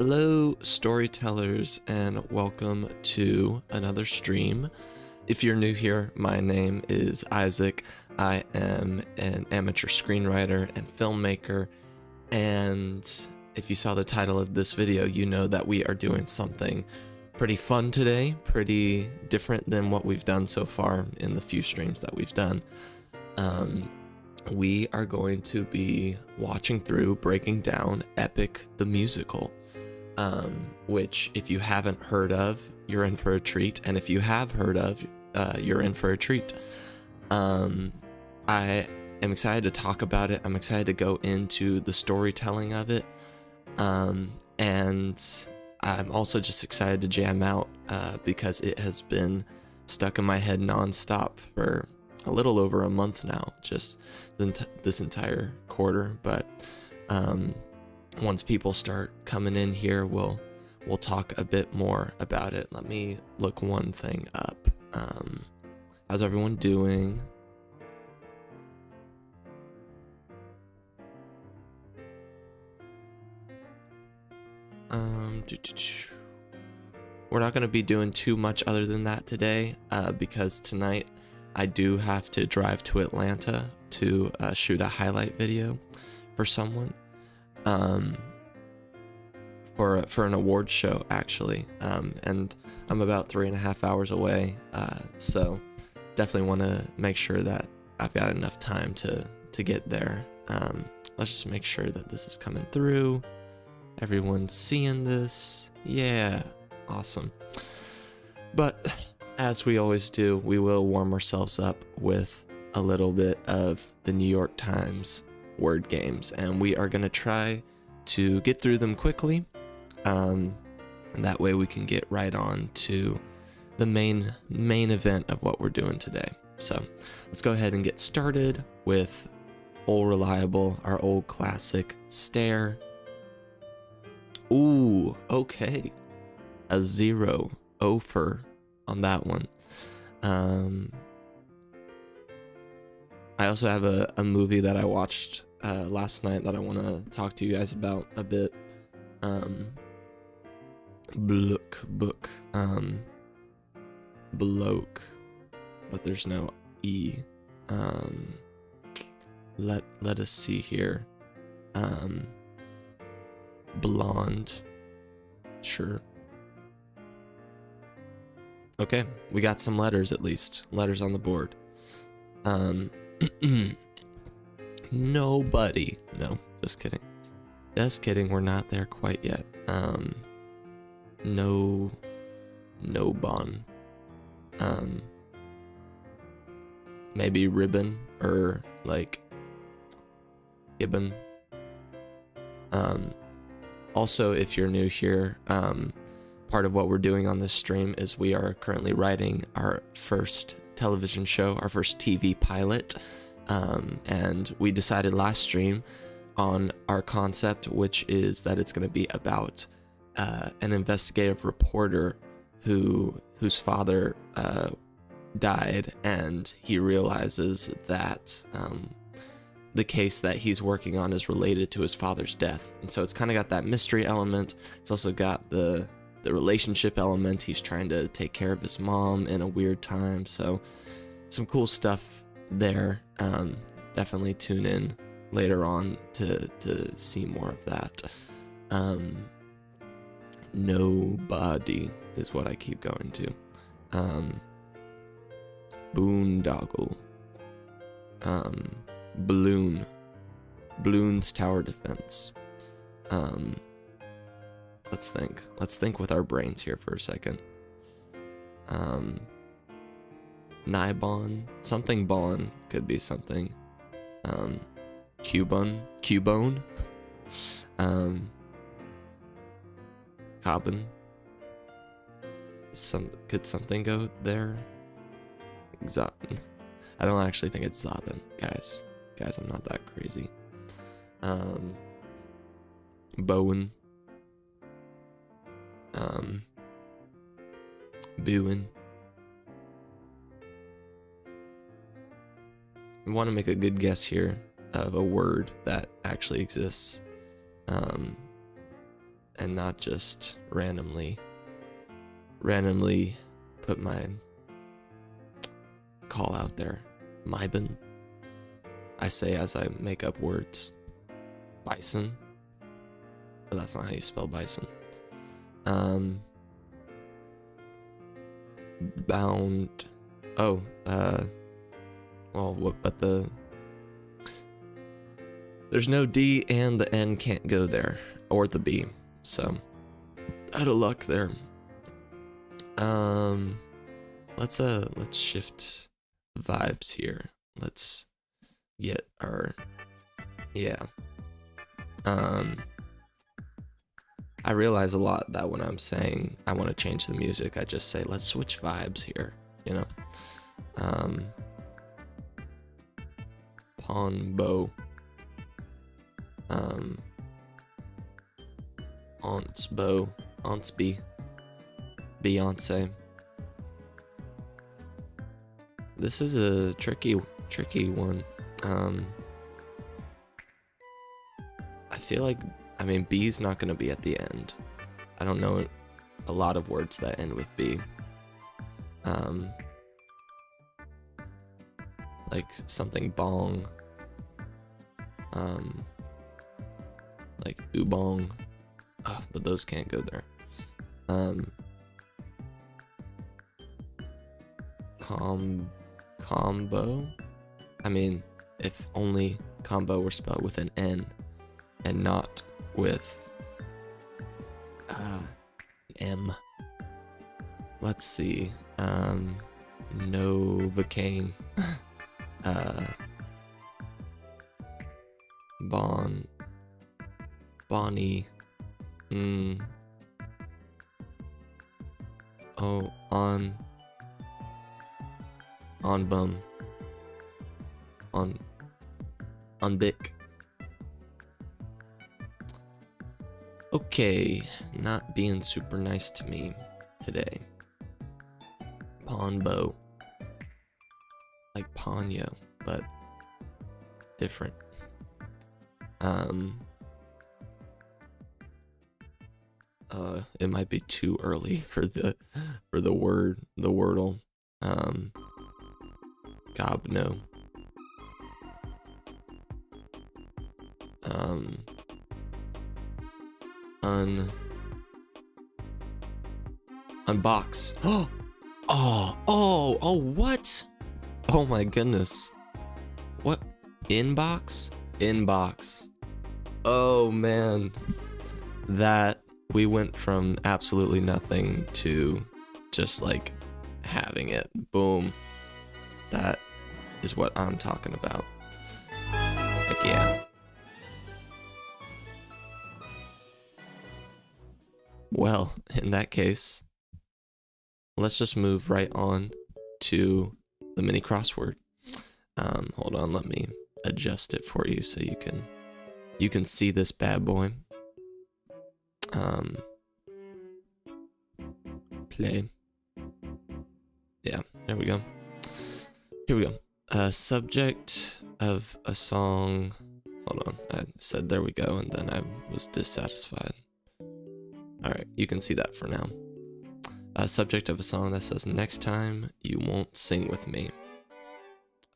Hello, Storytellers, and welcome to another stream. If you're new here, my name is Isaac. I am an amateur screenwriter and filmmaker, and if you saw the title of this video, you know that we are doing something pretty fun today, pretty different than what we've done so far in the few streams that we've done. We are going to be watching through, breaking down Epic the Musical, which if you haven't heard of, you're in for a treat, and if you have heard of, you're in for a treat. I am excited to talk about it. I'm excited to go into the storytelling of it, and I'm also just excited to jam out because it has been stuck in my head nonstop for a little over a month now, just this entire quarter. But once people start coming in here, we'll talk a bit more about it. Let me look one thing up. How's everyone doing? We're not going to be doing too much other than that today, because tonight I do have to drive to Atlanta to shoot a highlight video for someone, for an award show actually, and I'm about 3.5 hours away, so definitely want to make sure that I've got enough time to get there. Let's just make sure that this is coming through. Everyone's seeing this. Yeah, awesome. But as we always do, we will warm ourselves up with a little bit of the New York Times word games, and we are going to try to get through them quickly. And that way we can get right on to the main event of what we're doing today. So let's go ahead and get started with old reliable, our old classic stare. Ooh, okay. A 0 over on that one. I also have a movie that I watched last night that I want to talk to you guys about a bit. Bloke, but there's no E. Let us see here. Blonde, sure. Okay, we got some letters, at least letters on the board. Nobody. No, just kidding, we're not there quite yet. No bon. Maybe ribbon, or like gibbon. Also, if you're new here, part of what we're doing on this stream is we are currently writing our first television show, our first TV pilot, and we decided last stream on our concept, which is that it's going to be about an investigative reporter whose father died, and he realizes that the case that he's working on is related to his father's death. And so it's kind of got that mystery element. It's also got the relationship element. He's trying to take care of his mom in a weird time. So some cool stuff there. Definitely tune in later on to see more of that. Nobody is what I keep going to. Boondoggle. Balloon's tower defense. Let's think with our brains here for a second. Nibon, something bon could be something. Cubone, Cobbin. Could something go there? I don't actually think it's Zabin, guys, I'm not that crazy. Bowen. Buin. I want to make a good guess here of a word that actually exists. and not just randomly put my call out there. Mybin. I say as I make up words. Bison. But that's not how you spell bison. Bound. Oh, well, what, but there's no D and the N can't go there, or the B, so out of luck there. Let's shift vibes here. Let's get our, yeah. I realize a lot that when I'm saying I want to change the music, I just say, let's switch vibes here, you know? Pawn bow. Aunts bow. Aunts B. Beyonce. This is a tricky one. I feel like, I mean, B's not going to be at the end. I don't know a lot of words that end with B. Like something bong. Like oobong. Oh, but those can't go there. Combo. I mean, if only combo were spelled with an N and not with M. Let's see. Novocaine. Bonnie. Oh, on bum. On Bic. Okay, not being super nice to me today. Pawn bow. Like Ponyo, but different. It might be too early for the wordle. Gobno. Unbox. Oh, what? Oh my goodness. What? Inbox? Oh man. That, we went from absolutely nothing to just like having it. Boom. That is what I'm talking about. Heck yeah. Well, in that case, let's just move right on to the mini crossword. Hold on, let me adjust it for you so you can see this bad boy. Play. Yeah, there we go. Here we go. Subject of a song. Hold on, I said there we go, and then I was dissatisfied. Alright, you can see that for now. Subject of a song that says, next time you won't sing with me.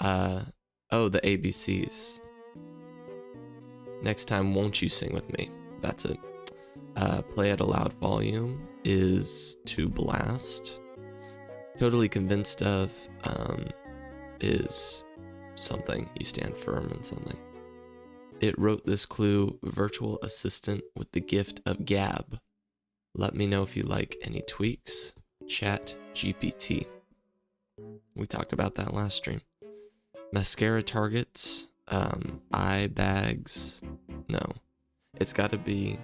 Oh, the ABCs. Next time won't you sing with me? That's it. Play at a loud volume is to blast. Totally convinced of is something. You stand firm in something. It wrote this clue, virtual assistant with the gift of gab. Let me know if you like any tweaks. Chat GPT. We talked about that last stream. Mascara targets. Eye bags. No. It's got to be...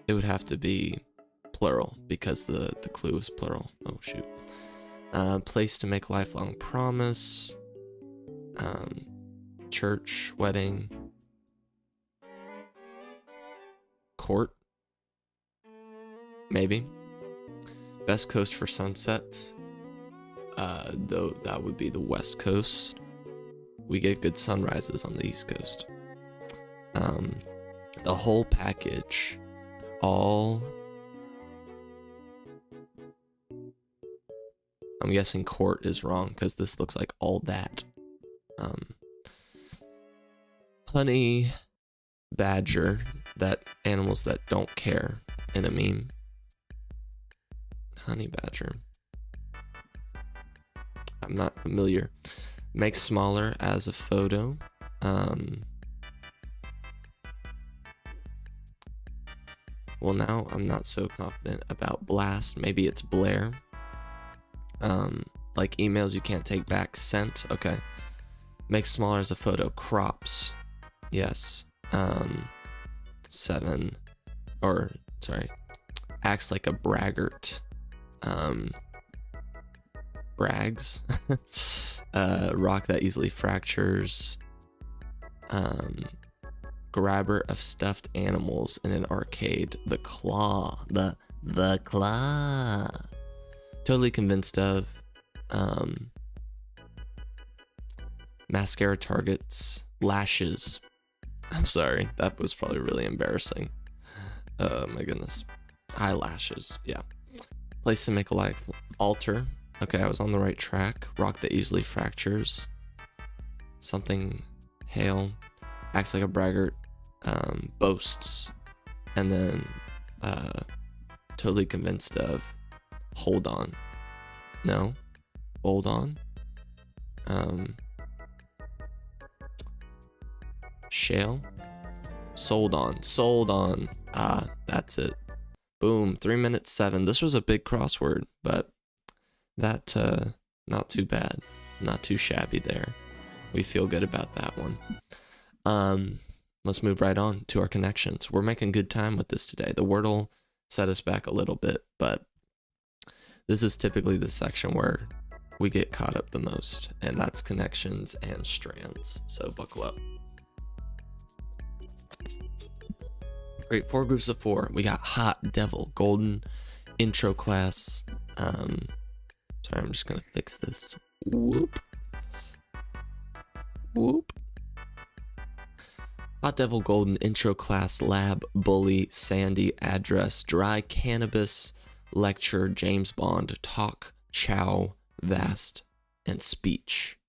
it would have to be plural because the clue is plural. Oh, shoot. Place to make lifelong promise. Church, wedding. Court. Maybe. Best coast for sunsets. Though that would be the West Coast. We get good sunrises on the East Coast. The whole package. All... I'm guessing court is wrong because this looks like all that. Honey badger, that animals that don't care in a meme. Honey badger. I'm not familiar. Make smaller as a photo. Well, now I'm not so confident about blast. Maybe it's Blair. Like emails you can't take back. Sent. Okay. Make smaller as a photo. Crops. Yes. 7. Or, sorry. Acts like a braggart. Brags. Rock that easily fractures. Grabber of stuffed animals in an arcade. The claw. The claw. Totally convinced of. Mascara targets. Lashes. I'm sorry. That was probably really embarrassing. Oh my goodness. Eyelashes. Yeah. Place to make a life. Altar. Okay, I was on the right track. Rock that easily fractures. Something. Hail. Acts like a braggart. Boasts. And then totally convinced of. Hold on. No. Hold on. Shale. Sold on. Sold on. Ah, that's it. Boom. 3 minutes 7. This was a big crossword, but that not too bad. Not too shabby there. We feel good about that one. Let's move right on to our connections. We're making good time with this today. The Wordle set us back a little bit, but this is typically the section where we get caught up the most, and that's connections and strands. So buckle up. Great, 4 groups of 4. We got Hot, Devil, Golden, Intro Class. Sorry, I'm just gonna fix this. Whoop. Whoop. Hot, Devil, Golden, Intro Class, Lab, Bully, Sandy, Address, Dry, Cannabis, Lecture, James Bond, Talk, Chow, Vast, and Speech.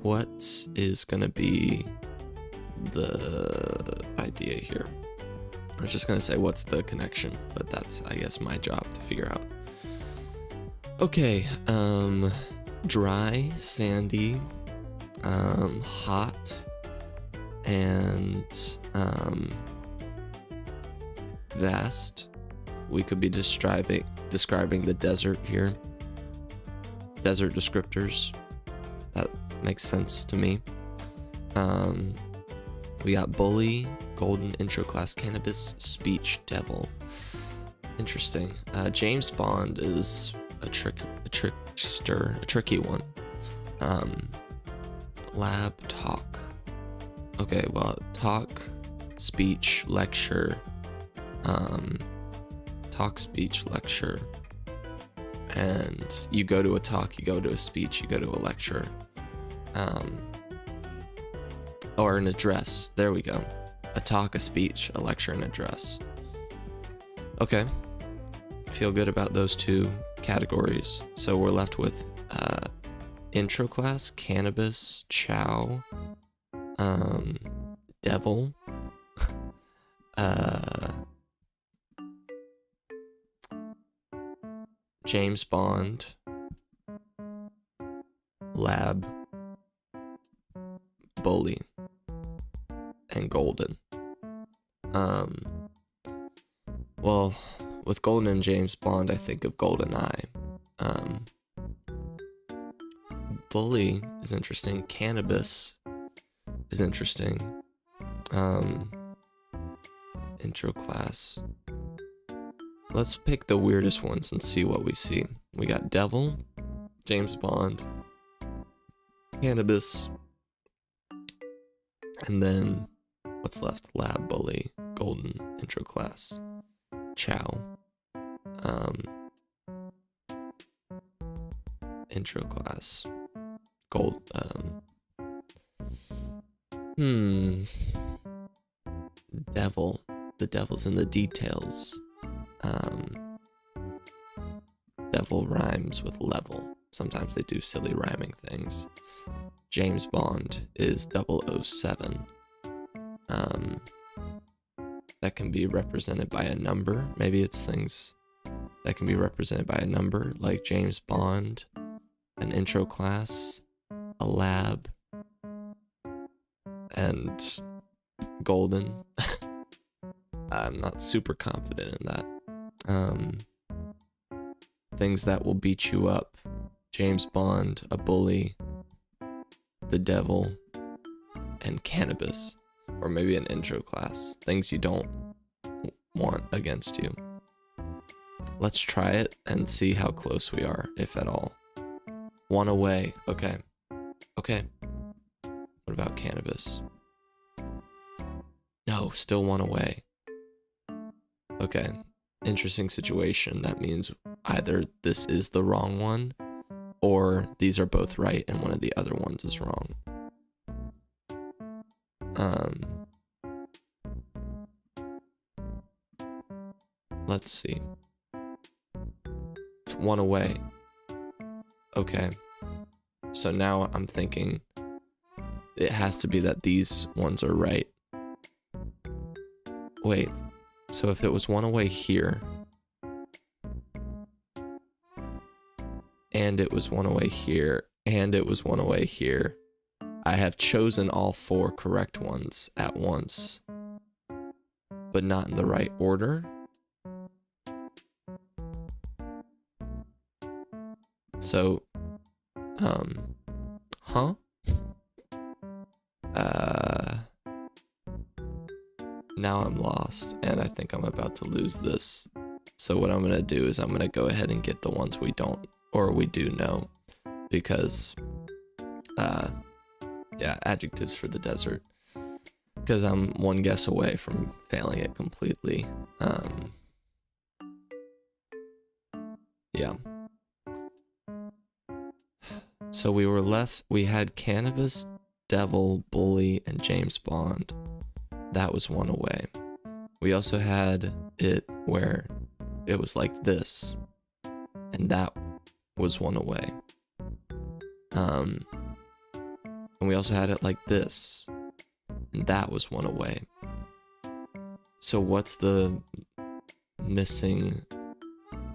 What is gonna be the idea here? I was just gonna say what's the connection, but that's, I guess, my job to figure out. Okay, Dry, Sandy, Hot, and Vast. We could be describing the desert here. Desert descriptors. That makes sense to me. We got Bully, Golden, Intro Class, Cannabis, Speech, Devil. Interesting. James Bond is a trickster, a tricky one. Lab, Talk. Okay, well, Talk, Speech, Lecture. Talk, Speech, Lecture. And you go to a talk, you go to a speech, you go to a lecture. Or an address. There we go. A talk, a speech, a lecture, an address. Okay. Feel good about those 2 categories. So we're left with Intro Class, Cannabis, Chow, Devil, James Bond, Lab, Bully, and Golden. Well, with Golden and James Bond, I think of GoldenEye. Bully is interesting. Cannabis is interesting. Intro Class. Let's pick the weirdest ones and see what we see. We got Devil, James Bond, Cannabis, and then what's left? Lab, Bully, Golden, Intro Class, Chow, Intro Class, Gold, Hmm. Devil. The devil's in the details. Devil rhymes with level. Sometimes they do silly rhyming things. James Bond is 007. That can be represented by a number. Maybe it's things that can be represented by a number, like James Bond, an intro class, a lab, and golden. I'm not super confident in that. Things that will beat you up. James Bond, a bully, the devil, and cannabis. Or maybe an intro class. Things you don't want against you. Let's try it and see how close we are, if at all. One away. Okay. Okay. What about cannabis? No, still one away. Okay. Interesting situation. That means either this is the wrong one, or these are both right and one of the other ones is wrong. Let's see. One away. Okay. So now I'm thinking it has to be that these ones are right. Wait. So if it was one away here, and it was one away here, and it was one away here, I have chosen all 4 correct ones at once, but not in the right order. So, huh? Now I'm lost, and I think I'm about to lose this. So what I'm gonna do is I'm gonna go ahead and get the ones we don't, or we do know, because, yeah, adjectives for the desert. Because I'm one guess away from failing it completely. Yeah. So we had cannabis, devil, bully, and James Bond. That was one away. We also had it where it was like this, and that was one away. And we also had it like this, and that was one away. So what's the missing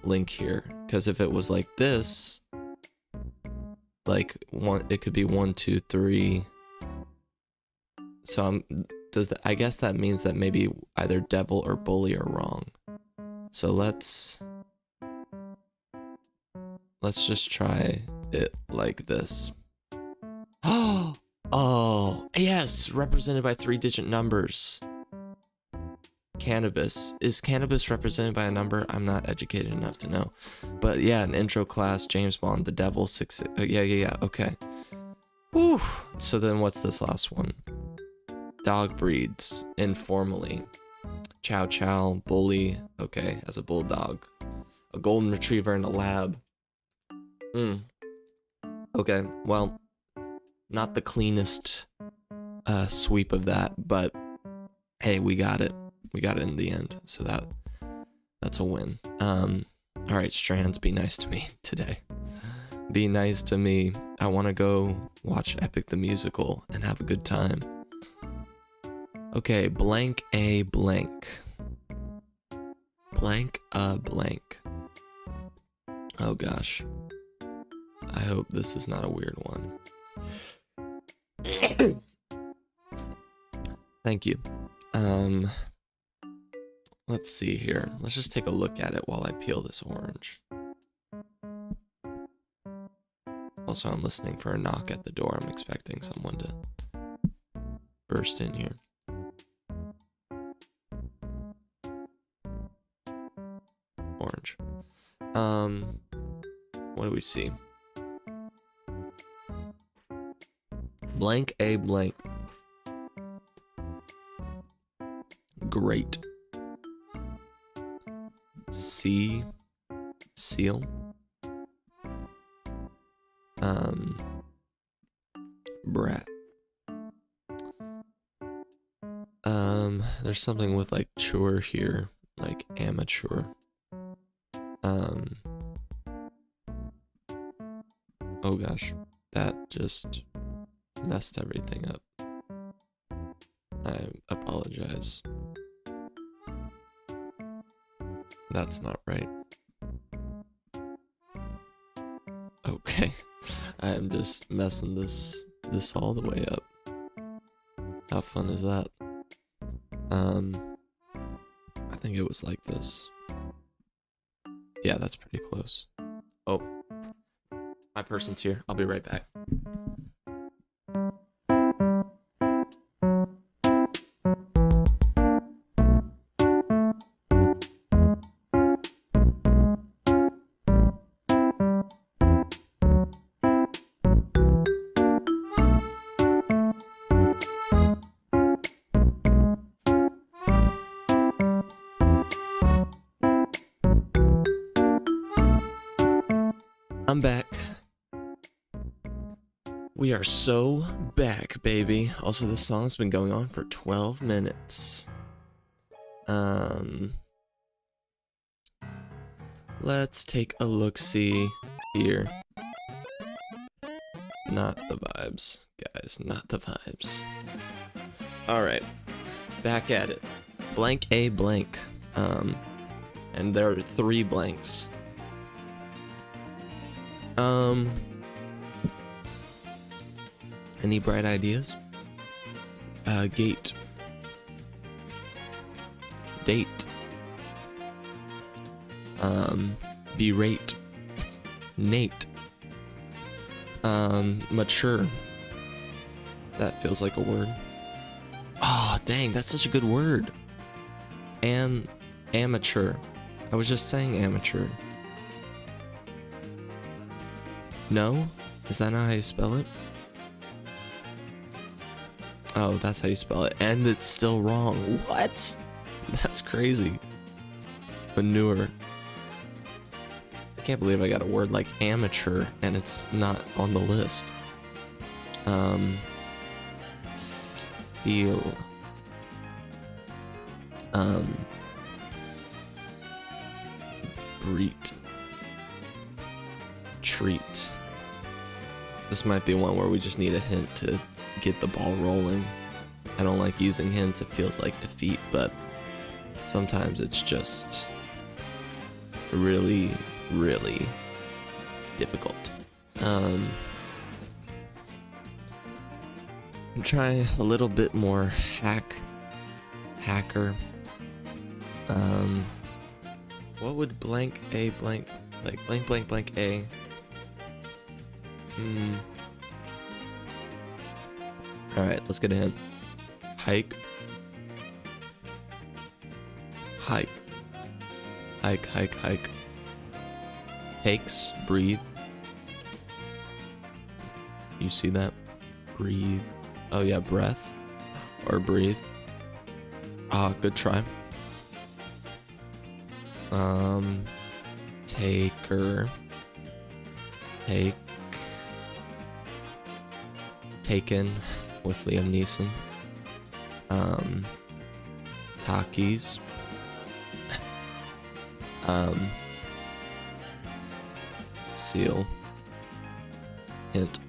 link here? Because if it was like this, like it could be 1, 2, 3. So I guess that means that maybe either devil or bully are wrong. So let's just try it like this. Oh, yes, represented by 3-digit numbers. Cannabis. Is cannabis represented by a number? I'm not educated enough to know. But yeah, an intro class, James Bond, the devil, 6. Yeah, okay. Whew. So then what's this last one? Dog breeds, informally. Chow chow, bully, okay, as a bulldog. A golden retriever in a lab. Okay, well, not the cleanest sweep of that, but hey, we got it. We got it in the end, so that's a win. Alright, Strands, be nice to me today. Be nice to me. I want to go watch Epic the Musical and have a good time. Okay, blank a blank. Blank a blank. Oh gosh. I hope this is not a weird one. Thank you. Let's see here. Let's just take a look at it while I peel this orange. Also, I'm listening for a knock at the door. I'm expecting someone to burst in here. Orange. What do we see? Blank a blank. Great. Seal. Breath. there's something with like chore here, like amateur. Oh gosh, that just messed everything up. I apologize. That's not right. Okay, I am just messing this all the way up. How fun is that? I think it was like this. Yeah, that's pretty close. Oh, my person's here. I'll be right back. I'm back. We are so back, baby. Also, this song's been going on for 12 minutes. Let's take a look-see here. Not the vibes, guys, not the vibes. Alright, back at it. Blank A blank. And there are 3 blanks. Any bright ideas? Gate. Date. Berate. Nate. Mature. That feels like a word. Oh, dang, that's such a good word. And amateur. I was just saying amateur. No? Is that not how you spell it? Oh, that's how you spell it. And it's still wrong. What? That's crazy. Manure. I can't believe I got a word like amateur and it's not on the list. Feel. Breed. Treat. This might be one where we just need a hint to get the ball rolling. I don't like using hints, it feels like defeat, but sometimes it's just really, really difficult. I'm trying a little bit more hacker. What would blank A blank, like blank blank blank A? Alright, let's get a hint. Hike. Hike. Hike, hike, hike. Takes, breathe. You see that? Breathe. Oh yeah, breath. Or breathe. Ah, good try. Taker. Take. Taken with Liam Neeson. Takis. Seal. Hint.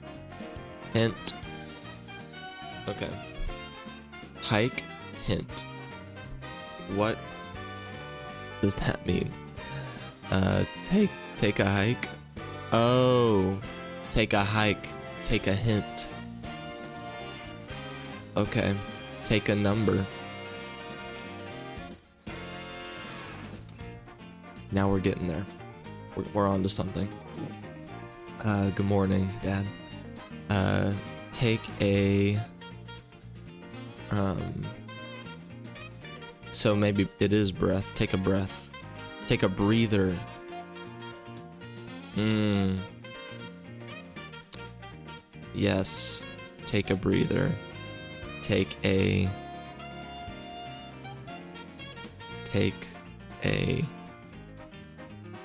Hint. Okay. Hike. Hint. What does that mean? Take a hike. Oh, take a hike. Take a hint. Okay. Take a number. Now we're getting there. We're on to something. Good morning, Dad. Take a... So maybe it is breath. Take a breath. Take a breather. Yes. Take a breather. Take a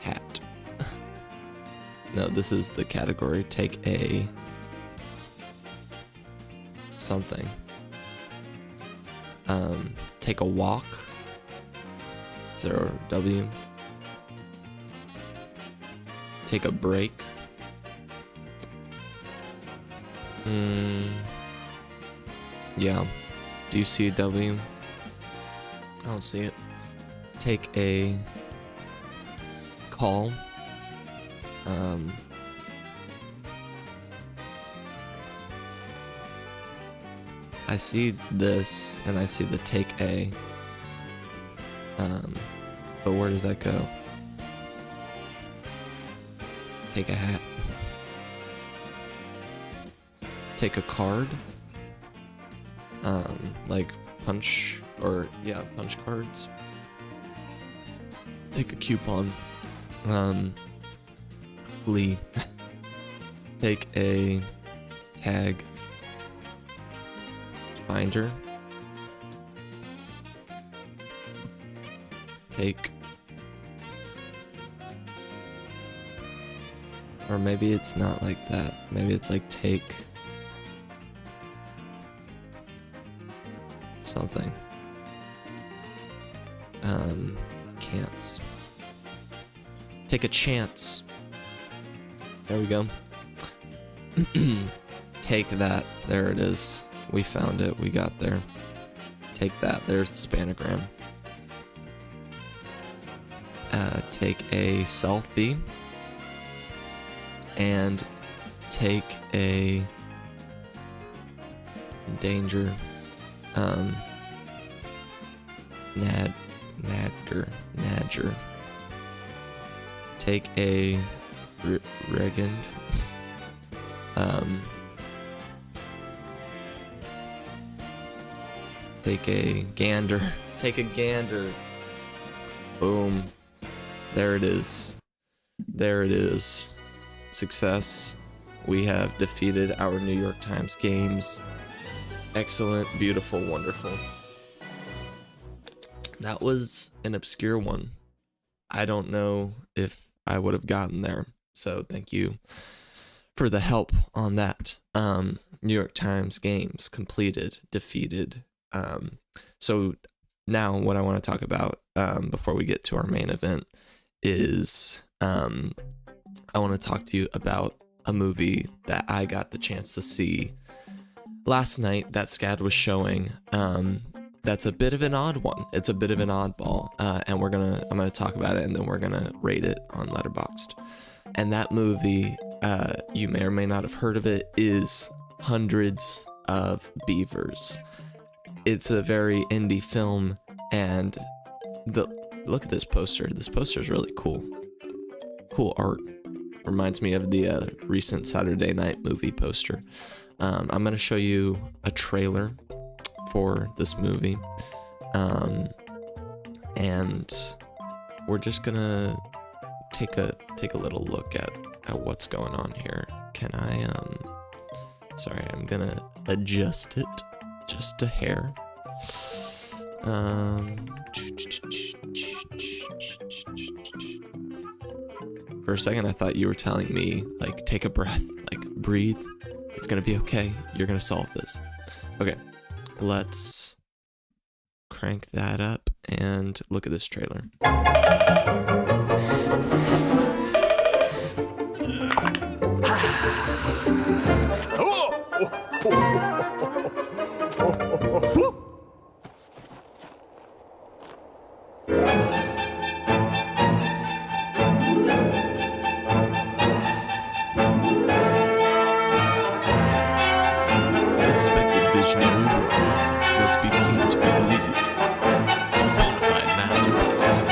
hat. No, this is the category. Take a something. take a walk. Is there a W? Take a break. Yeah. Do you see a W? I don't see it. Take a call. I see this, and I see the take a. But where does that go? Take a hat. Take a card. Like punch, or yeah, punch cards. Take a coupon. Flee. Take a tag. Finder. Take. Or maybe it's not like that. Maybe it's like take something. Can'ts. Take a chance. There we go. Take that. There it is. We found it. We got there. Take that. There's the spanogram. Take a selfie. And take a danger. Nadger. Take a regend. Take a gander. Take a gander. Boom. There it is. There it is. Success. We have defeated our New York Times games. Excellent, beautiful, wonderful. That was an obscure one. I don't know if I would have gotten there. So thank you for the help on that. New York Times games completed, defeated. So now what I want to talk about before we get to our main event is I want to talk to you about a movie that I got the chance to see last night that SCAD was showing. That's a bit of an odd one. It's a bit of an oddball, and I'm gonna talk about it, and then we're gonna rate it on Letterboxd. And that movie, you may or may not have heard of it, is Hundreds of Beavers. It's a very indie film, and look at this poster. This poster is really cool. Cool art. Reminds me of the recent Saturday Night movie poster. I'm going to show you a trailer for this movie. And we're just going to take a little look at what's going on here. Can I, sorry, I'm going to adjust it just a hair. For a second, I thought you were telling me, like, take a breath, like, breathe. It's gonna be okay. You're gonna solve this. Okay, let's crank that up and look at this trailer. Unexpected visionary work must be seen to be believed. A bona fide masterpiece.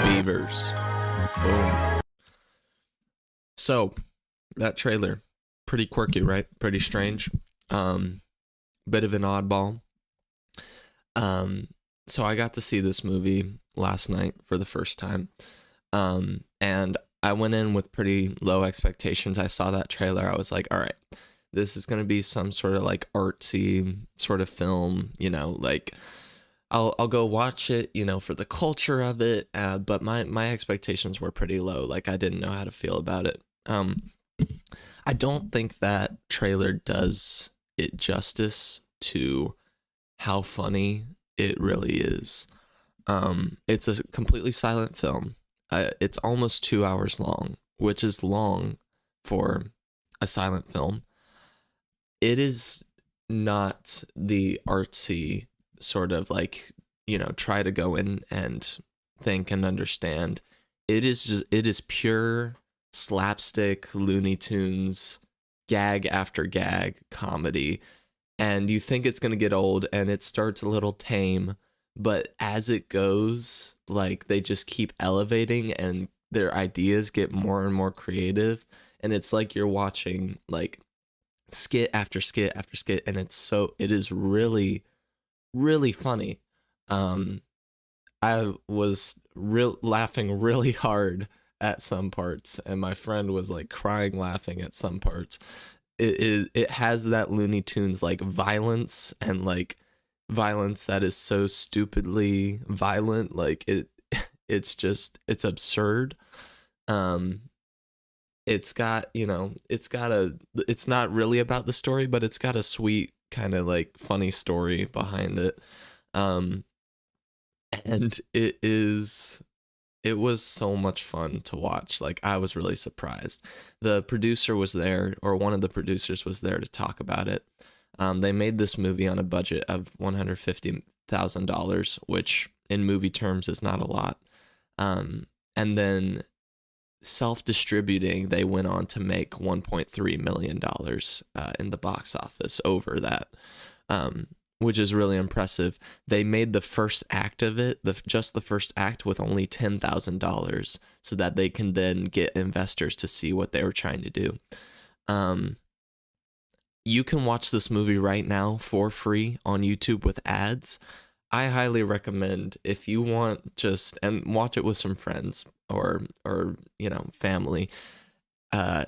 Beavers. Boom. So, that trailer, pretty quirky, right? Pretty strange. Bit of an oddball. so I got to see this movie last night for the first time. And I went in with pretty low expectations. I saw that trailer. I was like, all right, this is going to be some sort of like artsy sort of film, like I'll go watch it, for the culture of it. But my expectations were pretty low. Like I didn't know how to feel about it. I don't think that trailer does it justice to how funny it really is. It's a completely silent film. It's almost 2 hours long, which is long for a silent film. It is not the artsy sort of like, try to go in and think and understand. It is pure slapstick, Looney Tunes, gag after gag comedy. And you think it's going to get old, and it starts a little tame, but as it goes, like they just keep elevating and their ideas get more and more creative. And it's like you're watching like skit after skit after skit, and it is really, really funny. I was laughing really hard at some parts, and my friend was like crying laughing at some parts. It has that Looney Tunes like violence, and like violence that is so stupidly violent. Like it's absurd. It's got, it's not really about the story, but it's got a sweet kind of like funny story behind it. And it was so much fun to watch. Like I was really surprised. The producer was there, or one of the producers was there to talk about it. They made this movie on a budget of $150,000, which in movie terms is not a lot. And then self-distributing, they went on to make $1.3 million in the box office over that, which is really impressive. They made the first act of it, just the first act, with only $10,000, so that they can then get investors to see what they were trying to do. You can watch this movie right now for free on YouTube with ads. I highly recommend, if you want, and watch it with some friends or family. I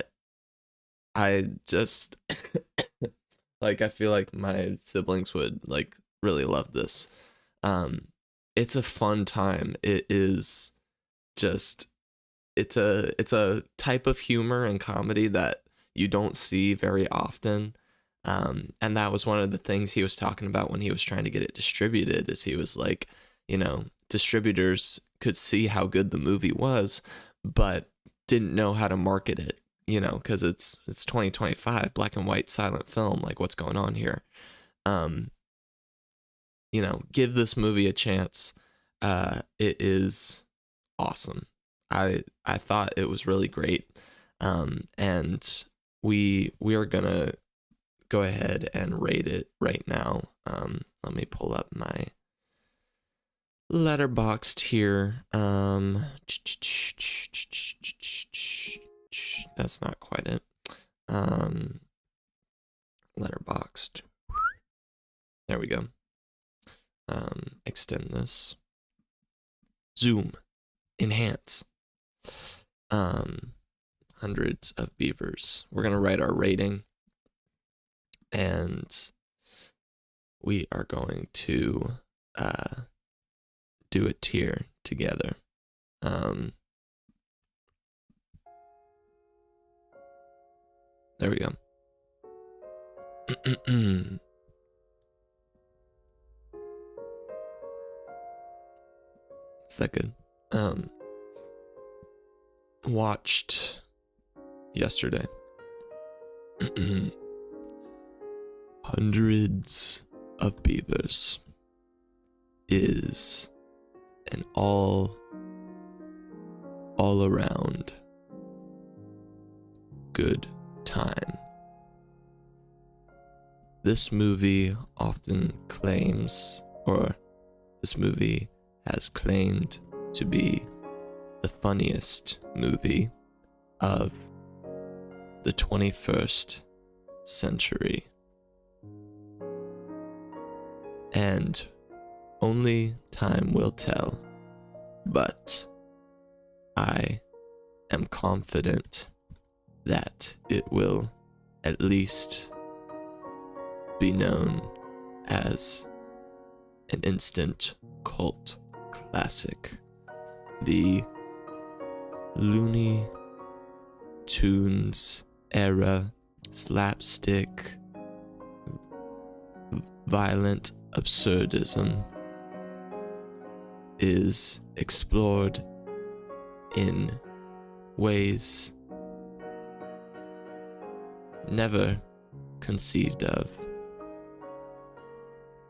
just like, I feel like my siblings would like really love this. It's a fun time. It is just, it's a type of humor and comedy that you don't see very often. And that was one of the things he was talking about when he was trying to get it distributed, is he was like, distributors could see how good the movie was, but didn't know how to market it, because it's 2025, black and white silent film. Like, what's going on here? Give this movie a chance. It is awesome. I thought it was really great. And we are gonna go ahead and rate it right now. Let me pull up my Letterboxd here. That's not quite it. Letterboxd. There we go. Extend this. Zoom. Enhance. Hundreds of Beavers. We're gonna write our rating, and we are going to do a tier together. There we go. Is that good? Watched yesterday. Hundreds of Beavers is an all around good time. This movie has claimed to be the funniest movie of the 21st century. And Only time will tell, but I am confident that it will at least be known as an instant cult classic. The Looney Tunes era slapstick violent absurdism is explored in ways never conceived of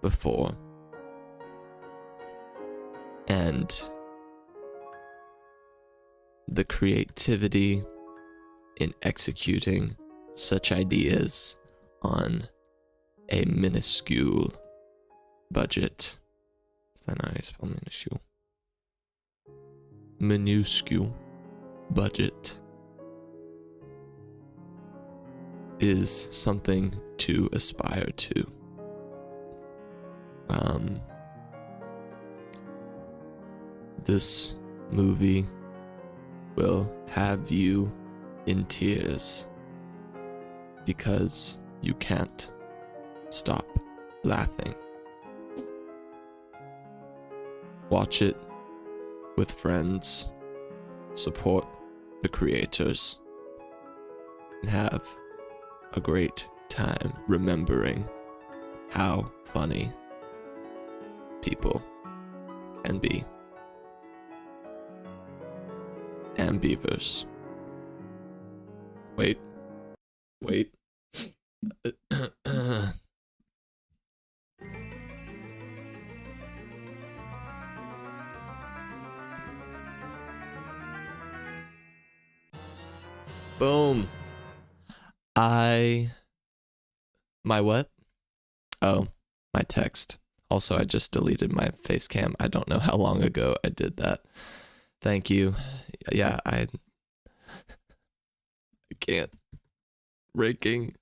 before. And the creativity in executing such ideas on a minuscule budget. Is that how you spell minuscule? Minuscule budget is something to aspire to. This movie will have you in tears because you can't stop laughing. Watch it with friends, support the creators, and have a great time remembering how funny people can be. And Beavers. Wait. Boom. My what? Oh, my text. Also, I just deleted my face cam. I don't know how long ago I did that. Thank you. Yeah, I can't. Ranking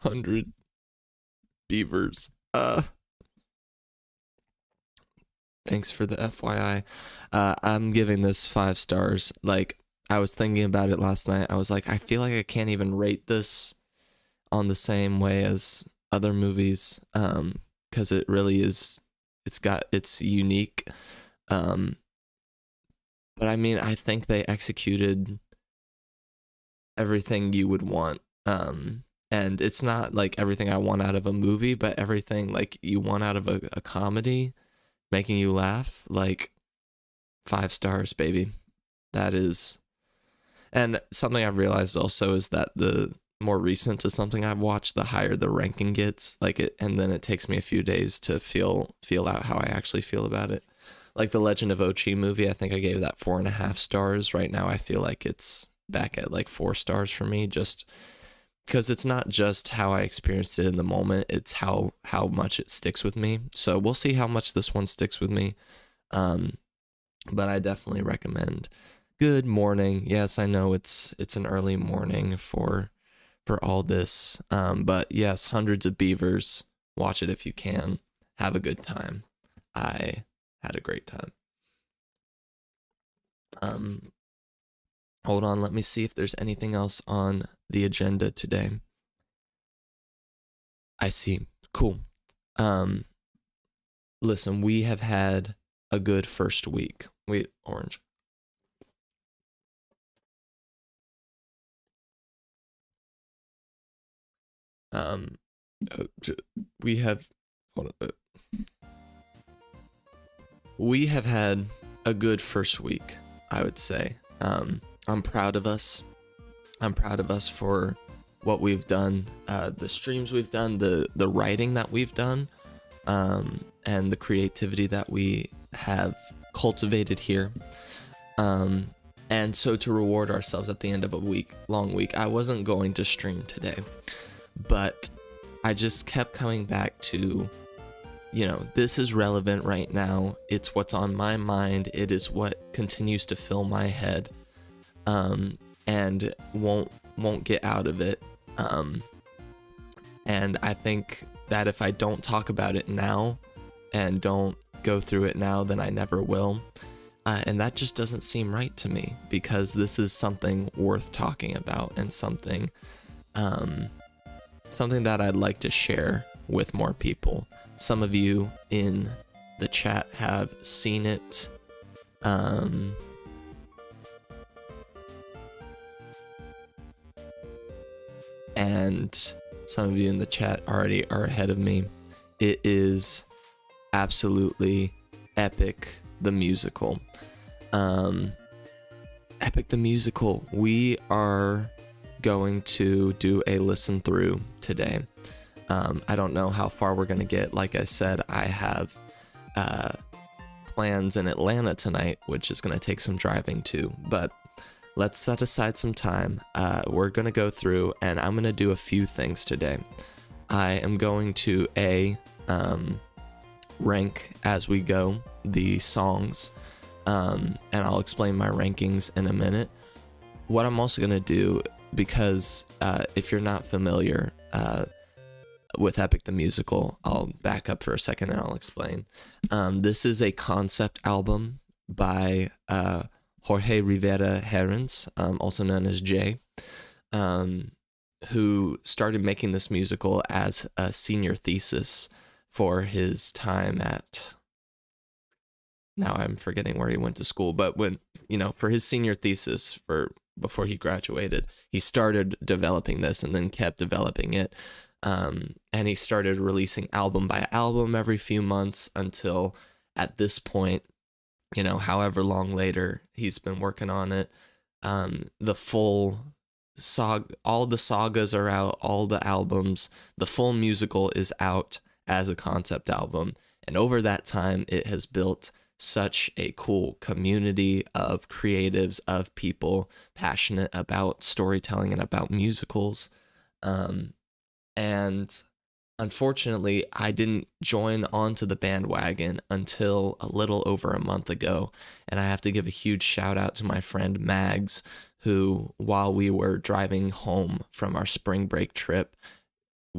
100 Beavers. Thanks for the FYI. I'm giving this 5 stars. Like, I was thinking about it last night. I was like, I feel like I can't even rate this on the same way as other movies, because it really is, it's unique. But I mean, I think they executed everything you would want. And it's not like everything I want out of a movie, but everything like you want out of a comedy, making you laugh. Like 5 stars, baby. That is. And something I've realized also is that the more recent to something I've watched, the higher the ranking gets. Like it, and then it takes me a few days to feel out how I actually feel about it. Like the Legend of Ochi movie, I think I gave that 4.5 stars. Right now, I feel like it's back at like 4 stars for me, just because it's not just how I experienced it in the moment; it's how much it sticks with me. So we'll see how much this one sticks with me. But I definitely recommend. Good morning. Yes, I know it's an early morning for all this. But yes, Hundreds of Beavers. Watch it if you can. Have a good time. I had a great time. Hold on, let me see if there's anything else on the agenda today. I see. Cool. Listen, we have had a good first week. Wait, orange. We have had a good first week, I would say. I'm proud of us. I'm proud of us for what we've done, the streams we've done, the writing that we've done, and the creativity that we have cultivated here. And so to reward ourselves at the end of a long week, I wasn't going to stream today, but I just kept coming back to, this is relevant right now. It's what's on my mind. It is what continues to fill my head, and won't get out of it. And I think that if I don't talk about it now and don't go through it now, then I never will. And that just doesn't seem right to me, because this is something worth talking about, and something that I'd like to share with more people. Some of you in the chat have seen it. And some of you in the chat already are ahead of me. It is absolutely Epic the Musical. Epic the Musical. We are going to do a listen through today. I don't know how far we're going to get. Like I said, I have plans in Atlanta tonight, which is going to take some driving too, but let's set aside some time. We're going to go through, and I'm going to do a few things today. I am going to rank as we go the songs, and I'll explain my rankings in a minute. What I'm also going to do, because if you're not familiar with Epic the Musical, I'll back up for a second and I'll explain. This is a concept album by Jorge Rivera Herrens, also known as Jay, who started making this musical as a senior thesis for his time at, now I'm forgetting where he went to school, but for his senior thesis before he graduated, he started developing this and then kept developing it. And he started releasing album by album every few months until at this point, however long later he's been working on it. The full saga, all the sagas are out, all the albums, the full musical is out as a concept album. And over that time, it has built such a cool community of creatives, of people passionate about storytelling and about musicals. And unfortunately, I didn't join onto the bandwagon until a little over a month ago. And I have to give a huge shout out to my friend Mags, who, while we were driving home from our spring break trip,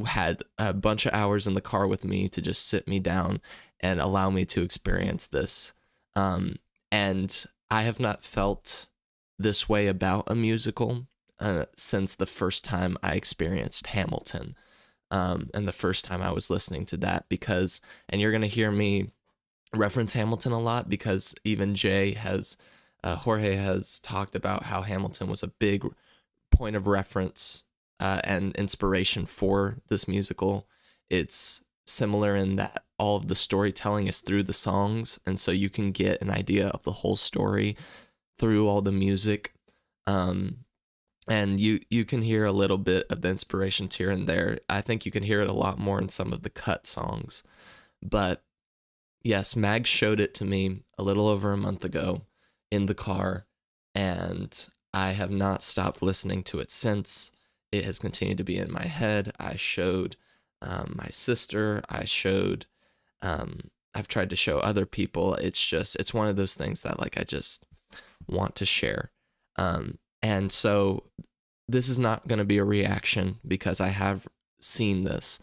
had a bunch of hours in the car with me to just sit me down and allow me to experience this. And I have not felt this way about a musical since the first time I experienced Hamilton. And the first time I was listening to that, because, and you're going to hear me reference Hamilton a lot, because even Jorge has talked about how Hamilton was a big point of reference and inspiration for this musical. It's similar in that all of the storytelling is through the songs, and so you can get an idea of the whole story through all the music. And you can hear a little bit of the inspirations here and there. I think you can hear it a lot more in some of the cut songs. But yes, Mag showed it to me a little over a month ago in the car, and I have not stopped listening to it since. It has continued to be in my head. I showed my sister. I've tried to show other people. It's one of those things that I just want to share. And so this is not going to be a reaction, because I have seen this,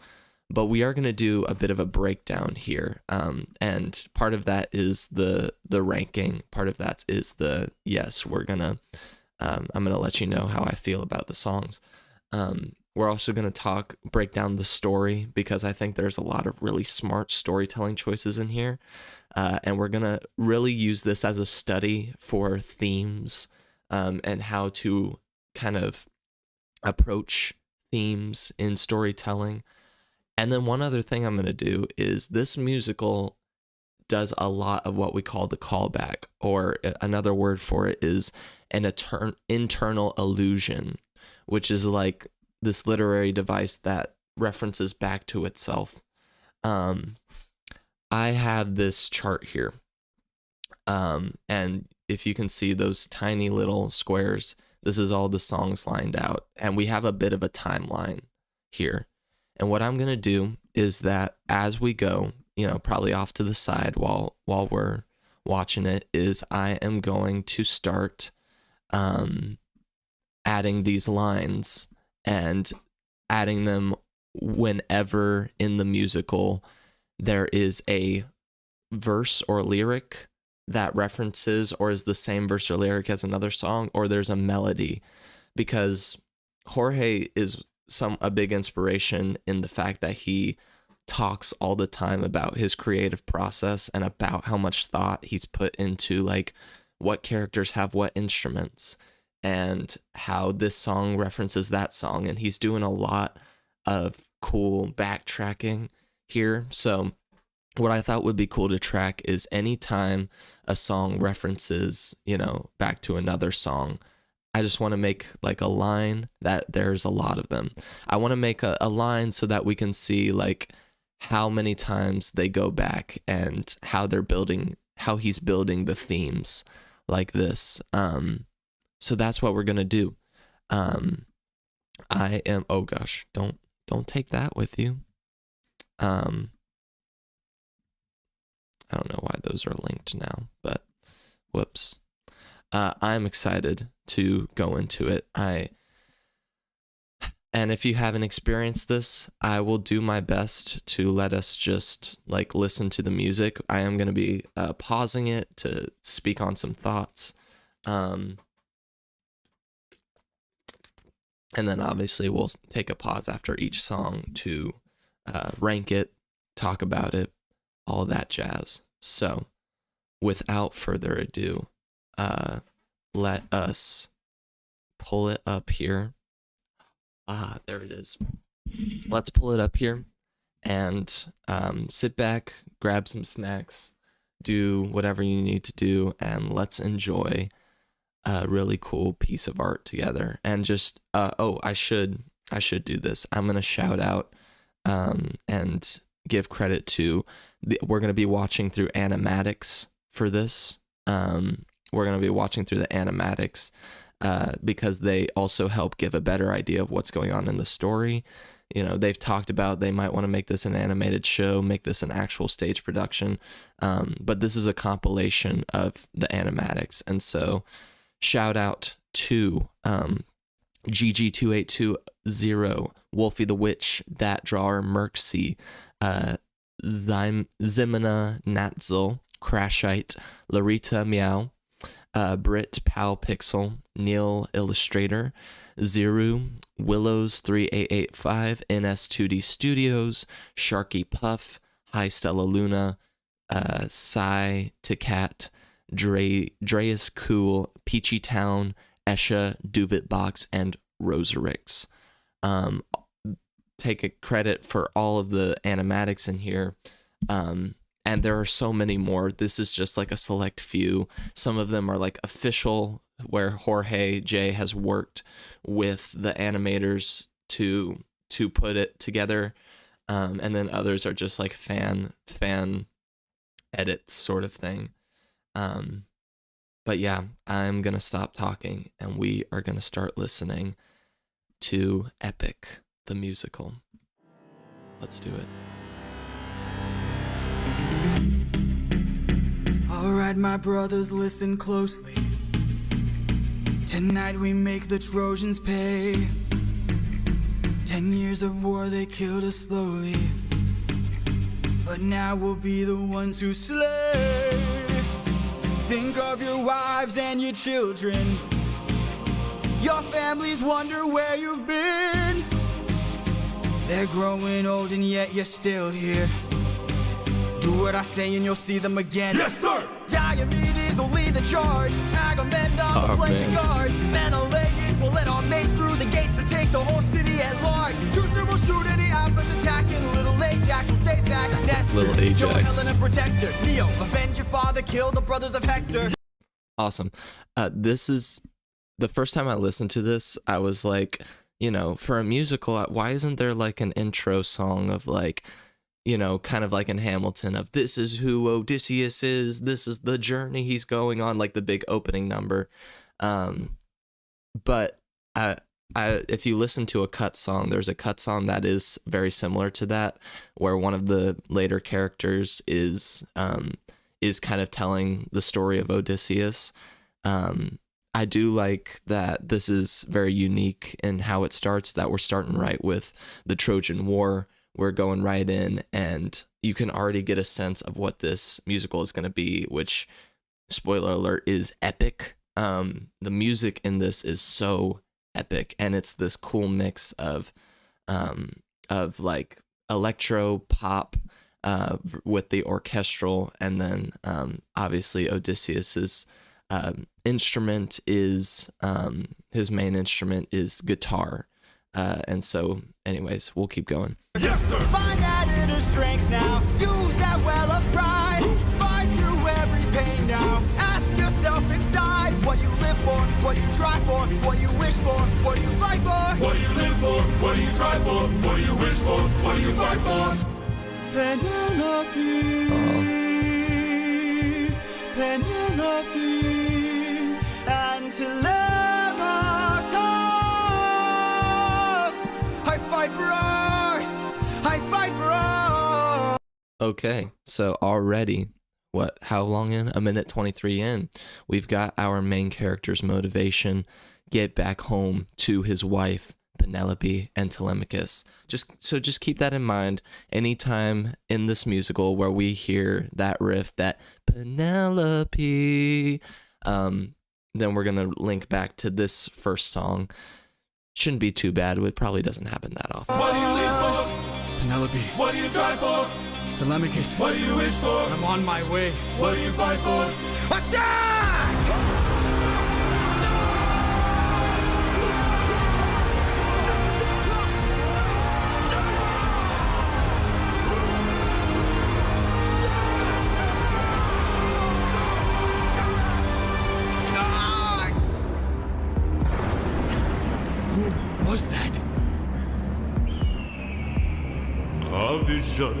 but we are going to do a bit of a breakdown here. And part of that is the ranking. Part of that is I'm going to let you know how I feel about the songs. We're also going to break down the story, because I think there's a lot of really smart storytelling choices in here. And we're going to really use this as a study for themes, and how to kind of approach themes in storytelling. And then one other thing I'm going to do is, this musical does a lot of what we call the callback, or another word for it is an internal illusion, which is like this literary device that references back to itself. I have this chart here. And if you can see those tiny little squares, this is all the songs lined out. And we have a bit of a timeline here. And what I'm going to do is that as we go, probably off to the side while we're watching it, is I am going to start adding these lines and adding them whenever in the musical there is a verse or lyric that references or is the same verse or lyric as another song, or there's a melody, because Jorge is a big inspiration in the fact that he talks all the time about his creative process and about how much thought he's put into like what characters have what instruments and how this song references that song. And he's doing a lot of cool backtracking here. So what I thought would be cool to track is anytime a song references, back to another song, I just want to make like a line that there's a lot of them. I want to make a line so that we can see like how many times they go back and how he's building the themes like this. So that's what we're going to do. Oh gosh, don't take that with you. I don't know why those are linked now, but whoops. I'm excited to go into it. And if you haven't experienced this, I will do my best to let us just like listen to the music. I am going to be pausing it to speak on some thoughts. And then obviously we'll take a pause after each song to rank it, talk about it, all that jazz. So without further ado, let us pull it up here. There it is. Let's pull it up here and sit back, grab some snacks, do whatever you need to do, and let's enjoy a really cool piece of art together. And just I should do this. I'm gonna shout out and give credit to we're gonna be watching through animatics for this. We're gonna be watching through the animatics because they also help give a better idea of what's going on in the story. They've talked about they might want to make this an animated show, make this an actual stage production, but this is a compilation of the animatics. And so shout out to GG2820, Wolfie the Witch, That Drawer, Merksy, Zimina Natzel, Crashite, Larita Meow, Brit Pal Pixel, Neil Illustrator, Ziru, Willows 3885, NS2D Studios, Sharky Puff, Hi Stella Luna, Psy to Cat, Dreas Cool, Peachy Town, Esha, Duvit Box, and Roserix. Take a credit for all of the animatics in here. And there are so many more. This is just like a select few. Some of them are like official, where Jorge J has worked with the animators to put it together. And then others are just like fan edits sort of thing. But yeah, I'm going to stop talking and we are going to start listening to Epic, the musical. Let's do it. Alright, my brothers, listen closely. Tonight we make the Trojans pay. 10 years of war, they killed us slowly, but now we'll be the ones who slay. Think of your wives and your children. Your families wonder where you've been. They're growing old and yet you're still here. Do what I say and you'll see them again. Yes, sir! Diomedes will lead the charge. Agamemnon will play the guards. Menelaus will let our mates through the gates to take the whole city at large. Teucer will shoot any ambush attacking. Little Ajax will stay back. Nestor, Joe, Helena, protector. Neo, avenge your father, kill the brothers of Hector. Awesome. This is the first time I listened to this. I was like, for a musical, why isn't there like an intro song of like, kind of like in Hamilton of this is who Odysseus is, this is the journey he's going on, like the big opening number. But if you listen to a cut song, there's a cut song that is very similar to that, where one of the later characters is kind of telling the story of Odysseus. I do like that this is very unique in how it starts, that we're starting right with the Trojan War. We're going right in and you can already get a sense of what this musical is going to be, which, spoiler alert, is epic. The music in this is so epic, and it's this cool mix of like electro pop with the orchestral, and then obviously Odysseus's instrument is his main instrument is guitar, and so anyways, we'll keep going. Yes, sir. Find that inner strength now. Use that well of pride. Fight through every pain now. Ask yourself inside what you live for, what you try for, what you wish for, what do you fight for? What do you live for? What do you try for? What do you wish for? What do you fight for? Penelope, Penelope, and Telemachus. I fight for us. I fight for us. Okay, so already, how long in? 1:23 in, we've got our main character's motivation: get back home to his wife, Penelope, and Telemachus. Just keep that in mind anytime in this musical where we hear that riff, that Penelope, then we're gonna link back to this first song. Shouldn't be too bad. It probably doesn't happen that often. What do you live for? Penelope. What do you try for? Telemachus. What do you wish for? I'm on my way. What do you fight for? Attack! Who was that? A vision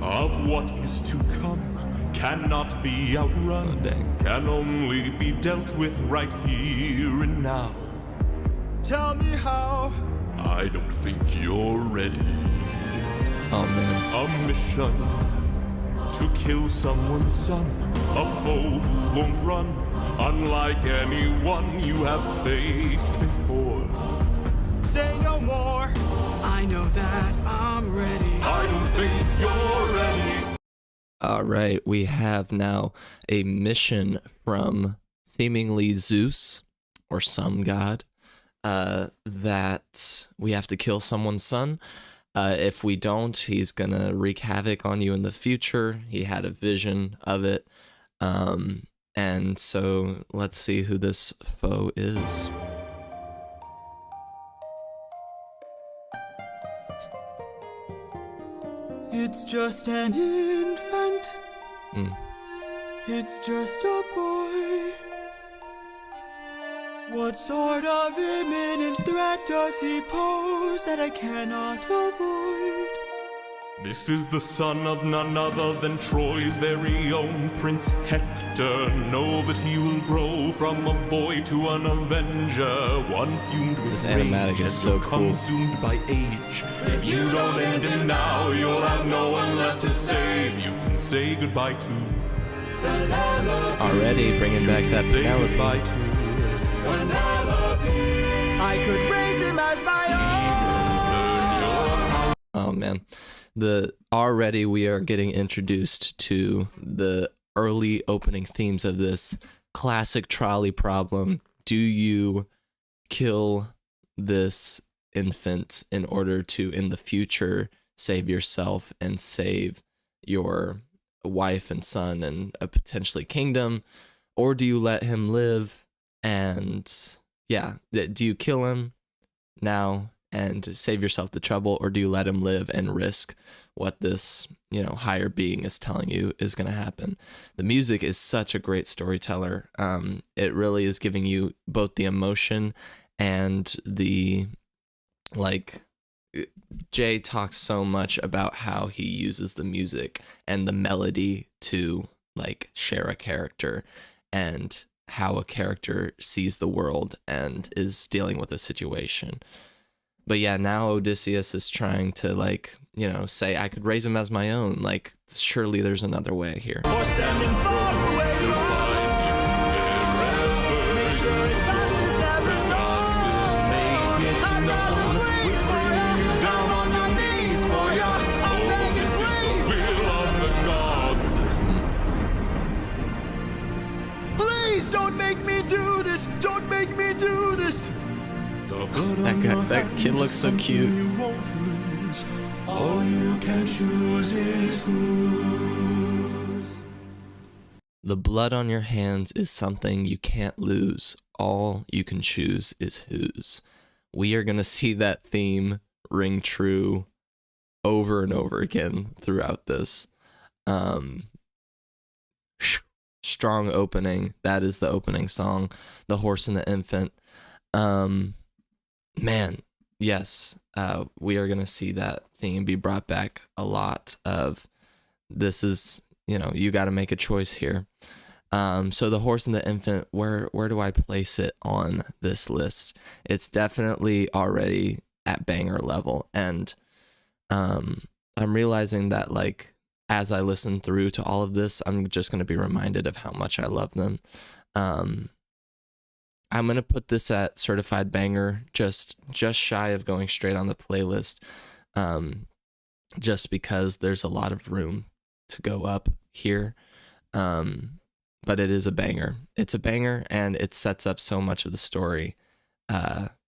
of what is to come cannot be outrun, Oh, dang. can only be dealt with right here and now. Tell me how. I don't think you're ready. Oh man. A mission to kill someone's son. A foe won't run, unlike anyone you have faced before. Say no more. I know that I'm ready. I don't think you're ready. All right, we have now a mission from seemingly Zeus or some god, that we have to kill someone's son. If we don't, he's gonna wreak havoc on you in the future. He had a vision of it. And so let's see who this foe is. It's just an infant. It's just a boy. What sort of imminent threat does he pose that I cannot avoid? This is the son of none other than Troy's very own Prince Hector. Know that he will grow from a boy to an avenger, one fumed with This rage animatic is and so cool. consumed by age. If you don't end it now, you'll have no one left to save. You can say goodbye to Penelope. Already bringing back that say goodbye Penelope. to Penelope. I could raise him as my own. Oh man. Already we are getting introduced to the early opening themes of this classic trolley problem. Do you kill this infant in order to, in the future, save yourself and save your wife and son and a potentially kingdom? Or do you let him live and, yeah, do you kill him now and save yourself the trouble, or do you let him live and risk what this, higher being is telling you is going to happen? The music is such a great storyteller. It really is giving you both the emotion and the, Jay talks so much about how he uses the music and the melody to, share a character and how a character sees the world and is dealing with a situation. But yeah, now Odysseus is trying to say, I could raise him as my own. Surely there's another way here. Or sending far away from home. Make sure his past is never known. I'd rather wait forever. Down on my knees for ya. I'm begging, please. That kid looks so cute. All you can choose is whose. The blood on your hands is something you can't lose. All you can choose is whose. We are going to see that theme ring true over and over again throughout this. Strong opening. That is the opening song. The Horse and the Infant. Man, yes, we are going to see that theme be brought back a lot of this is, you got to make a choice here. So The Horse and the Infant, where do I place it on this list? It's definitely already at banger level. And I'm realizing that, like, as I listen through to all of this, I'm just going to be reminded of how much I love them. I'm going to put this at certified banger, just shy of going straight on the playlist, just because there's a lot of room to go up here. But it is a banger. It's a banger, and it sets up so much of the story.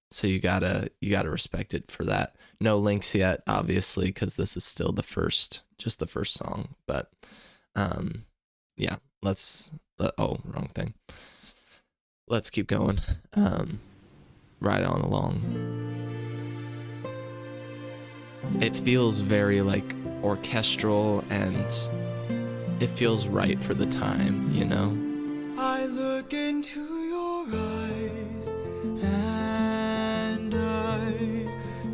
So you gotta respect it for that. No links yet, obviously, because this is still just the first song. But yeah, wrong thing. Let's keep going. Right on along. It feels very like orchestral, and it feels right for the time, I look into your eyes and I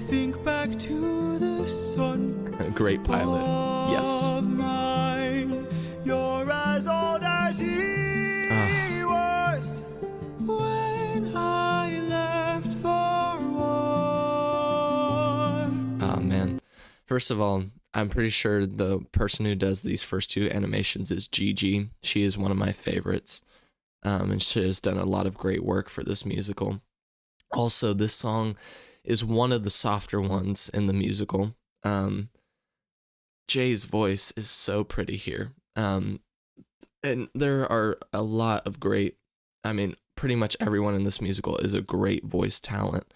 think back to the sun. A great pilot. Yes. Of mine. You're as old as he was when I left for war. Oh, man. First of all, I'm pretty sure the person who does these first two animations is Gigi. She is one of my favorites. And she has done a lot of great work for this musical. Also, this song is one of the softer ones in the musical. Jay's voice is so pretty here. And there are a lot of great, pretty much everyone in this musical is a great voice talent.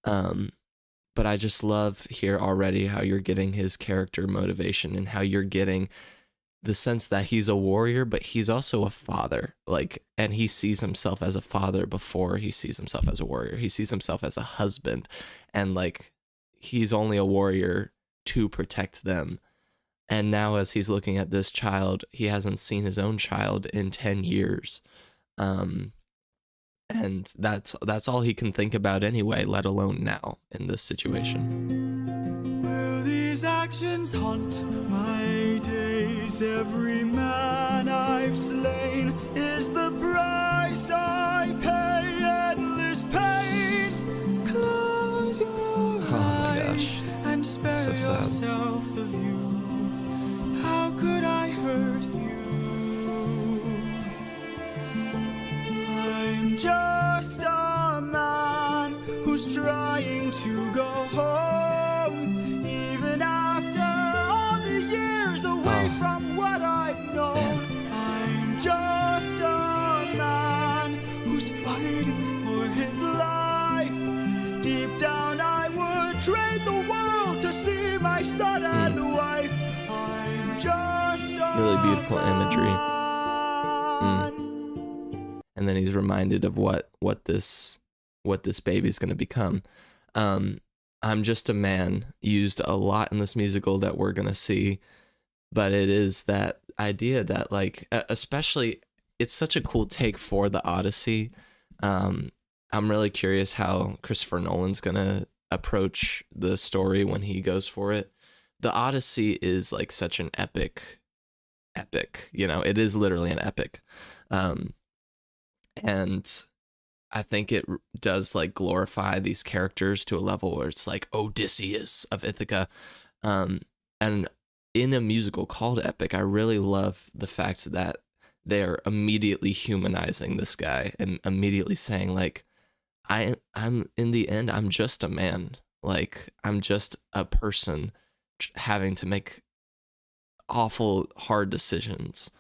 But I just love here already how you're getting his character motivation and how you're getting the sense that he's a warrior, but he's also a father. And he sees himself as a father before he sees himself as a warrior. He sees himself as a husband, and he's only a warrior to protect them. And now as he's looking at this child, he hasn't seen his own child in 10 years. And that's all he can think about anyway, let alone now in this situation. Will these actions haunt my days? Every man I've slain is the price I pay. Endless pain. Close your eyes and spare so sad. yourself the view. How could I hurt you? I'm just a man who's trying to go home, even after all the years away from what I've known. I'm just a man who's fighting for his life. Deep down I would trade the world to see my son and wife. I'm just a Really beautiful imagery. And then he's reminded of what this baby's going to become. I'm just a man used a lot in this musical that we're going to see, but it is that idea that especially it's such a cool take for the Odyssey. I'm really curious how Christopher Nolan's going to approach the story when he goes for it. The Odyssey is such an epic, it is literally an epic. And I think it does glorify these characters to a level where it's Odysseus of Ithaca. And in a musical called Epic, I really love the fact that they're immediately humanizing this guy and immediately saying I'm in the end, I'm just a man. I'm just a person having to make awful, hard decisions.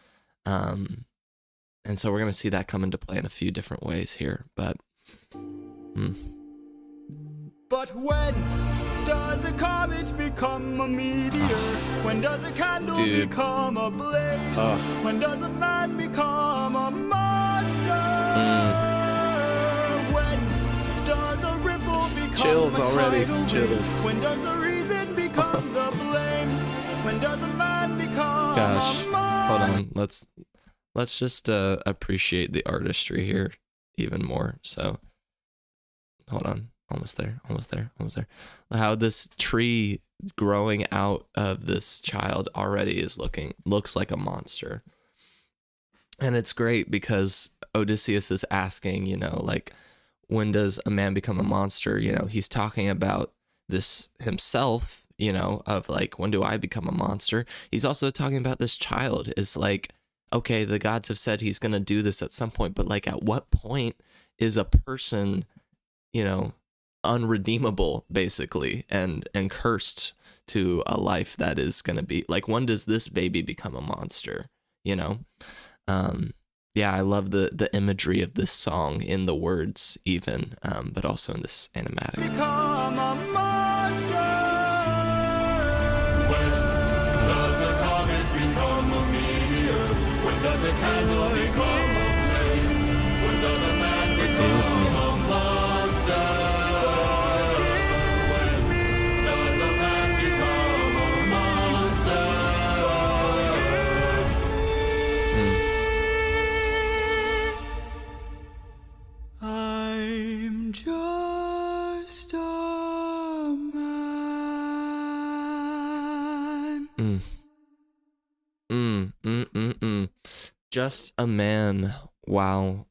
And so we're going to see that come into play in a few different ways here. But But when does a comet become a meteor? When does a candle become a blaze? When does a man become a monster? When does a ripple become a tidal wave? When does the reason become the blame? When does a man become a monster? Hold on. Let's just appreciate the artistry here even more. So, hold on. Almost there. How this tree growing out of this child already looks like a monster. And it's great because Odysseus is asking, like, when does a man become a monster? He's talking about this himself, of like, when do I become a monster? He's also talking about this child is like, okay, the gods have said he's going to do this at some point, but like, at what point is a person, unredeemable basically and cursed to a life that is going to be like, when does this baby become a monster? I love the imagery of this song in the words even, but also in this animatic. Become a monster. When does a comet become a meteor? When does a candle become a blaze? When does a man become a monster? I'm just a man. Just a man. Wow.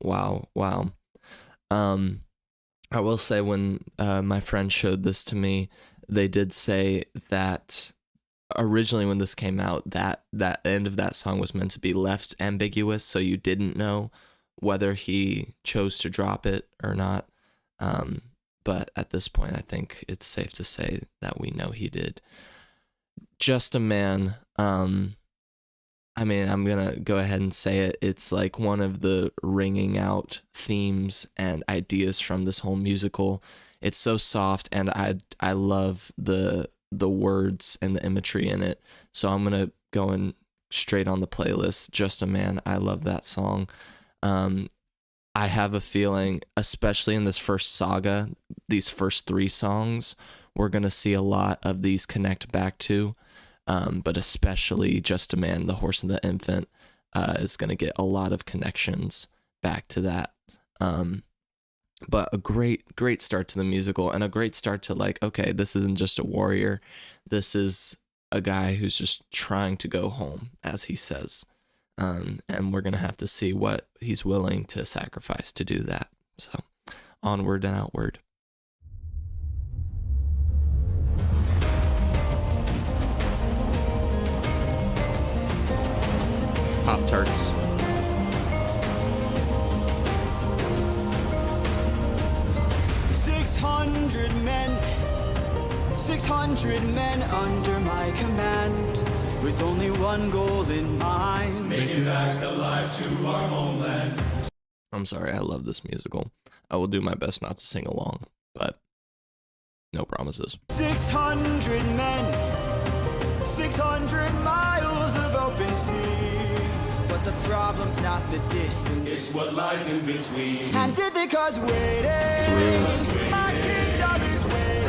I will say when my friend showed this to me, they did say that originally when this came out, that end of that song was meant to be left ambiguous, so you didn't know whether he chose to drop it or not. But at this point, I think it's safe to say that we know he did. Just a Man. I'm going to go ahead and say it. It's like one of the ringing out themes and ideas from this whole musical. It's so soft, and I love the words and the imagery in it. So I'm going to go in straight on the playlist. Just a Man. I love that song. I have a feeling, especially in this first saga, these first 3 songs, we're going to see a lot of these connect back to, but especially Just a Man, The Horse and the Infant, is going to get a lot of connections back to that. But a great start to the musical, and a great start to like, okay, this isn't just a warrior. This is a guy who's just trying to go home, as he says. And we're going to have to see what he's willing to sacrifice to do that. So, onward and outward. Pop-Tarts. Six hundred men under my command, with only one goal in mind. Make it back alive to our homeland. I'm sorry, I love this musical. I will do my best not to sing along, but no promises. 600 men, 600 miles of open sea. But the problem's not the distance, It's what lies in between. and Ithaca's waiting. My kingdom is waiting.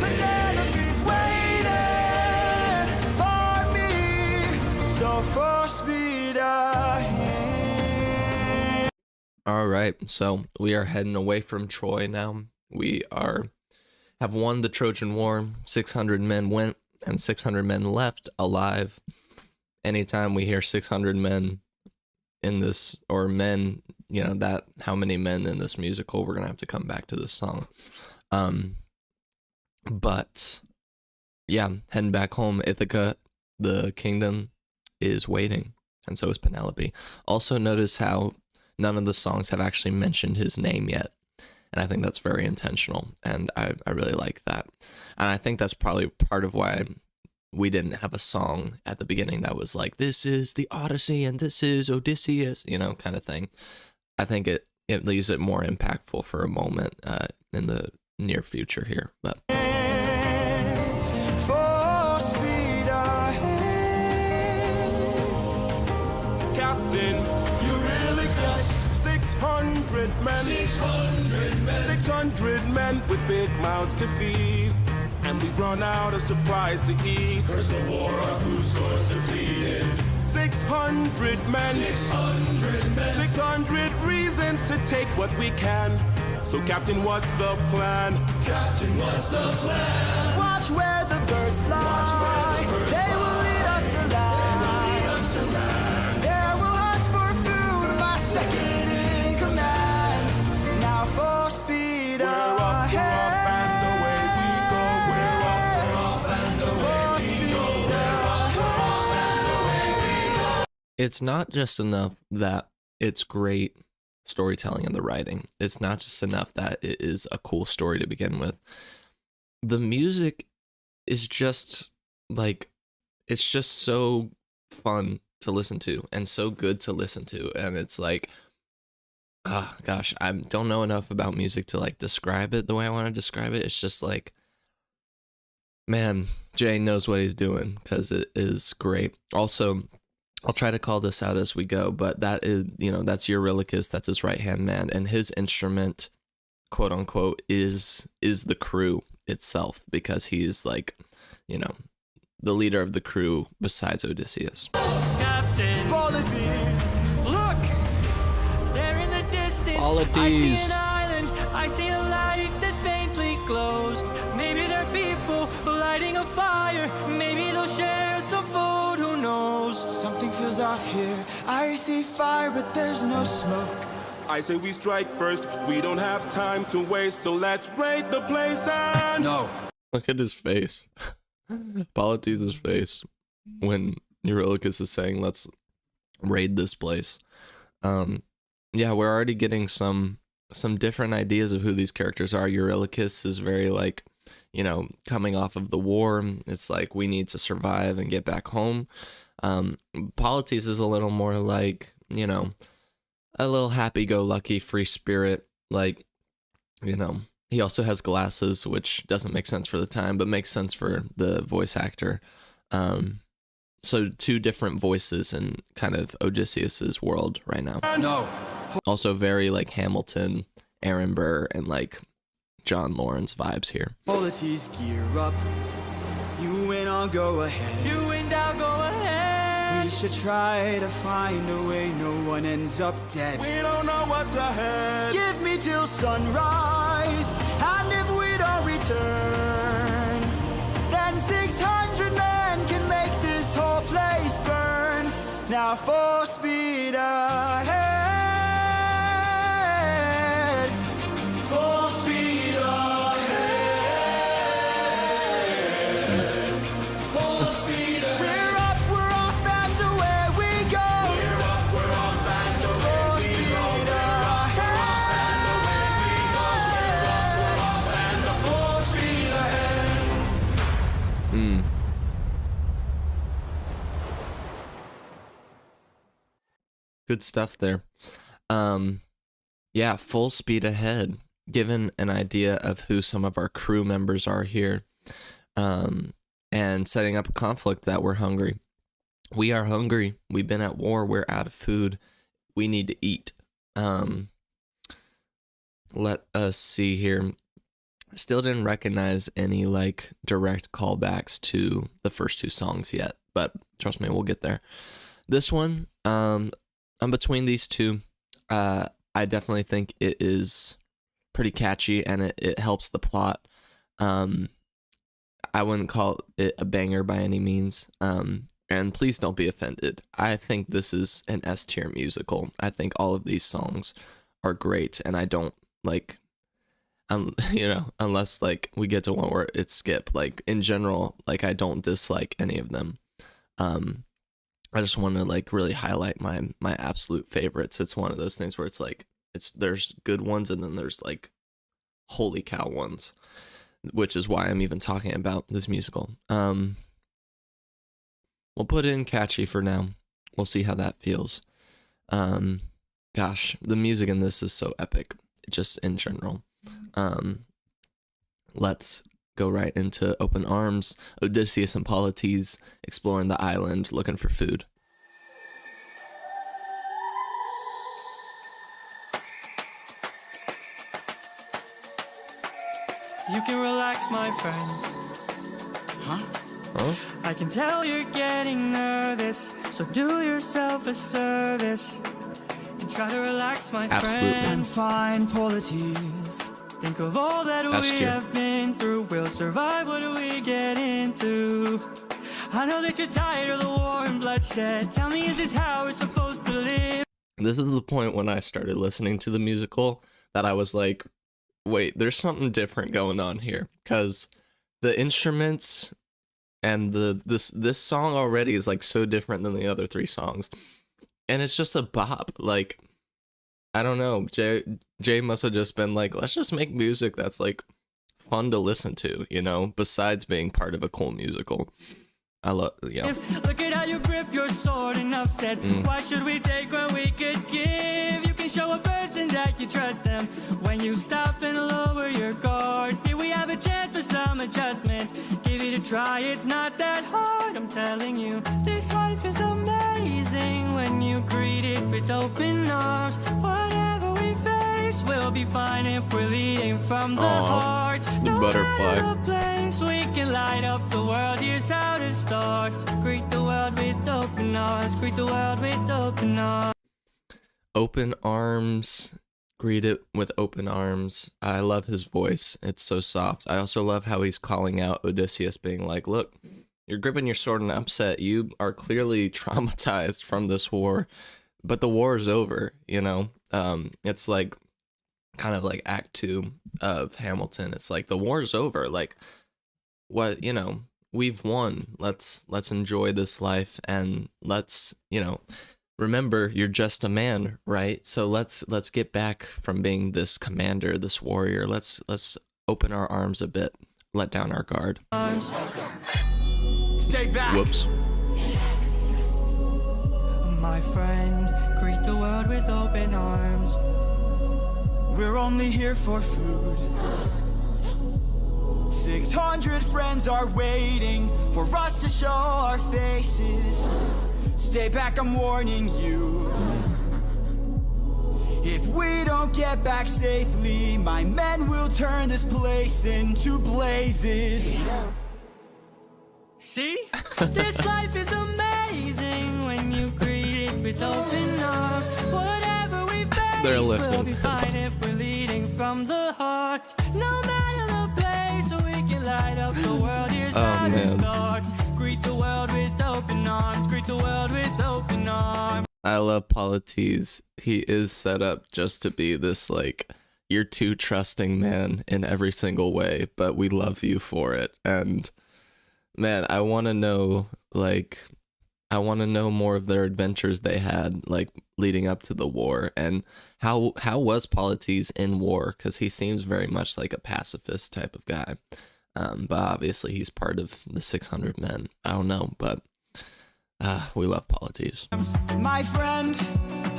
Penelope's waiting for me. So for speed ahead. All right, so we are heading away from Troy now. We have won the Trojan War. 600 men went and 600 men left alive. Anytime we hear 600 men in this, or men, that how many men in this musical, we're gonna have to come back to this song. But yeah, heading back home, Ithaca, the kingdom, is waiting, and so is Penelope. Also, notice how none of the songs have actually mentioned his name yet. And I think that's very intentional, and I really like that. And I think that's probably part of why we didn't have a song at the beginning that was like, this is the Odyssey and this is Odysseus, kind of thing. I think it leaves it more impactful for a moment in the near future here. But Full speed ahead. Captain, you really got 600 men. 600 men with big mouths to feed. And we've run out of supplies to eat. There's a war of whose source depleted. 600 men. 600 reasons to take what we can. So Captain, what's the plan? Captain, what's the plan? Watch where the birds fly. They will lead us to land. Yeah, we'll hunt for food by second in command. Now full speed We're up, and away we go. We're up, And away we go. it's not just enough that it's great storytelling and the writing. It's not just enough that it is a cool story to begin with. The music is just like, it's just so fun to listen to and so good to listen to. And it's like, oh gosh, I don't know enough about music to like describe it the way I want to describe it. It's just like, man, Jay knows what he's doing because it is great. Also, I'll try to call this out as we go, but that is, that's Eurylochus, that's his right-hand man, and his instrument, quote unquote, is the crew itself, because he's like, the leader of the crew besides Odysseus. Captain. Qualities. Look! There in the distance, Qualities. I see an island. I see a light that faintly glows. Maybe they're people lighting a fire. Maybe they'll share some food, who knows? Something feels off here. I see fire, but there's no smoke. I say we strike first. We don't have time to waste, so let's raid the place and... No. Look at his face. Polites' face when Eurylochus is saying, let's raid this place. Yeah, we're already getting some different ideas of who these characters are. Eurylochus is very like, coming off of the war. It's like, we need to survive and get back home. Polites is a little more like, a little happy-go-lucky, free spirit. Like, he also has glasses, which doesn't make sense for the time, but makes sense for the voice actor. So two different voices in kind of Odysseus's world right now. No. Also very like Hamilton, Aaron Burr, and like John Lawrence vibes here. Polities, gear up. You and I'll go ahead. You and I'll go ahead. We should try to find a way no one ends up dead. We don't know what's ahead. Give me till sunrise, and if we don't return, then 600 men can make this whole place burn. Now full speed ahead. Full speed ahead. Full speed ahead. We're up, we're off, and away we go. We're up, we're off, and away Full we speed go. ahead. Full speed ahead. Good stuff there. Yeah, full speed ahead. Given an idea of who some of our crew members are here, and setting up a conflict that we're hungry. We are hungry. We've been at war. We're out of food. We need to eat. Let us see here. Still didn't recognize any like direct callbacks to the first two songs yet, but trust me, we'll get there. This one, I'm between these two. I definitely think it is pretty catchy and it helps the plot. I wouldn't call it a banger by any means. And please don't be offended. I think this is an S tier musical. I think all of these songs are great, and I don't like, unless like we get to one where it's skip. Like in general, like I don't dislike any of them. I just want to like really highlight my absolute favorites. It's one of those things where it's like there's good ones and then there's like holy cow ones, which is why I'm even talking about this musical. We'll put it in catchy for now. We'll see how that feels. Gosh, the music in this is so epic, just in general. let's go right into Open Arms, Odysseus and Polites exploring the island, looking for food. You can relax, my friend. Huh? I can tell you're getting nervous, so do yourself a service and try to relax, my Absolutely. friend. And find Polites. Think of all that we have been through. We'll survive. What do we get into? I know that you're tired of the war and bloodshed. Tell me, is this how we're supposed to live? This is the point when I started listening to the musical that I was like, wait, there's something different going on here, because the instruments and this song already is like so different than the other three songs, and it's just a bop. Like, I don't know, Jay must have just been like, let's just make music that's like fun to listen to, you know, besides being part of a cool musical. I love, yeah. Look at how you grip your sword, enough said. Why should we take when we could give? You can show a person that you trust them when you stop and lower your guard. Here we have a chance for some adjustment. Give it a try, it's not that hard. I'm telling you, this life is amazing when you greet it with open arms. Whatever we face, we'll be fine if we're leading from the heart. The No butterfly. matter the place, we can light up the world. Here's how to start. Greet the world with open arms. Greet the world with open arms. Open arms, greet it with open arms. I love his voice. It's so soft. I also love how he's calling out Odysseus, being like, look, you're gripping your sword and upset. You are clearly traumatized from this war, but the war is over, you know? It's like kind of like Act 2 of Hamilton. It's like the war's over. Like, what, you know, we've won. Let's enjoy this life, and let's, you know, remember, you're just a man, right? So let's get back from being this commander, this warrior. Let's open our arms a bit, let down our guard. Stay back. Whoops. My friend, greet the world with open arms. We're only here for food. 600 friends are waiting for us to show our faces. Stay back, I'm warning you. If we don't get back safely, my men will turn this place into blazes. See? This life is amazing when you greet it with open arms. Whatever we face, They're lifting. we'll be fine if we're leading from the heart. No matter the place, we can light up the world. Here's how to start. Greet the world with open arms. Greet the world with open arms. I love Polites. He is set up just to be this, like, you're too trusting man in every single way, but we love you for it. And man, I want to know, like, I want to know more of their adventures they had, like, leading up to the war, and how was Polites in war, because he seems very much like a pacifist type of guy. But obviously he's part of the 600 men. I don't know, but we love Polites. My friend,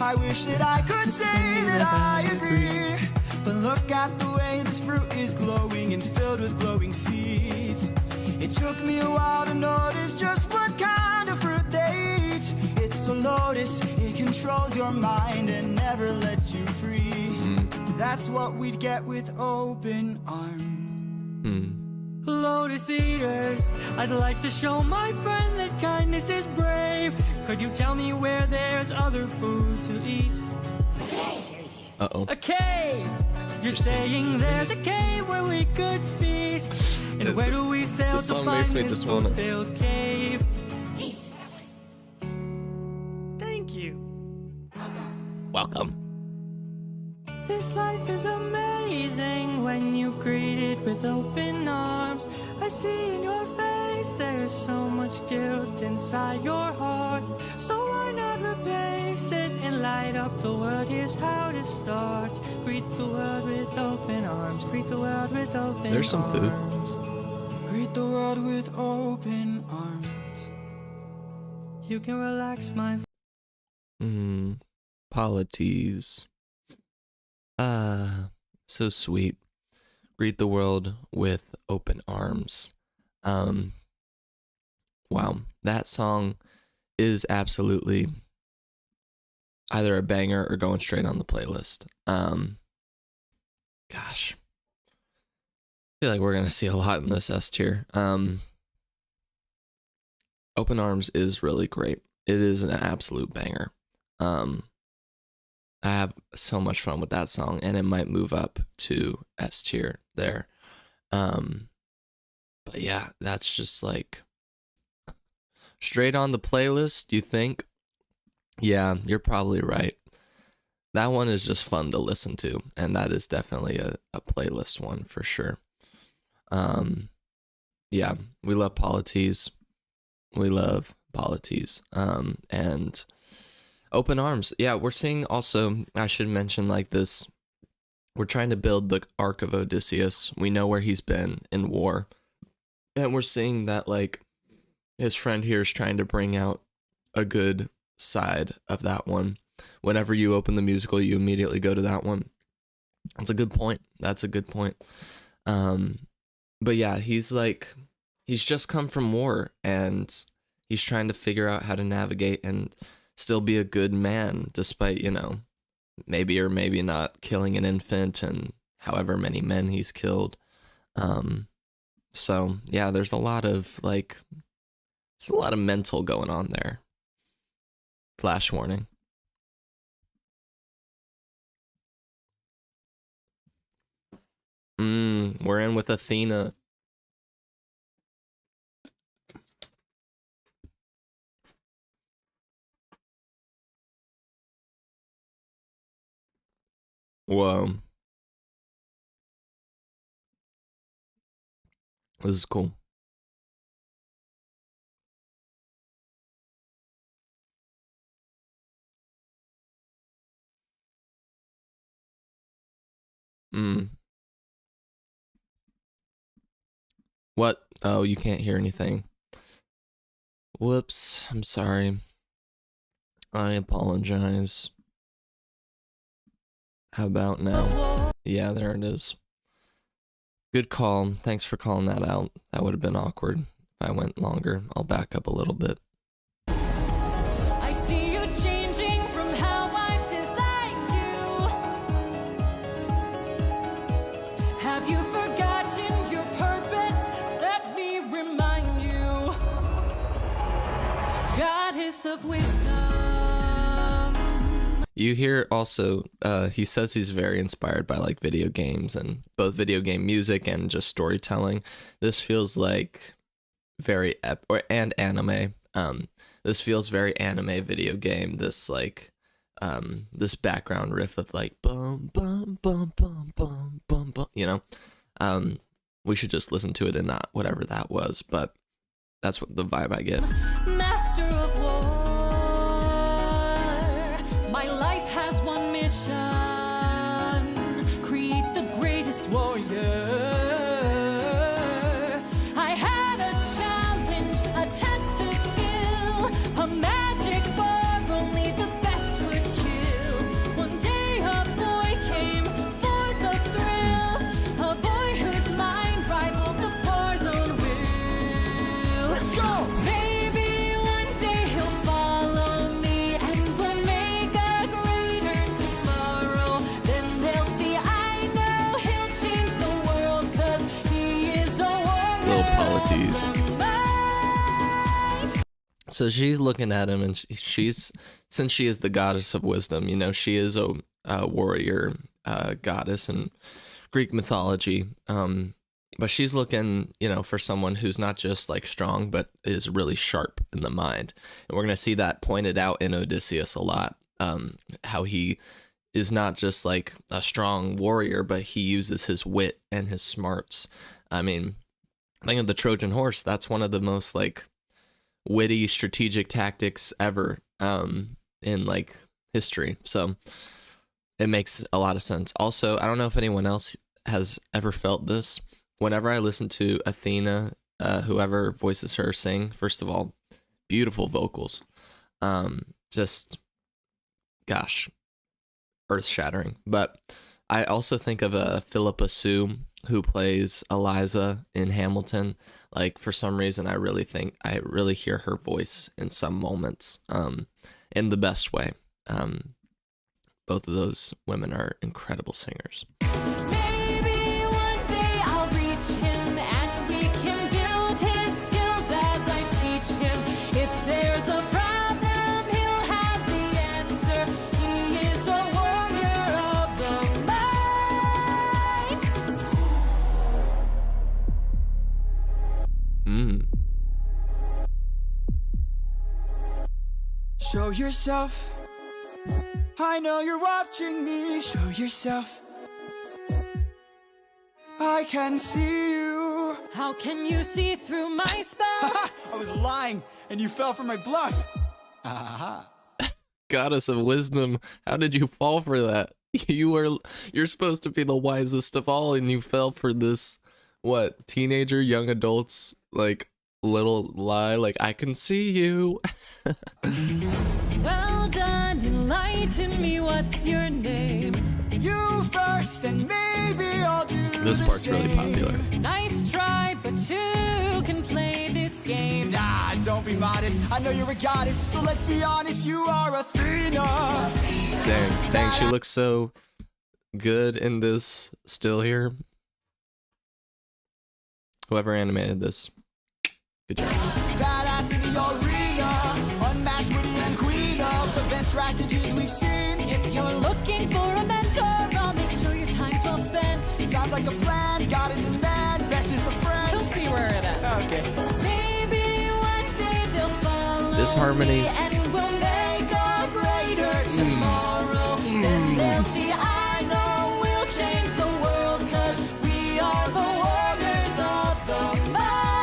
I wish that I could say that I agree. But look at the way this fruit is glowing and filled with glowing seeds. It took me a while to notice just what kind of fruit they eat. It's a lotus, it controls your mind and never lets you free. That's what we'd get with open arms. Lotus eaters, I'd like to show my friend that kindness is brave. Could you tell me where there's other food to eat? Uh-oh. A cave! You're saying there's a cave where we could feast. And where do we sail This to song find makes me this just wanna- food-filled cave? Thank you. Welcome. This life is amazing when you greet it with open arms. I see in your face there's so much guilt inside your heart. So why not replace it and light up the world? Here's how to start. Greet the world with open arms. Greet the world with open arms. There's some food. Greet the world with open arms. You can relax, my Polites. So sweet. Greet the world with open arms. Wow, that song is absolutely either a banger or going straight on the playlist. Gosh, I feel like we're gonna see a lot in this S tier. Open Arms is really great. It is an absolute banger. I have so much fun with that song, and it might move up to S tier there. But yeah, that's just like straight on the playlist, you think? Yeah, you're probably right. That one is just fun to listen to, and that is definitely a playlist one for sure. Yeah, we love Polities. We love Polities. And Open Arms. Yeah, we're seeing also, I should mention like this, we're trying to build the arc of Odysseus. We know where he's been in war. And we're seeing that like his friend here is trying to bring out a good side of that one. Whenever you open the musical, you immediately go to that one. That's a good point. That's a good point. But yeah, he's just come from war, and he's trying to figure out how to navigate and still be a good man, despite, you know, maybe or maybe not killing an infant and however many men he's killed. So yeah, there's a lot of mental going on there. Flash warning. We're in with Athena. Whoa. This is cool. What? Oh, you can't hear anything. Whoops. I'm sorry. I apologize. How about now? Yeah, there it is. Good call. Thanks for calling that out. That would have been awkward if I went longer. I'll back up a little bit. I see you changing from how I've designed you. Have you forgotten your purpose? Let me remind you. Goddess of wisdom. You hear also, he says he's very inspired by like video games and both video game music and just storytelling. This feels like very and anime. This feels very anime video game. This like this background riff of like bum bum bum bum bum bum bum. You know, we should just listen to it and not whatever that was, but that's what the vibe I get. Master of war. My life has one mission. Create the greatest warrior. I had a challenge, a test of skill, a magic bar only the best could kill. One day a boy came for the thrill, a boy whose mind rivaled the bar's own will. Let's go! Maybe one day he'll follow me and we'll make a greater tomorrow. Then they'll see I know he'll change the world, 'cause he is a warrior. Little Polities. of the mind. So she's looking at him, and she's since she is the goddess of wisdom, you know, she is a warrior goddess in Greek mythology. But she's looking, you know, for someone who's not just like strong, but is really sharp in the mind. And we're gonna see that pointed out in Odysseus a lot. How he is not just like a strong warrior, but he uses his wit and his smarts. I mean, think of the Trojan horse. That's one of the most like witty strategic tactics ever in like history. So it makes a lot of sense. Also, I don't know if anyone else has ever felt this. Whenever I listen to Athena, whoever voices her, sing, first of all, beautiful vocals. Just, gosh, earth shattering. But I also think of Philippa Sue who plays Eliza in Hamilton. Like, for some reason, I really hear her voice in some moments, in the best way. Both of those women are incredible singers. Maybe one day I'll reach him and we can build his skills as I teach him. If there's a problem, he'll have the answer. He is a warrior of the mind. Show yourself. I know you're watching me. Show yourself. I can see you. How can you see through my spell? I was lying, and you fell for my bluff. Goddess of wisdom, how did you fall for that? You're supposed to be the wisest of all, and you fell for this, what, teenager, young adults, like, little lie, like, I can see you. Well done, enlighten me, what's your name? You first, and maybe I'll do This the part's really same. popular. Nice try, but two can play this game. Nah, don't be modest. I know you're a goddess, so let's be honest. You are Athena. Dang, she looks so good in this still here. Whoever animated this, good job. Badass in the arena, unmatched, witty, and queen of the best strategies we've seen. If you're looking for a mentor, I'll make sure your time's well spent. Sounds like a plan, goddess and man, best is the friend. We'll see where it ends. Okay. Maybe one day they'll follow This harmony. me and we'll make a greater tomorrow. Then they'll see I know we'll change the world, 'cause we are the warriors of the mind.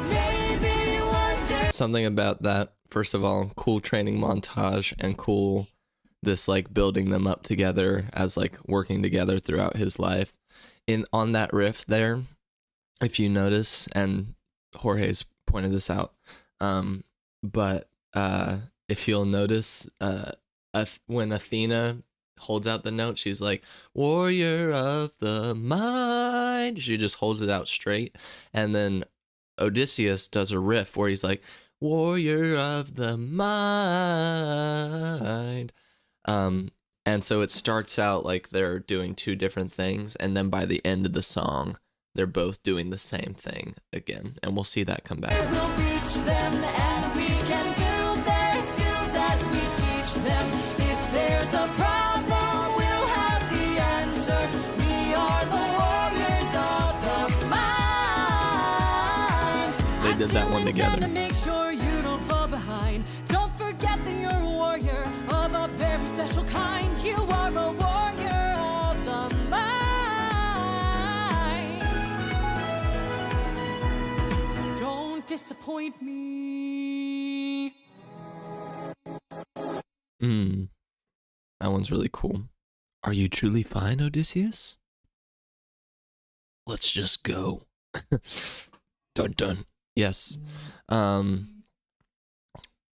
Maybe one day. Something about that, first of all, cool training montage, and cool this like building them up together as like working together throughout his life. On that riff there, if you notice, and Jorge's pointed this out, but if you'll notice, when Athena holds out the note, she's like, warrior of the mind. She just holds it out straight. And then Odysseus does a riff where he's like, warrior of the mind. And so it starts out like they're doing two different things, and then by the end of the song, they're both doing the same thing again, and we'll see that come back. We'll reach them and we can build their skills as we teach them. If there's a problem, we'll have the answer. We are the warriors of the mind. They did that one together. To make sure you don't fall behind. Don't forget that you're a warrior of a very special kind. You are a warrior of the mind. Don't disappoint me. That one's really cool. Are you truly fine, Odysseus? Let's just go. Dun dun. Yes.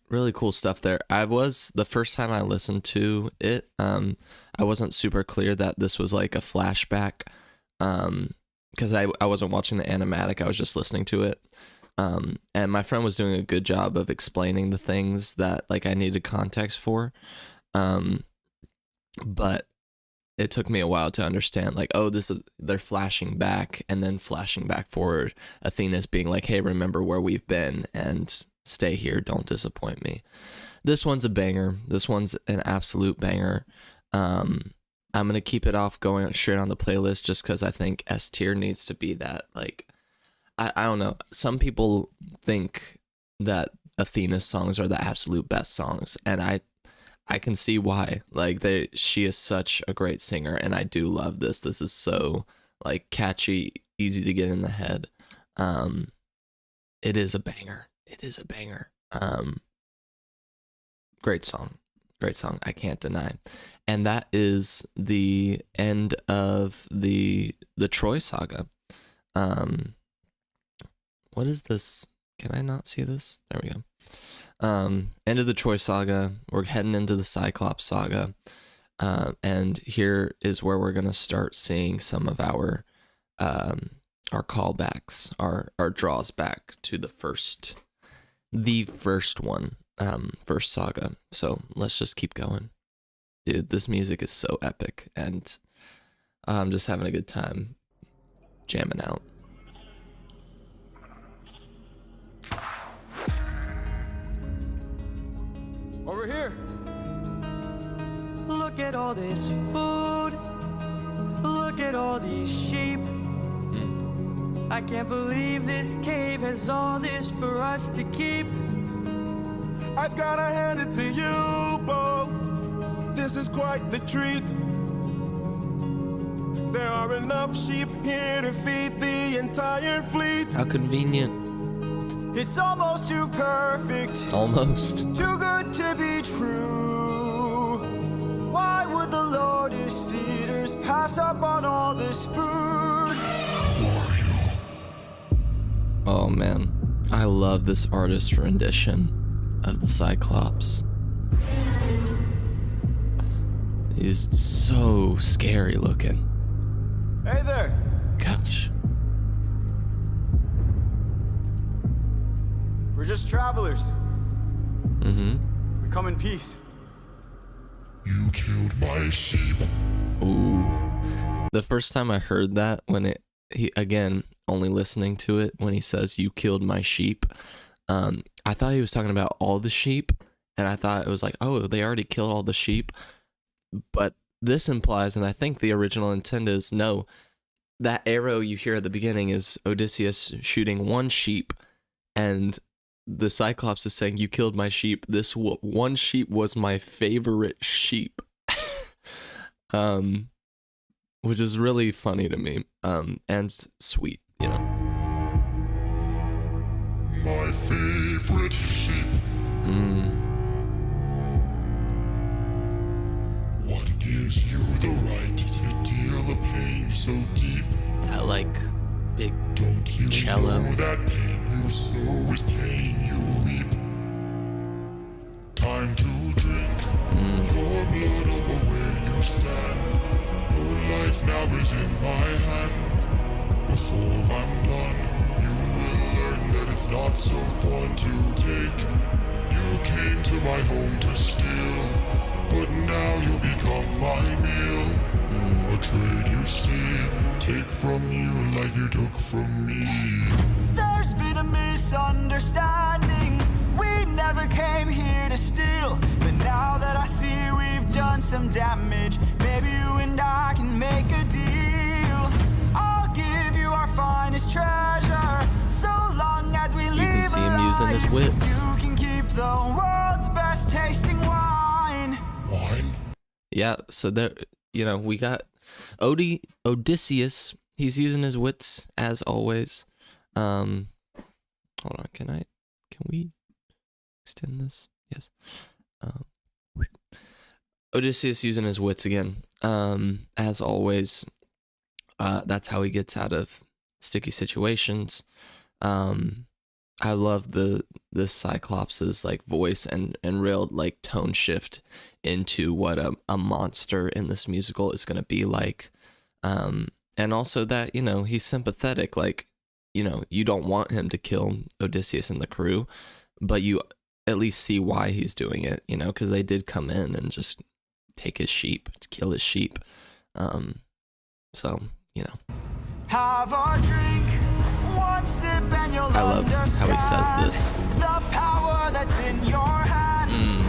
Really cool stuff there. The first time I listened to it, I wasn't super clear that this was like a flashback, because I wasn't watching the animatic, I was just listening to it. And my friend was doing a good job of explaining the things that like I needed context for. But it took me a while to understand, like, oh, they're flashing back and then flashing back forward. Athena's being like, hey, remember where we've been and stay here. Don't disappoint me. This one's a banger. This one's an absolute banger. I'm going to keep it off going straight on the playlist just because I think S tier needs to be that. Like, I don't know. Some people think that Athena's songs are the absolute best songs, and I can see why. Like, she is such a great singer, and I do love this. This is so like catchy, easy to get in the head. It is a banger. It is a banger. Great song. Great song. I can't deny. And that is the end of the Troy saga. What is this? Can I not see this? There we go. End of the Troy saga. We're heading into the Cyclops saga. And here is where we're going to start seeing some of our callbacks, our draws back to the first one, first Saga. So let's just keep going. Dude, this music is so epic, and I'm just having a good time jamming out. Over here. Look at all this food. Look at all these sheep. I can't believe this cave has all this for us to keep. I've gotta hand it to you both. This is quite the treat. There are enough sheep here to feed the entire fleet. How convenient. It's almost too perfect. Almost. Too good to be true. Why would the Lotus Eaters pass up on all this food? Oh man, I love this artist's rendition of the Cyclops. He's so scary looking. Hey there. Gosh. We're just travelers. Mm-hmm. We come in peace. You killed my sheep. Ooh. The first time I heard that, he again, only listening to it, when he says, "You killed my sheep," I thought he was talking about all the sheep, and I thought it was like, oh, they already killed all the sheep. But this implies, and I think the original intent is, no, that arrow you hear at the beginning is Odysseus shooting one sheep, and the Cyclops is saying, "You killed my sheep. This one sheep was my favorite sheep." Which is really funny to me, and sweet, you know. My favorite sheep. What gives you the right to deal the pain so deep? I like big Don't you cello. know that pain you sow is pain you reap? Time to drink your blood over where you stand. Your life now is in my hand. Before I'm done, you will learn that it's not so fun to take. You came to my home to steal, but now you'll become my meal. A trade you see, take from you like you took from me. There's been a misunderstanding. We never came here to steal. But now that I see we've done some damage, maybe you and I can make a deal. I'll give you our finest treasure, so long as we live You can see him using his wits. You can keep the world's best tasting wine. Wine? Yeah, so there, you know, we got Odysseus. He's using his wits as always. Hold on, can we extend this? Yes. Odysseus using his wits again. As always. That's how he gets out of sticky situations. I love the Cyclops' like voice and real like tone shift into what a monster in this musical is going to be like. And also that, you know, he's sympathetic. Like, you know, you don't want him to kill Odysseus and the crew, but you at least see why he's doing it, you know, because they did come in and just take his sheep, kill his sheep. So, you know. Have a drink, one sip and you'll I love how he says this. The power that's in your hands.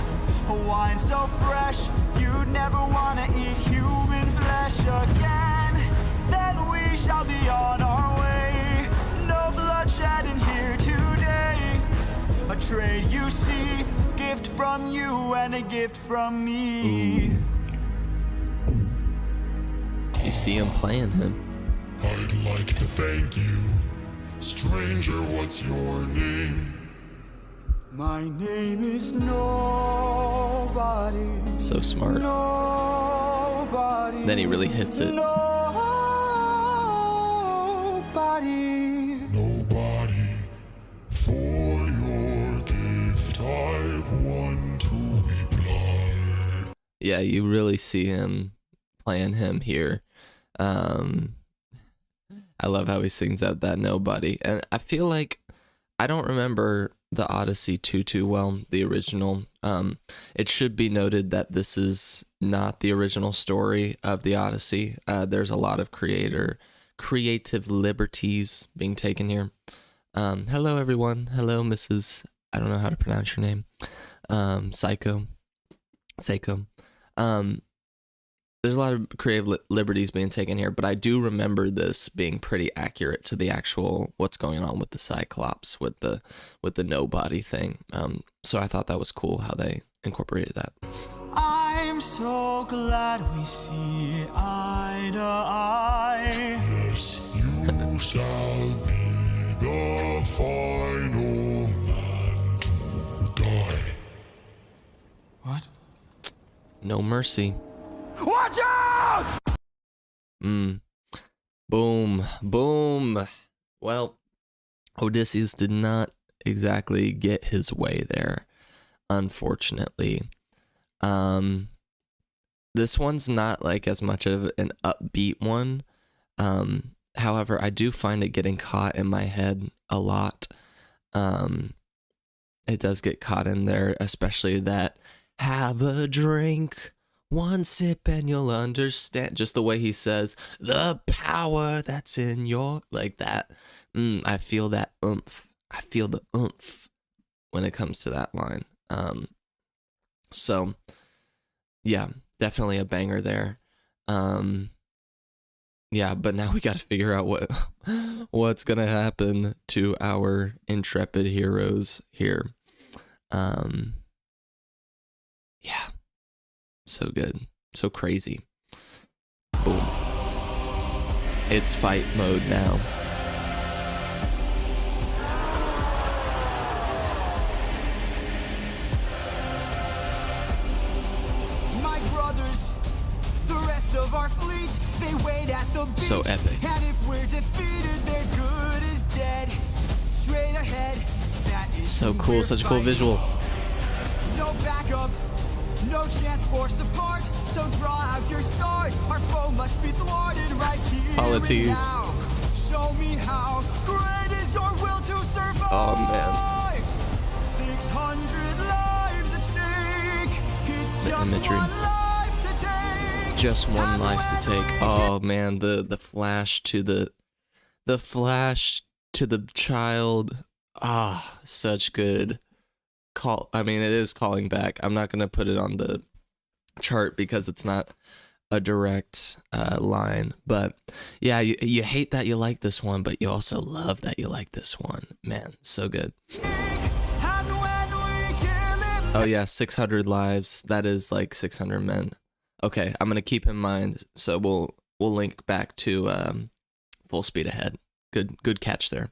A wine so fresh, you'd never want to eat human flesh again. Then we shall be on our way. No bloodshed in here today. A trade you see, gift from you and a gift from me. Ooh. You see him playing him. I'd like to thank you. Stranger, what's your name? My name is Nobody. So smart. Nobody. Then he really hits it. Nobody. Nobody. For your gift, I've won to be blind. yeah, you really see him playing him here. I love how he sings out that nobody. And I feel like I don't remember the Odyssey too well, the original. It should be noted that this is not the original story of the Odyssey. There's a lot of creative liberties being taken here. Hello, everyone. Hello, Mrs. I don't know how to pronounce your name. Seiko. There's a lot of creative liberties being taken here, but I do remember this being pretty accurate to the actual what's going on with the Cyclops, with the nobody thing. So I thought that was cool how they incorporated that. I'm so glad we see eye to eye. Yes, you shall be the final man to die. What? No mercy. Watch out! Boom. Well, Odysseus did not exactly get his way there, unfortunately. This one's not like as much of an upbeat one. However, I do find it getting caught in my head a lot. It does get caught in there, especially that have a drink. One sip and you'll understand. Just the way he says, the power that's in your... Like that. I feel that oomph. I feel the oomph when it comes to that line. So, yeah, definitely a banger there. Yeah, but now we got to figure out what's going to happen to our intrepid heroes here. Yeah. So good. So crazy. Boom. It's fight mode now. My brothers, the rest of our fleet, they wait at the beach. So epic. And if we're defeated, their good is dead. Straight ahead, that is So cool. Such a cool visual. No backup. No chance for support, so draw out your sword. Our foe must be thwarted right here Polities. and now. Show me how great is your will to survive. Oh, man. 600 lives at stake. It's The just imagery. one life to take. Just one And life to when take. we Oh man, the flash to the child. Ah, such good call. I mean, it is calling back. I'm not gonna put it on the chart because it's not a direct line, but yeah, you hate that you like this one, but you also love that you like this one. Man, so good. And when we kill him, Oh yeah, 600 lives. That is like 600 men. Okay, I'm gonna keep in mind. So we'll link back to Full Speed Ahead. Good catch there.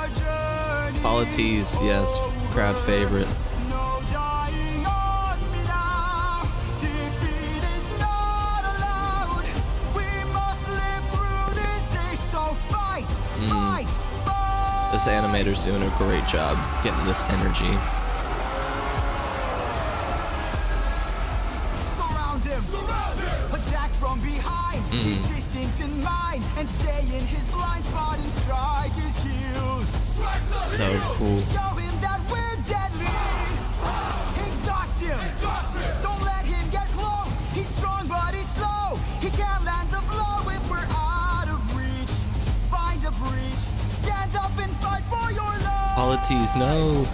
our journey Polities, yes, crowd favorite. No dying on me now. Defeat is not allowed. We must live through this day. So fight, fight. This animator's doing a great job getting this energy. Surround him. Attack from behind. Keep distance in mind and stay in his blind spot and strike his heels. So cool. Show him that we're deadly. Exhaust him. Don't let him get close. He's strong but he's slow. He can't land a blow if we're out of reach. Find a breach. Stand up and fight for your life. Polities, no.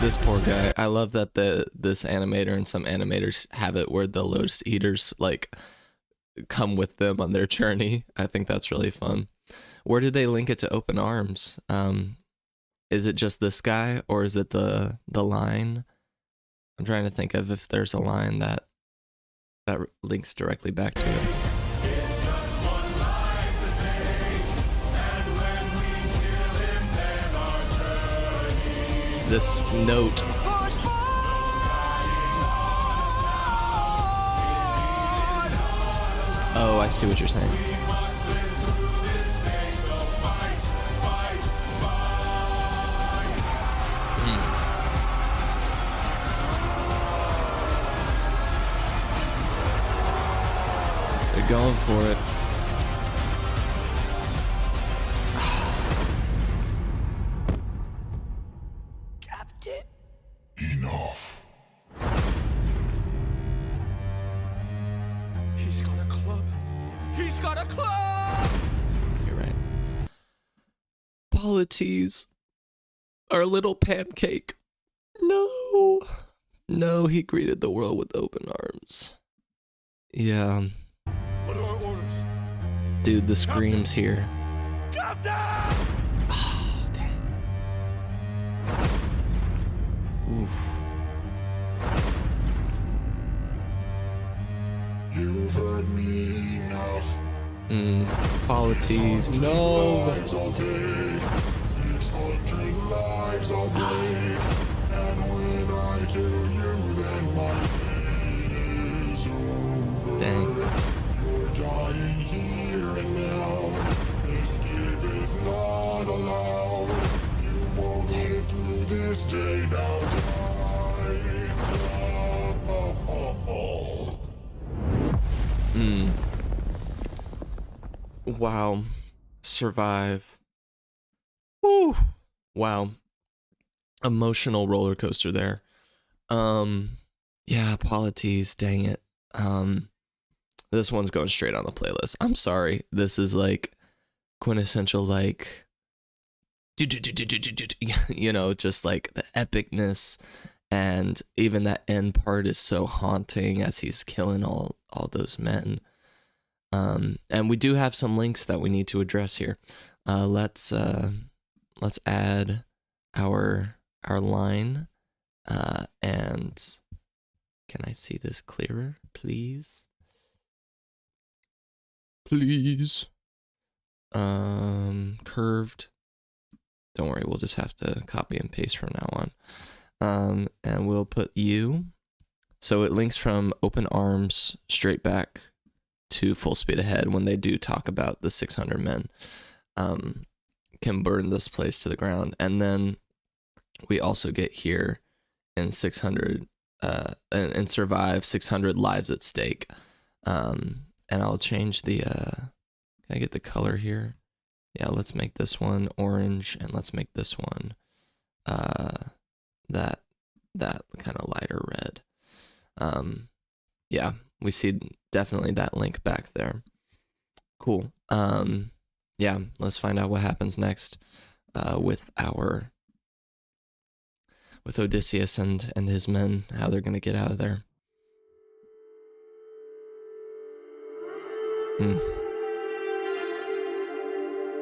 This poor guy. I love that this animator and some animators have it where the Lotus Eaters like come with them on their journey. I think that's really fun. Where did they link it to Open Arms? Is it just this guy or is it the line? I'm trying to think of if there's a line that links directly back to it. This note. Push forward. Oh, I see what you're saying. for it. Captain. Enough. He's got a club. He's got a club! You're right. Polites, our little pancake. No. No, he greeted the world with open arms. Yeah. What are our orders? Dude, the screams here. Captain! Oh, dang. Oof. You've heard me enough. Polites, no. Lives I'll take, 600 lives I'll break. And when I kill you, then my fate is over. Dang. You're dying here and now. Escape is not allowed. You won't live through this day now. Die. Wow. Survive. Woo. Wow. Emotional roller coaster there. Yeah, Polites, dang it. This one's going straight on the playlist. I'm sorry. This is like quintessential, like, you know, just like the epicness, and even that end part is so haunting as he's killing all those men. And we do have some links that we need to address here. Let's add our line, and can I see this clearer, please? Please. Curved. Don't worry, we'll just have to copy and paste from now on. And we'll put you. So it links from open arms straight back to full speed ahead when they do talk about the 600 men can burn this place to the ground. And then we also get here in 600 and survive 600 lives at stake. And I'll change the can I get the color here? Yeah, let's make this one orange, and let's make this one that kind of lighter red. Yeah, we see definitely that link back there. Cool. Yeah, let's find out what happens next with Odysseus and his men, how they're gonna get out of there.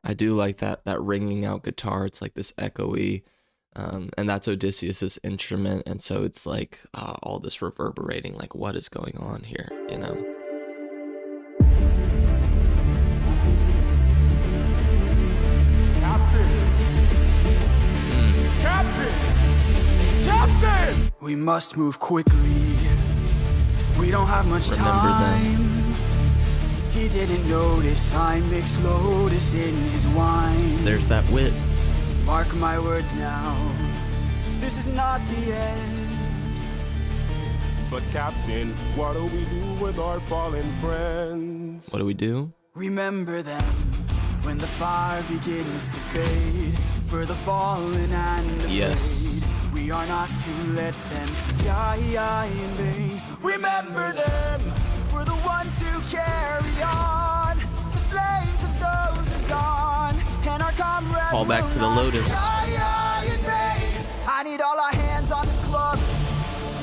I do like that ringing out guitar. It's like this echoey, and that's Odysseus's instrument, and so it's like all this reverberating, like what is going on here, you know? Captain! It's Captain! We must move quickly. We don't have much time. He didn't notice I mixed Lotus in his wine. There's that wit. Mark my words now. This is not the end. But Captain, what do we do with our fallen friends? What do we do? Remember them when the fire begins to fade. For the fallen and afraid. Yes. We are not to let them die in vain. Remember them. We're the ones who carry on. The flames of those are gone, and our comrades Fall back will to the not Lotus. die in vain. I need all our hands on this club.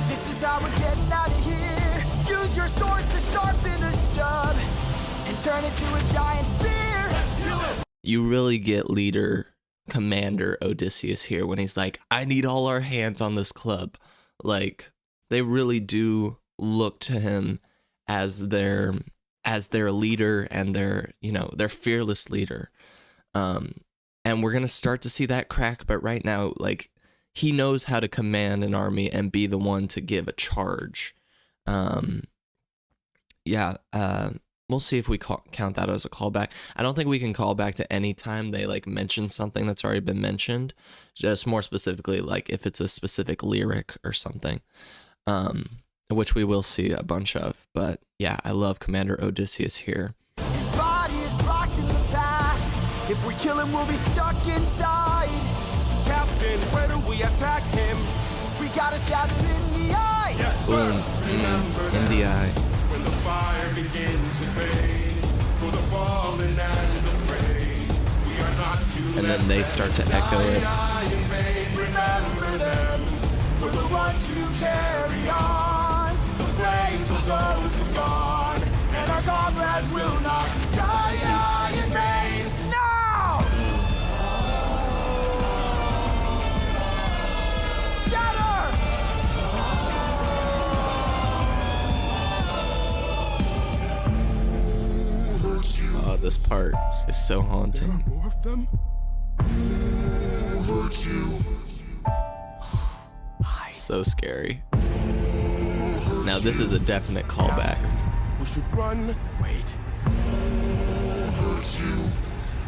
This is how we're getting out of here. Use your swords to sharpen a stub and turn it to a giant spear. Let's do it. You really get Commander Odysseus here when he's like, I need all our hands on this club. Like, they really do look to him as their leader and their fearless leader. And we're gonna start to see that crack, but right now, like, he knows how to command an army and be the one to give a charge. We'll see if we count that as a callback. I don't think we can call back to any time they like mention something that's already been mentioned, just more specifically like if it's a specific lyric or something, which we will see a bunch of. But yeah, I love Commander Odysseus here. If we kill him, we'll be stuck inside. Captain, where do we attack him? We gotta stab him in the eye. Yes, Boom. sir. Remember In the eye. when the fire begins to fade, for the fallen and afraid, we are not too And then they start to echo it. Remember them. We're the ones who carry on. The flames of those who've gone, and our comrades will not die in vain. Now! Scatter! Oh, this part is so haunting. More of them? So scary. Now this is a definite callback. We should run. Wait.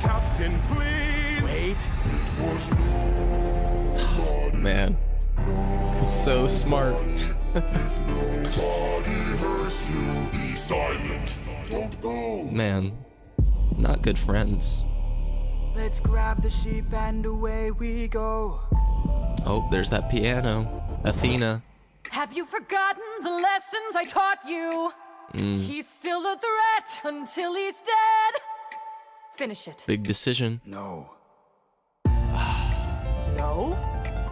Captain, please. Wait. Man. It's so smart. Be silent. Don't go. Man. Not good friends. Let's grab the sheep and away we go. Oh, there's that piano. Athena. Have you forgotten the lessons I taught you? He's still a threat until he's dead. Finish it. Big decision. No. No?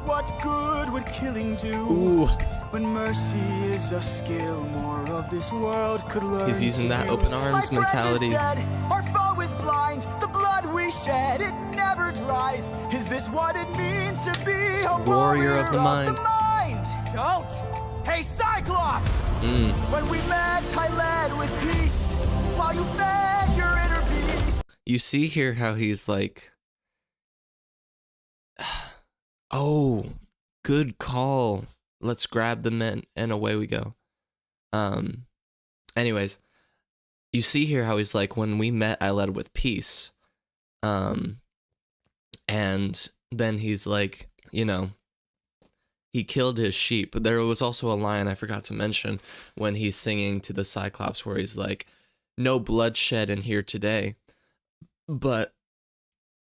What good would killing do? Ooh. When mercy is a skill more of this world could learn. He's using to that use. open arms My friend mentality. Is dead. Our foe is blind. The blood we shed, it never dries. Is this what it means to be a Warrior of the mind. Don't. Hey, Cyclops! When we met, I led with peace, while you fed your inner beast. You see here how he's like, oh, good call. Let's grab the men and away we go. Anyways, you see here how he's like, when we met, I led with peace. And then he's like, you know, he killed his sheep. There was also a line I forgot to mention when he's singing to the Cyclops where he's like, no bloodshed in here today. But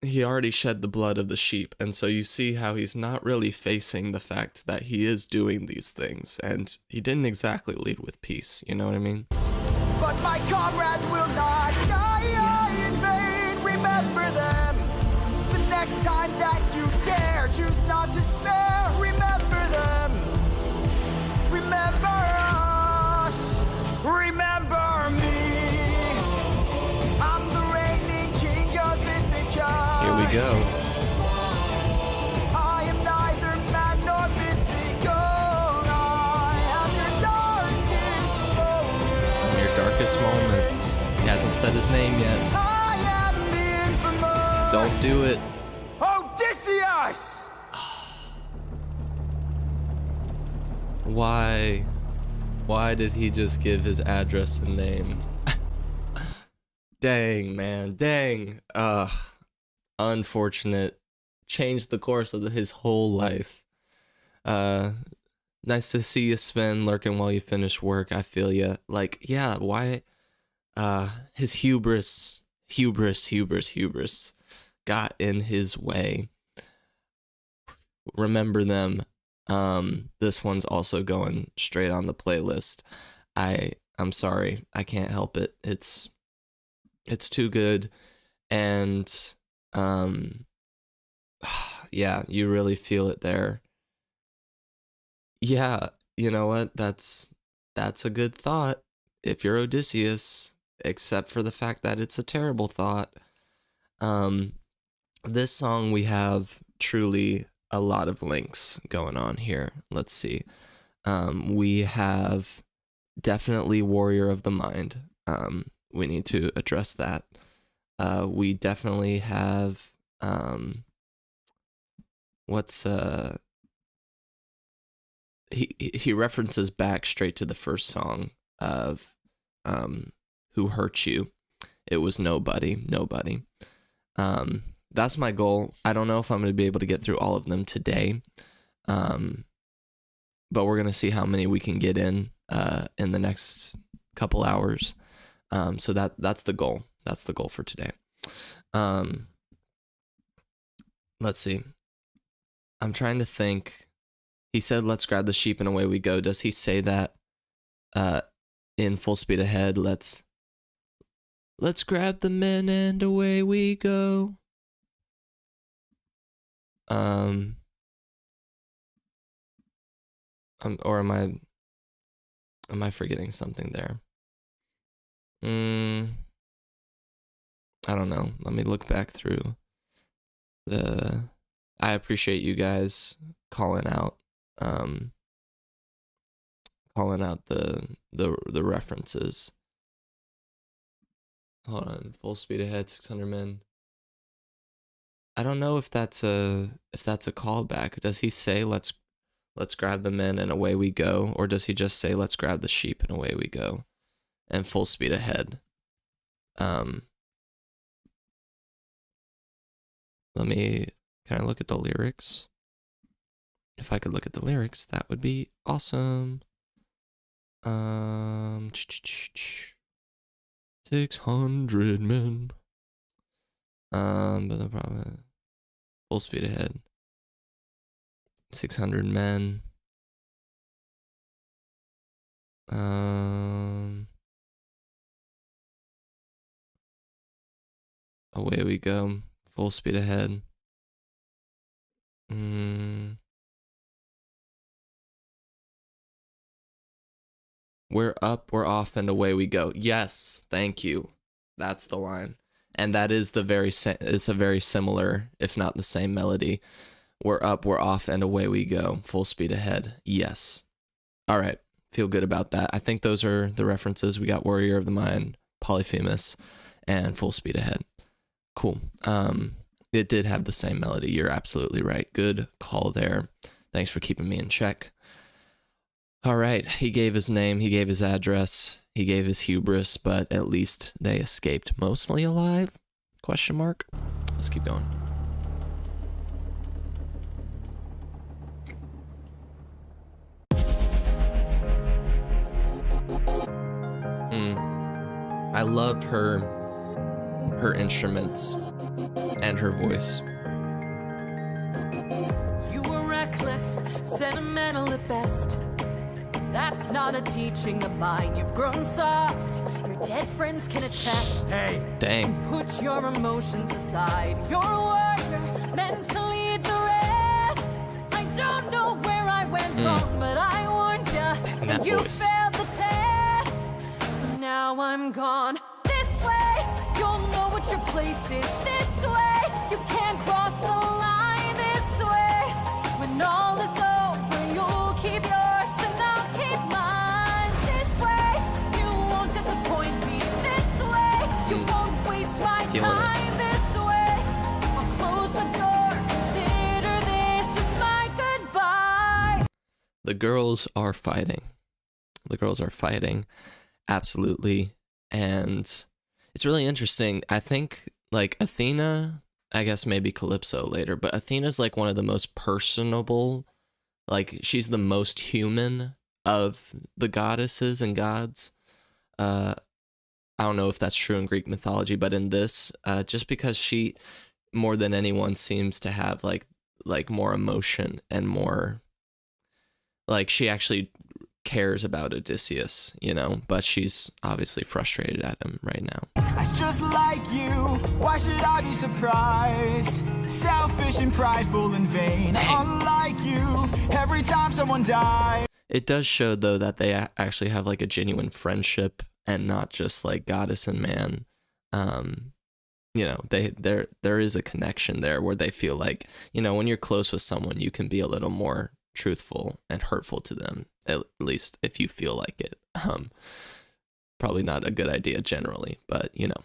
he already shed the blood of the sheep. And so you see how he's not really facing the fact that he is doing these things. And he didn't exactly lead with peace. You know what I mean? But my comrades will not die in vain. Remember them. The next time that you dare, choose not to spare. Remember them. Remember us. Remember me. I'm the reigning king of Ithaca. Here we go. I am neither man nor mythical. I am your darkest moment. On your darkest moment. He hasn't said his name yet. I am the infamous. Don't do it. Odysseus! Why did he just give his address and name? Dang, man. Dang. Unfortunate. Changed the course of his whole life. Nice to see you, Sven, lurking while you finish work. I feel ya. Like, yeah, why? His hubris got in his way. Remember them. This one's also going straight on the playlist. I'm sorry, I can't help it. It's too good, and yeah, you really feel it there. Yeah, you know what? That's a good thought if you're Odysseus, except for the fact that it's a terrible thought. This song, we have truly a lot of links going on here. Let's see. We have definitely Warrior of the Mind. We need to address that. We definitely have he references back straight to the first song of Who Hurt You. It was Nobody. That's my goal. I don't know if I'm going to be able to get through all of them today, but we're going to see how many we can get in the next couple hours. So that's the goal. That's the goal for today. let's see. I'm trying to think. He said, let's grab the sheep and away we go. Does he say that in Full Speed Ahead? Let's grab the men and away we go. Or am I forgetting something there? I don't know. Let me look back through I appreciate you guys calling out the references. Hold on. Full Speed Ahead, 600 Men. I don't know if that's a callback. Does he say let's grab the men and away we go, or does he just say let's grab the sheep and away we go? And Full Speed Ahead. Can I look at the lyrics? If I could look at the lyrics, that would be awesome. 600 men. But the problem, Full Speed Ahead. 600 men. Away we go. Full Speed Ahead. We're up, we're off, and away we go. Yes, thank you. That's the line. And that is it's a very similar, if not the same melody. We're up, we're off, and away we go. Full Speed Ahead. Yes. All right. Feel good about that. I think those are the references. We got Warrior of the Mind, Polyphemus, and Full Speed Ahead. Cool. It did have the same melody. You're absolutely right. Good call there. Thanks for keeping me in check. All right. He gave his name. He gave his address. He gave his hubris, but at least they escaped mostly alive? Question mark. Let's keep going. I loved her instruments and her voice. You were reckless, sentimental at best. That's not a teaching of mine. You've grown soft. Your dead friends can attest. Hey, Dang. Put your emotions aside. You're a warrior, meant to lead the rest. I don't know where I went wrong, but I warned you, and you voice. failed the test. So now I'm gone. This way, you'll know what your place is. This way, you can't cross the line. This way, when all is over, you'll keep yours and I'll keep mine. This way, you won't disappoint me. This way, you won't waste my Feeling it. time. This way, I'll close the door. Consider this is my goodbye. The girls are fighting. The girls are fighting. Absolutely. And it's really interesting. I think, like, Athena, I guess maybe Calypso later, but Athena's like one of the most personable, like, she's the most human of the goddesses and gods. I don't know if that's true in Greek mythology, but in this, just because she, more than anyone, seems to have like more emotion and more, like, she actually cares about Odysseus, you know, but she's obviously frustrated at him right now. that's just like you. Why should I be surprised? Selfish and prideful and vain. Unlike you, every time someone dies. It does show, though, that they actually have like a genuine friendship and not just like goddess and man. You know, there is a connection there where they feel like, you know, when you're close with someone, you can be a little more truthful and hurtful to them, at least if you feel like it. Probably not a good idea generally, but you know.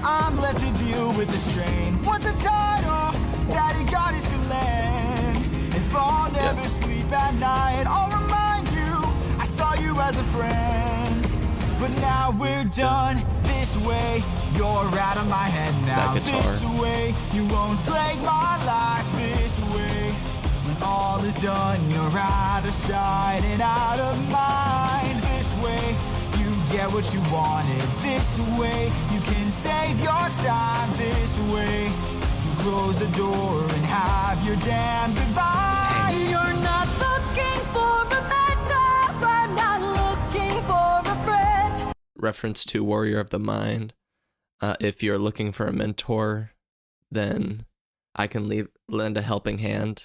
I'm left to deal with the strain. What's a title that he got his good land? If I'll never sleep at night, I'll remind you I saw you as a friend. But now we're done this way. You're out of my head now. This way, you won't plague my life this way. When all is done, you're out of sight and out of mind. This way, you get what you wanted. This way, you can save your time. This way, you close the door and have your damn goodbye. You're not looking for a mentor, I'm not looking for a friend. Reference to Warrior of the Mind. If you're looking for a mentor, then I can lend a helping hand.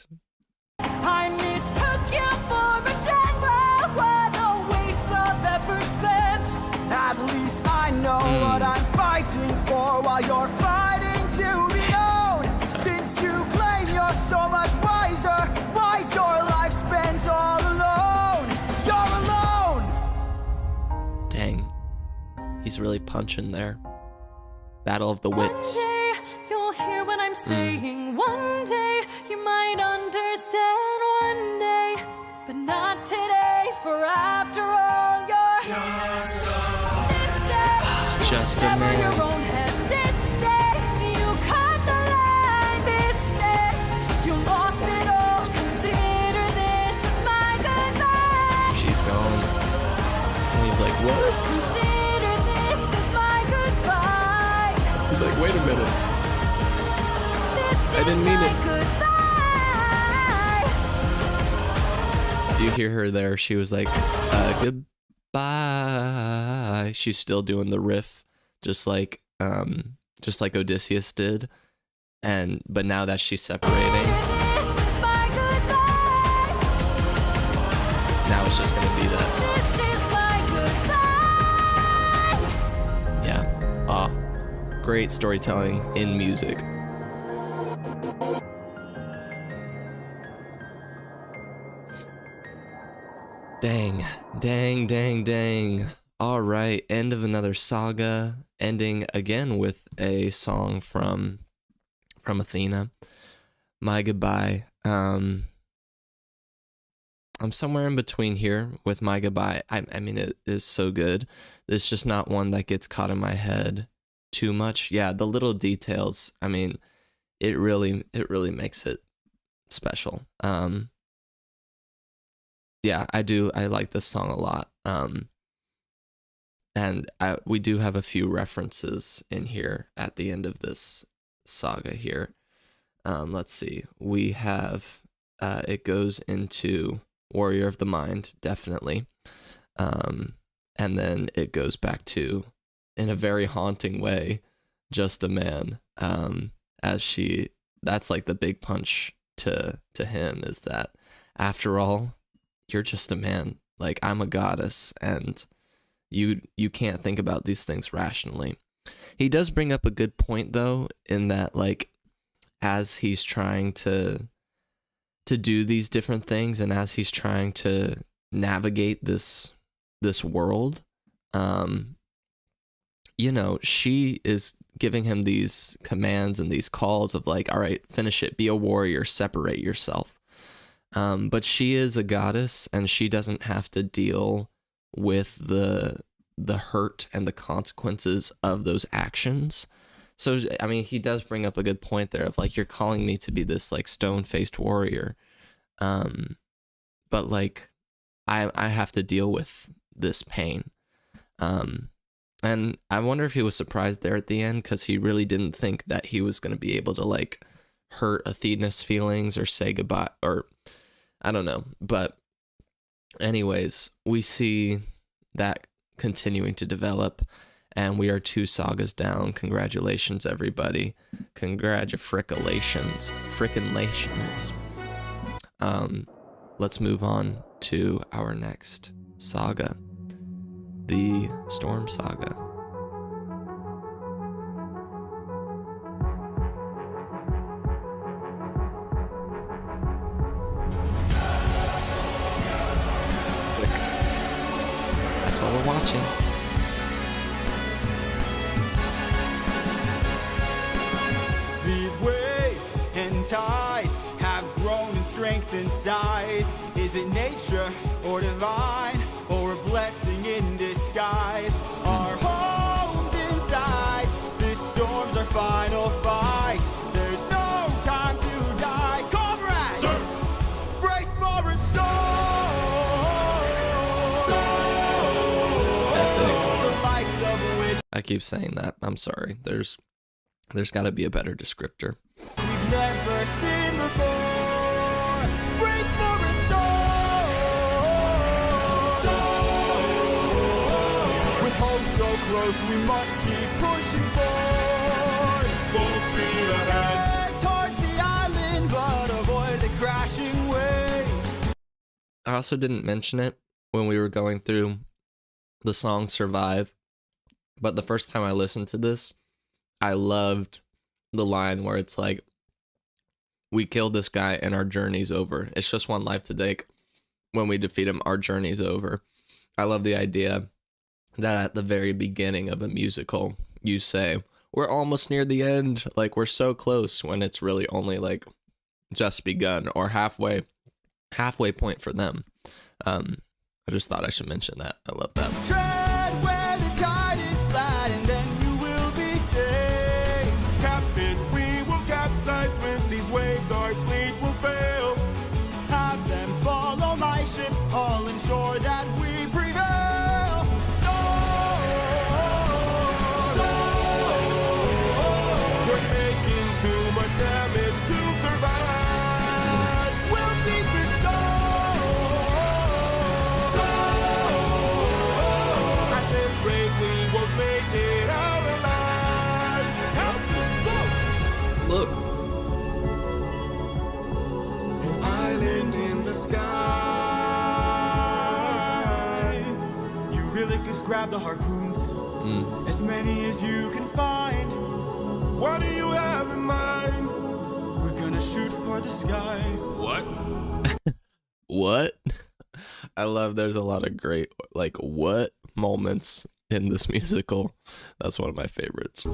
I mistook you for a general, what a waste of effort spent. At least I know what I'm fighting for while you're fighting to be known. Since you claim you're so much wiser, why's your life spent all alone? You're alone! Dang. He's really punching there. Battle of the Wits. One day you'll hear what I'm saying. One day you might understand. One day, but not today. For after all, you're Just a never your man. own head. This day you cut the line. This day you lost it all. Consider this as my goodbye. She's gone. And he's like, what? Consider this as my goodbye. He's like, wait a minute. This I didn't is mean my it. goodbye. You hear her there. She was like, goodbye. She's still doing the riff, just like Odysseus did. But now that she's separating, This is my goodbye. now it's just gonna be that. This is my goodbye. Yeah. Great storytelling in music. Dang. All right, end of another saga, ending again with a song from Athena. My Goodbye. I'm somewhere in between here with My Goodbye. I mean, it is so good. It's just not one that gets caught in my head too much. Yeah, the little details. I mean, it really makes it special. Yeah, I do. I like this song a lot. And we do have a few references in here at the end of this saga here. Let's see. We have, it goes into Warrior of the Mind, definitely. And then it goes back to, in a very haunting way, Just a Man. That's like the big punch to him, is that after all, you're just a man. Like, I'm a goddess, and you can't think about these things rationally. He does bring up a good point, though, in that, like, as he's trying to do these different things, and as he's trying to navigate this world, she is giving him these commands and these calls of like, all right, finish it, be a warrior, separate yourself. But she is a goddess, and she doesn't have to deal with the hurt and the consequences of those actions. So, I mean, he does bring up a good point there of like, you're calling me to be this like stone-faced warrior. But like, I have to deal with this pain. And I wonder if he was surprised there at the end, because he really didn't think that he was going to be able to like hurt Athena's feelings or say goodbye, or I don't know. But anyways, we see that continuing to develop, and we are 2 sagas down. Congratulations, everybody. Congratulations. Let's move on to our next saga, the Storm Saga. That's what we're watching. These waves and tides have grown in strength and size. Is it nature or divine, or a blessing in disguise? Our homes inside, this storm's our final fight. There's no time to die. Comrades, sir, brace for a storm. Epic. The lights of which I keep saying that. I'm sorry. There's got to be a better descriptor. we've never seen before. Brace for a storm. With hope so close, we must keep pushing forward. Full speed ahead. Head towards the island, but avoid the crashing waves. I also didn't mention it when we were going through the song Survive, but the first time I listened to this, I loved the line where it's like, we killed this guy and our journey's over. It's just one life to take. When we defeat him, our journey's over. I love the idea that at the very beginning of a musical, you say, we're almost near the end. Like, we're so close, when it's really only like just begun, or halfway point for them. I just thought I should mention that. I love that. Tread where the tide is flat, and then you will be safe. Captain, we will capsize with these waves, our fleet will fail. Have them follow my ship, all ensure that we prevail. We're taking too much damage to survive. We'll beat the storm. At this rate, we won't make it out alive. Captain, look! Look. An island in the sky. You really just grab the harpoons, as many as you can find. What do you have in mind? We're gonna shoot for the sky. What? What? I love there's a lot of great, like, what moments in this musical. That's one of my favorites.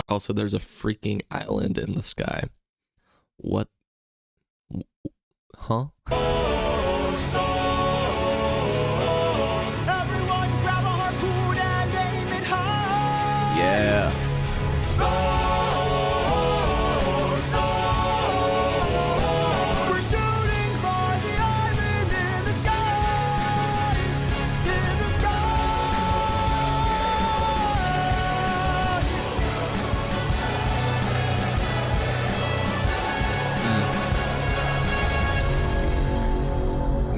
Also, there's a freaking island in the sky. What? Huh? Everyone grab a harpoon and aim it high. Yeah. We're shooting for the island in the sky. In the sky.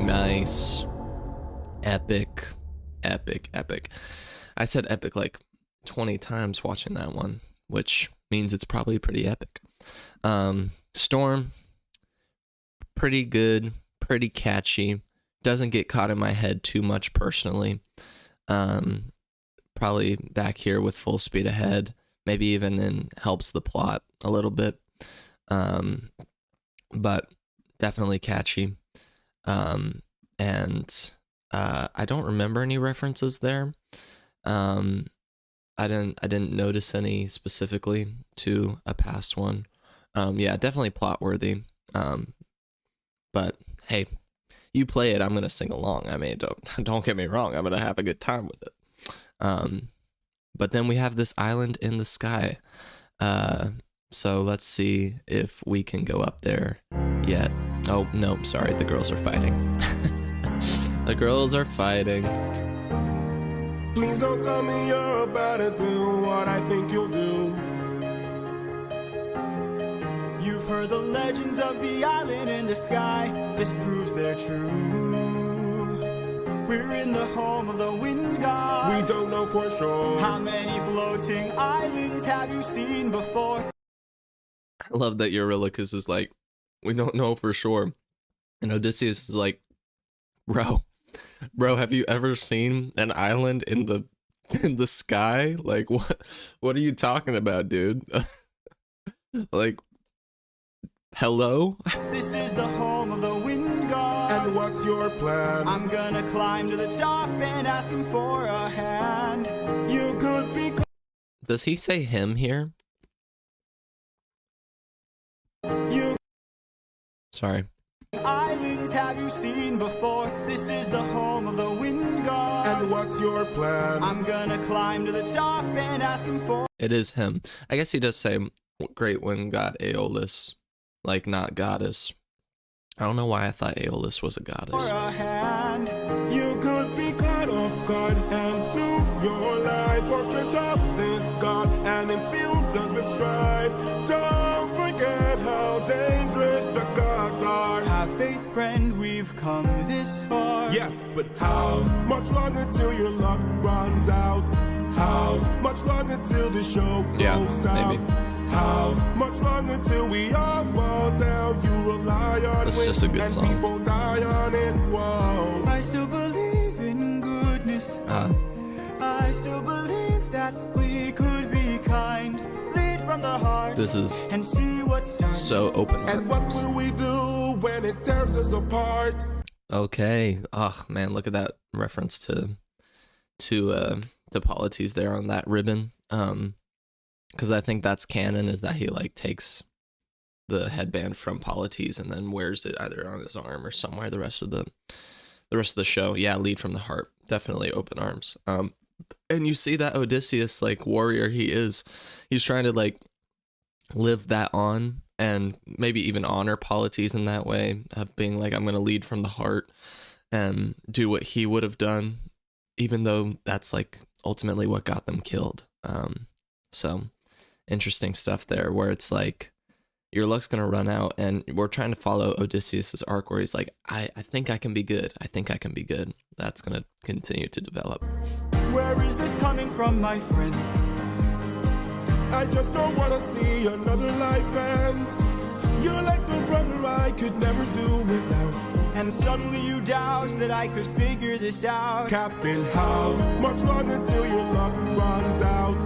Nice. Epic. I said epic like 20 times watching that one, which means it's probably pretty epic. Storm, pretty good, pretty catchy. Doesn't get caught in my head too much personally. Probably back here with Full Speed Ahead. Maybe even helps the plot a little bit. But definitely catchy. And I don't remember any references there. I didn't notice any specifically to a past one. Yeah, definitely plot worthy. But hey, you play it, I'm gonna sing along. I mean, don't get me wrong, I'm gonna have a good time with it. But then we have this island in the sky. So let's see if we can go up there yet. Oh no, sorry, the girls are fighting. The girls are fighting. Please don't tell me you're about to do what I think you'll do. You've heard the legends of the island in the sky. This proves they're true. We're in the home of the wind god. We don't know for sure. How many floating islands have you seen before? I love that Eurylochus is like, we don't know for sure. And Odysseus is like, bro, have you ever seen an island in the sky? Like, what are you talking about, dude? Like, hello? This is the home of the wind god. And what's your plan? I'm gonna climb to the top and ask him for a hand. You could be. Does he say him here? You. Sorry. Islands have you seen before? This is the home of the wind god. And what's your plan? I'm gonna climb to the top and ask him for. It is him. I guess he does say great wind god Aeolus, like not goddess. I don't know why I thought Aeolus was a goddess. A hand. You could be caught off guard and lose your life, or piss off this god, and it fills us with strife. you've come this far. Yes, but how much longer till your luck runs out? How much longer till the show goes out? Maybe. How much longer till we all fall down? You rely on That's just a good and song. people die on it. Whoa. I still believe in goodness. I still believe that we could be kind. Lead from the heart. This is and see what's done. so open And what arms. will we do when it tears us apart? Okay. Oh man, look at that reference to Polites there on that ribbon. Because I think that's canon, is that he like takes the headband from Polites and then wears it either on his arm or somewhere the rest of the show. Yeah, lead from the heart. Definitely open arms. And you see that Odysseus, like warrior he is, he's trying to like live that on and maybe even honor Polites in that way of being like, I'm going to lead from the heart and do what he would have done, even though that's like ultimately what got them killed. So interesting stuff there where it's like your luck's going to run out, and we're trying to follow Odysseus's arc where he's like, I think I can be good. I think I can be good. That's going to continue to develop. Where is this coming from, my friend? I just don't want to see another life end. You're like the brother I could never do without. And suddenly you doubt that I could figure this out. Captain, how much longer till your luck runs out?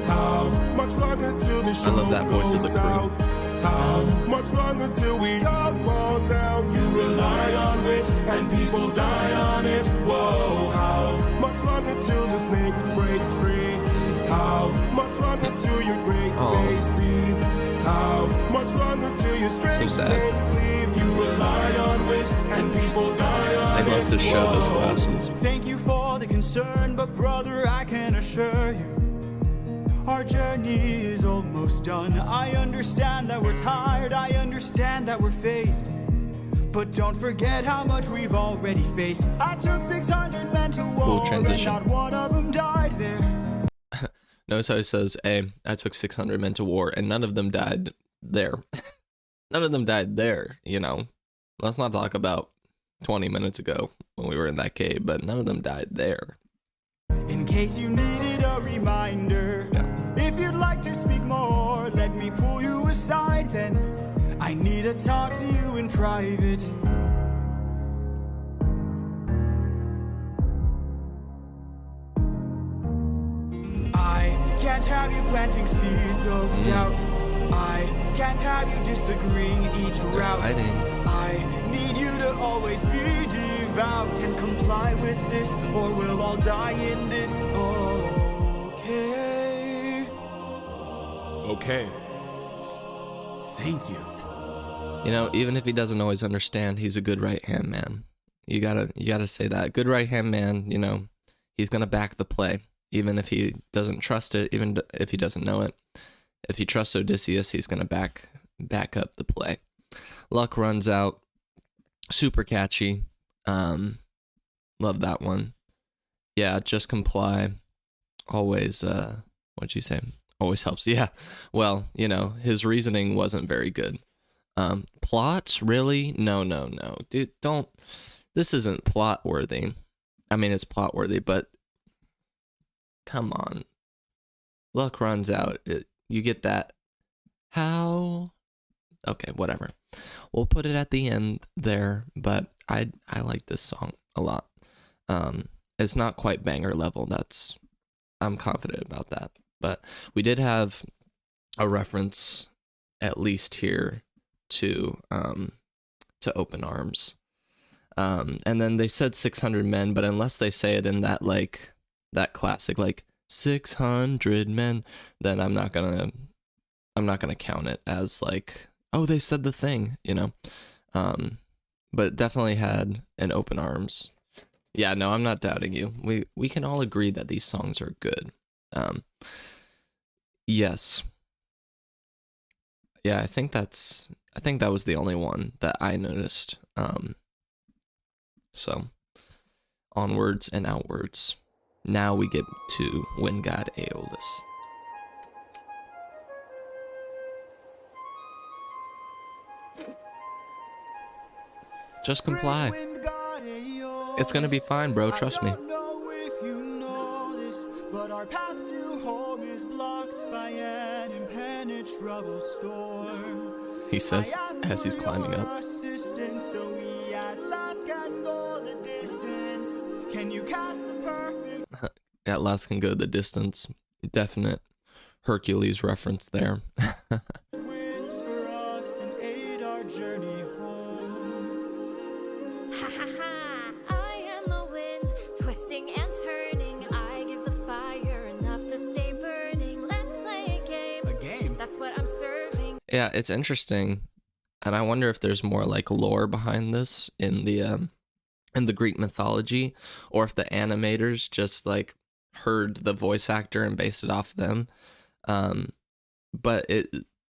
How much longer till the show I love that voice of the goes crew. out? How much longer till we all fall down? You rely on it and people die on it. Whoa, how much longer till the snake breaks free? How much longer till your great day sees? How much longer till your strength sad. takes leave? You rely on it and people die on I'd it. love to show those Whoa. glasses. Thank you for the concern, but brother, I can assure you, our journey is almost done. I understand that we're tired, I understand that we're phased, but don't forget how much we've already faced. I took 600 men to war, transition. and not one of them died there. Notice how he says, hey, I took 600 men to war and none of them died there. None of them died there, you know. Let's not talk about 20 minutes ago when we were in that cave, but none of them died there. In case you needed a reminder, if you'd like to speak more, let me pull you aside then. I need to talk to you in private. I can't have you planting seeds of doubt. I can't have you disagreeing each route. Fighting. I need you to always be devout and comply with this, or we'll all die in this. Okay. Okay. Thank you. You know, even if he doesn't always understand, he's a good right-hand man. You gotta say that. Good right-hand man, you know, he's gonna back the play. Even if he doesn't trust it, even if he doesn't know it. If he trusts Odysseus, he's gonna back up the play. Luck runs out. Super catchy. Love that one. Yeah, just comply. Always, what'd you say? Always helps. Yeah. Well, you know, his reasoning wasn't very good. Plot? Really? No. Dude, don't. This isn't plot worthy. I mean, it's plot worthy, but come on. Luck runs out. You get that. How? Okay, whatever. We'll put it at the end there, but I like this song a lot. It's not quite banger level. I'm confident about that. But we did have a reference, at least here, to Open Arms. And then they said 600 men, but unless they say it in that classic 600 men, then I'm not gonna count it as like, oh, they said the thing, you know. But definitely had an Open Arms. Yeah, no, I'm not doubting you. We can all agree that these songs are good. Yes. Yeah, I think that was the only one that I noticed. So onwards and outwards. Now we get to When God Aeolus. Just comply. It's gonna be fine, bro. Trust me. I don't know if you know this, but our path to home is blocked by an impenetrable storm. He says as he's climbing up. Assistance, so we at last can go the distance. Can you cast the perfect At last can go the distance. Definite Hercules reference there. winds for us and aid our journey home? Ha ha ha! I am the wind, twisting and turning. I give the fire enough to stay burning. Let's play a game. A game? That's what I'm serving. Yeah, it's interesting, and I wonder if there's more like lore behind this in the Greek mythology, or if the animators just like heard the voice actor and based it off them. But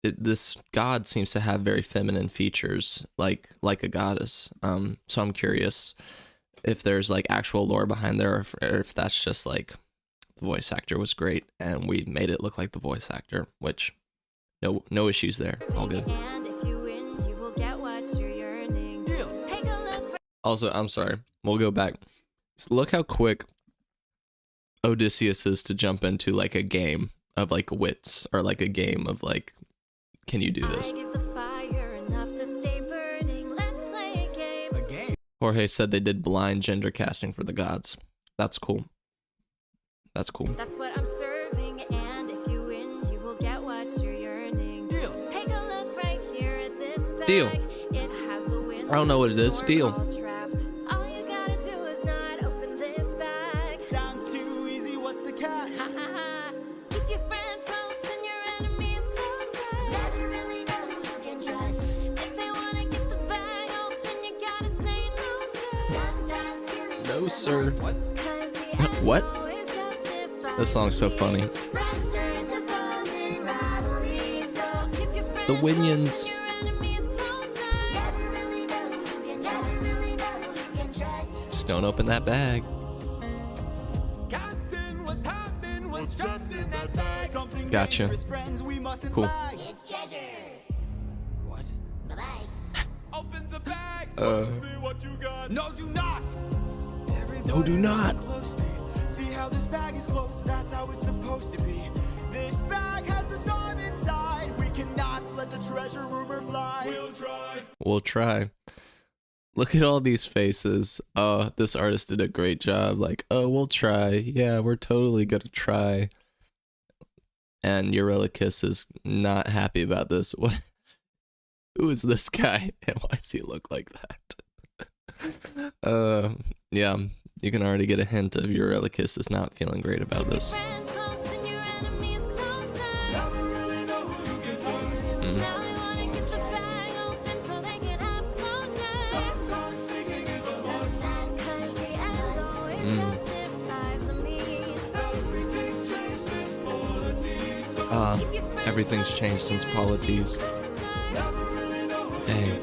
this god seems to have very feminine features, like a goddess. So I'm curious if there's like actual lore behind there, or if that's just like the voice actor was great and we made it look like the voice actor, which no issues there, all good. And if you win, you will get what you're yearning. Take a look. Also, I'm sorry, we'll go back. Look how quick Odysseus is to jump into like a game of like wits, or like a game of like, can you do this? I give the fire enough to stay burning. Let's play a game. A game? Jorge said they did blind gender casting for the gods. That's cool. That's cool. That's what I'm serving. And if you win, you will get what you're yearning. Deal. Take a look right here at this bag. Deal. It has the wind. I don't know what it is. Deal. Trapped. All you gotta do is not open this bag. Sounds too easy, what's the catch? Ha ha ha. Keep your friends close and your enemies closer. Never really know who you can trust. If they wanna get the bag open, you gotta say no, sir. Sometimes feeling No, sir. What? 'cause the end What? always justifies This song's so funny. friends turn to foes in rivalry. So keep your friends The Winions. close and your enemies closer. Never really know who you can trust. Never really know who you can trust. Just don't open that bag. Captain, what's happening? What's trapped in that bag? Something Gotcha. dangerous, friends, we mustn't Cool. lag. It's treasure. What? Bye-bye. Open the bag. See what you got. No, do not. No, do not. Closely. See how this bag is closed. That's how it's supposed to be. This bag has the storm inside. We cannot let the treasure rumor fly. We'll try. Look at all these faces. Oh, this artist did a great job. Like, oh, we'll try. Yeah, we're totally gonna try. And Eurylochus is not happy about this. What? Who is this guy? And why does he look like that? Yeah, you can already get a hint of Eurylochus is not feeling great about this. Friends close and your enemies closer. Never really know who you can trust. Now they wanna get the bag open so they can have closure. Sometimes singing is a must. 'Cause the end always justifies the means. Everything's changed since polities. Keep your friends Everything's close changed since and your enemies polities. closer. Never really know who Dang. you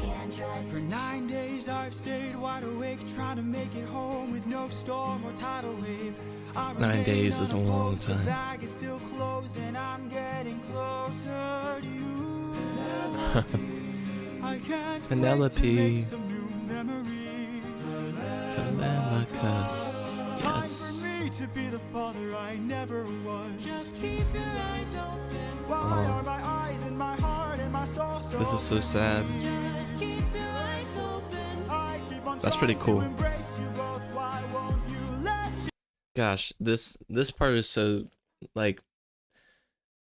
can trust. For 9 days I've stayed wide awake, trying to make it home with no storm or tidal wave. 9 days is a long The time. bag is still closed and I'm getting closer to you. I can't Penelope. wait to make some new memories. Telemachus. Yes. Time for me to be the father I never was. Just keep your eyes open. Why are my eyes and my heart and my soul so This is so sad. Just keep your eyes open. I keep on That's pretty trying cool. to embrace you both. Why won't you let Gosh, this part is so, like,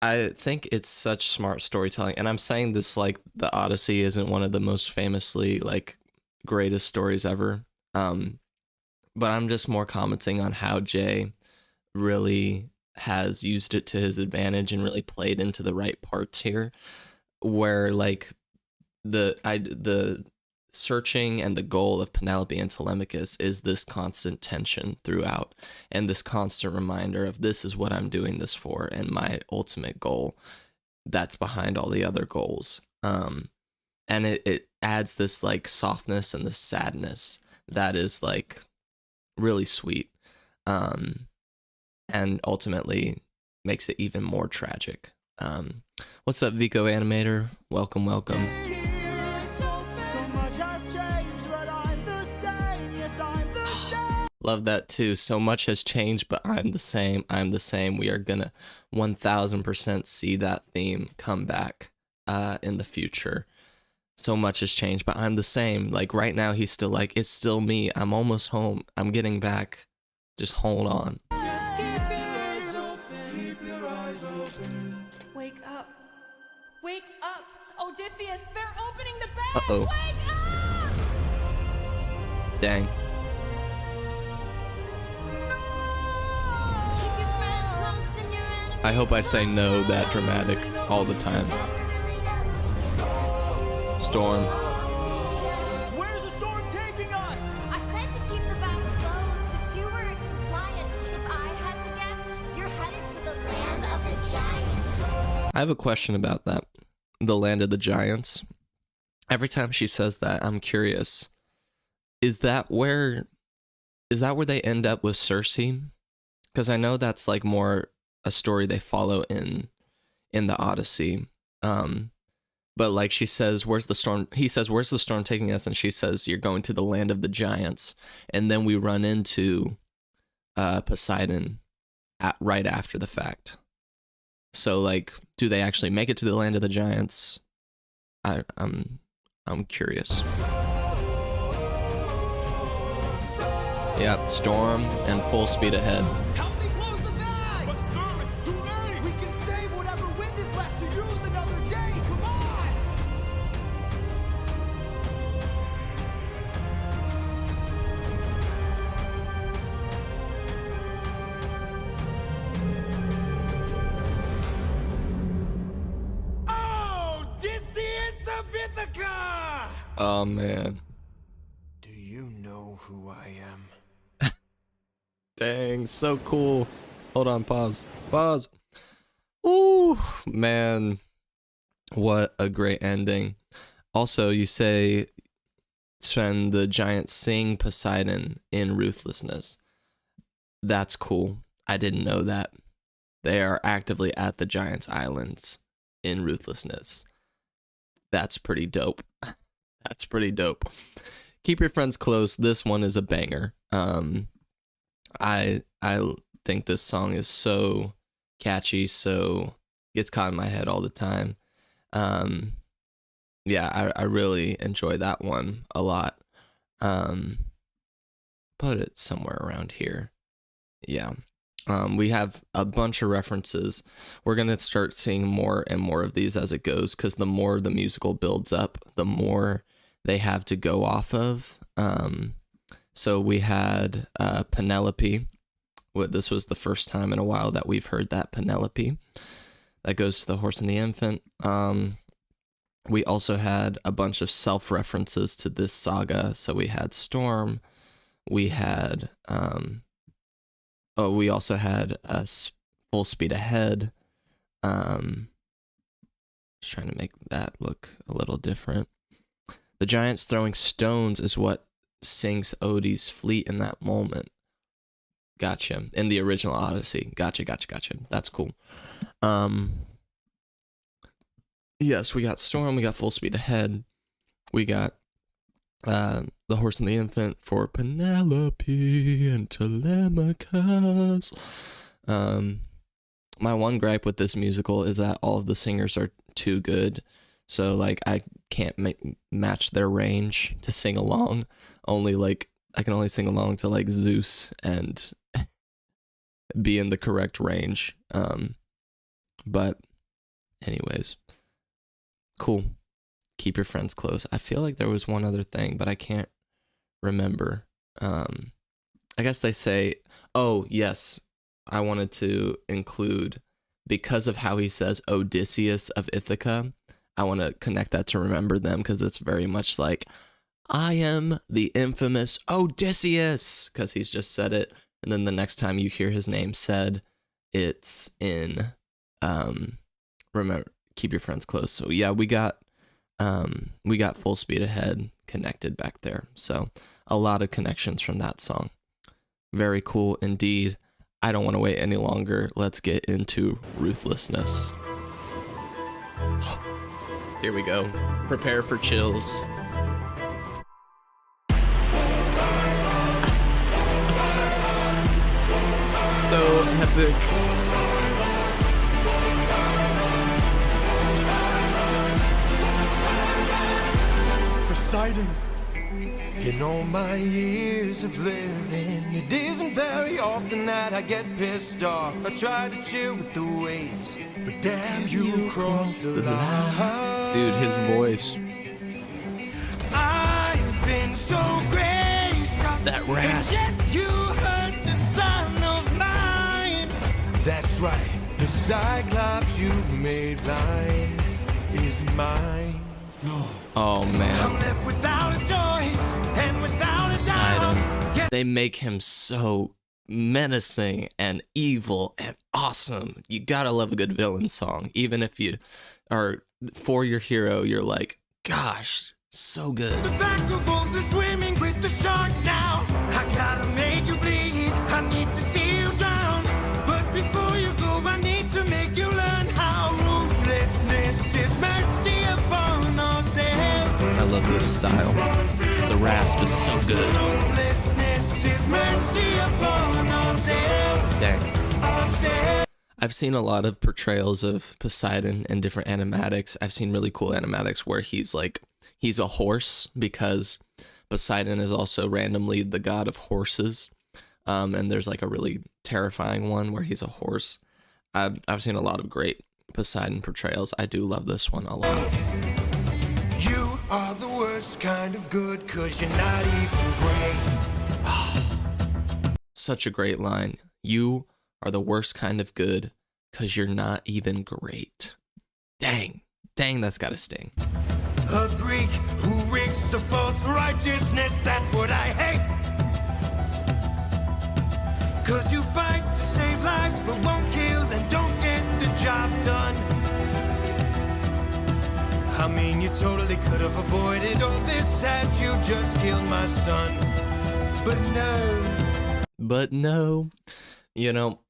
I think it's such smart storytelling, and I'm saying this like the Odyssey isn't one of the most famously like greatest stories ever, but I'm just more commenting on how Jay really has used it to his advantage and really played into the right parts here, where like the searching and the goal of Penelope and Telemachus is this constant tension throughout, and this constant reminder of this is what I'm doing this for, and my ultimate goal that's behind all the other goals. And it adds this like softness and this sadness that is like really sweet, and ultimately makes it even more tragic. What's up, Vico Animator? Welcome. so much Love that too. So much has changed, but I'm the same. I'm the same. We are gonna 1000% see that theme come back in the future. So much has changed, but I'm the same. Like right now, he's still like, it's still me. I'm almost home. I'm getting back. Just hold on. Just keep your eyes open. Keep your eyes open. Wake up. Wake up. Odysseus, they're opening the bag. Uh-oh. Wake up! Dang. Keep your friends close and your enemies I hope I say no that dramatic all the time. Storm. Where's the storm taking us? I said to keep the bag closed, but you weren't compliant. If I had to guess, you're headed to the land of the giants. I have a question about that. The land of the giants. Every time she says that, I'm curious. Is that where they end up with Circe? Because I know that's like more a story they follow in the Odyssey. But like she says, where's the storm? He says, where's the storm taking us? And she says, you're going to the land of the giants. And then we run into Poseidon right after the fact. So like, do they actually make it to the land of the giants? I'm curious. Yeah, storm and full speed ahead. Help me close the bag! But sir, it's too late! We can save whatever wind is left to use another day! Come on! Oh, Odysseus of Ithaca! Oh man. Do you know who I am? Dang, so cool. Hold on, pause. Pause. Ooh, man. What a great ending. Also, you say, Sven, the giants sing Poseidon in Ruthlessness. That's cool. I didn't know that. They are actively at the Giants Islands in Ruthlessness. That's pretty dope. That's pretty dope. Keep your friends close. This one is a banger. I think this song is so catchy, so gets caught in my head all the time. Yeah, I really enjoy that one a lot. Put it somewhere around here. Yeah. We have a bunch of references. We're going to start seeing more and more of these as it goes, because the more the musical builds up, the more they have to go off of. So we had Penelope. This was the first time in a while that we've heard that Penelope. That goes to the horse and the infant. We also had a bunch of self-references to this saga. So we had Storm. We had... we also had Full Speed Ahead. Just trying to make that look a little different. The giants throwing stones is what sinks Odie's fleet in that moment. Gotcha. In the original Odyssey. Gotcha. That's cool. Yes, we got Storm, we got Full Speed Ahead. We got the horse and the infant for Penelope and Telemachus. My one gripe with this musical is that all of the singers are too good. So like I can't match their range to sing along. I can only sing along to like Zeus and be in the correct range. But anyways, cool. Keep your friends close. I feel like there was one other thing, but I can't remember. I guess they say, oh yes, I wanted to include, because of how he says Odysseus of Ithaca, I want to connect that to remember them, because it's very much like, I am the infamous Odysseus, because he's just said it. And then the next time you hear his name said, it's in, remember, keep your friends close. So yeah, we got Full Speed Ahead connected back there. So a lot of connections from that song. Very cool indeed. I don't want to wait any longer. Let's get into Ruthlessness. Here we go. Prepare for chills. so epic. Poseidon. In all my years of living, it isn't very often that I get pissed off. I try to chill with the waves, but damn, you crossed the line. Dude, his voice. I've been so gracious, That rasp. and yet you hurt the son of mine. That's right, the Cyclops you made blind is mine. Oh I'm man, left without a choice and without a Poseidon. doubt. They make him so menacing and evil and awesome. You gotta love a good villain song. Even if you are for your hero, you're like, gosh, so good. The back of wolves are swimming with the shark now. I gotta make you bleed. I need to see you drown. But before you go, I need to make you learn how ruthlessness is mercy upon ourselves. I love this style. The rasp is so good. Ruthlessness is mercy upon ourselves. Dang. Ourselves. I've seen a lot of portrayals of Poseidon in different animatics. I've seen really cool animatics where he's a horse, because Poseidon is also randomly the god of horses. And there's like a really terrifying one where he's a horse. I've seen a lot of great Poseidon portrayals. I do love this one a lot. You are the worst kind of good, 'cause you're not even great. Such a great line. You are the worst kind of good because you're not even great. Dang, that's gotta sting. A Greek who reeks of false righteousness, that's what I hate. 'Cause you fight to save lives, but won't kill and don't get the job done. I mean, you totally could have avoided all this had you just killed my son. But no. You know,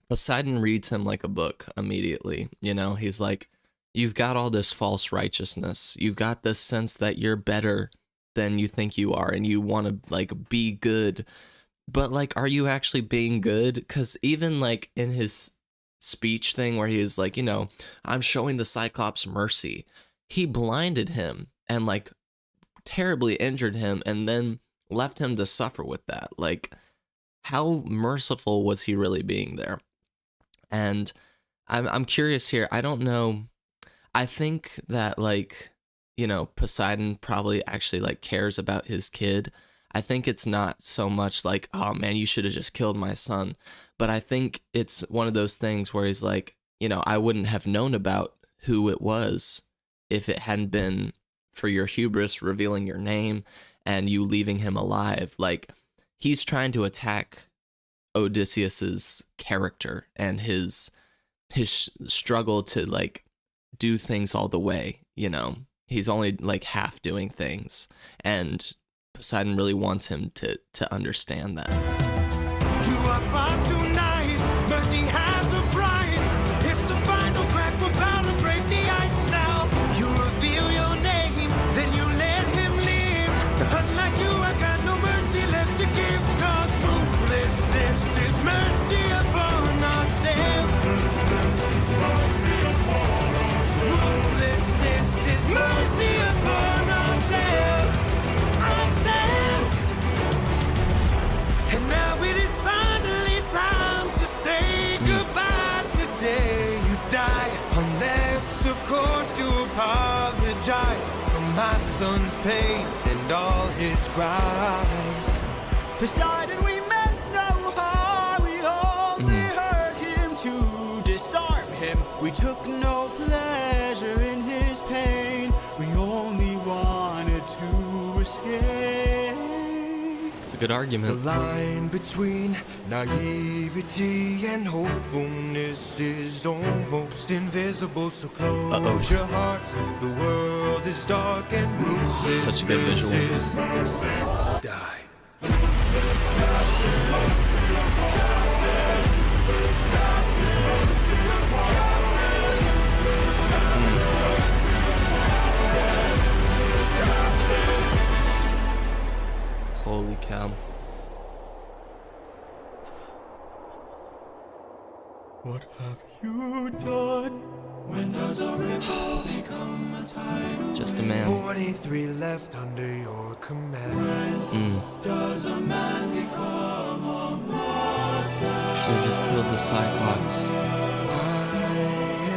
Poseidon reads him like a book immediately. You know, he's like, you've got all this false righteousness. You've got this sense that you're better than you think you are, and you want to like be good. But like, are you actually being good? Because even like in his speech thing where he is like, you know, I'm showing the Cyclops mercy, he blinded him and like terribly injured him and then left him to suffer with that. Like, how merciful was he really being there? And I'm curious here. I don't know. I think that like, you know, Poseidon probably actually like cares about his kid. I think it's not so much like, oh man, you should have just killed my son. But I think it's one of those things where he's like, you know, I wouldn't have known about who it was if it hadn't been for your hubris revealing your name and you leaving him alive. Like, he's trying to attack Odysseus's character and his struggle to like do things all the way, you know. He's only like half doing things, and Poseidon really wants him to understand that. You are far too nice. Mercy has a price. It's the final crack. We're about to break the ice now. You reveal your name, then you let him live. Unlike you, I got no mercy left to give. 'Cause ruthlessness is mercy upon ourselves. Ruthlessness is mercy upon ourselves. And now it is finally time to say goodbye. Today you die, unless of course you apologize for my son's pain and all his cries. Poseidon, we meant no harm. We only hurt him to disarm him. We took no pleasure in his pain. We only wanted to escape. It's a good The argument. line between naivety and hopefulness is almost invisible. So close your heart. The world is dark and ruthless. Such a good visual. Die. Holy cow. have you done? When does a ripple become a tidal? Just a man. 43 left under your command. When does a man become a monster? Should've just killed the Cyclops. I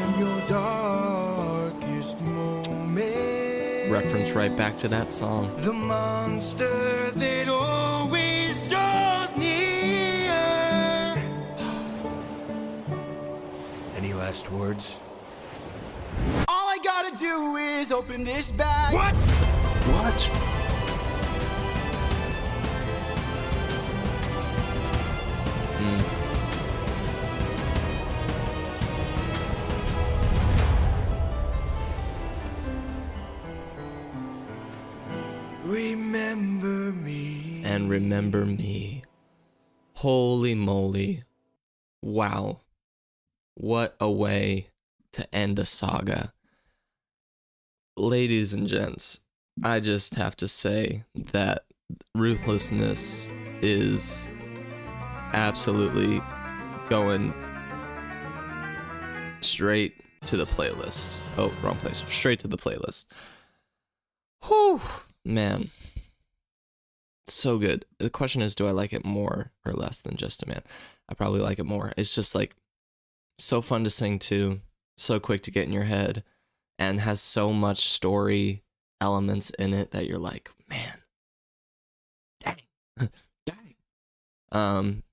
am your darkest moment. Reference right back to that song. The monster that always draws near. Any last words? All I gotta do is open this bag. What? What? Remember me. And remember me. Holy moly. Wow. What a way to end a saga. Ladies and gents, I just have to say that Ruthlessness is absolutely going straight to the playlist. Oh, wrong place. Straight to the playlist. Whew, man. So good. The question is, do I like it more or less than Just a Man? I probably like it more. It's just like so fun to sing to, so quick to get in your head, and has so much story elements in it that you're like, man, dang, dang.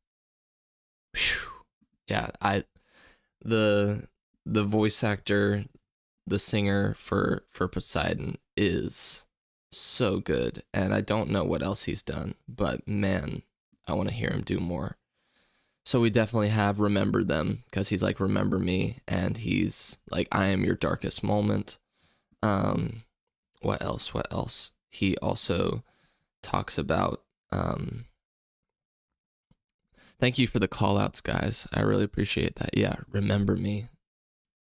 Whew. Yeah, the voice actor, the singer for Poseidon is so good, and I don't know what else he's done, but man, I want to hear him do more. So we definitely have Remember Them, because he's like, remember me, and he's like, I am your darkest moment. What else? He also talks about, thank you for the call outs, guys. I really appreciate that. Yeah, remember me.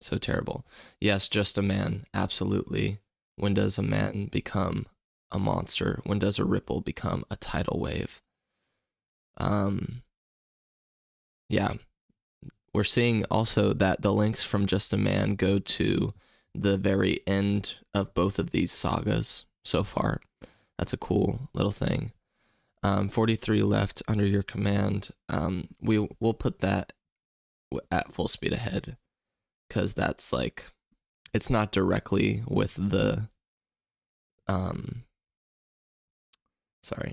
So terrible. Yes, Just a Man, absolutely. When does a man become a monster? When does a ripple become a tidal wave? Yeah, we're seeing also that the links from Just a Man go to the very end of both of these sagas so far. That's a cool little thing. 43 left under your command. We'll put that at full speed ahead, because that's like, it's not directly with the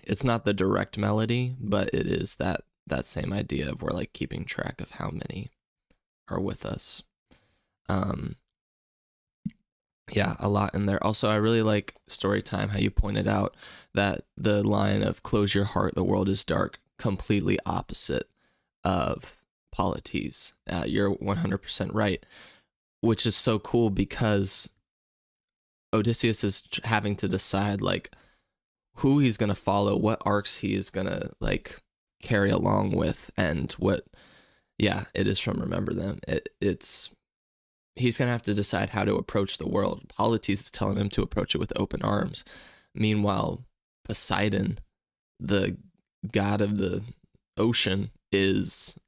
it's not the direct melody, but it is that same idea of we're like keeping track of how many are with us. Yeah, a lot in there. Also, I really like Storytime, how you pointed out that the line of close your heart, the world is dark, completely opposite of Polites. You're 100% right, which is so cool, because Odysseus is having to decide like who he's going to follow, what arcs he is going to like carry along with, and what, yeah, it is from Remember Them. It's he's going to have to decide how to approach the world. Polites is telling him to approach it with open arms. Meanwhile, Poseidon, the god of the ocean, is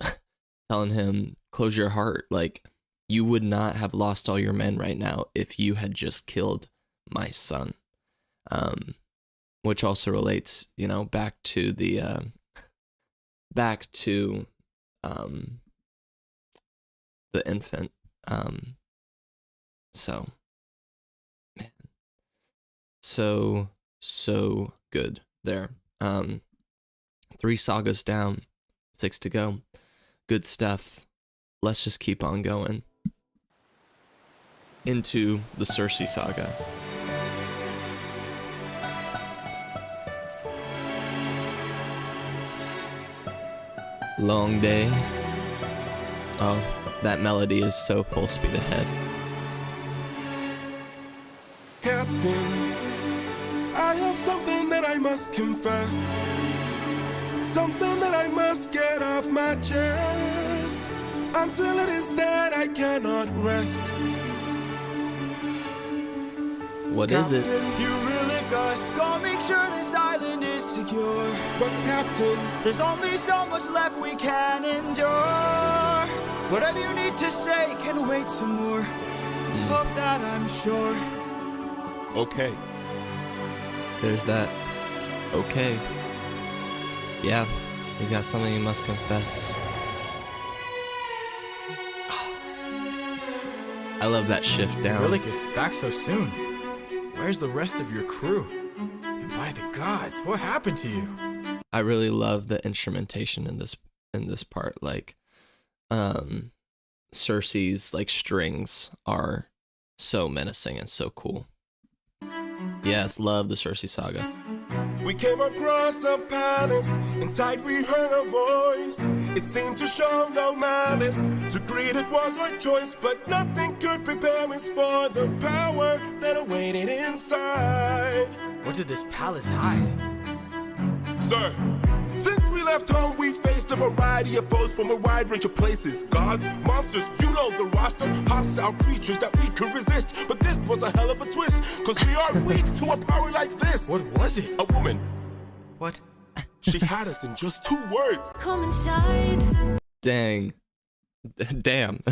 telling him, close your heart. Like, you would not have lost all your men right now if you had just killed my son. Which also relates, back to the infant. So, man, so good there. 3 sagas down, 6 to go. Good stuff. Let's just keep on going into the Circe saga. Long day. Oh, that melody is so full speed ahead. Captain, I have something that I must confess. Something that I must get off my chest. Until it is said, I cannot rest. What is it? You really gotta make sure this island is secure. But Captain, There's only so much left we can endure. Whatever you need to say can wait some more. Of that I'm sure. Okay. There's that. Okay. Yeah, he's got something he must confess. I love that shift down. Willicus, back so soon. Where's the rest of your crew? And by the gods, what happened to you? I really love the instrumentation in this part. Like, Circe's like strings are so menacing and so cool. Yes, love the Circe saga. We came across a palace. Inside we heard a voice. It seemed to show no malice. To greet it was our choice, but nothing could prepare us for the power that awaited inside. What did this palace hide? Sir, since we left home, we faced a variety of foes from a wide range of places. Gods, monsters, you know the roster. Hostile creatures that we could resist. But this was a hell of a twist, cause we are weak to a power like this. What was it? A woman. What? She had us in just 2 words. Come inside. Dang. Damn.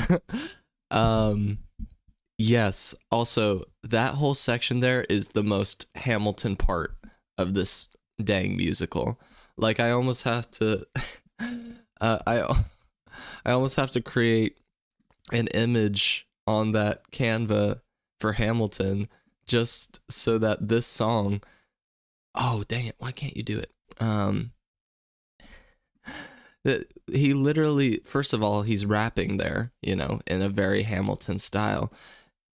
Yes. Also, that whole section there is the most Hamilton part of this dang musical. Like, I almost have to I almost have to create an image on that Canva for Hamilton just so that this song, oh dang it, why can't you do it? He literally, first of all, he's rapping there, you know, in a very Hamilton style.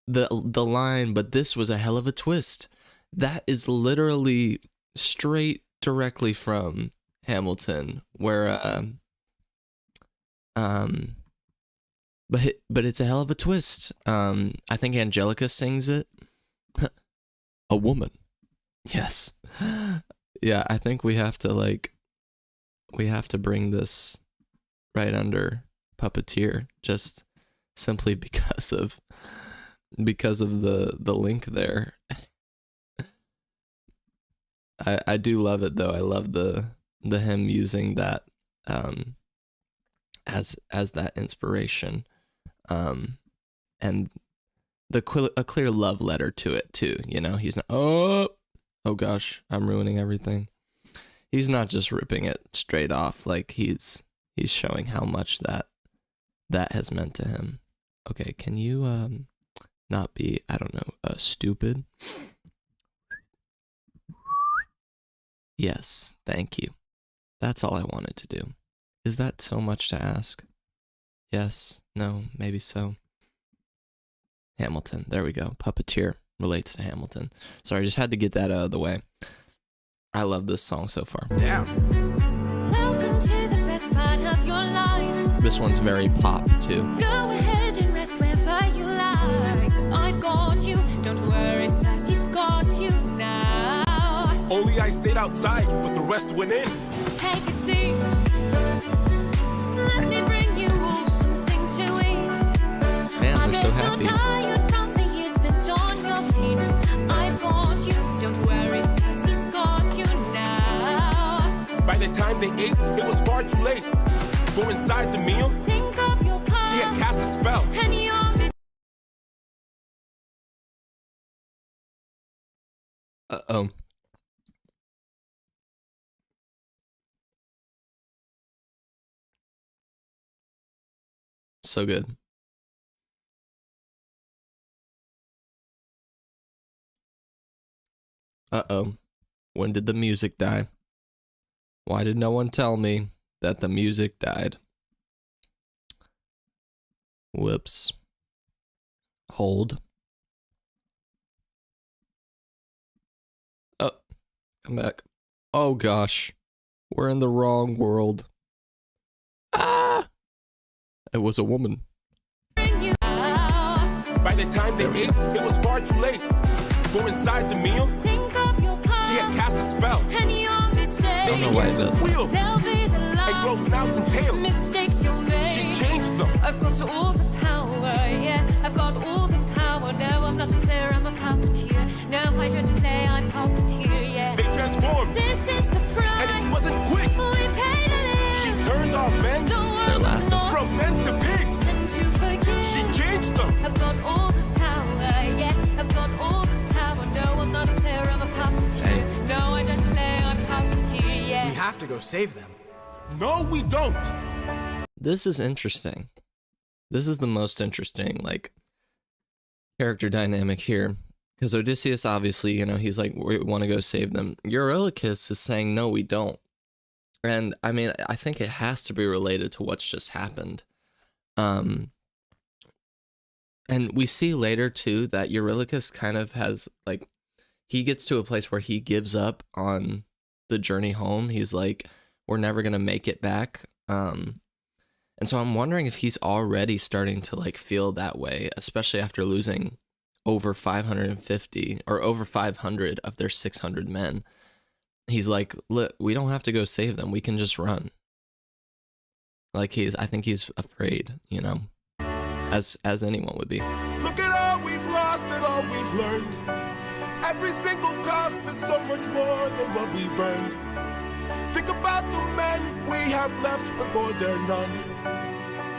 The line, but this was a hell of a twist. That is literally straight directly from Hamilton, where but it's a hell of a twist. I think Angelica sings it. A woman. Yes. Yeah, I think we have to bring this right under Puppeteer, just simply because of the link there. I do love it though. I love the him using that as that inspiration, and a clear love letter to it too. You know, he's not. Oh gosh, I'm ruining everything. He's not just ripping it straight off. Like he's showing how much that has meant to him. Okay, can you not be, I don't know, stupid? Yes, thank you. That's all I wanted to do. Is that so much to ask? Yes, no, maybe so. Hamilton, there we go. Puppeteer relates to Hamilton. Sorry, I just had to get that out of the way. I love this song so far. Damn. Welcome to the best part of your life. This one's very pop too. Go ahead and rest wherever you like. I've got you. Don't worry, Sassy's got you now. Only I stayed outside, but the rest went in. Take a seat. Let me bring you all something to eat. Man, I we're so bet happy. you're tired from the years spent on your feet. I've got you. Don't worry, Sassy's got you now. By the time they ate, it was far too late. For inside the meal, Think of your past. she had cast a spell. And your Uh-oh. So good. Uh-oh. When did the music die? Why did no one tell me that the music died? Whoops. Hold. Oh, come back. Oh gosh. We're in the wrong world. Ah! It was a woman. By the time they ate, it was far too late. For inside the meal, Think of your past. she had cast a spell. And your mistakes. I don't know why it does that. Wheel They'll be the and grow last snouts and tails. mistakes you'll She make. changed them. I've got all the power, yeah. I've got all the power. No, I'm not a player, I'm a puppeteer. No, I don't play, I'm puppeteer, yeah. They transformed, This is the price. and it wasn't quick. We paid a little. She turned our men The world is laughing. not from men to pigs. and I've got all the power, yeah, I've got all the power. No, I'm not a player, I'm a puppeteer. No, I don't play, I'm puppeteer, yeah. We have to go save them. No, we don't. This is interesting. This is the most interesting, like, character dynamic here. Because Odysseus, obviously, you know, he's like, we want to go save them. Eurylochus is saying, no, we don't. And, I mean, I think it has to be related to what's just happened. And we see later, too, that Eurylochus kind of has, like, he gets to a place where he gives up on the journey home. He's like, we're never going to make it back. And so I'm wondering if he's already starting to, like, feel that way, especially after losing over 550 or over 500 of their 600 men. He's like, look, we don't have to go save them. We can just run. Like, I think he's afraid, you know, as anyone would be. Look at all we've lost and all we've learned. Every single cost is so much more than what we've earned. Think about the men we have left before they're none.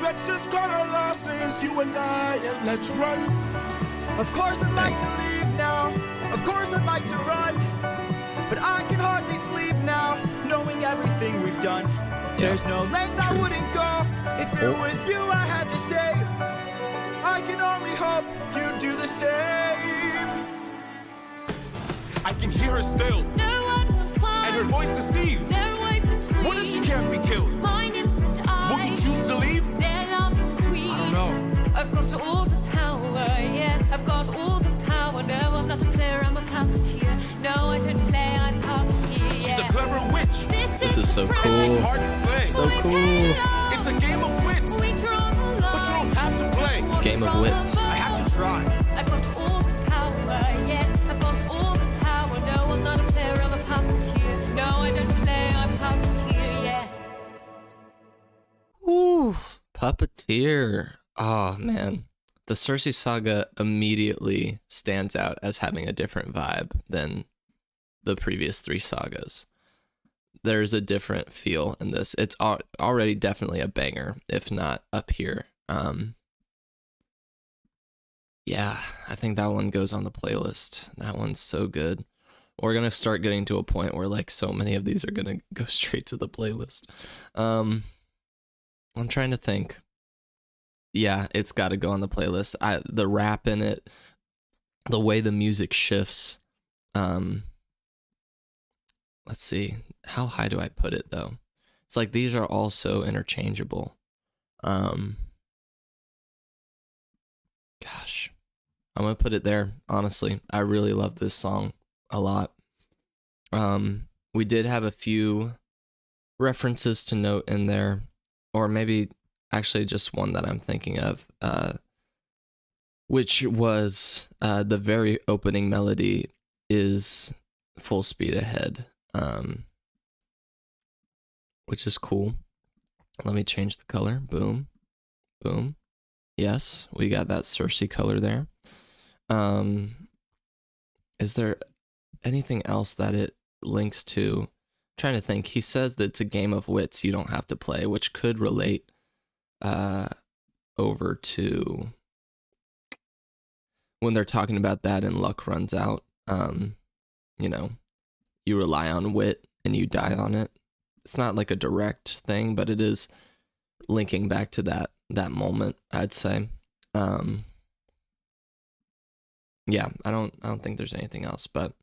Let's just cut our losses, you and I, and let's run. Of course I'd like to leave now. Of course I'd like to run. But I can hardly sleep now, knowing everything we've done. There's no length I wouldn't go if it was you I had to save. I can only hope you'd do the same. I can hear her still, No one will find and her voice deceives. their way between. What if she can't be killed? My nymphs and I. Will you choose to leave? Their loving queen. I don't know. I've got all the power, yeah. I've got all the power. No, I'm not a player, I'm a puppeteer. No, I don't play, I'm puppeteer. She's a clever witch. This is so cool. She's hard to slay. So cool. It's a game of wits, We draw the line. but you don't have to play. Game of wits. I have to try. I've got all the power, yeah. I've got all the power. No, I'm not a player, I'm a puppeteer. No, I don't play, I'm puppeteer, yeah. Ooh, puppeteer. Oh, man. The Circe saga immediately stands out as having a different vibe than the previous three sagas. There's a different feel in this. It's already definitely a banger, if not up here. Yeah, I think that one goes on the playlist. That one's so good. We're going to start getting to a point where, like, so many of these are going to go straight to the playlist. I'm trying to think. Yeah, it's got to go on the playlist. The rap in it, the way the music shifts. Let's see. How high do I put it, though? It's like these are all so interchangeable. Gosh. I'm going to put it there, honestly. I really love this song a lot. We did have a few references to note in there, or maybe actually just one that I'm thinking of, which was the very opening melody is Full Speed Ahead, which is cool. Let me change the color. Boom. Boom. Yes, we got that Circe color there. Is there anything else that it links to? I'm trying to think. He says that it's a game of wits you don't have to play, which could relate over to when they're talking about that and luck runs out. You know, you rely on wit and you die on it. It's not like a direct thing, but it is linking back to that moment, I'd say. Yeah, I don't think there's anything else, but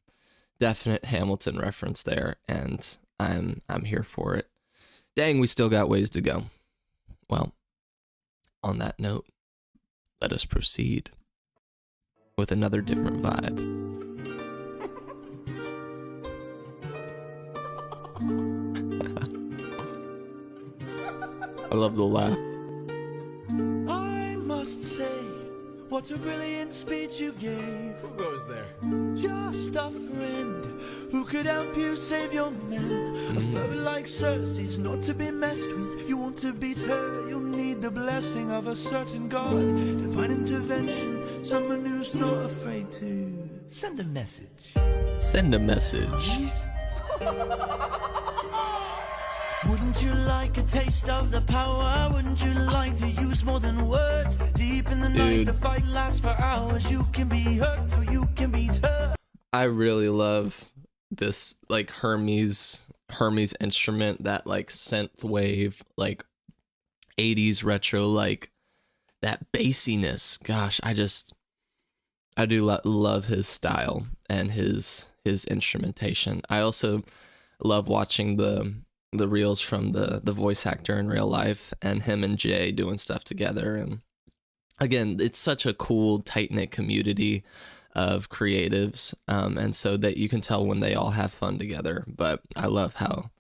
definite Hamilton reference there, and I'm here for it. Dang, we still got ways to go. Well, on that note, let us proceed with another different vibe. I love the laugh. I must say, what a brilliant speech you gave. Who goes there? Just a friend who could help you save your men. A foe like Circe is not to be messed with. You want to beat her, you'll need the blessing of a certain god. Divine intervention, someone who's not afraid to send a message. Send a message. Wouldn't you like a taste of the power? Wouldn't you like to use more than words? Deep in the night, the fight lasts for hours. You can be hurt or you can be hurt. I really love this, like, Hermes instrument, that like synth wave, like 80s retro, like that bassiness. Gosh, I do love his style and his instrumentation. I also love watching the reels from the voice actor in real life and him and Jay doing stuff together. And again, it's such a cool, tight-knit community of creatives, and so that you can tell when they all have fun together. But I love how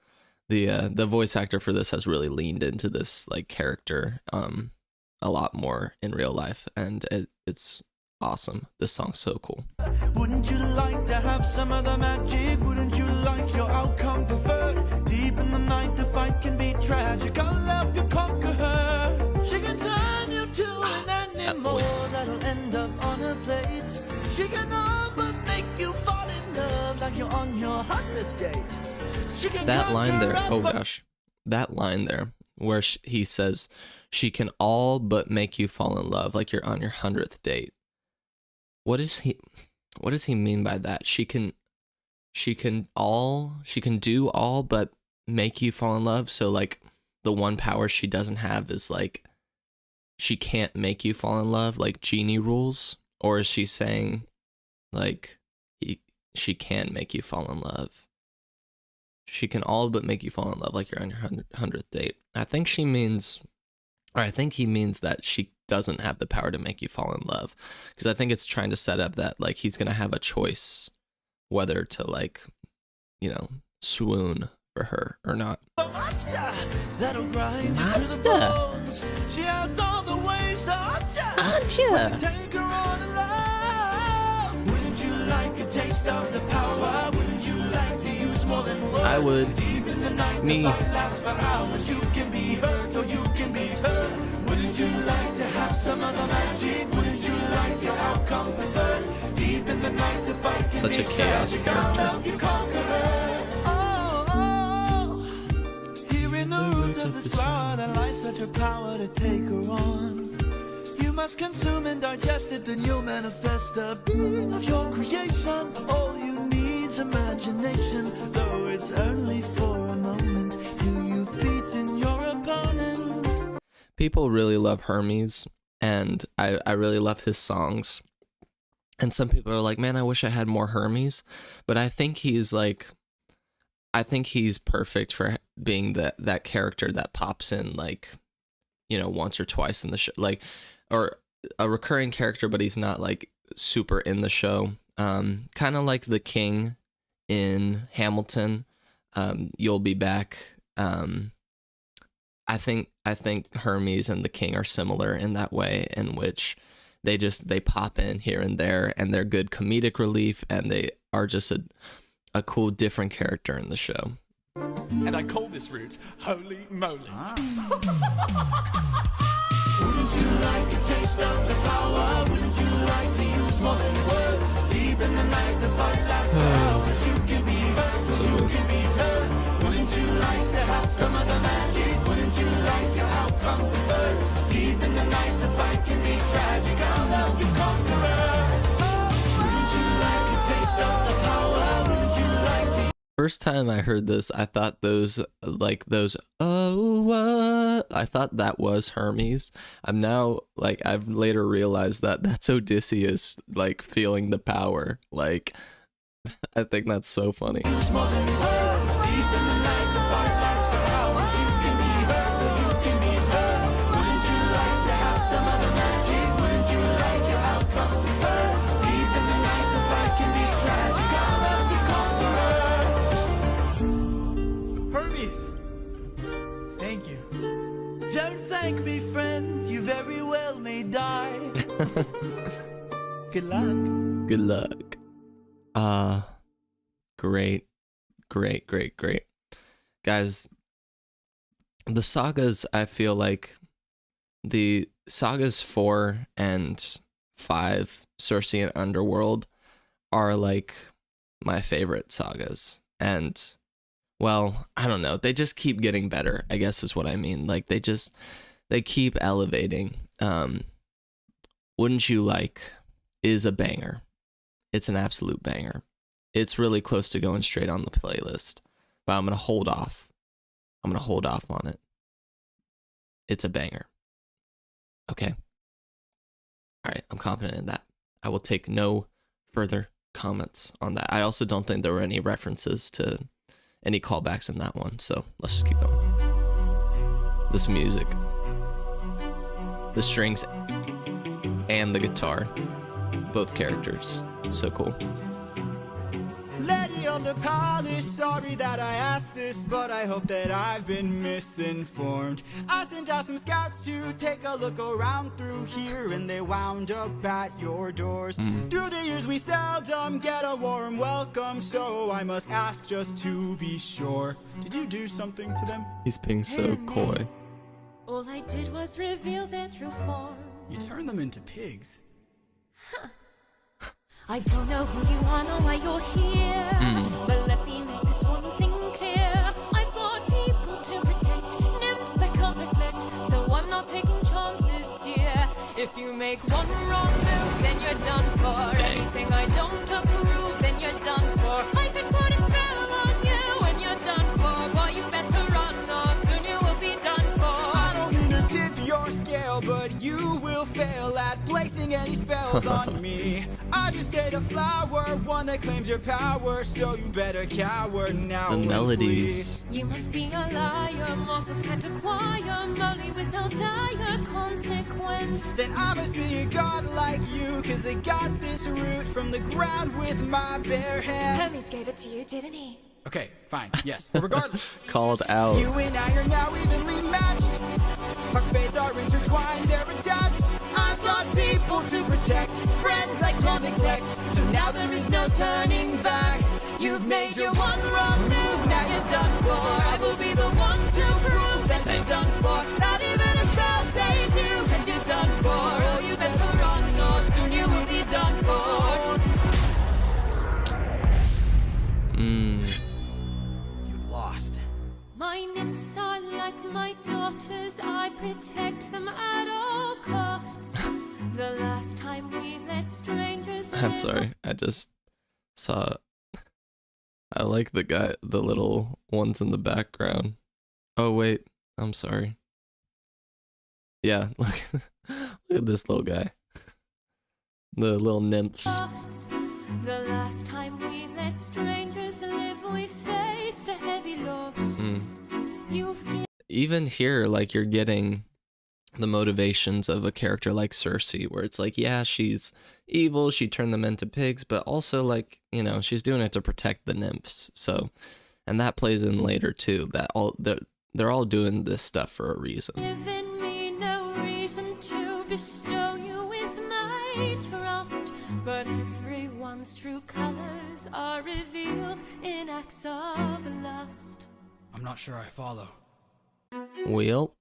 the voice actor for this has really leaned into this like character a lot more in real life, and it's awesome. This song's so cool. Wouldn't you like to have some of the magic? Wouldn't you like your outcome preferred? Deep in the night, the fight can be tragic. I'll help you conquer her. She can turn you to an animal that'll end up on a plate. She can all but make you fall in love like you're on your 100th date. That line there, oh gosh, that line there where he says, she can all but make you fall in love like you're on your 100th date. What does he mean by that? She can do all but make you fall in love. So like the one power she doesn't have is like she can't make you fall in love, like genie rules. Or is she saying like she can make you fall in love? She can all but make you fall in love like you're on your 100th date. I think he means that she doesn't have the power to make you fall in love, because I think it's trying to set up that like he's gonna have a choice whether to like, you know, swoon for her or not. Monster that'll grind Monster. to the bones. She has all the ways to haunt ya. Take her on a love. Wouldn't you like a taste of the power? Wouldn't you like to use more than words? I would. Deep in the night, Me. the fight lasts for hours. You can be hurt or you can be hurt. Wouldn't you like to have some of the magic? Wouldn't you like your outcome preferred? Deep in the night, the fight can Such be a chaos tragic. I'll help you conquer her. Oh, here in the roots of this flower, there lies such a power to take her on. You must consume and digest it, then you'll manifest a being of your creation. All you need's imagination, though it's only for a moment. Till you've beaten your opponent. People really love Hermes, and I really love his songs. And some people are like, man, I wish I had more Hermes. But I think he's perfect for being that character that pops in, like, you know, once or twice in the show, like, or a recurring character, but he's not like super in the show. Kind of like the king in Hamilton. You'll Be Back. I think Hermes and the king are similar in that way, in which they pop in here and there, and they're good comedic relief, and they are just a cool different character in the show. And I call this route Holy Moly. Wouldn't you like a taste of the power? Wouldn't you like to use more than words? Deep in the night, the fight lasts for hours. You can be hurt, you can be hurt. Wouldn't you like to have some of the magic? Wouldn't you like your outcome preferred? Deep in the night, the fight can be tragic. I'll help you conquer her. Wouldn't you like a taste of the power? Wouldn't you like to... First time I heard this, I thought those, I thought that was Hermes. I've later realized that that's Odysseus, like, feeling the power. Like, I think that's so funny. Hermes! Thank you. Don't thank me, friend. You very well may die. Good luck. Good luck. Great. Guys, the sagas, I feel like the sagas 4 and 5, Circe and Underworld, are like my favorite sagas. And well, I don't know. They just keep getting better, I guess is what I mean. Like they keep elevating. Wouldn't You Like is a banger. It's an absolute banger. It's really close to going straight on the playlist, but I'm going to hold off. I'm going to hold off on it. It's a banger. Okay. All right. I'm confident in that. I will take no further comments on that. I also don't think there were any references to any callbacks in that one. So let's just keep going. This music, the strings and the guitar, both characters. So cool. Lady of the palace, sorry that I asked this, but I hope that I've been misinformed. I sent out some scouts to take a look around through here, and they wound up at your doors. Through the years we seldom get a warm welcome, so I must ask just to be sure. Did you do something to them? He's being so coy. All I did was reveal their true form. You turned them into pigs. I don't know who you are, nor why you're here, but let me make this one thing clear. I've got people to protect, nymphs I can't neglect, so I'm not taking chances, dear. If you make one wrong move, then you're done for. Anything I don't approve, then you're done for. I could put a spell on you, and you're done for. Boy, you better run, or soon you will be done for. I don't mean to tip your scale, but you will fail at placing any spells on me. I just ate a flower, one that claims your power, so you better cower now. The melodies. You must be a liar, mortals can't acquire money without dire consequence. Then I must be a god like you, cause I got this root from the ground with my bare hands. Hermes gave it to you, didn't he? Okay, fine, yes, but regardless. Called out. You and I are now evenly matched. Our fates are intertwined, they're attached. I've got people to protect, friends I can't neglect, so now there is no turning back. You've made your one wrong move, now you're done for. I will be the one to prove that you're done for. Not even a spell saves you, cause you're done for. Oh, you better run, or soon you will be done for. You've lost. My nymphs are like my daughters, I protect them at all costs. The last time we let strangers I'm sorry. I just saw. I like the little ones in the background. Oh, wait. I'm sorry. Yeah, look at this little guy. The little nymphs. The last time we let strangers live, we faced a heavy loss. Even here, like, you're getting the motivations of a character like Circe, where it's like, yeah, she's evil, she turned them into pigs, but also, like, you know, she's doing it to protect the nymphs. So, and that plays in later too, that they're all doing this stuff for a reason. Given me no reason to bestow you with my trust, but everyone's true colors are revealed in acts of lust. I'm not sure I follow. Wheel.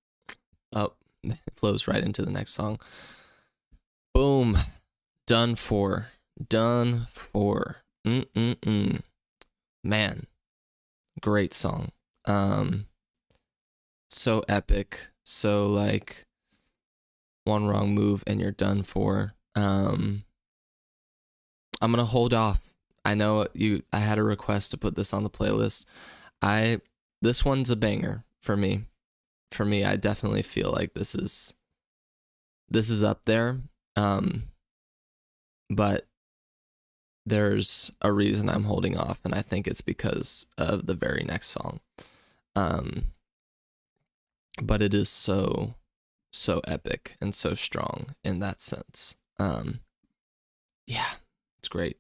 Oh, it flows right into the next song. Boom. Done for. Done for. Man. Great song. So epic. So, like, one wrong move and you're done for. I'm gonna hold off. I know I had a request to put this on the playlist. This one's a banger for me. For me, I definitely feel like this is up there. But there's a reason I'm holding off, and I think it's because of the very next song. But it is so epic and so strong in that sense. Yeah, it's great.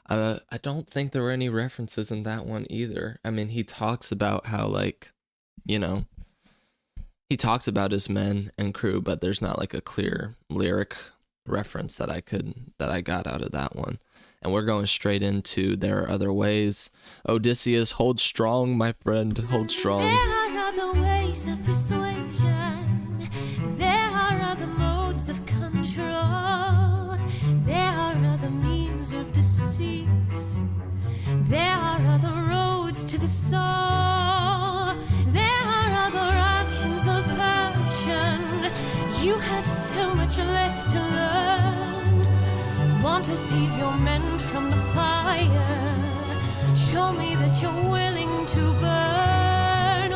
I don't think there were any references in that one either. I mean, he talks about how, like, you know, he talks about his men and crew, but there's not like a clear lyric reference that I got out of that one. And we're going straight into There Are Other Ways. Odysseus, hold strong, my friend, hold strong. There are other ways of persuasion. There are other modes of control. There are other means of deceit. There are other roads to the soul. to save your men from the fire. Show me that you're willing to burn.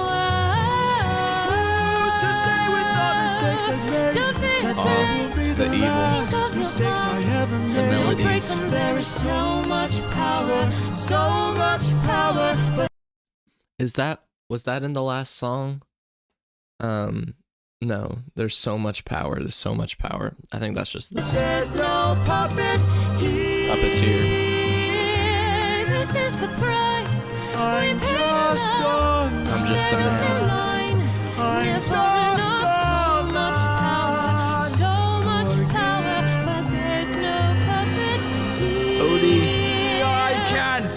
Who's to say with all mistakes I've made that they will be the last mistakes I ever made? The melodies. There is so much power, so much power. But Was that in the last song? No, there's so much power. There's so much power. I think that's just this. There's no puppet here. Puppeteer. This is the price. I'm just on. I'm just a man. I'm So much power, so much power, but there's no puppet here. Odie. I can't.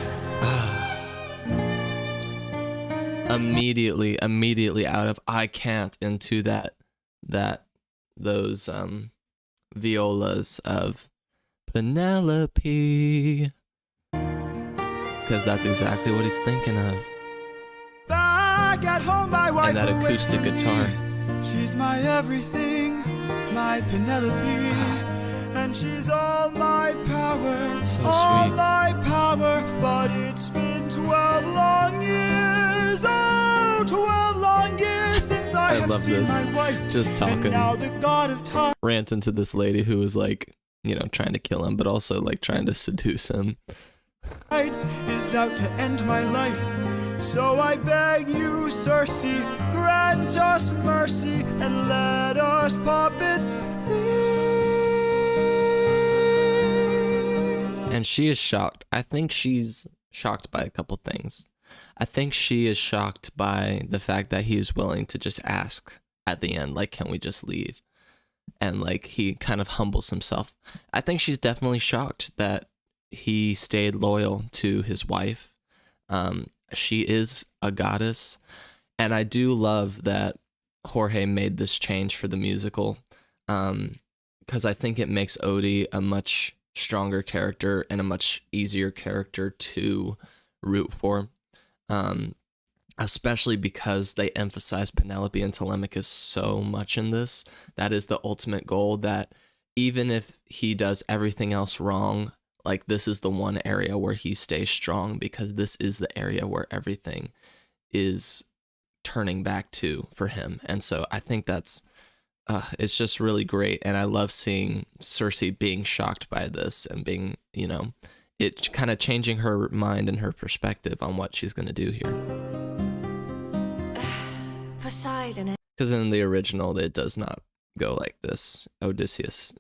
Immediately out of I can't into those violas of Penelope, because that's exactly what he's thinking of. Back at home, my wife And that acoustic awaits me. guitar. She's my everything, my Penelope, and she's all my power, So all sweet. my power. But it's been 12 long years, oh, 12 long years since I have love seen this. my wife. Just And talking, now the god of time ranting to this lady who was like, you know, trying to kill him, but also like trying to seduce him. is out to end my life. So I beg you, Circe, grant us mercy and let us puppets live. And she is shocked. I think she's shocked by a couple things. I think she is shocked by the fact that he is willing to just ask at the end, like, can we just leave? And like, he kind of humbles himself. I think she's definitely shocked that he stayed loyal to his wife. She is a goddess. And I do love that Jorge made this change for the musical. Because I think it makes Odie a much stronger character and a much easier character to root for. Especially because they emphasize Penelope and Telemachus so much in this. That is the ultimate goal, that even if he does everything else wrong, like, this is the one area where he stays strong, because this is the area where everything is turning back to for him. And so I think that's it's just really great. And I love seeing Circe being shocked by this and being, you know, it kind of changing her mind and her perspective on what she's going to do here. Poseidon. Because in the original, it does not go like this. Odysseus.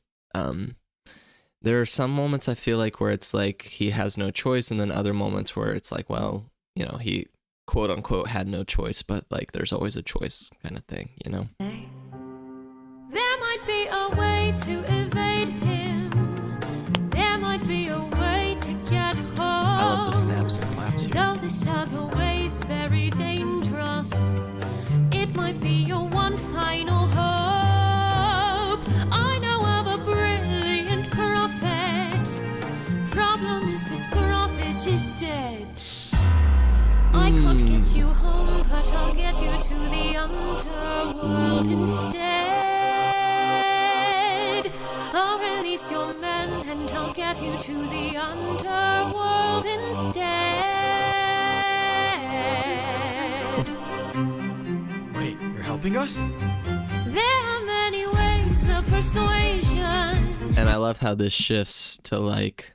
There are some moments I feel like where it's like he has no choice, and then other moments where it's like, well, you know, he quote unquote had no choice, but like there's always a choice kind of thing, you know? There might be a way to evade him. There might be a way to get home. I love the snaps and claps here. Though this other way's very dangerous, it might be your one final hope. I know of a brilliant prophet. Problem is, this prophet is dead. I can't get you home, but I'll get you to the underworld instead. I'll release your men and I'll get you to the underworld instead. Wait, you're helping us? There are many ways of persuasion. And I love how this shifts to like,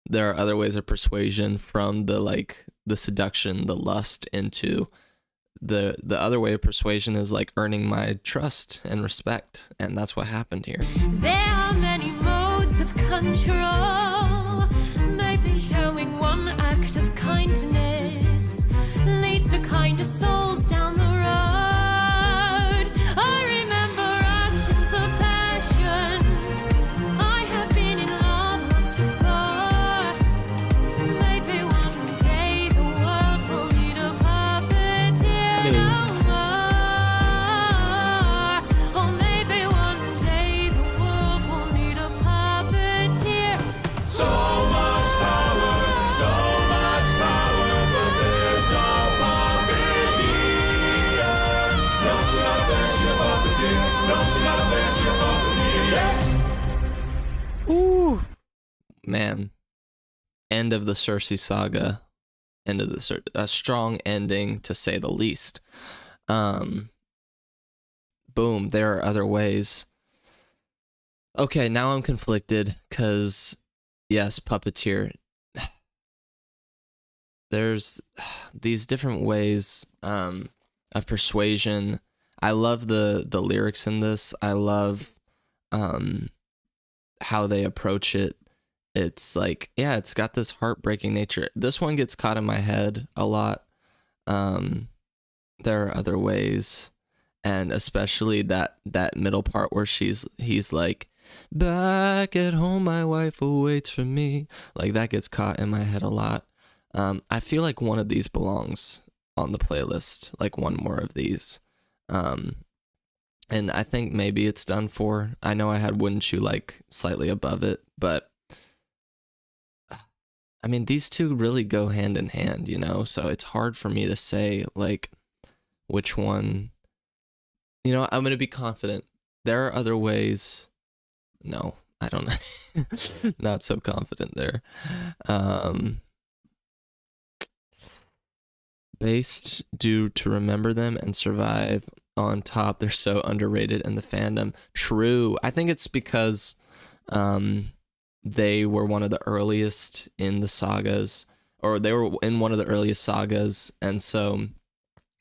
there are other ways of persuasion from the like the seduction, the lust, into the other way of persuasion is like earning my trust and respect. And that's what happened here. There are many modes of control. Maybe showing one act of kindness leads to kinder souls down the road. I remember actions of passion. I have been in love once before. Maybe one day the world will need a puppeteer no more. Or maybe one day the world will need a puppeteer. So much power, but there's no puppet here. man, end of the Circe saga, a strong ending to say the least. Boom, there are other ways. Okay, now I'm conflicted because, yes, puppeteer. There's these different ways of persuasion. I love the lyrics in this. I love how they approach it. It's like, yeah, it's got this heartbreaking nature. This one gets caught in my head a lot. There are other ways, and especially that middle part where he's like, back at home my wife awaits for me. Like, that gets caught in my head a lot. I feel like one of these belongs on the playlist, like one more of these. And I think maybe it's done for. I know I had Wouldn't You Like slightly above it, but I mean, these two really go hand in hand, you know? So it's hard for me to say, like, which one. You know, I'm going to be confident. There are other ways. No, I don't know. Not so confident there. Based due to remember them and survive on top. They're so underrated in the fandom. True. I think it's because they were one of the earliest in the sagas, or they were in one of the earliest sagas, and so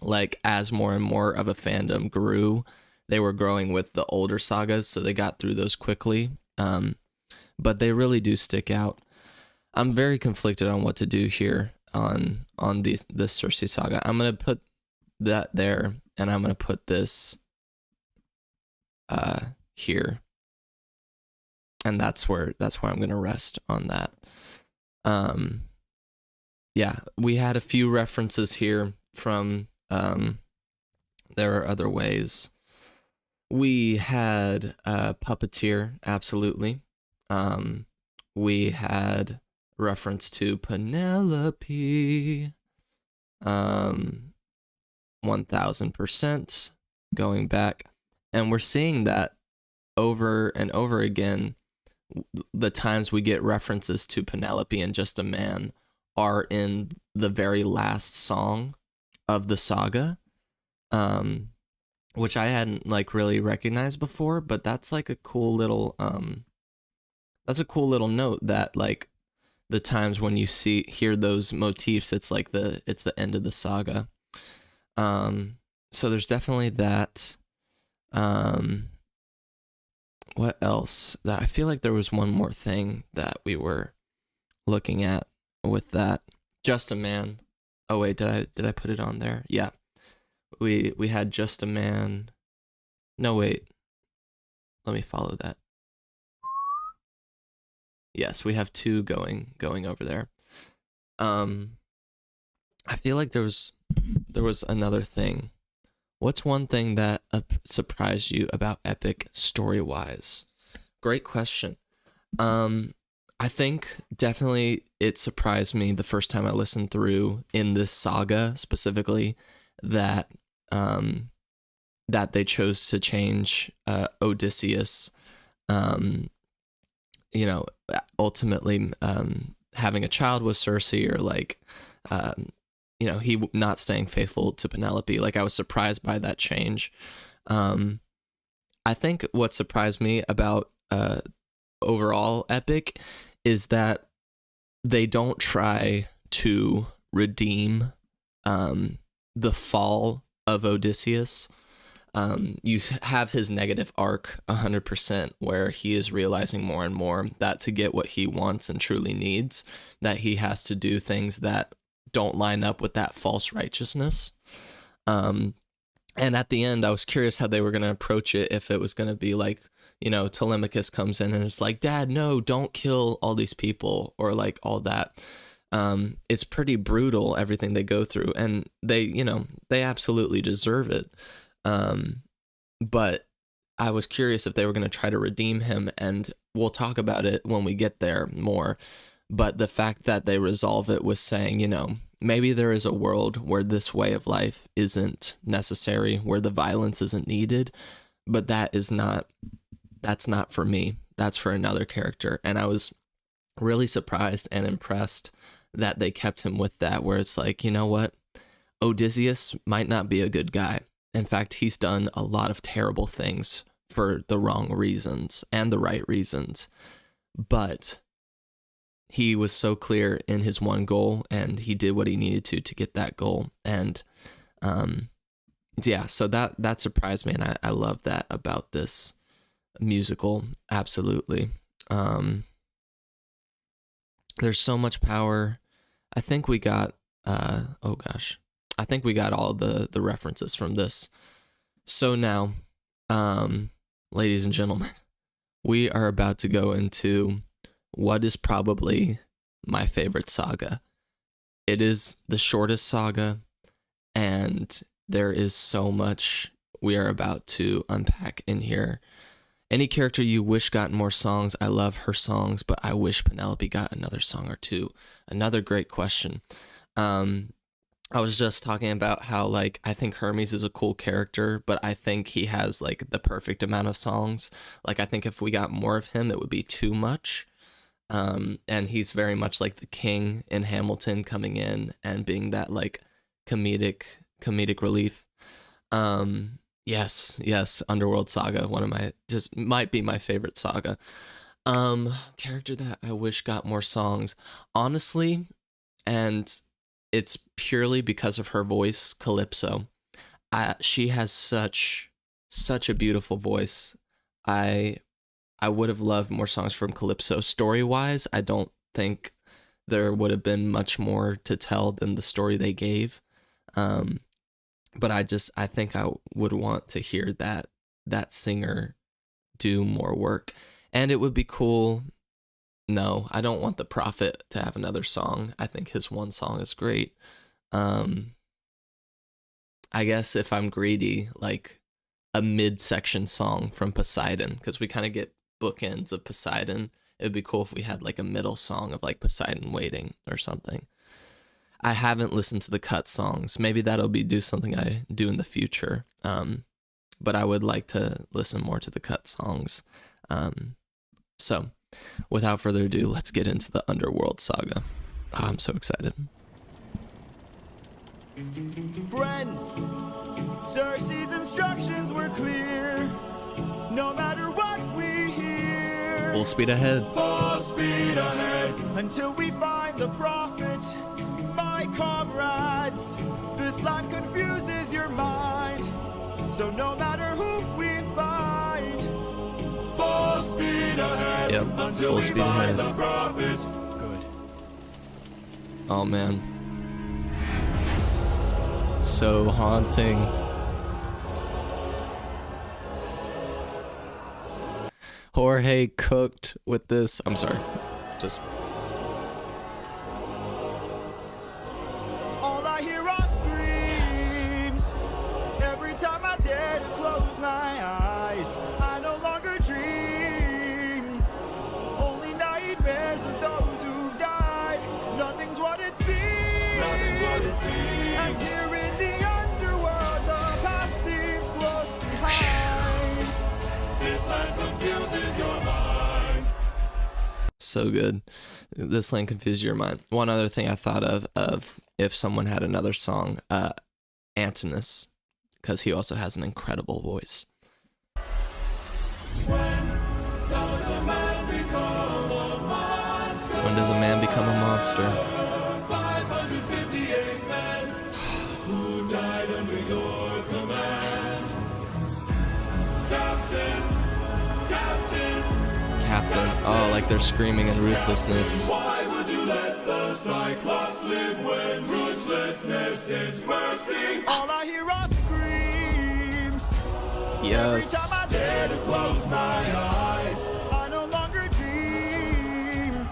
like as more and more of a fandom grew, they were growing with the older sagas, so they got through those quickly. But they really do stick out. I'm very conflicted on what to do here on this Circe saga. I'm gonna put that there, and I'm gonna put this here, and that's where I'm gonna rest on that. Yeah, we had a few references here from There Are Other Ways. We had Puppeteer, absolutely. We had reference to Penelope, 1000% going back, and we're seeing that over and over again. The times we get references to Penelope and Just a Man are in the very last song of the saga, which I hadn't like really recognized before, but that's like a cool little note that like the times when you hear those motifs, it's like it's the end of the saga. So there's definitely that. What else? I feel like there was one more thing that we were looking at with that. Just a Man. Oh wait, did I put it on there? Yeah. We had Just a Man. No, wait. Let me follow that. Yes, we have two going over there. I feel like there was another thing. What's one thing that surprised you about Epic story-wise? Great question. I think definitely it surprised me the first time I listened through in this saga specifically that they chose to change Odysseus, ultimately having a child with Circe, or like, he not staying faithful to Penelope. Like, I was surprised by that change. I think what surprised me about overall Epic is that they don't try to redeem the fall of Odysseus. You have his negative arc 100%, where he is realizing more and more that to get what he wants and truly needs, that he has to do things that don't line up with that false righteousness. And at the end, I was curious how they were going to approach it, if it was going to be like, Telemachus comes in and it's like, Dad, no, don't kill all these people, or like all that. It's pretty brutal, everything they go through, and they absolutely deserve it. But I was curious if they were going to try to redeem him, and we'll talk about it when we get there more. But the fact that they resolve it with saying, maybe there is a world where this way of life isn't necessary, where the violence isn't needed, but that's not for me. That's for another character. And I was really surprised and impressed that they kept him with that, where it's like, you know what? Odysseus might not be a good guy. In fact, he's done a lot of terrible things for the wrong reasons and the right reasons. But he was so clear in his one goal, and he did what he needed to get that goal. And yeah, so that surprised me, and I love that about this musical. Absolutely. There's so much power. I think we got I think we got all the references from this. So now, ladies and gentlemen, we are about to go into what is probably my favorite saga. It is the shortest saga, and there is so much we are about to unpack in here. Any character you wish got more songs, I love her songs, but I wish Penelope got another song or two. Another great question. I was just talking about how, like, I think Hermes is a cool character, but I think he has, like, the perfect amount of songs. Like, I think if we got more of him, it would be too much. And he's very much like the king in Hamilton, coming in and being that, like, comedic relief. Yes, Underworld Saga, one of my, just might be my favorite saga. Character that I wish got more songs, honestly, and it's purely because of her voice, Calypso. She has such a beautiful voice. I would have loved more songs from Calypso. Story-wise, I don't think there would have been much more to tell than the story they gave. But I think I would want to hear that singer do more work. And it would be cool. No, I don't want the Prophet to have another song. I think his one song is great. I guess if I'm greedy, like a mid-section song from Poseidon, because we kind of get bookends of Poseidon. It would be cool if we had like a middle song of like Poseidon waiting or something. I haven't listened to the cut songs. Maybe that'll do something I do in the future. But I would like to listen more to the cut songs. So without further ado, let's get into the Underworld Saga. Oh, I'm so excited. Friends, Circe's instructions were clear. No matter what we hear, Full speed ahead. full speed ahead until we find the prophet. My comrades, this land confuses your mind. So no matter who we find, full speed ahead. Yep, until full we speed find ahead. the prophet. Good. Oh man. So haunting. Jorge cooked with this. I'm sorry. Just All I hear are screams. Every time I dare to close my eyes, I no longer dream. Only nightmares of those who've died. Nothing's what it seems. Nothing's what it seems. And here in the underworld, the past seems close behind. This land confuses your mind. so good. This land confused your mind. One other thing I thought of if someone had another song, Antinous, because he also has an incredible voice. When does a man become a monster? When does a man become a monster? 558 men who died under your command. Captain. Oh, like they're screaming in ruthlessness. Why would you let the Cyclops live when ruthlessness is mercy? All I hear are screams. Yes. Every time I dare to close my eyes, I no longer dream.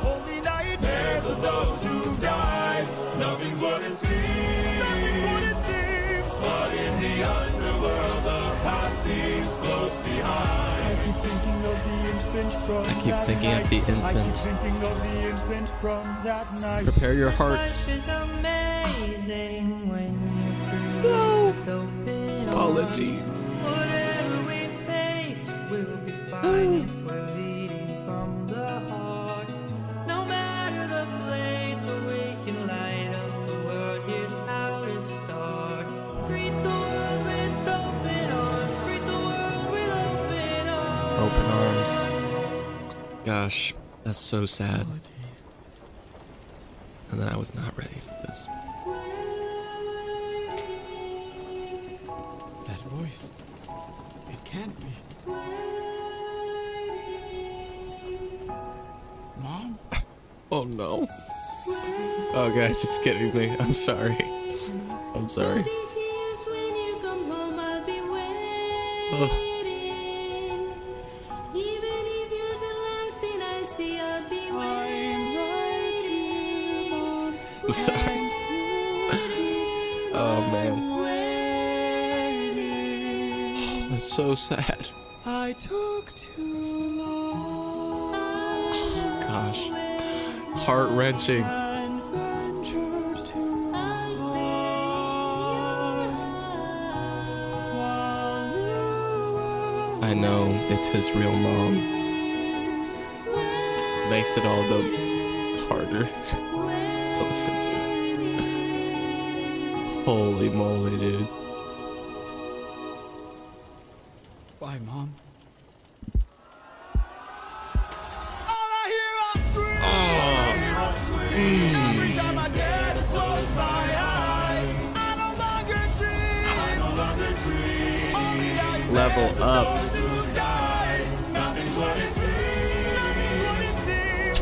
Only nightmares of those who died. Nothing's what it seems. Nothing's what it seems. But in the underworld, the past seems close behind. I keep thinking of the infant from I keep thinking of the infant. thinking of the infant from that night. Prepare your hearts. Life is amazing when you breathe with open Apologies. arms. Whatever we face, we'll be fine if we're leading from the heart. Open Arms. Gosh, that's so sad. And then I was not ready for this. That voice. It can't be. Mom? Oh no. Oh guys, it's getting me. I'm sorry. I'm sorry. Oh. I'm sorry. Oh man. It's so sad. I took too long. Oh, gosh. Heart-wrenching. And ventured too far. While you were I know it's his real mom. Makes it all the harder to listen to. Holy moly, dude. Bye, Mom. all I hear are screams. Every time I dare to close my eyes, I no longer dream. Only nightmares Level of up. those who died. Nothing's what it seems.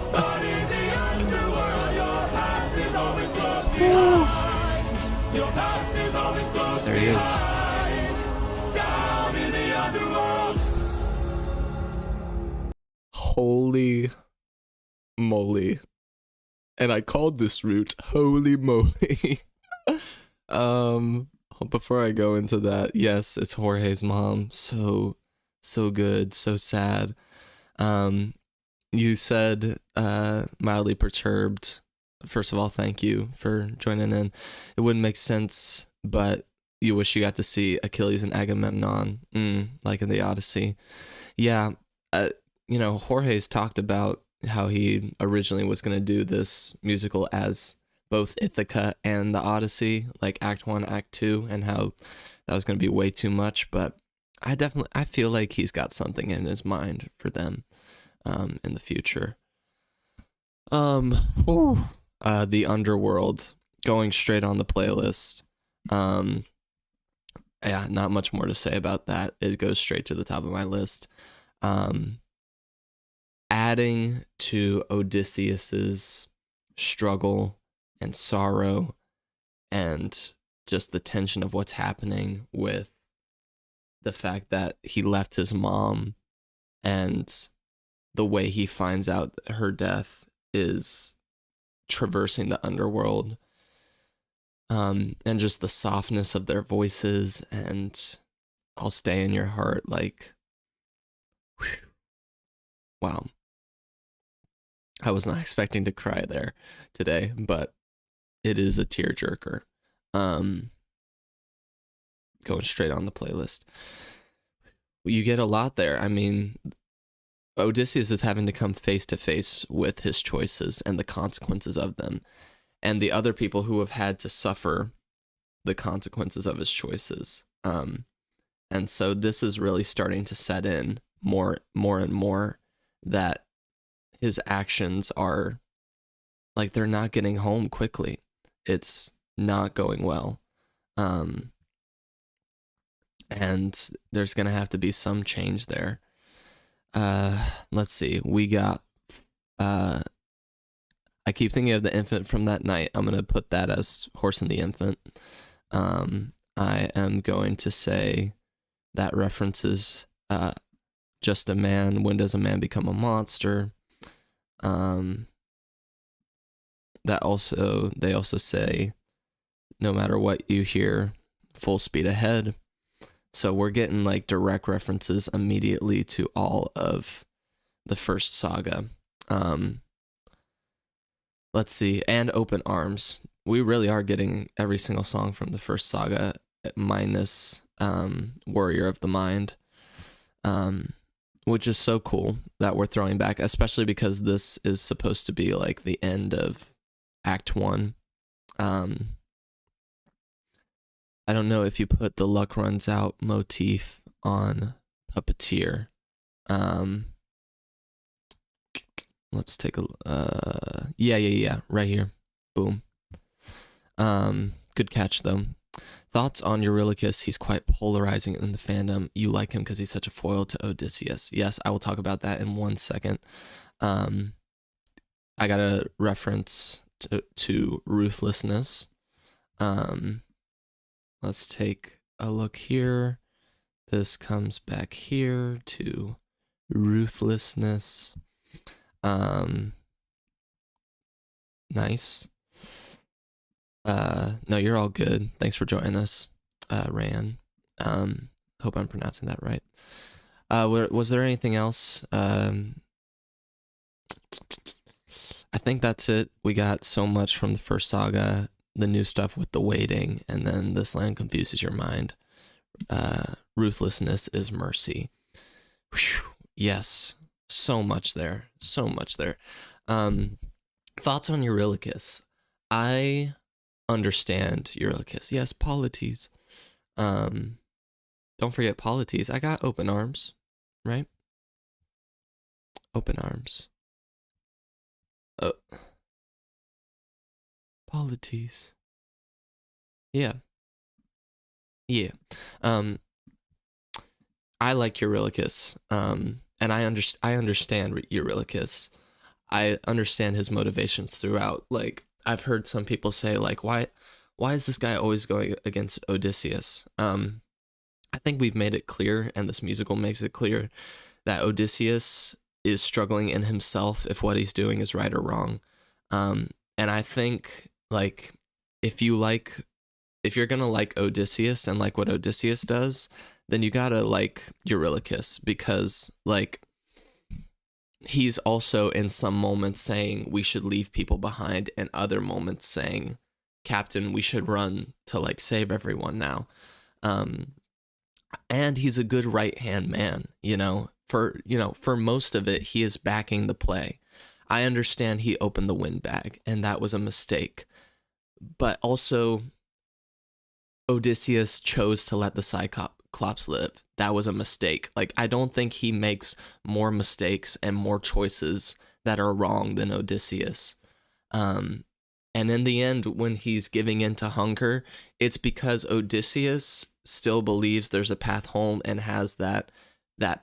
But in the underworld, your past is always close behind. Your past is always close There he is. behind. Down in the underworld. Holy moly. And I called this route Holy Moly. Before I go into that, yes, it's Jorge's mom. So good, so sad. You said mildly perturbed. First of all, thank you for joining in. It wouldn't make sense, but you wish you got to see Achilles and Agamemnon, like in the Odyssey. Yeah, Jorge's talked about how he originally was going to do this musical as both Ithaca and the Odyssey, like Act 1, Act 2, and how that was going to be way too much, but I feel like he's got something in his mind for them in the future. The Underworld, going straight on the playlist. Yeah, not much more to say about that. It goes straight to the top of my list. Adding to Odysseus's struggle and sorrow and just the tension of what's happening with the fact that he left his mom and the way he finds out that her death is traversing the underworld, and just the softness of their voices and I'll stay in your heart, like, whew, wow. I was not expecting to cry there today, but it is a tearjerker. Going straight on the playlist. You get a lot there. I mean, Odysseus is having to come face to face with his choices and the consequences of them, and the other people who have had to suffer the consequences of his choices. And so this is really starting to set in more and more that his actions are like they're not getting home quickly. It's not going well. And there's going to have to be some change there. Let's see. We got I keep thinking of the infant from that night. I'm going to put that as Horse and the Infant. I am going to say that references Just a Man. When does a man become a monster? That also, they also say, no matter what you hear, full speed ahead. So we're getting like direct references immediately to all of the first saga. Let's see, and Open Arms. We really are getting every single song from the first saga, minus Warrior of the Mind, which is so cool that we're throwing back, especially because this is supposed to be like the end of Act 1. I don't know if you put the Luck Runs Out motif on Puppeteer. Let's take a yeah, right here. Boom. Good catch though. Thoughts on Eurylochus? He's quite polarizing in the fandom. You like him because he's such a foil to Odysseus. Yes, I will talk about that in 1 second. I got a reference to ruthlessness. Let's take a look here. This comes back here to ruthlessness. Nice. No, you're all good. Thanks for joining us, Ran. Hope I'm pronouncing that right. Was there anything else? I think that's it. We got so much from the first saga, the new stuff with the waiting, and then This Land Confuses Your Mind. Ruthlessness is mercy. Whew. Yes, so much there. Thoughts on Eurylochus? I understand Eurylochus. Yes, Polites. Don't forget Polites. I got open arms, right? Open arms. Oh. Polites. Yeah. I like Eurylochus. And I understand Eurylochus. I understand his motivations throughout. Like, I've heard some people say, like, why is this guy always going against Odysseus? I think we've made it clear, and this musical makes it clear, that Odysseus is struggling in himself if what he's doing is right or wrong. And I think, like, if you're gonna like Odysseus and like what Odysseus does, then you gotta like Eurylochus, because, like, he's also in some moments saying we should leave people behind, and other moments saying, Captain, we should run to, like, save everyone now. And he's a good right-hand man, for most of it, he is backing the play. I understand he opened the windbag, and that was a mistake. But also, Odysseus chose to let the Cyclops live. That was a mistake. Like, I don't think he makes more mistakes and more choices that are wrong than Odysseus. And in the end, when he's giving in to hunger, it's because Odysseus still believes there's a path home and has that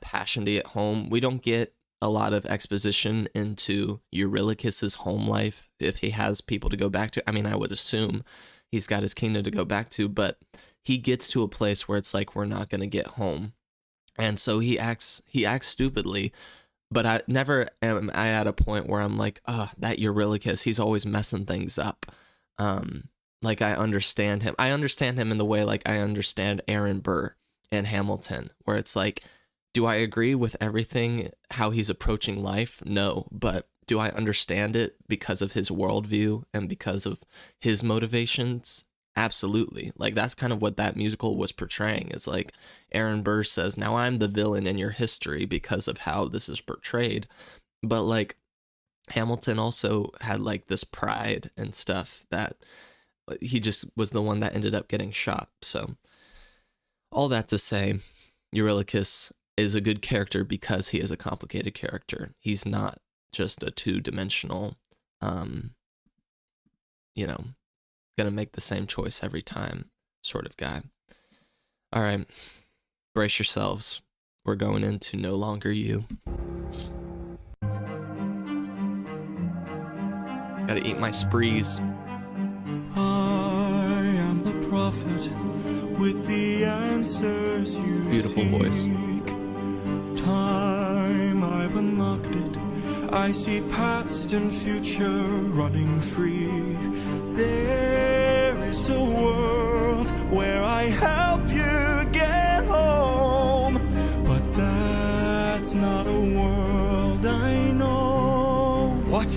passion to get home. We don't get a lot of exposition into Eurylochus's home life if he has people to go back to. I mean, I would assume he's got his kingdom to go back to, but he gets to a place where it's like, we're not going to get home. And so he acts stupidly, but I never am I at a point where I'm like, that Eurylochus, he's always messing things up. Like, I understand him. I understand him in the way, like, I understand Aaron Burr and Hamilton, where it's like, do I agree with everything, how he's approaching life? No, but do I understand it because of his worldview and because of his motivations? Absolutely. Like, that's kind of what that musical was portraying. Is like, Aaron Burr says, now I'm the villain in your history because of how this is portrayed. But, like, Hamilton also had, like, this pride and stuff that he just was the one that ended up getting shot. So all that to say, Eurylochus is a good character because he is a complicated character. He's not just a two-dimensional, gonna make the same choice every time sort of guy. All right, brace yourselves. We're going into No Longer You. Gotta eat my sprees. I am the prophet with the answers you Beautiful seek. voice. Time, I've unlocked it. I see past and future running free. There is a world where I help you get home, but that's not a world I know. What?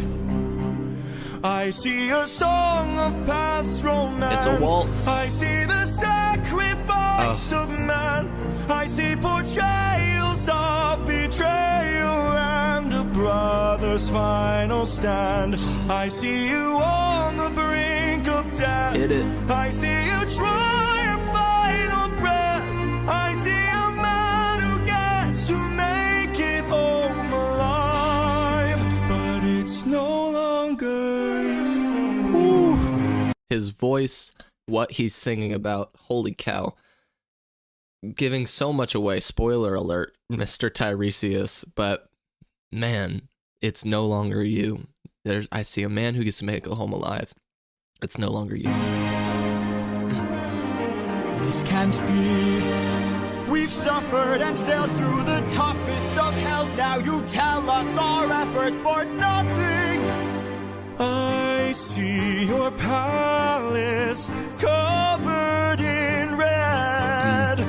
I see a song of past romance. It's a waltz. I see the sacrifice of man. I see portrayals of betrayal and a brother's final stand. I see you on the brink of death. Hit it. I see you try a final breath. I see a man who gets to make it longer you. Ooh. His voice, what he's singing about, holy cow. Giving so much away, spoiler alert, Mr. Tiresias, but man, it's no longer you. I see a man who gets to make a home alive. It's no longer you. This can't be. We've suffered and sailed through the toughest of hells. Now you tell us our efforts for nothing. I see your palace covered in red.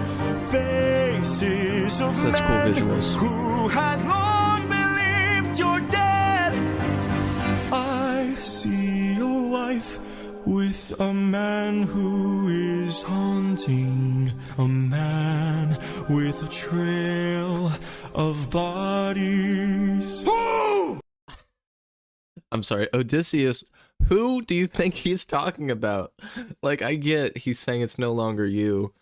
Faces of Such cool men visuals. who had long believed you're dead. I see your wife with a man who is haunting, a man with a trail of bodies. Who? I'm sorry, Odysseus, who do you think he's talking about? Like, I get he's saying it's no longer you,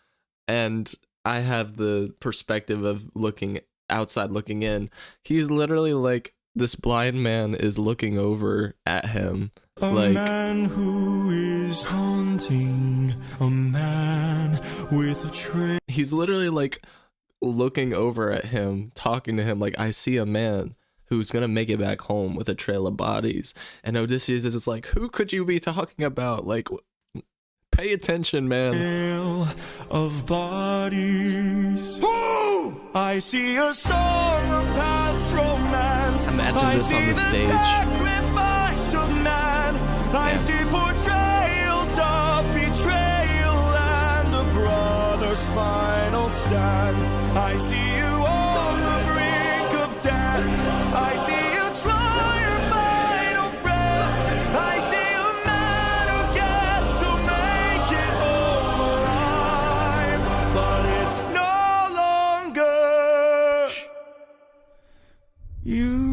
and I have the perspective of looking outside, looking in. He's literally like, this blind man is looking over at him. A man who is haunting, a man with a trail. He's literally like looking over at him, talking to him like, I see a man who's gonna make it back home with a trail of bodies. And Odysseus is just like, who could you be talking about? Like, pay attention, man. Trail of bodies. Who? I see a song of past romance. Imagine this on the stage. Sacrifice of man. I see portrayals of betrayal and a brother's final stand. I see you on the brink of death. I see you try your final breath. I see a man who gets to make it home alive, but it's no longer you.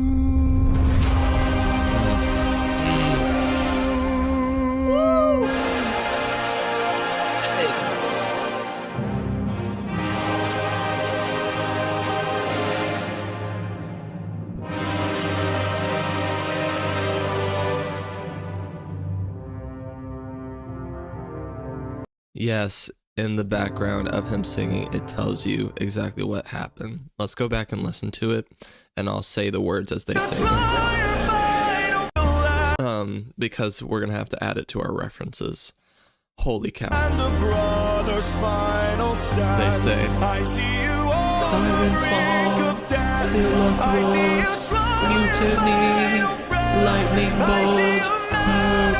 Yes, in the background of him singing, it tells you exactly what happened. Let's go back and listen to it, and I'll say the words as they say them. Because we're gonna have to add it to our references. Holy cow. They say, siren song, silver throat, mutiny, lightning bolt, hurt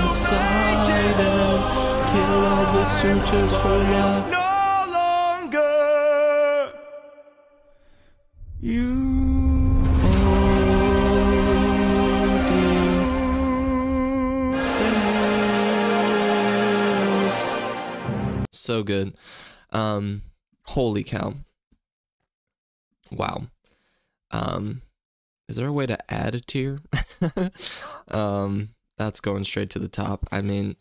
Poseidon, kill all the suitors for love. No longer you. So good. Holy cow. Wow. Is there a way to add a tier? That's going straight to the top. I mean,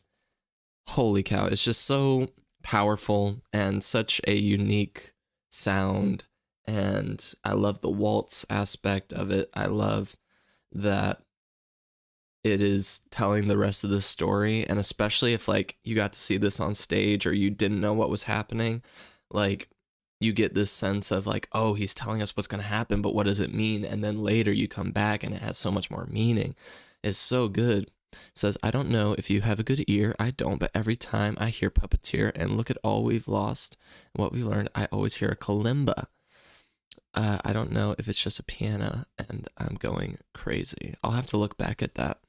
holy cow. It's just so powerful and such a unique sound. And I love the waltz aspect of it. I love that it is telling the rest of the story, and especially if like you got to see this on stage or you didn't know what was happening, like you get this sense of like, oh, he's telling us what's going to happen, but what does it mean? And then later you come back and it has so much more meaning. It's so good. It says, I don't know if you have a good ear, I don't, but every time I hear puppeteer and look at all we've lost and what we learned, I always hear a kalimba. I don't know if it's just a piano, and I'm going crazy. I'll have to look back at that.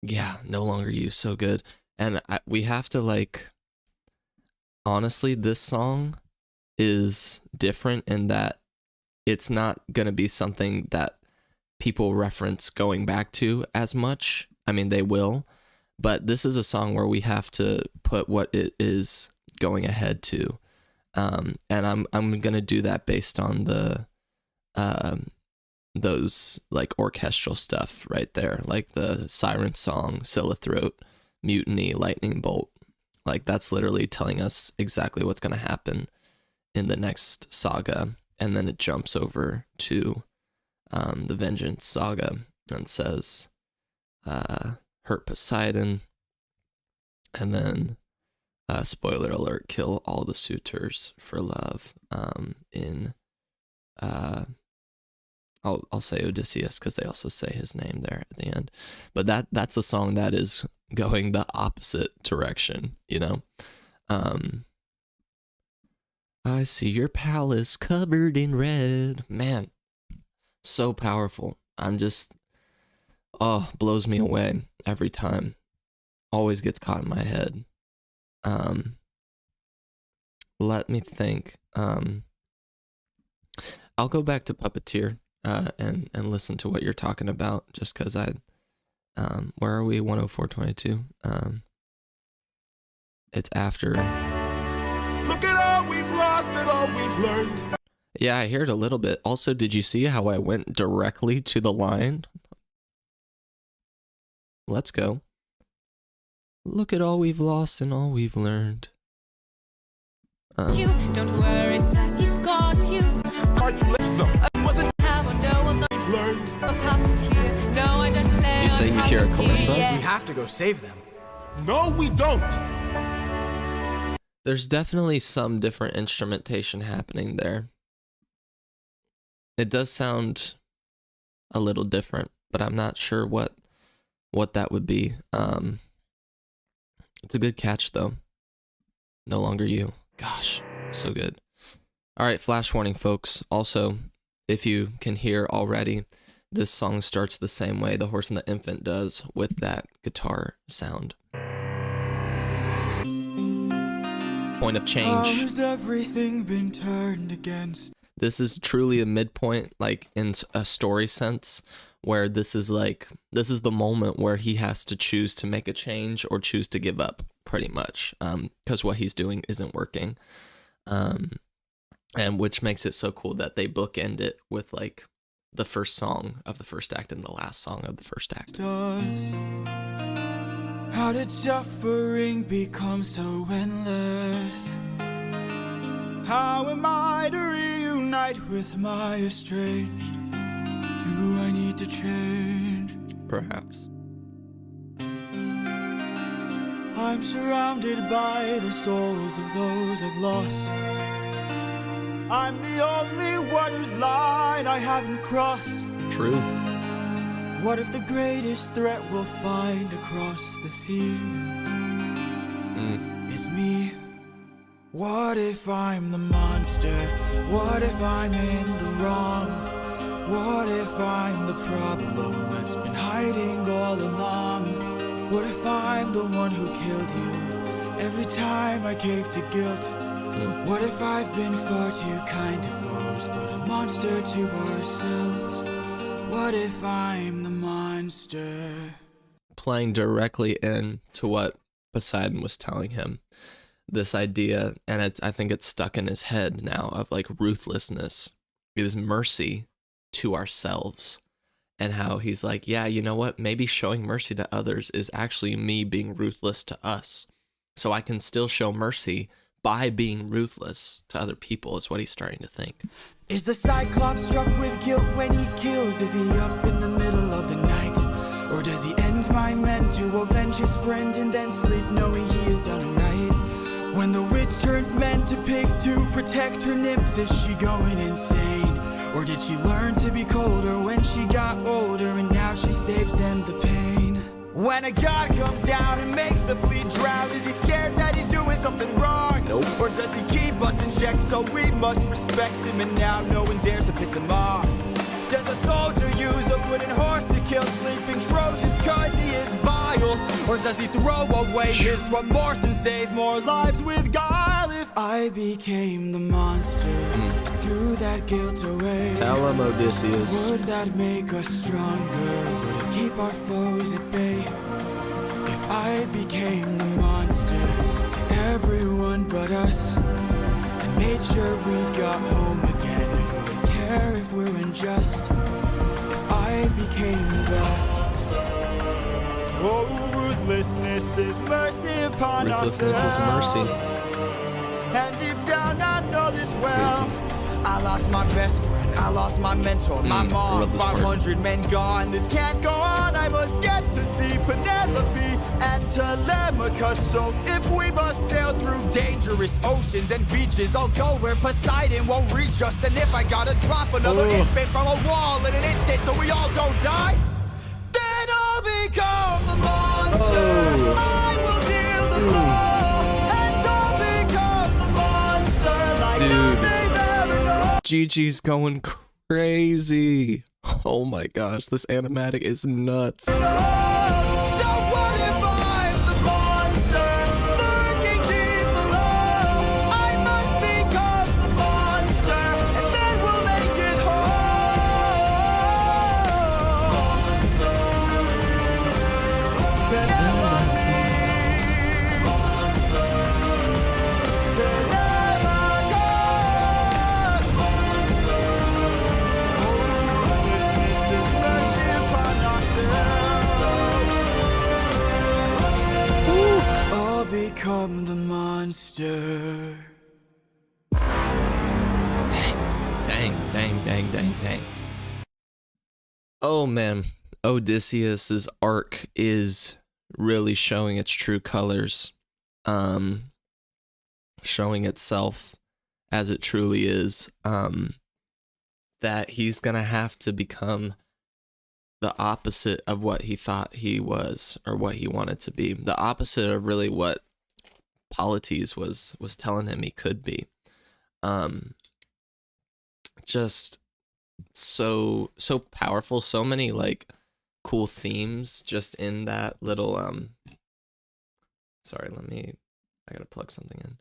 Yeah, no longer you, so good. And we have to like, honestly, this song is different in that it's not going to be something that people reference going back to as much. I mean, they will, but this is a song where we have to put what it is going ahead to. And I'm gonna do that based on the those like orchestral stuff right there, like the siren song, Scylla throat, mutiny, lightning bolt. Like that's literally telling us exactly what's gonna happen in the next saga, and then it jumps over to the Vengeance Saga and says, hurt Poseidon, and then, spoiler alert, kill all the suitors for love, I'll say Odysseus because they also say his name there at the end. But that's a song that is going the opposite direction, you know? I see your palace covered in red. Man, so powerful. Blows me away every time. Always gets caught in my head. Let me think. I'll go back to Puppeteer and listen to what you're talking about, just because where are we? 104.22. It's after. Look at all we've lost and all we've learned. Yeah, I hear it a little bit. Also, did you see how I went directly to the line? Let's go. Look at all we've lost and all we've learned. You don't worry, Sassy's got you. Hard to let them. Wasn't Have no one we've learned. a puppeteer. No, I don't play. You say you hear a kalimba? We have to go save them. No, we don't. There's definitely some different instrumentation happening there. It does sound a little different, but I'm not sure what that would be. It's a good catch though. No Longer You. Gosh, so good. All right, flash warning, folks. Also, if you can hear already, this song starts the same way The Horse and the Infant does, with that guitar sound. Point of change. How has everything been turned against? This is truly a midpoint, like in a story sense, where this is the moment where he has to choose to make a change or choose to give up, pretty much, because what he's doing isn't working, and which makes it so cool that they bookend it with like the first song of the first act and the last song of the first act. How did suffering become so endless? How am I to reunite with my estranged? Do I need to change? Perhaps. I'm surrounded by the souls of those I've lost. I'm the only one whose line I haven't crossed. True. What if the greatest threat we'll find across the sea is me? What if I'm the monster? What if I'm in the wrong? What if I'm the problem that's been hiding all along? What if I'm the one who killed you every time I cave to guilt? What if I've been far too kind to foes, but a monster to ourselves? What if I'm the monster? Playing directly into what Poseidon was telling him. This idea, and I think it's stuck in his head now, of like ruthlessness is mercy to ourselves. And how he's like, yeah, you know what? Maybe showing mercy to others is actually me being ruthless to us. So I can still show mercy by being ruthless to other people, is what he's starting to think. Is the Cyclops struck with guilt when he kills? Is he up in the middle of the night? Or does he end my men to avenge his friend and then sleep knowing he has done him right? When the witch turns men to pigs to protect her nymphs, is she going insane? Or did she learn to be colder when she got older and now she saves them the pain? When a god comes down and makes the fleet drown, is he scared that he's doing something wrong? Nope. Or does he keep us in check so we must respect him and now no one dares to piss him off? Does a soldier use a wooden horse to kill sleeping Trojans cause he is vile? Or does he throw away his remorse and save more lives with guile? If I became the monster and threw that guilt away, Tell him, Odysseus. would that make us stronger? Would it keep our foes at bay? If I became the monster to everyone but us and made sure we got home again, who would care if we're unjust? If I became the ruthlessness is mercy upon Ruthlessness is ourselves. mercy. And deep down I know this well. I lost my best friend, I lost my mentor, my I mom, love this part. 500 men gone. This can't go on. I must get to see Penelope and Telemachus. So if we must sail through dangerous oceans and beaches, I'll go where Poseidon won't reach us. And if I gotta drop another infant from a wall in an instant so we all don't die, then I'll become the monster. I will deal the blow, and I'll become the monster like none they've ever known. Gigi's going crazy. Oh my gosh, this animatic is nuts. So what if I'm the monster lurking deep below? I must become the monster, and then we'll make it home. Penelope, Telemachus. Hopelessness is mercy upon ourselves. I'll become the monster. Dang. Oh man, Odysseus's arc is really showing its true colors, showing itself as it truly is, that he's gonna have to become the opposite of what he thought he was or what he wanted to be, the opposite of really what Polites was telling him he could be. Just so powerful, so many like cool themes just in that little sorry, I gotta plug something in.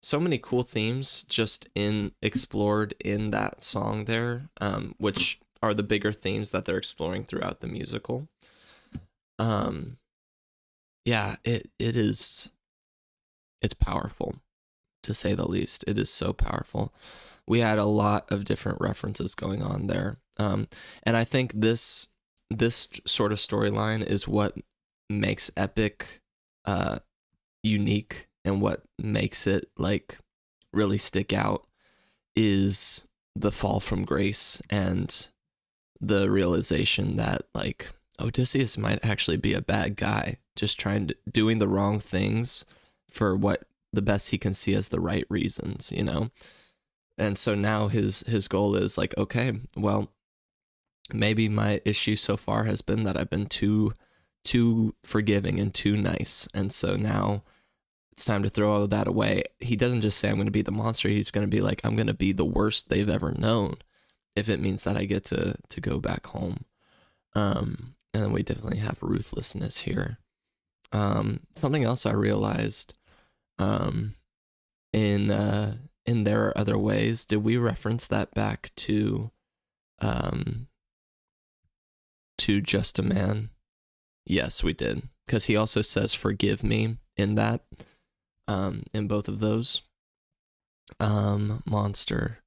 So many cool themes just explored in that song there, which are the bigger themes that they're exploring throughout the musical. Yeah, it's powerful, to say the least. It is so powerful. We had a lot of different references going on there. And I think this sort of storyline is what makes Epic unique, and what makes it like really stick out is the fall from grace and the realization that like Odysseus might actually be a bad guy, just doing the wrong things for what the best he can see as the right reasons, you know? And so now his goal is like, okay, well, maybe my issue so far has been that I've been too forgiving and too nice. And so now it's time to throw all of that away. He doesn't just say I'm going to be the monster. He's going to be like, I'm going to be the worst they've ever known, if it means that I get to go back home. And we definitely have ruthlessness here. Something else I realized, in There Are Other Ways, did we reference that back to Just a Man? Yes, we did, because he also says forgive me in that, in both of those. Monster,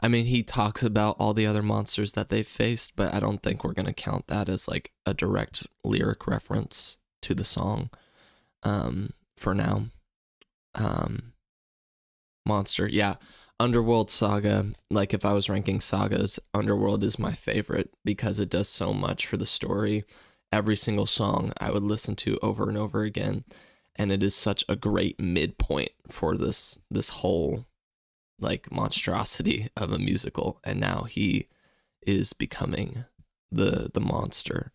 I mean, he talks about all the other monsters that they've faced, but I don't think we're going to count that as like a direct lyric reference to the song, for now. Monster, yeah. Underworld, Saga, like if I was ranking sagas, Underworld is my favorite because it does so much for the story. Every single song I would listen to over and over again, and it is such a great midpoint for this whole like monstrosity of a musical, and now he is becoming the monster.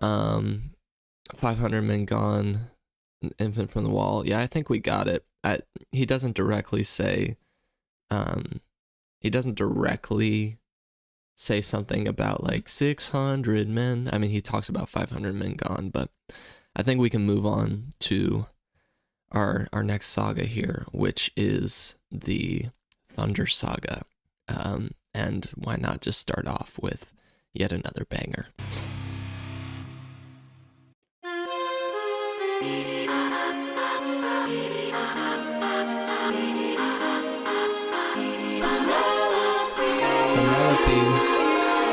500 Men Gone, Infant from the Wall. Yeah, I think we got it. He doesn't directly say something about like 600 men. I mean, he talks about 500 men gone, but I think we can move on to our next saga here, which is the Thunder Saga. And why not just start off with yet another banger?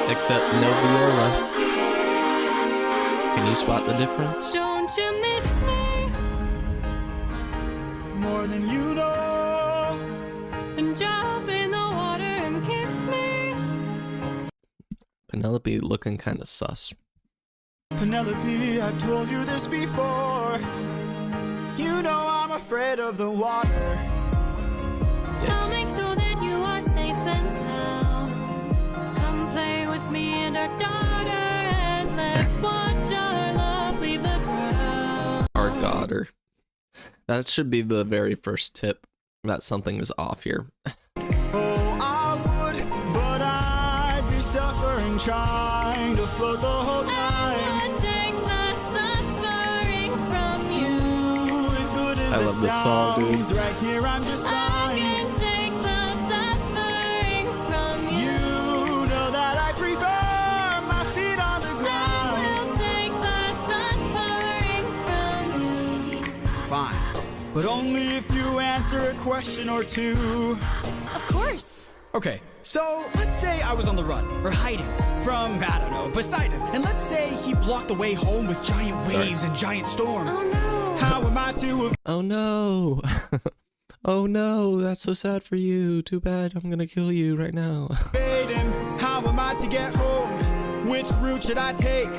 Except no viola. Can you spot the difference? Don't you miss me more than you know? then jump in the water and kiss me Penelope looking kind of sus. Penelope, I've told you this before. You know I'm afraid of the water. I'll make sure that you are safe and sound. Come play with me and our daughter, and let's watch our love leave the ground. Our daughter. That should be the very first tip that something is off here. Oh, I would, but I'd be suffering trying to float the whole time. I would take the suffering from you. As good as I love this song, dude. sounds, right here I'm just I fine. can take the suffering from you. You know that I prefer my feet on the I will ground. take the suffering from you. Fine, but only if you answer a question or two. Of course. Okay, so let's say I was on the run, or hiding, from, I don't know, Poseidon. And let's say he blocked the way home with giant waves and giant storms. Oh no. How am I to Oh no. Oh no, that's so sad for you. Too bad, I'm gonna kill you right now. evade him? How am I to get home? Which route should I take?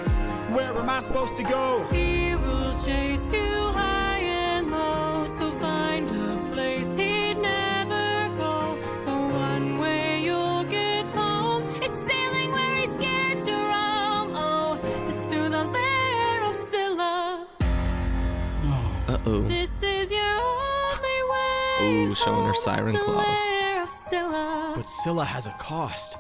Where am I supposed to go? He will chase you high and low, so find a place he'd never go. The one way you'll get home is sailing where he's scared to roam. Oh, it's through the lair of Scylla. Uh-oh. This is your only way. Ooh, showing her siren home, the claws. lair of Scylla. But Scylla has a cost.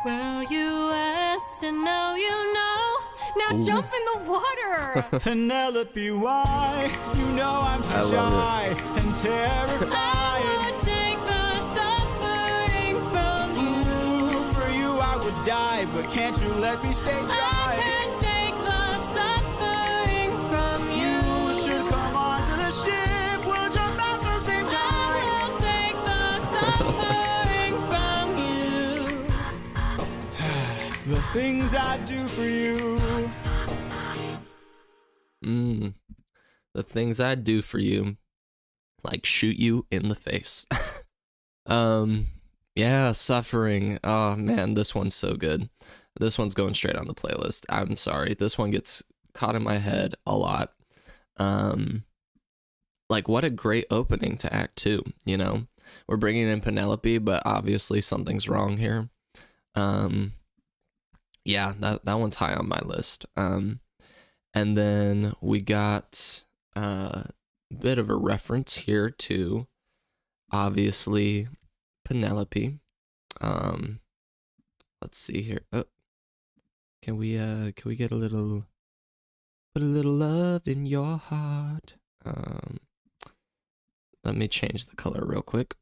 Well, you asked and now you know. Now Ooh. jump in the water. Penelope, why? You know I'm too I love shy and I terrified. would take the suffering from you. Ooh, for you I would die, but can't you let me stay I dry? can take the suffering from you. You should come on to the ship. We'll jump at the same time. I will take the suffering from you. The things I do for you. The things I'd do for you, like shoot you in the face. Yeah, suffering. Oh man, this one's so good. This one's going straight on the playlist. I'm sorry. This one gets caught in my head a lot. Like what a great opening to Act 2, you know? We're bringing in Penelope, but obviously something's wrong here. Yeah, that one's high on my list. And then we got a bit of a reference here to obviously Penelope. Let's see here. Oh, can we get a little, put a little love in your heart? Let me change the color real quick.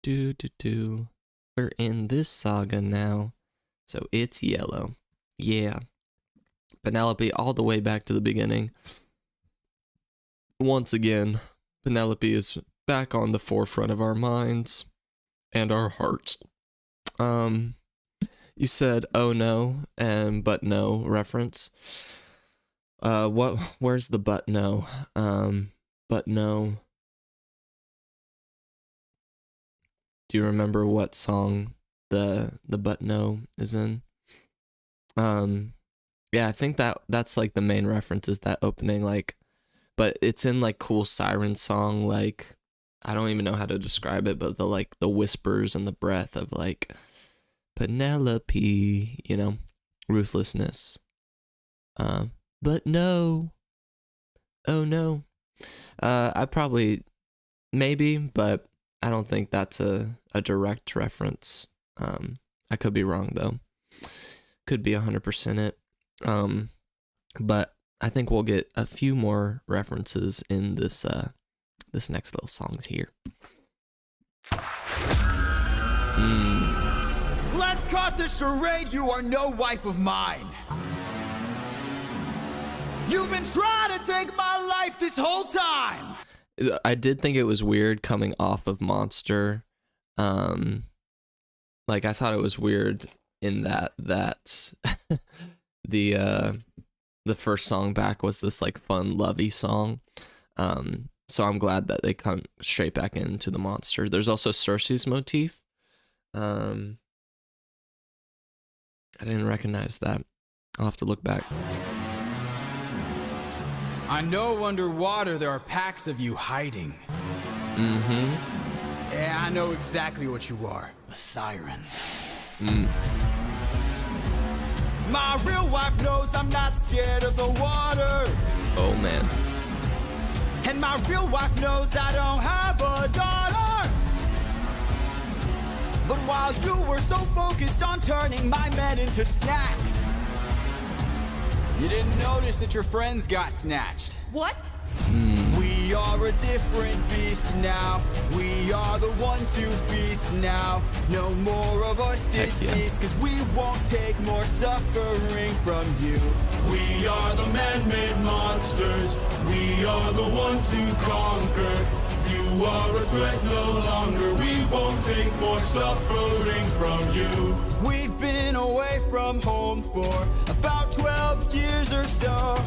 We're in this saga now, so it's yellow. Yeah. Penelope all the way back to the beginning. Once again, Penelope is back on the forefront of our minds and our hearts. You said "oh no" and "but no" reference. Where's the "but no"? But no. Do you remember what song the "but no" is in? Yeah, I think that's like the main reference is that opening, like, but it's in like cool siren song, like I don't even know how to describe it, but the whispers and the breath of like Penelope, you know, ruthlessness. But no. Oh no. I probably maybe, but I don't think that's a direct reference. I could be wrong though. Could be 100% it. But I think we'll get a few more references in this next little songs here. Let's cut the charade. You are no wife of mine. You've been trying to take my life this whole time. I did think it was weird coming off of Monster. Like I thought it was weird in that the first song back was this like fun lovey song. So I'm glad that they come straight back into the Monster. There's also Circe's motif. I didn't recognize that. I'll have to look back. I know underwater there are packs of you hiding. Mm-hmm. Yeah, I know exactly what you are. A siren. My real wife knows I'm not scared of the water. Oh, man. And my real wife knows I don't have a daughter. But while you were so focused on turning my men into snacks, you didn't notice that your friends got snatched. What? We are a different beast now. We are the ones who feast now. No more of us deceased, cause we won't take more suffering from you. We are the man-made monsters. We are the ones who conquer. You are a threat no longer. We won't take more suffering from you. We've been away from home for about 12 years or so.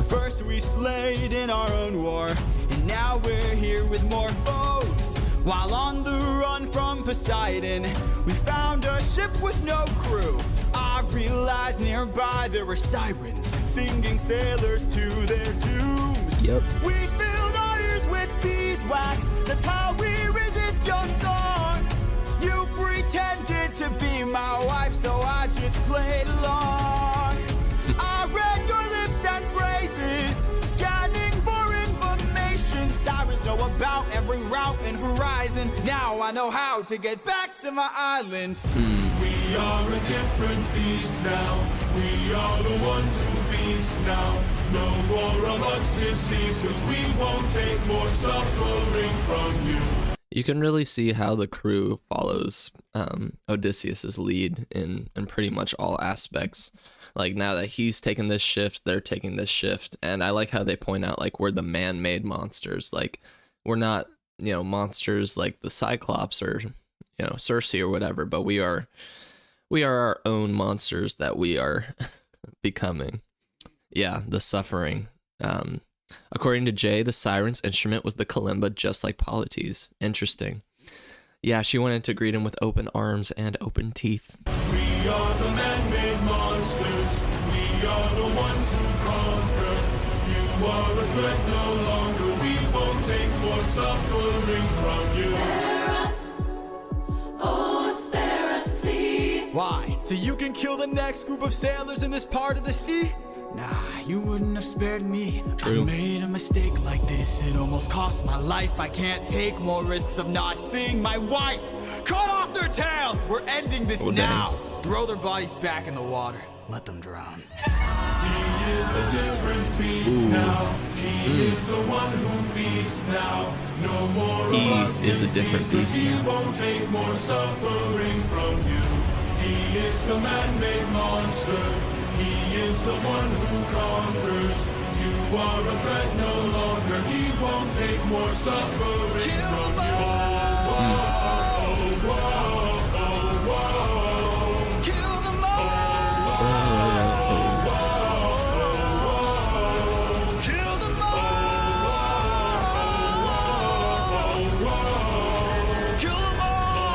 First we slayed in our own war, and now we're here with more foes. While on the run from Poseidon, we found a ship with no crew. I realized nearby there were sirens, singing sailors to their dooms. Yep. We filled our ears with beeswax, that's how we resist your song. You pretended to be my wife, so I just played along. I read your lips and phrases, scanning for information. Sirens know about every route and horizon. Now I know how to get back to my island. We are a different beast now. We are the ones who feast now. No more of us deceased, cause we won't take more suffering from you. You can really see how the crew follows Odysseus's lead in pretty much all aspects. Like, now that he's taking this shift, they're taking this shift. And I like how they point out, like, we're the man-made monsters. Like, we're not, monsters like the Cyclops or, Circe or whatever, but we are our own monsters that we are becoming. Yeah, the suffering. According to Jay, the siren's instrument was the kalimba, just like Polites. Interesting. Yeah, she wanted to greet him with open arms and open teeth. We are the man-made monsters. We are the ones who conquer. You are a threat no longer. We won't take more suffering from you. Spare us. Oh, spare us, please. Why? So you can kill the next group of sailors in this part of the sea? Nah, you wouldn't have spared me. True. I made a mistake like this. It almost cost my life. I can't take more risks of not seeing my wife. Cut off their tails! We're ending this now. Throw their bodies back in the water. Let them drown. He is a different beast now. He is the one who feasts now. No more of us is a different beast He now. won't take more suffering from you. He is the man-made monster. He is the one who conquers. You are a threat no longer. He won't take more suffering from you. Whoa, whoa, whoa. Kill them all! Kill them all! Kill them all!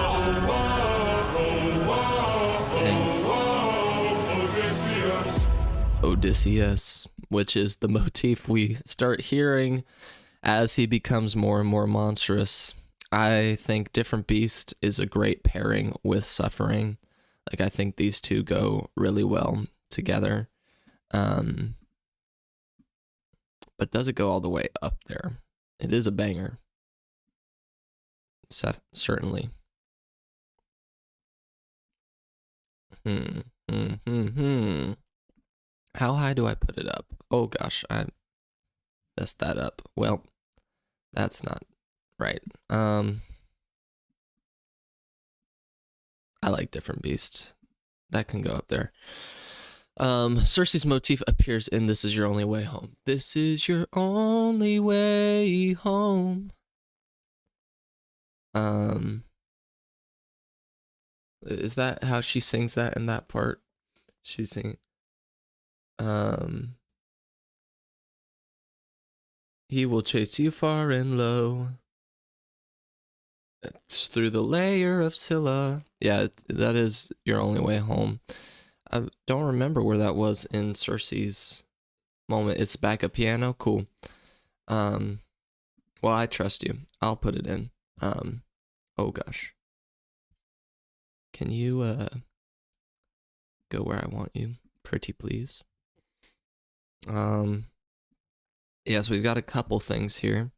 Odysseus, which is the motif we start hearing as he becomes more and more monstrous. I think Different Beast is a great pairing with Suffering. Like, I think these two go really well together. But does it go all the way up there? It is a banger. Certainly. How high do I put it up? Oh gosh, I messed that up. Well, that's not right. I like Different Beasts. That can go up there. Circe's motif appears in This Is Your Only Way Home. This is your only way home. Is that how she sings that in that part? She's singing. He will chase you far and low. It's through the layer of Scylla. Yeah, that is Your Only Way Home. I don't remember where that was in Circe's moment. It's backup piano. Cool. Well, I trust you. I'll put it in. Oh gosh. Can you go where I want you, pretty please? Yes, we've got a couple things here.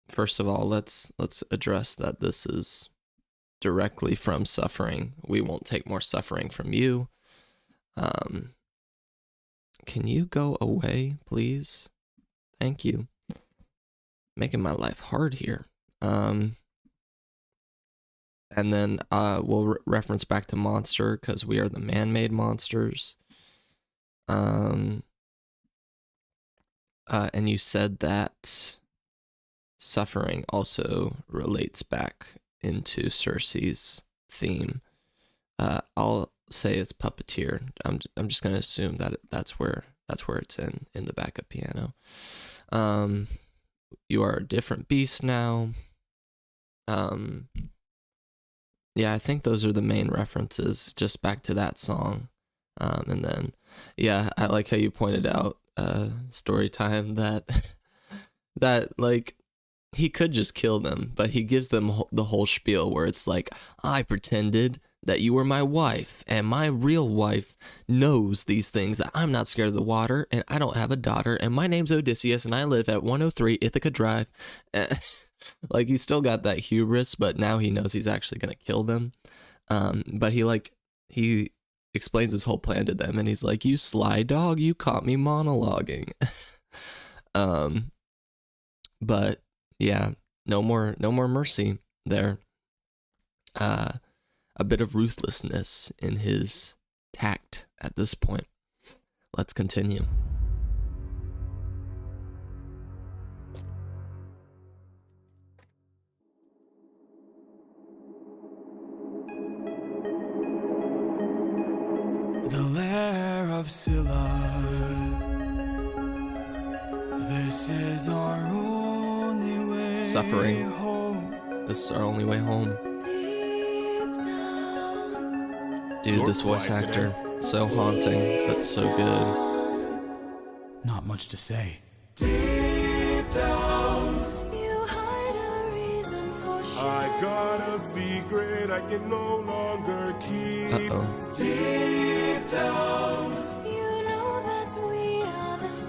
First of all, let's address that this is directly from suffering. We won't take more suffering from you. Can you go away, please? Thank you. Making my life hard here. And then we'll reference back to monster because we are the man-made monsters. And you said that suffering also relates back into Circe's theme. I'll say it's puppeteer. I'm just gonna assume that that's where it's in the backup piano. You are a different beast now. Yeah, I think those are the main references, just back to that song. And then, yeah, I like how you pointed out, story time, that like, he could just kill them, but he gives them the whole spiel where it's like, I pretended that you were my wife, and my real wife knows these things, that I'm not scared of the water, and I don't have a daughter, and my name's Odysseus, and I live at 103 Ithaca Drive. Like, he's still got that hubris, but now he knows he's actually gonna kill them. But he explains his whole plan to them, and he's like, you sly dog, you caught me monologuing. But yeah, no more mercy there. A bit of ruthlessness in his tact at this point. Let's continue. The lair of Scylla. This is our only way Suffering. home. This is our only way home. Dude, this voice actor, so haunting, but so good. Not much to say. Deep down, I got a secret I can no longer keep. Uh-oh. Deep down,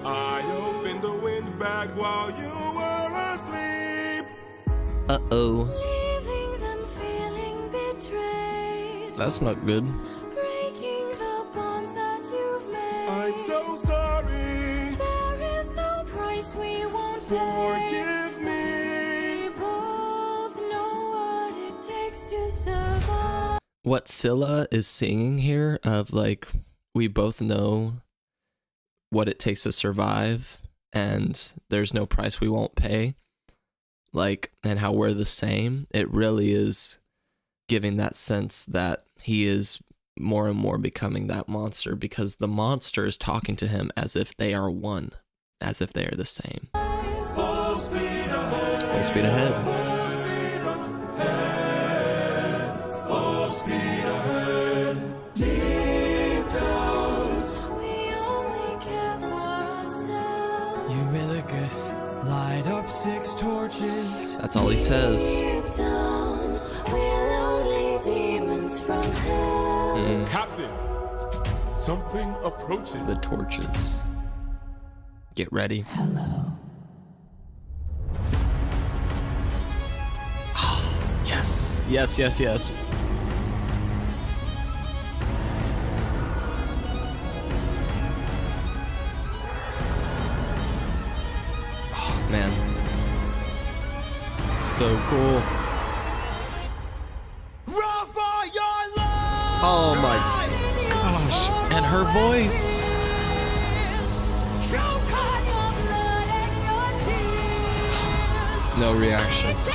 I opened the wind bag while you were asleep. Uh-oh. Leaving them feeling betrayed. That's not good. Breaking the bonds that you've made. I'm so sorry. There is no price we won't pay. Forgive me. We both know what it takes to survive. What Scylla is singing here of, like, we both know what it takes to survive, and there's no price we won't pay, like, and how we're the same, it really is giving that sense that he is more and more becoming that monster, because the monster is talking to him as if they are one, as if they are the same. Full speed ahead. Full speed ahead. Full speed ahead. Deep down, We only care for ourselves. Eurylochus, light up 6 torches. That's all he says. Deep down, we're lonely demons from hell. Captain, something approaches. The torches. Get ready. Hello. Yes. Yes, yes, yes. Oh, man. So cool. Oh my gosh. And her voice. Choke on your blood and your tears. No reaction. Till you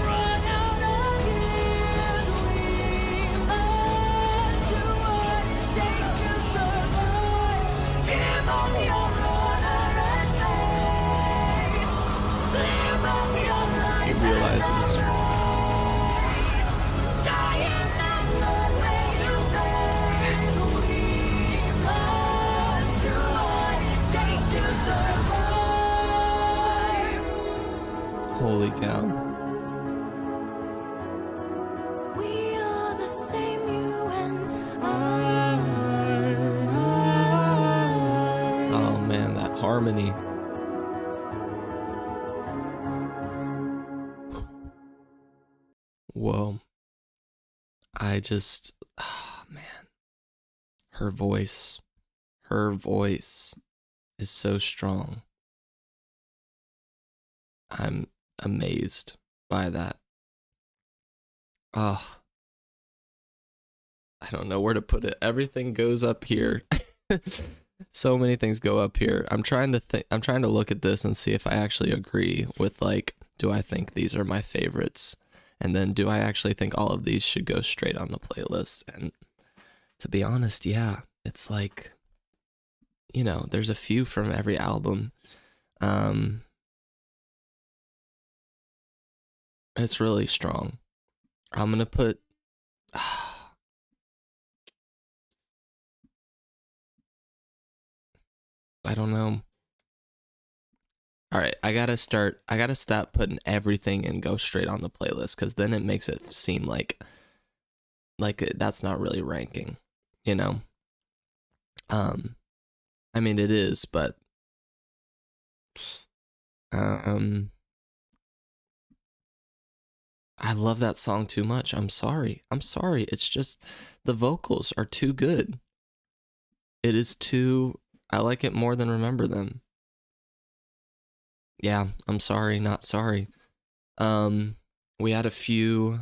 run out of years. We must do what it takes to survive. Give up your honor and faith. Live up your life. He realizes. Die in the blood where you Holy cow. We are the same, you and Oh man, that harmony. Whoa. I just, man. Her voice is so strong. I'm amazed by that. I don't know where to put it. Everything goes up here. So many things go up here. I'm trying to look at this and see if I actually agree with, like, do I think these are my favorites? And then do I actually think all of these should go straight on the playlist? And to be honest, yeah, it's like, you know, there's a few from every album. It's really strong. I'm gonna put I don't know. All right, I gotta stop putting everything and go straight on the playlist, because then it makes it seem like that's not really ranking, you know? I mean, it is, but I love that song too much. I'm sorry. It's just the vocals are too good. It is too, I like it more than Remember Them. Yeah, I'm sorry, not sorry. We had a few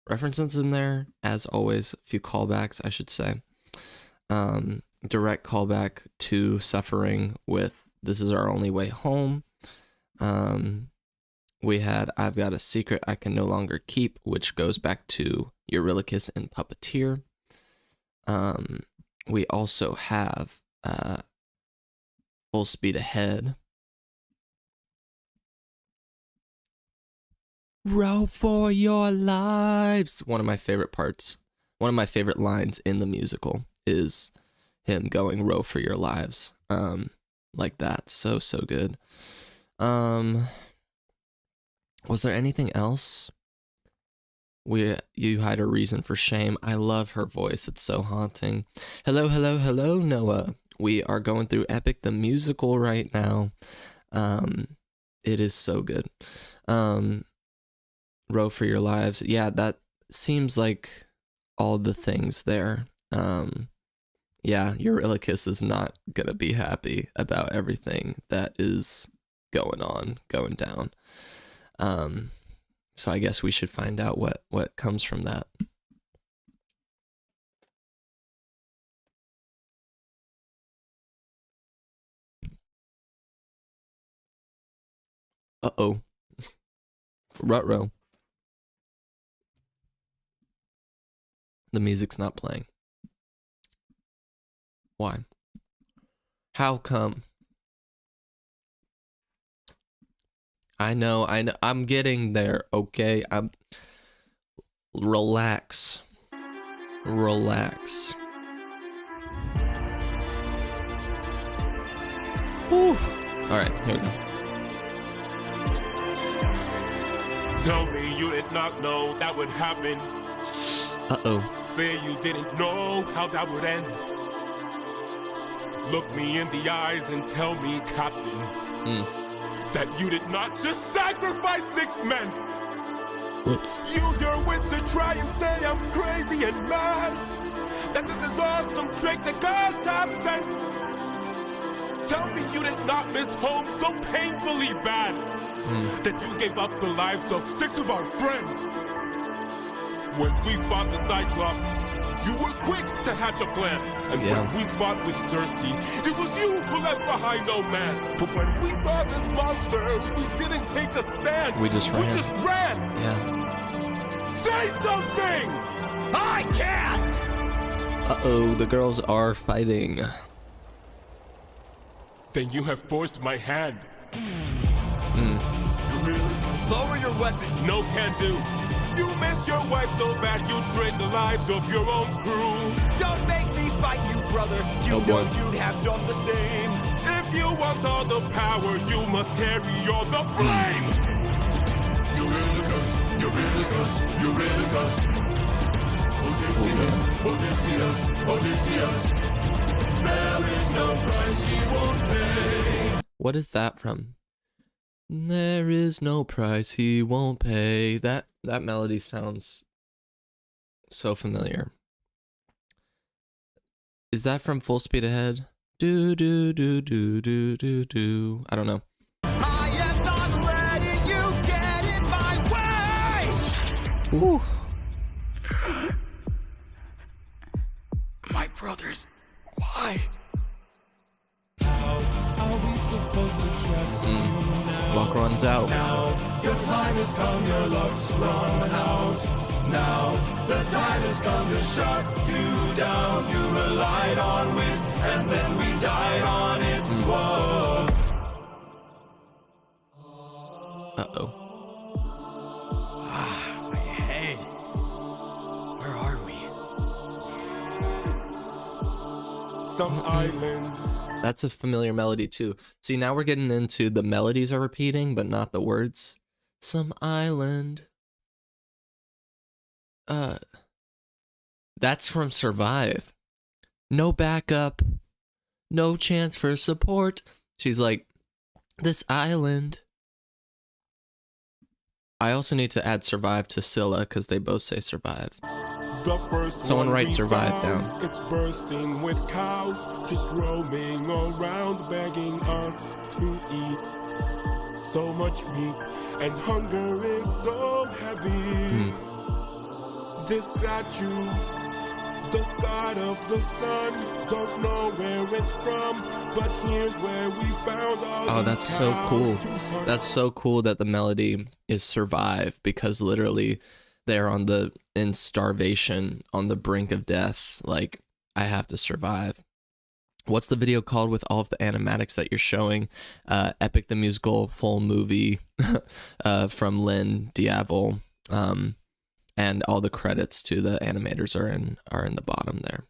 references in there, as always, a few callbacks, I should say. Direct callback to Suffering with This Is Our Only Way Home. We had I've Got a Secret I Can No Longer Keep, which goes back to Eurylochus and Puppeteer. We also have Full Speed Ahead. Row for your lives. One of my favorite parts. One of my favorite lines in the musical is him going row for your lives. Like that. So good. Was there anything else? You Hide a Reason for Shame. I love her voice. It's so haunting. Hello, Noah. We are going through Epic the Musical right now. It is so good. Row for Your Lives. Yeah, that seems like all the things there. Yeah, Eurylochus is not gonna be happy about everything that is going down. So I guess we should find out what comes from that. Uh-oh. Ruh-roh. The music's not playing. Why? How come? I know, I'm getting there, okay? Relax. Whew. Alright, here we go. Tell me you did not know that would happen. Uh-oh. Say you didn't know how that would end. Look me in the eyes and tell me, Captain, that you did not just sacrifice 6 men. Whoops. Use your wits to try and say I'm crazy and mad. That this is all some trick the gods have sent. Tell me you did not miss home so painfully bad that you gave up the lives of 6 of our friends. When we fought the Cyclops, you were quick to hatch a plan. And when we fought with Circe, it was you who left behind no man. But when we saw this monster, we didn't take a stand. We just ran. Yeah. Say something! I can't! Uh-oh, the girls are fighting. Then you have forced my hand. You really? Lower your weapon. No can do. You miss your wife so bad you trade the lives of your own crew. Don't make me fight you, brother. You know you'd have done the same. If you want all the power, you must carry all the blame. You Eurylochus, Eurylochus. Odysseus, Odysseus, Odysseus. There is no price he won't pay. What is that from? There is no price he won't pay. That melody sounds so familiar. Is that from Full Speed Ahead? Do do do do do do do. I don't know. I am not letting you get in my way. Ooh. My brothers, why? How are we supposed to trust you now? Luck runs out. Now your time has come, your luck's run out. Now the time has come to shut you down. You relied on wit, and then we died on it. Whoa. Uh-oh. My head. Where are we? Some island. That's a familiar melody too. See, now we're getting into the melodies are repeating, but not the words. Some island. That's from Survive. No backup. No chance for support. She's like, this island. I also need to add Survive to Scylla because they both say Survive. The first Someone one write we Survive found, down. It's bursting with cows, just roaming around, begging us to eat. So much meat, and hunger is so heavy. This statue, the god of the sun, don't know where it's from, but here's where we found all Oh, these that's so cows cool. to hunt. That's so cool that the melody is Survive because literally they're in starvation, on the brink of death. Like, I have to survive. What's the video called with all of the animatics that you're showing? Epic the Musical full movie from Lynn Diavel. And all the credits to the animators are in the bottom there.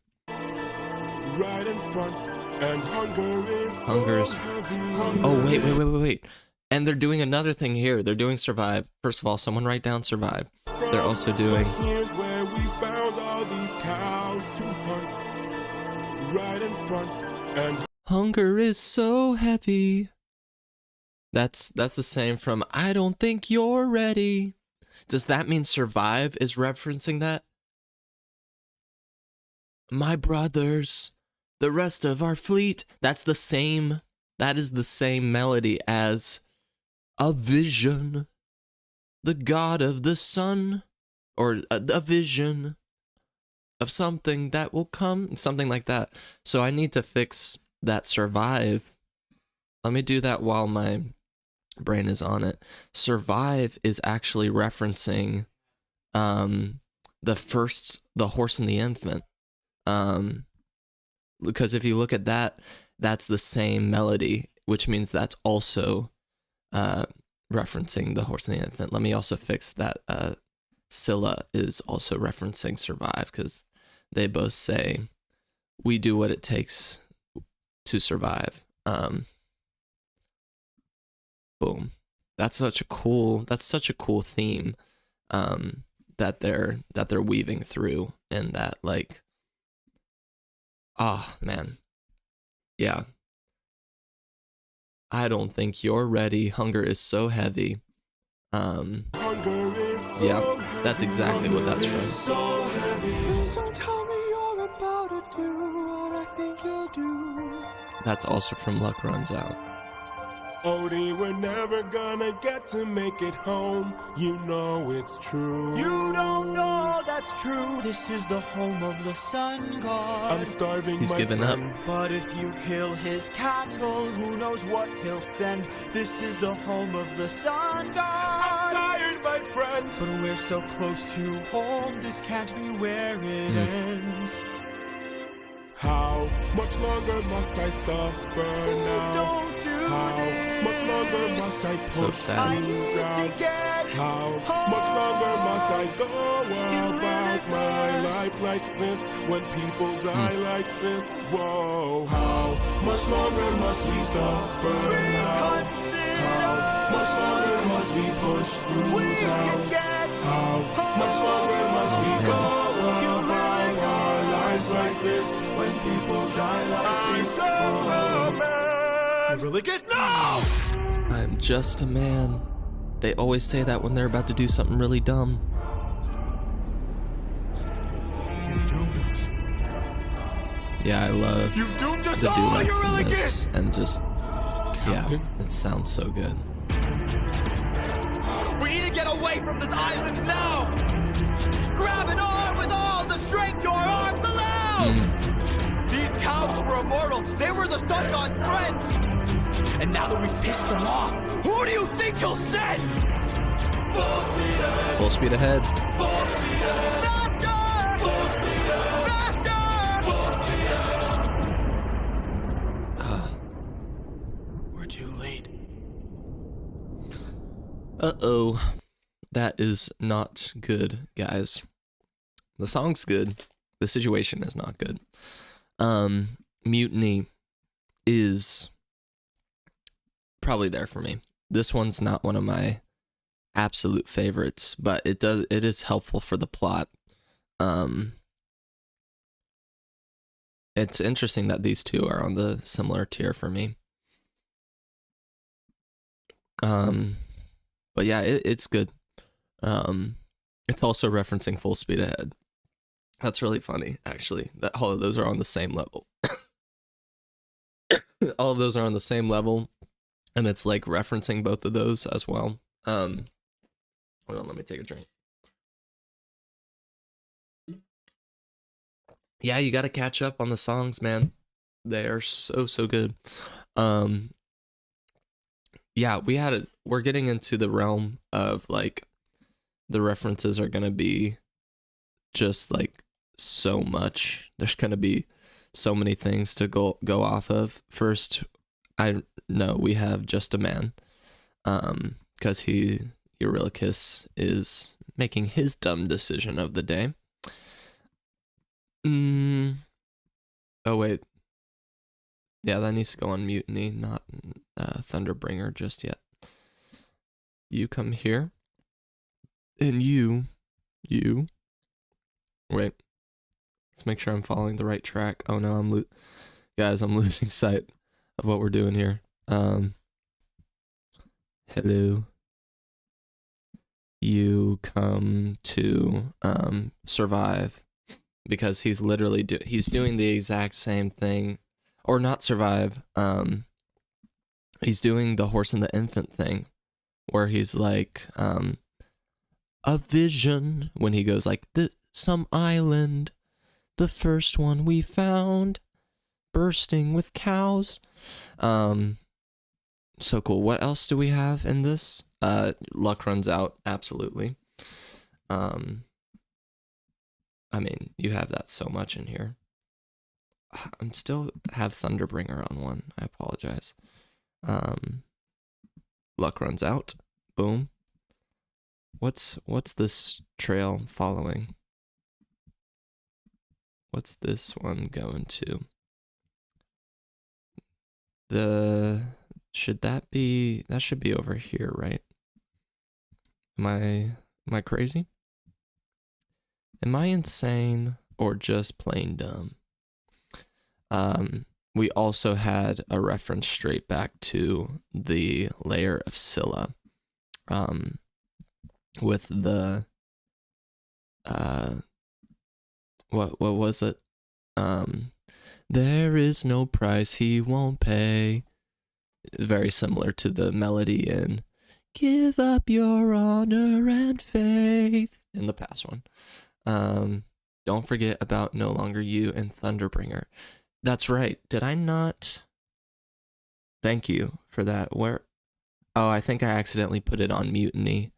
Right in front, and hunger is Hunger's. so heavy. Oh, wait. And they're doing another thing here. They're doing Survive. First of all, someone write down Survive. They're also doing... Here's where we found all these cows to hunt. Right in front, and Hunger is so heavy. That's the same from I Don't Think You're Ready. Does that mean Survive is referencing that? My brothers, the rest of our fleet. That is the same melody as A Vision, the god of the sun, or a vision of something that will come, something like that. So I need to fix that Survive. Let me do that while my brain is on it. Survive is actually referencing the Horse and the Infant. Because if you look at that, that's the same melody, which means that's also referencing the Horse and the Infant. Let me also fix that Scylla is also referencing Survive because they both say we do what it takes to survive. Boom. That's such a cool theme that they're weaving through, and that, like, man. Yeah. I don't think you're ready. Hunger is so heavy. Yeah, that's exactly what that's from. Please don't tell me you're about to do what I think you'll do. That's also from Luck Runs Out. Odie, we're never gonna get to make it home. You know it's true. You don't know that's true. This is the home of the sun god. I'm starving, He's my given up. friend. But if you kill his cattle, who knows what he'll send. This is the home of the sun god. I'm tired, my friend. But we're so close to home, this can't be where it ends. How much longer must I suffer Please now? don't do How this. much longer must I So push sad. I you need down? to get How home. much longer must I go You about really my must. life like this when people die like this? Whoa, how much longer must we suffer now? Reconsider. How much longer must we push through We now? can get How much longer must we go about our lives like this when people die like this? It really gets no! I'm just a man. They always say that when they're about to do something really dumb. You've doomed us. Yeah, I love You've doomed us the all, you duets really in this, did! and just, yeah, it sounds so good. We need to get away from this island now! Grab an arm with all the strength your arms allow! These cows were immortal. They were the sun god's friends. And now that we've pissed them off, who do you think you'll send? Full speed ahead! Full speed ahead. Full speed ahead! Faster! Full speed ahead! Faster! Full speed ahead! We're too late. Uh-oh. That is not good, guys. The song's good. The situation is not good. Mutiny is probably there for me. This one's not one of my absolute favorites, but it is helpful for the plot. It's interesting that these two are on the similar tier for me. But yeah, it's good. It's also referencing Full Speed Ahead. That's really funny, actually, that all of those are on the same level. All of those are on the same level, and it's like referencing both of those as well. Hold on, let me take a drink. Yeah, you got to catch up on the songs, man. They are so good. Yeah, we're getting into the realm of like the references are gonna be just like so much. There's gonna be so many things to go off of. First, I know we have Just a Man, because Eurylochus is making his dumb decision of the day. Oh wait, yeah, that needs to go on Mutiny, not Thunderbringer just yet. You come here, and you. Wait, let's make sure I'm following the right track. Oh no, I'm losing sight of what we're doing here. Hello. You come to survive, because he's literally he's doing the exact same thing, or not survive. He's doing the horse and the infant thing, where he's like, a vision, when he goes like, some island, the first one we found, bursting with cows. So cool. What else do we have in this? Luck runs out, absolutely. I mean, you have that so much in here. I'm still have Thunderbringer on one. I apologize. Luck runs out. Boom. What's this trail following? What's this one going to? That should be over here, right? Am I crazy? Am I insane or just plain dumb? We also had a reference straight back to the layer of Scylla, with the what was it? There is no price he won't pay. Very similar to the melody in Give Up Your Honor and Faith in the past one. Don't forget about No Longer You and Thunderbringer. That's right. Did I not? Thank you for that. Where? Oh, I think I accidentally put it on Mutiny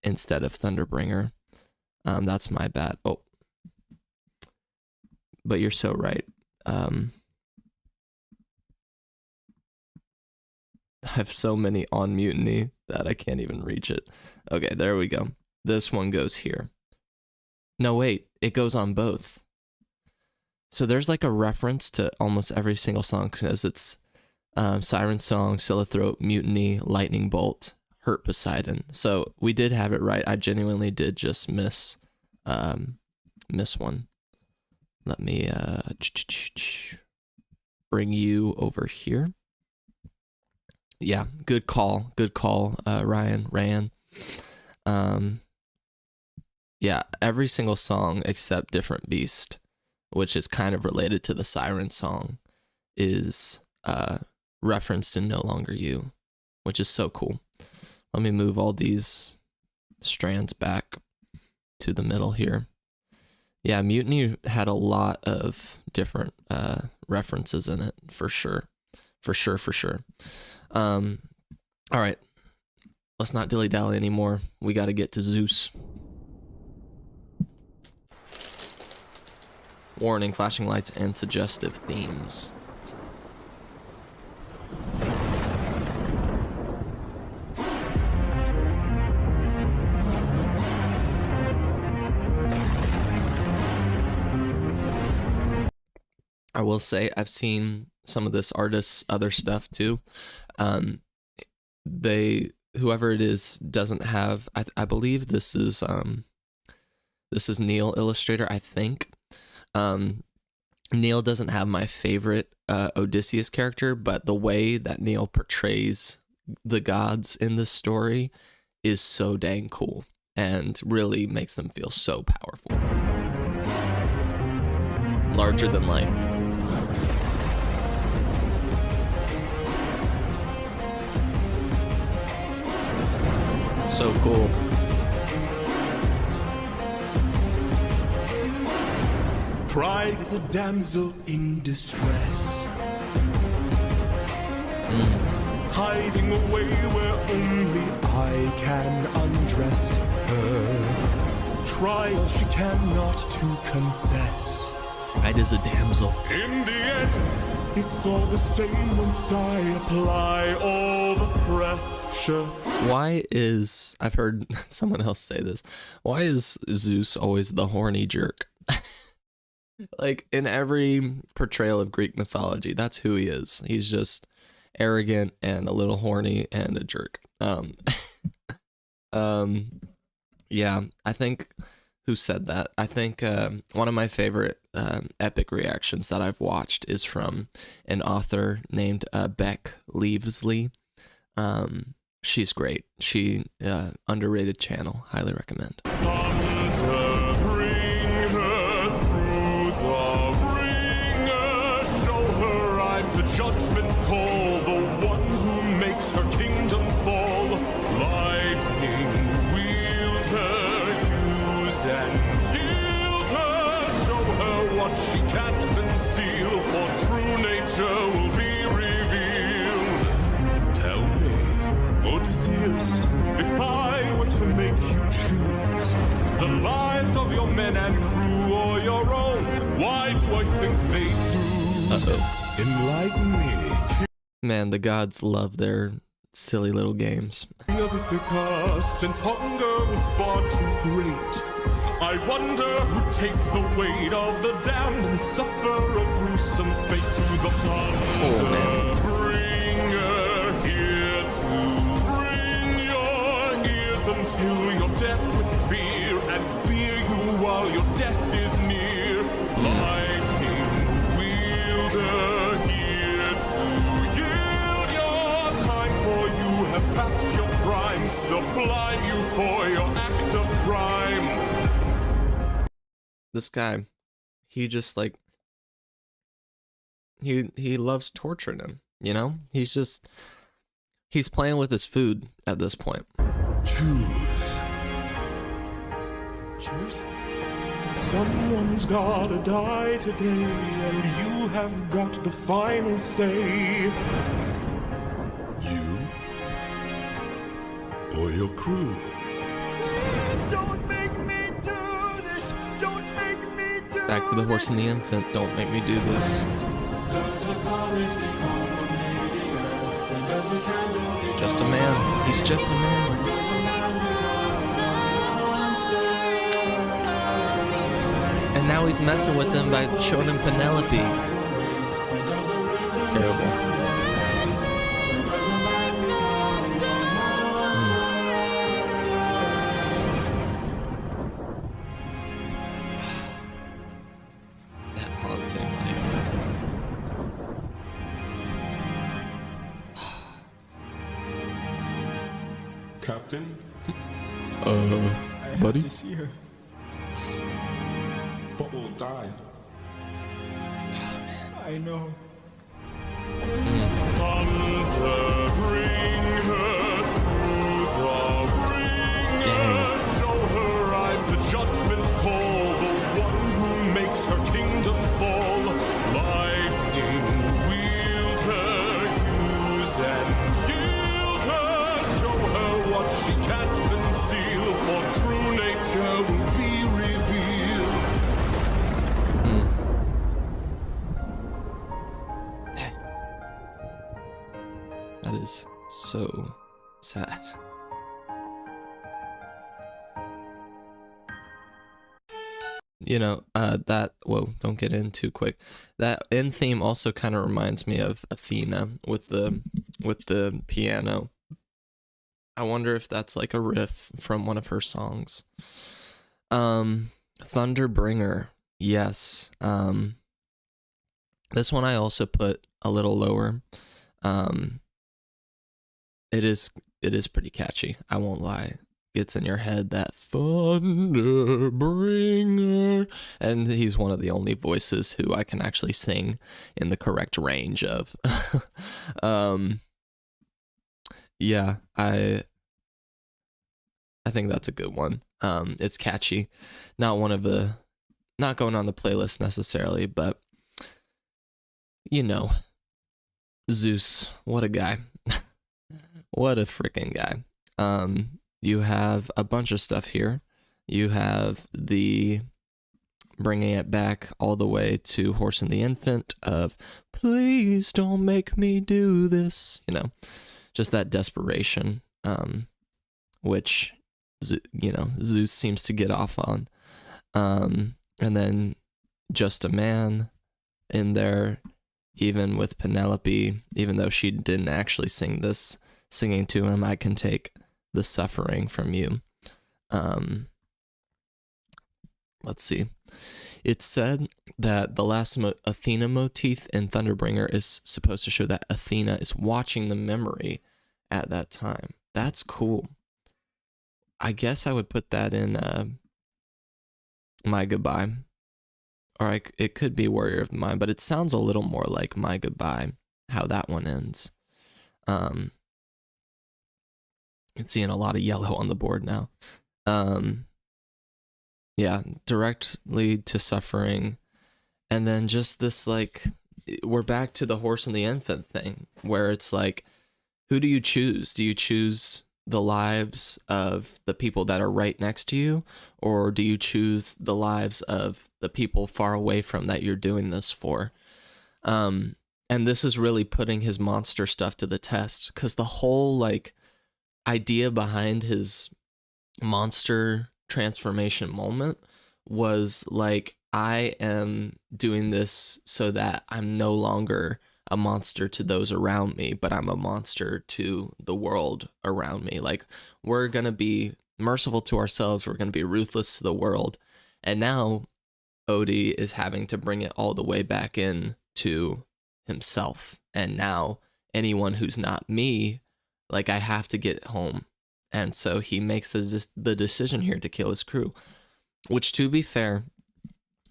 instead of Thunderbringer. That's my bad. Oh. But you're so right. I have so many on Mutiny that I can't even reach it. Okay, there we go. This one goes here. No, wait. It goes on both. So there's like a reference to almost every single song, because it's Siren Song, Scylla Throat, Mutiny, Lightning Bolt, hurt Poseidon. So we did have it right. I genuinely did just miss one. Let me bring you over here. Yeah, good call, Ryan. Yeah, every single song except Different Beast, which is kind of related to the Siren song, is referenced in No Longer You, which is so cool. Let me move all these strands back to the middle here. Yeah, Mutiny had a lot of different references in it, for sure. All right, let's not dilly-dally anymore. We got to get to Zeus. Warning, flashing lights and suggestive themes. I will say I've seen some of this artist's other stuff too. Whoever it is doesn't have, I believe this is Neil Illustrator, I think. Neil doesn't have my favorite Odysseus character, but the way that Neil portrays the gods in this story is so dang cool and really makes them feel so powerful. Larger than life. So cool. Pride is a damsel in distress, hiding away where only I can undress her. Trial she cannot to confess. Pride is a damsel. In the end, it's all the same once I apply all the pressure. Why is, I've heard someone else say this, why is Zeus always the horny jerk? Like, in every portrayal of Greek mythology, that's who he is. He's just arrogant and a little horny and a jerk. Yeah, I think, who said that? I think one of my favorite epic reactions that I've watched is from an author named Beck Leavesley. She's great. She, underrated channel, highly recommend. Judgment call, the one who makes her kingdom fall. Lightning wield her, use and yield her. Show her what she can't conceal, for true nature will be revealed. Tell me, Odysseus, if I were to make you choose the lives of your men and crew or your own, why do I think they lose? Enlighten me. Man, the gods love their silly little games. Of Ithaca, since hunger was far too great, I wonder who'd take the weight of the damned and suffer a gruesome fate. To the thunder bringer, here to bring your ears until you're deaf with fear, and spear you while your death is near. Lightning wielder, have passed your prime, sublime you for your act of crime. This guy, he just like, he loves torturing him, you know? He's playing with his food at this point. Choose. Someone's gotta die today, and you have got the final say. You or your crew. Please don't make me do this. Don't make me do this. Back to the horse and the infant. Don't make me do this. Just a man. He's just a man. And now he's messing with them by showing him Penelope. Terrible. Captain? I buddy? have to see her. But we'll die. I know. Thunder, bring her through the ringer. Show her I'm the judgment call, the one who makes her kingdom fall. Lightning, wield her, use and gild her. Show her what she can't conceal, for true nature will be revealed. That is so sad. You know, don't get in too quick. That end theme also kind of reminds me of Athena with the piano. I wonder if that's like a riff from one of her songs. Thunderbringer, yes. This one I also put a little lower. It is pretty catchy. I won't lie. Gets in your head, that Thunderbringer, and he's one of the only voices who I can actually sing in the correct range of. Yeah, I think that's a good one. It's catchy. Not going on the playlist necessarily, but you know, Zeus, what a guy. What a freaking guy. You have a bunch of stuff here. You have the bringing it back all the way to Horse and the Infant of, please don't make me do this. You know, just that desperation, which, you know, Zeus seems to get off on. And then Just a Man in there, even with Penelope, even though she didn't actually sing this, singing to him, I can take the suffering from you. Let's see. It's said that the last Athena motif in Thunderbringer is supposed to show that Athena is watching the memory at that time. That's cool. I guess I would put that in My Goodbye. Or it could be Warrior of Mine, but it sounds a little more like My Goodbye, how that one ends. Seeing a lot of yellow on the board now. Yeah, directly to suffering. And then just this, like, we're back to the Horse and the Infant thing, where it's like, who do you choose? Do you choose the lives of the people that are right next to you, or do you choose the lives of the people far away from that you're doing this for? And this is really putting his monster stuff to the test, because the whole, like, idea behind his monster transformation moment was like, I am doing this so that I'm no longer a monster to those around me, but I'm a monster to the world around me. Like, we're going to be merciful to ourselves. We're going to be ruthless to the world. And now Odie is having to bring it all the way back in to himself. And now anyone who's not me, like, I have to get home. And so he makes the decision here to kill his crew, which, to be fair,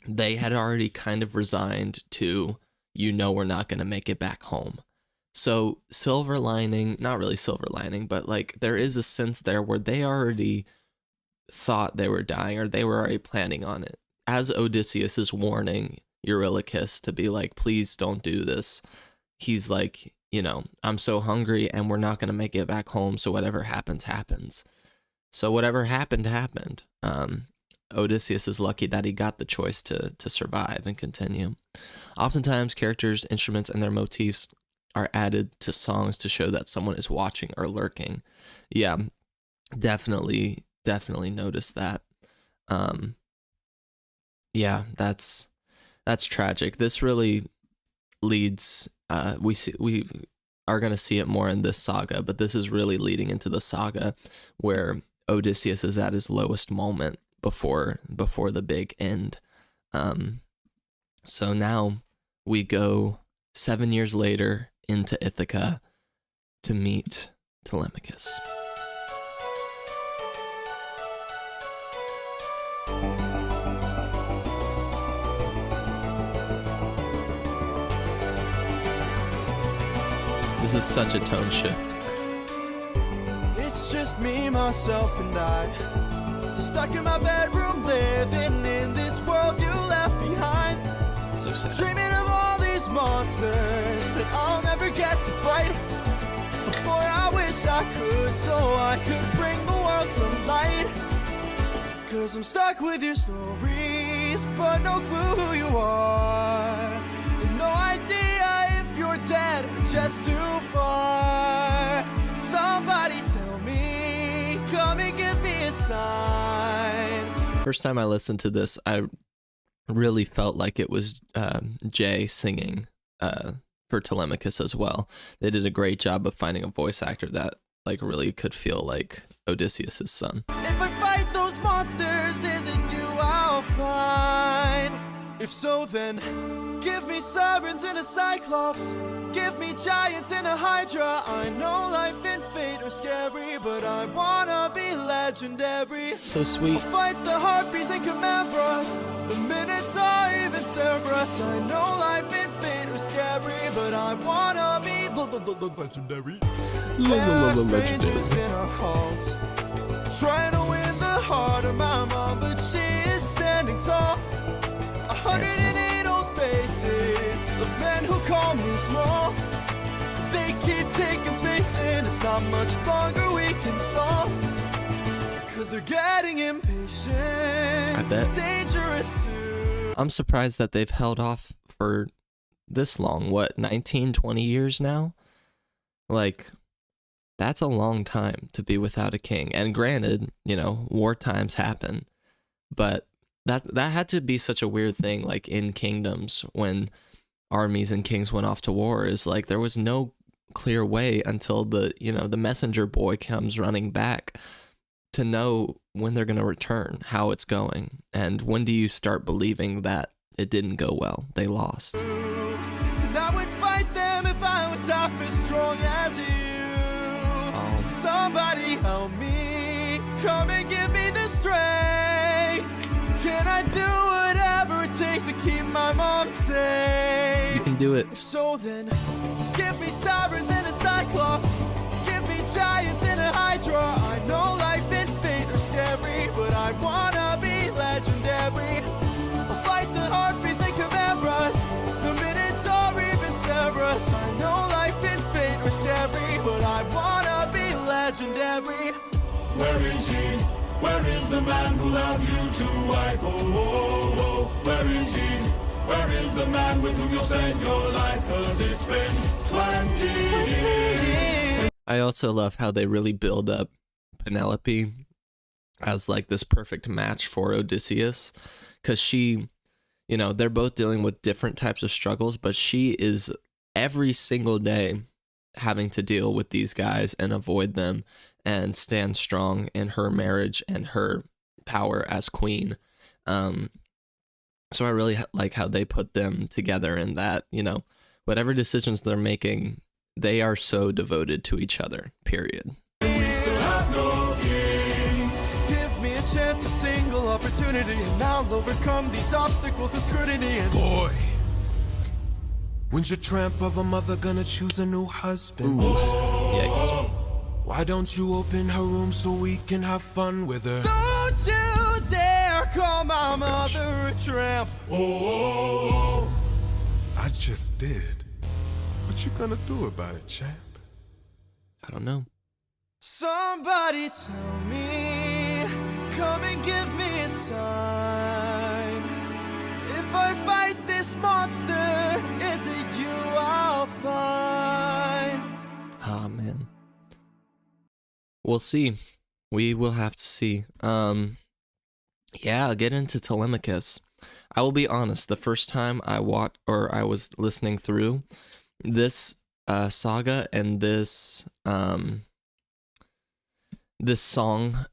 they had already kind of resigned to, you know, we're not going to make it back home. So silver lining, not really silver lining, but like there is a sense there where they already thought they were dying, or they were already planning on it. As Odysseus is warning Eurylochus to be like, please don't do this, he's like, you know, I'm so hungry and we're not going to make it back home. So whatever happens, happens. So whatever happened, happened. Odysseus is lucky that he got the choice to survive and continue. Oftentimes, characters, instruments, and their motifs are added to songs to show that someone is watching or lurking. Yeah, definitely noticed that. Yeah, that's tragic. This really leads. We are going to see it more in this saga, but this is really leading into the saga where Odysseus is at his lowest moment before the big end. So now we go 7 years later into Ithaca to meet Telemachus. This is such a tone shift. It's just me, myself, and I, stuck in my bedroom, living in this world you left behind. So sad. Dreaming of all these monsters that I'll never get to fight. But boy, I wish I could, so I could bring the world some light. Cause I'm stuck with your stories, but no clue who you are. And no idea if you're dead or just too far. Somebody tell me, come and give me a sign. First time I listened to this, I really felt like it was Jay singing for Telemachus as well. They did a great job of finding a voice actor that like really could feel like Odysseus's son. If I fight those monsters, is it you I'll find? If so, then give me sirens and a Cyclops. Give me giants and a Hydra. I know life and fate are scary, but I wanna be legendary. So sweet. I'll fight the harpies and Chimera's, the Minotaur, even Cerberus. I know life and fate are scary, but I wanna be legendary. There are strangers in our halls, trying to win the heart of my mom, but she is standing tall. 108 old faces of men who call me small. They keep taking space and it's not much longer we can stall. Cause they're getting impatient. I bet. Dangerous too. I'm surprised that they've held off for this long. What, 19, 20 years now? Like, that's a long time to be without a king. And granted, you know, war times happen, but that had to be such a weird thing, like in kingdoms when armies and kings went off to war, is like there was no clear way until the messenger boy comes running back to know when they're going to return, how it's going. And when do you start believing that it didn't go well, they lost? And I would fight them if I was half as strong as you. Somebody help me, come and give me the strength. Can I do whatever it takes to keep my mom safe? You can do it. If so, then give me sirens and a Cyclops. Give me giants and a Hydra. I know life and fate are scary, but I wanna be legendary. I'll fight the harpies and Chimera's, the Minotaur, even Cerberus. I know life and fate are scary, but I wanna be legendary. Where is he? Where is the man who loved you to wife? Oh, oh, oh, where is he? Where is the man with whom you'll spend your life? 'Cause it's been 20 years. I also love how they really build up Penelope as like this perfect match for Odysseus, because she, you know, they're both dealing with different types of struggles, but she is every single day having to deal with these guys and avoid them and stand strong in her marriage and her power as queen. So I really like how they put them together in that, you know, whatever decisions they're making, they are so devoted to each other, period. We still have no king. Give me a chance, a single opportunity, and I'll overcome these obstacles and scrutiny. And Boy, when's your tramp of a mother gonna choose a new husband? Yikes. Why don't you open her room so we can have fun with her? don't you dare call my mother a tramp. Oh, I just did. What you gonna do about it, champ? I don't know. Somebody tell me, come and give me a sign. If I fight this monster, is it you I'll find? Ah, man. We'll see. We will have to see. Yeah, get into Telemachus. I will be honest, the first time I was listening through this saga and this song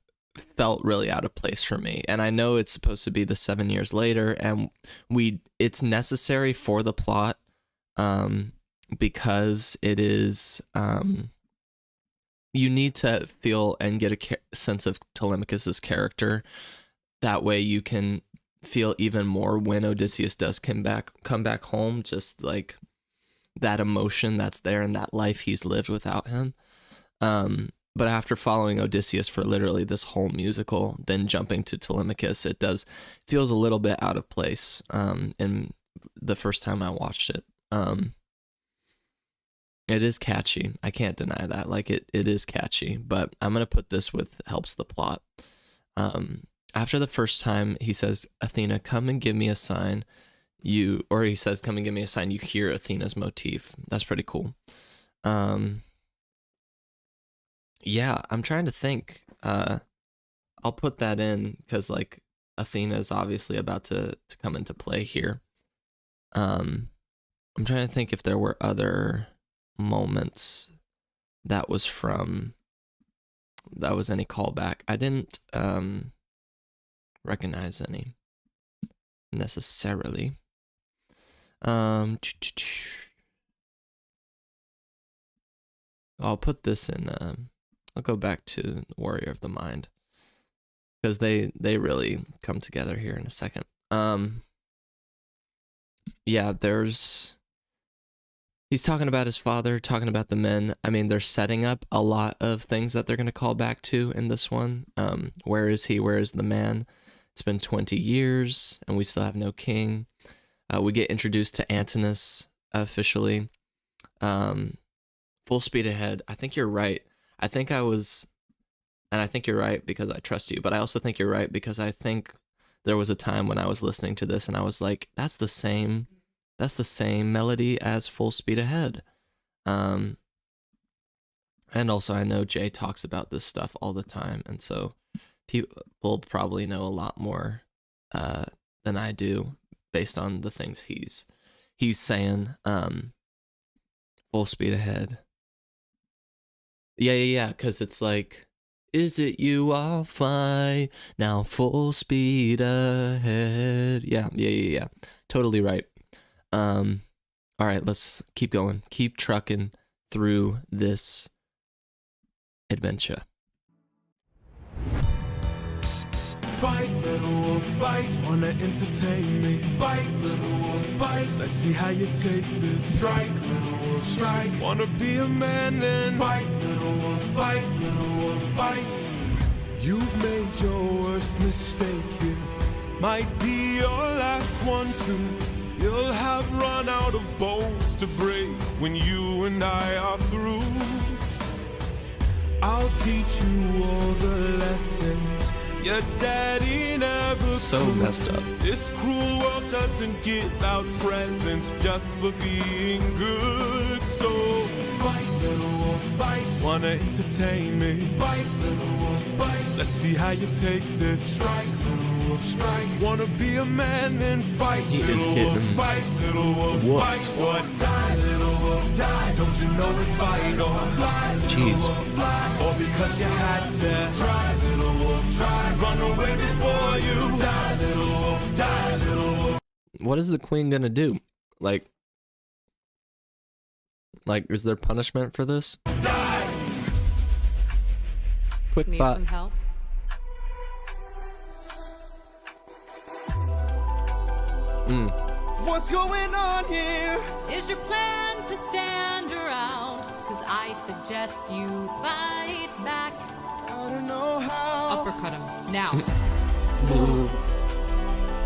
felt really out of place for me. And I know it's supposed to be the 7 years later, and it's necessary for the plot because it is you need to feel and get a sense of Telemachus's character. That way you can feel even more when Odysseus does come back home, just like that emotion that's there in that life he's lived without him. But after following Odysseus for literally this whole musical, then jumping to Telemachus, it feels a little bit out of place. In the first time I watched it, it is catchy. I can't deny that. Like it is catchy, but I'm going to put this with helps the plot. After the first time, he says, Athena, come and give me a sign. He says, come and give me a sign. You hear Athena's motif. That's pretty cool. Yeah, I'm trying to think. I'll put that in because like Athena is obviously about to come into play here. I'm trying to think if there were other moments that was any callback. I didn't recognize any necessarily. I'll put this in. I'll go back to Warrior of the Mind because they really come together here in a second. Yeah, he's talking about his father, talking about the men. I mean, they're setting up a lot of things that they're going to call back to in this one. Where is he? Where is the man? It's been 20 years and we still have no king. We get introduced to Antinous officially. Full speed ahead. I think you're right. I think you're right because I trust you, but I also think you're right because I think there was a time when I was listening to this and I was like, that's the same melody as Full Speed Ahead. And also I know Jay talks about this stuff all the time, and so people probably know a lot more than I do based on the things he's saying. Full Speed Ahead. Yeah, because it's like, is it you I'll fight? Now full speed ahead. Yeah. Totally right. All right, let's keep going. Keep trucking through this adventure. Fight, little wolf, fight, wanna entertain me. Bite, little wolf, bite, let's see how you take this. Strike, little wolf, strike, wanna be a man then. Fight, little wolf, fight, little wolf, fight. You've made your worst mistake here. Might be your last one too. You'll have run out of bones to break when you and I are through. I'll teach you all the lessons your daddy never so could. Messed up. This cruel world doesn't give out presents just for being good. So fight, little wolf, fight, wanna entertain me. Fight, little wolf, bite, let's see how you take this. Strike, little wolf, strike, wanna be a man and fight. He is little getting wolf, fight, little wolf, whooped. fight, what? Die, little wolf, die, don't you know it's fight or fly, little Jeez. wolf, fly, or because you had to try, little wolf, try, run away before you die, little wolf, die, little wolf. What is the queen gonna do? Like, is there punishment for this? Die. Quick Need bot. some help? What's going on here? Is your plan to stand around? Cause I suggest you fight back. I don't know how. Uppercut him. Now.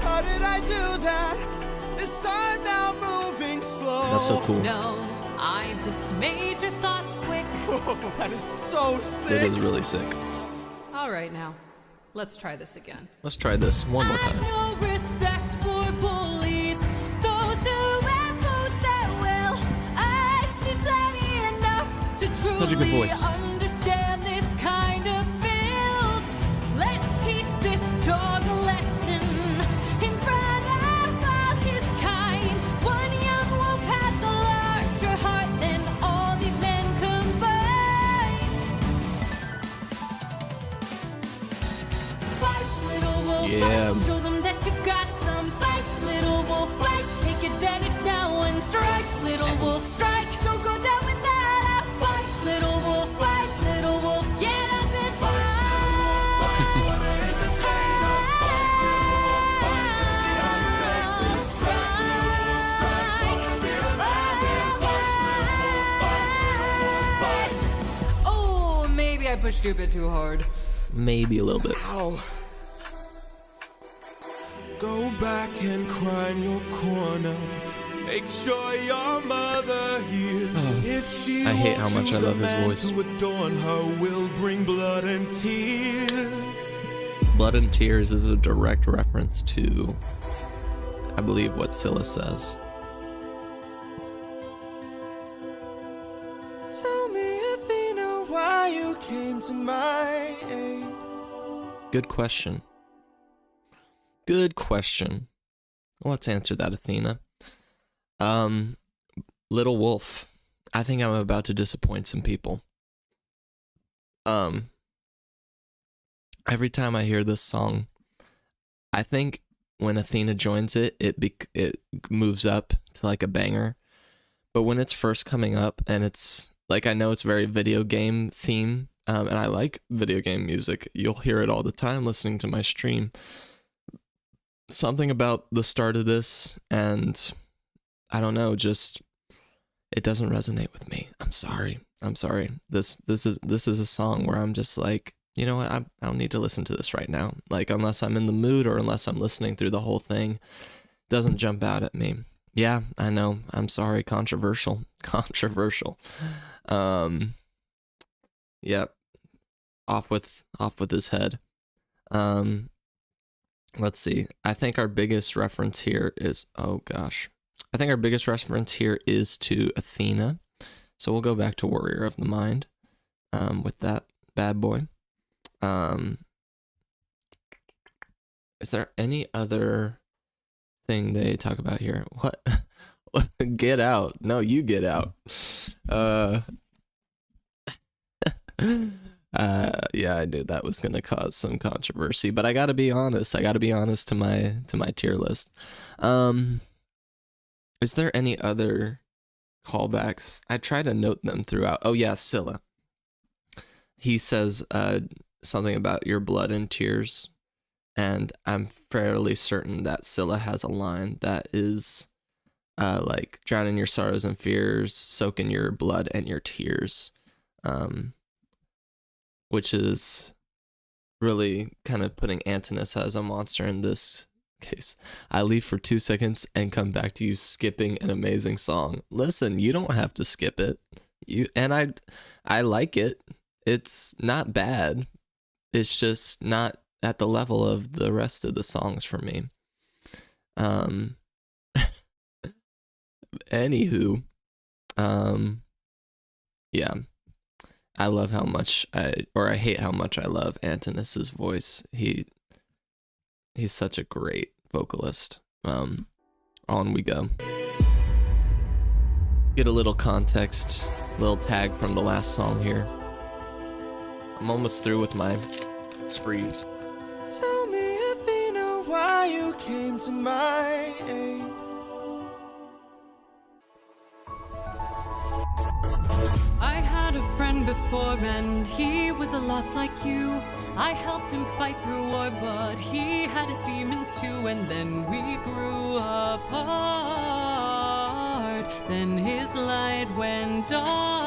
How did I do that? This time now moving slow. That's so cool. No, I just made your thoughts quick. Oh, that is so sick. It is really sick. All right, now. Let's try this again. Let's try this one more I've time. no respect for bullies, those who wear clothes that will. I've seen plenty enough to Such a good truly voice. understand this kind of filth. Let's teach this dog a lesson in front of all his kind. One young wolf has a larger heart than all these men combined. Fight, little wolf, Yeah. fight. Show them that you've got some fight, little wolf, fight. Take advantage now and strike, little wolf, strike. Don't go down without a fight, little wolf, fight, little wolf. Get up and fight. I pushed you a bit too hard. Maybe a little bit. Ow. Go back and cry in your corner. Make sure your mother hears. If she I hate how much I love his voice. to adorn her will bring blood and tears. Blood and Tears is a direct reference to, I believe, what Scylla says. Tell me, Athena, why you came to my aid. Good question. Good question. Let's answer that, Athena. Little Wolf. I think I'm about to disappoint some people. Every time I hear this song, I think when Athena joins it, it moves up to like a banger. But when it's first coming up, and it's like, I know it's very video game theme, and I like video game music. You'll hear it all the time listening to my stream. Something about the start of this, and I don't know, just it doesn't resonate with me. I'm sorry. This is a song where I'm just like, you know what? I don't need to listen to this right now. Like, unless I'm in the mood or unless I'm listening through the whole thing, doesn't jump out at me. Yeah, I know. I'm sorry. Controversial. Yep. Off with his head. Let's see. I think our biggest reference here is, to Athena. So we'll go back to Warrior of the Mind with that bad boy. Is there any other thing they talk about here? What? Get out. No, you get out. Yeah, I knew that was going to cause some controversy, but I got to be honest. To my tier list. Is there any other callbacks? I try to note them throughout. Oh yeah, Scylla. He says something about your blood and tears, and I'm fairly certain that Scylla has a line that is like, drown in your sorrows and fears, soak in your blood and your tears, which is really kind of putting Antinous as a monster in this case. I leave for 2 seconds and come back to you skipping an amazing song. Listen, you don't have to skip it. I like it. It's not bad. It's just not at the level of the rest of the songs for me. Anywho, yeah. I love how much I hate how much I love Antinous' voice. He's such a great vocalist. On we go. Get a little context, little tag from the last song here. I'm almost through with my sprees. Tell me, Athena, why you came to my aid. I had a friend before and he was a lot like you. I helped him fight through war, but he had his demons too. And then we grew apart. Then his light went dark.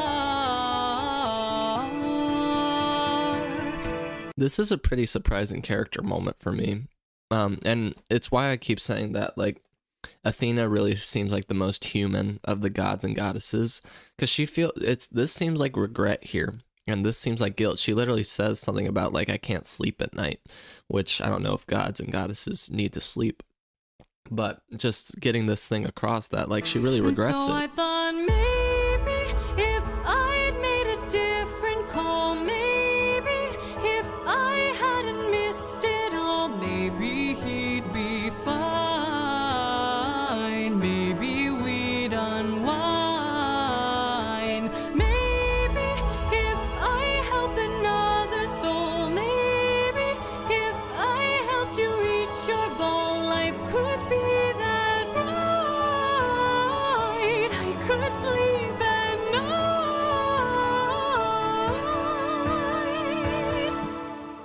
This is a pretty surprising character moment for me. And it's why I keep saying that, like, Athena really seems like the most human of the gods and goddesses, because this seems like regret here, and this seems like guilt. She literally says something about, like, I can't sleep at night, which I don't know if gods and goddesses need to sleep, but just getting this thing across that, like, she really regrets so it. I thought maybe if I'd made a different call, maybe if I hadn't missed it all, maybe he'd be fine. Maybe we'd unwind. Maybe if I help another soul, maybe if I helped you reach your goal, life could be that bright. I could sleep at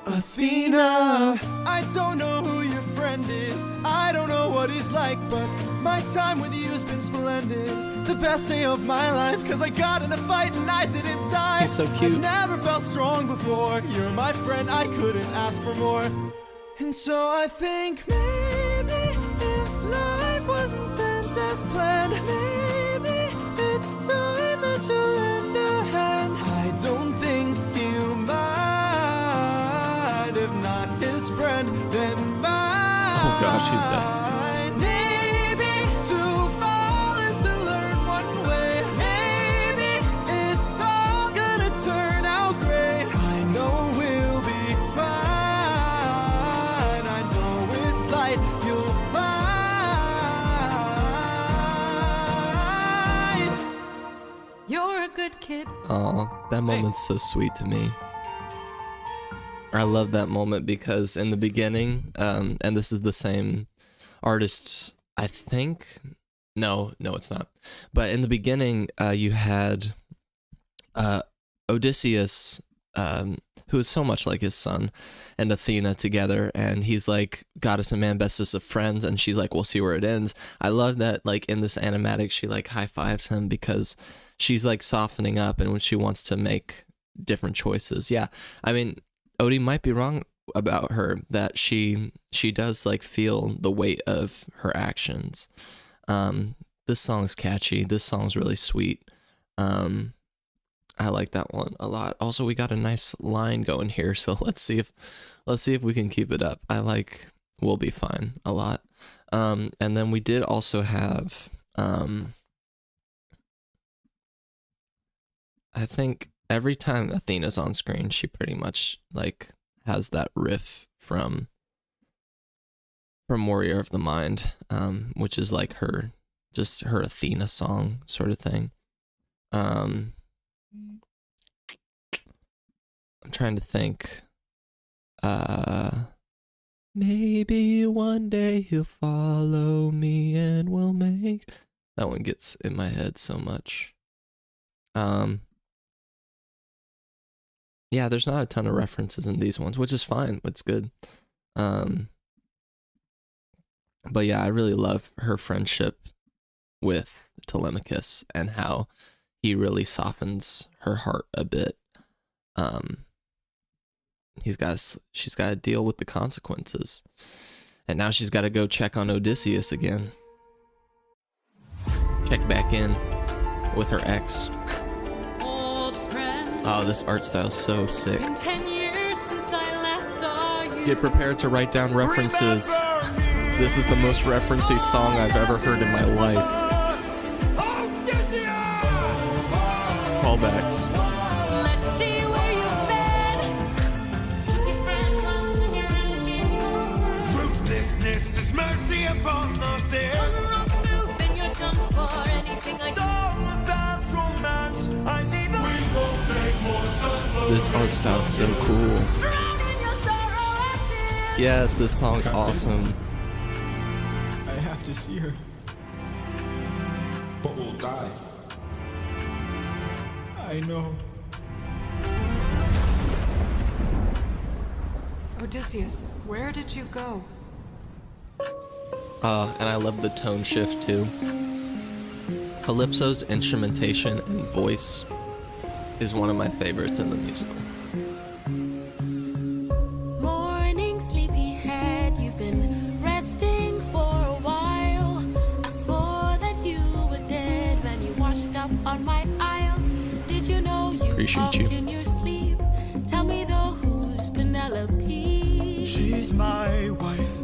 night. Athena, I don't know who your friend is. I don't know what he's like, but my time with you's been splendid. the best day of my life, cause I got in a fight and I didn't die. He's so cute. I've never felt strong before. You're my friend, I couldn't ask for more. And so I think maybe if life wasn't spent as planned, maybe it's time that you lend a hand. I don't think he'll mind. If not his friend, then mine. Oh gosh, he's dead. Maybe to fall is to learn one way. Maybe it's all gonna turn out great. I know we'll be fine. I know it's light you'll find. You're a good kid. Oh, that moment's so sweet to me. I love that moment because in the beginning, and this is the same artists, I think. No, it's not. But in the beginning, you had Odysseus, who is so much like his son, and Athena together, and he's like goddess and man, bestest of friends, and she's like, we'll see where it ends. I love that, like in this animatic, she like high fives him because she's like softening up, and when she wants to make different choices. Yeah, I mean, Odie might be wrong about her, that she does like feel the weight of her actions. This song's catchy. This song's really sweet. I like that one a lot. Also, we got a nice line going here, so let's see if we can keep it up. I like "We'll Be Fine" a lot. And then we did also have I think every time Athena's on screen, she pretty much like has that riff from Warrior of the Mind, which is like her Athena song sort of thing. I'm trying to think. Maybe one day he'll follow me and we'll make. That one gets in my head so much. Yeah, there's not a ton of references in these ones, which is fine. It's good. But yeah, I really love her friendship with Telemachus and how he really softens her heart a bit. She's got to deal with the consequences, and now she's got to go check on Odysseus again. Check back in with her ex. Oh, this art style's so sick. 10 years since I last saw you. Get prepared to write down references. This is the most referencey song I've ever heard in my life. Callbacks. Let's see where you've been. Your friends close and your enemies closer. Ruthlessness is mercy upon the sin. On the wrong move and you're done for. Anything like Song of past romance, I see the wind won't take more sun. This art style's so cool. drown in your sorrow and fear. Yes, this song's awesome. I have to see her. But we'll die. I know. Odysseus, where did you go? And I love the tone shift too. Calypso's instrumentation and voice is one of my favorites in the musical. Morning, sleepyhead, you've been resting for a while. I swore that you were dead when you washed up on my aisle. Did you know you Appreciate talk you. in your sleep? Tell me though, who's Penelope? She's my wife.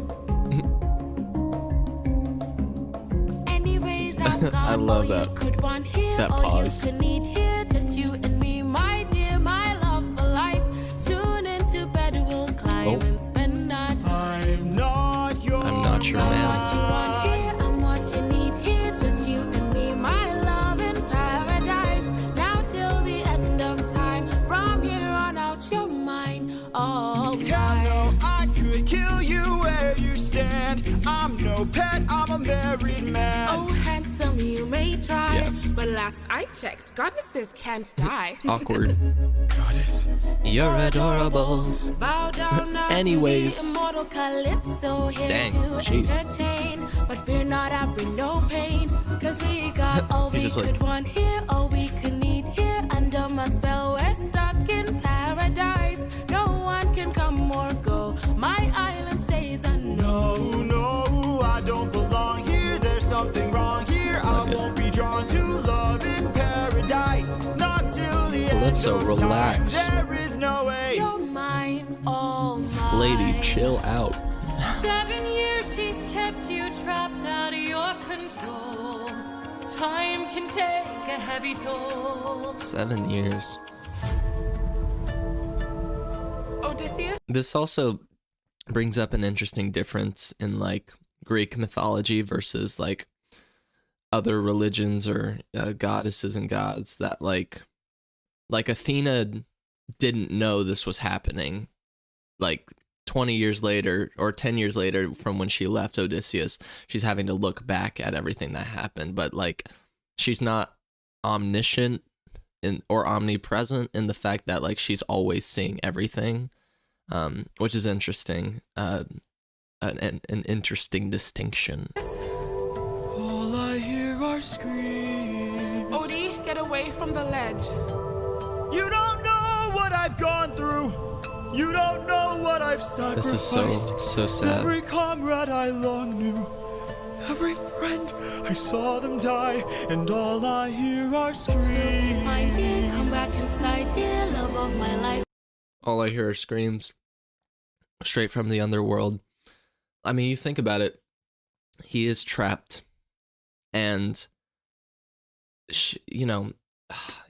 Anyways, I've got I love all that. you could want here, That all pause. you could need here, just you and me, my dear, my love for life. Soon into bed we'll climb Oh. and spend our time. I'm not your I'm not your What man. you want here, I'm what you need here, just you and me, my love in paradise. Now till the end of time, from here on out, you're mine. All Hell no, mine. I could kill you where you stand. I'm no pet, I'm a married man. Oh, handsome some you may try. Yeah. But last I checked, goddesses can't die. Awkward. Goddess. You're adorable. Bow down now Anyways. to the immortal Calypso, here Dang, to jeez. entertain. But fear not, I bring no pain, cause we got all we He's just could like- want here, all we could need here. Under my spell, we're stuck in paradise. No one can come or go. My island stays unknown. No, I don't belong here. There's something wrong here. not I good. won't be drawn to love in paradise. Not till the Calypso, end of relax. time. There is no way. You're mine, all mine. Lady, chill out. 7 years she's kept you trapped out of your control. Time can take a heavy toll. 7 years. Odysseus? This also brings up an interesting difference in like Greek mythology versus like other religions or goddesses and gods, that like Athena didn't know this was happening. Like 20 years later or 10 years later from when she left Odysseus, she's having to look back at everything that happened, but like she's not omniscient or omnipresent in the fact that like she's always seeing everything, which is interesting. An interesting distinction. All I hear are screams. Odie, get away from the ledge. You don't know what I've gone through. You don't know what I've sacrificed. This is so sad. Every comrade I long knew, every friend, I saw them die, and all I hear are It will be fine, screams. dear. Come back inside, dear. Love of my life. All I hear are screams straight from the underworld. I mean, you think about it. He is trapped, and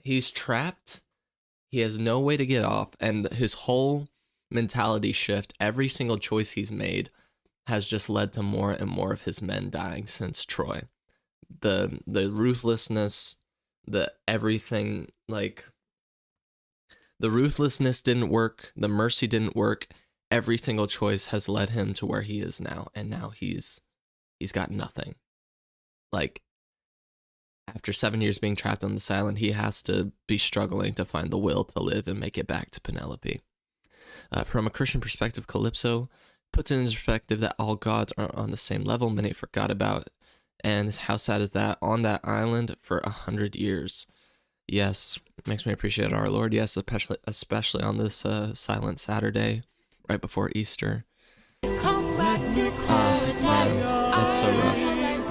he's trapped. He has no way to get off, and his whole mentality shift, every single choice he's made, has just led to more and more of his men dying since Troy. The ruthlessness, the everything, like the ruthlessness didn't work, the mercy didn't work. Every single choice has led him to where he is now, and now he's got nothing. Like, after 7 years being trapped on this island, he has to be struggling to find the will to live and make it back to Penelope. From a Christian perspective, Calypso puts it in perspective that all gods aren't on the same level. Many forgot about, and how sad is that? On that island for 100 years. Yes, makes me appreciate our Lord. Yes, especially on this silent Saturday, right before Easter. Come back to paradise. Man, it's so rough.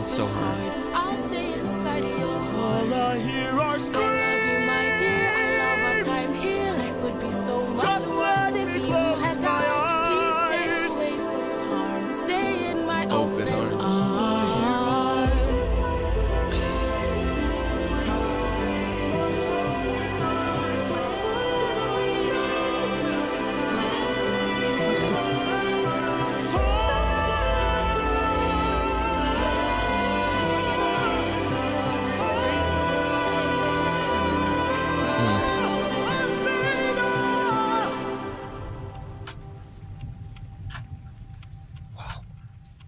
It's so hard. I'll stay inside your heart. All I hear are I love screams. you, my dear. I love our time here. Life would be so much Just worse let if me you close had my died. eyes. Please stay away from harm. Stay in my Open open arms. arms.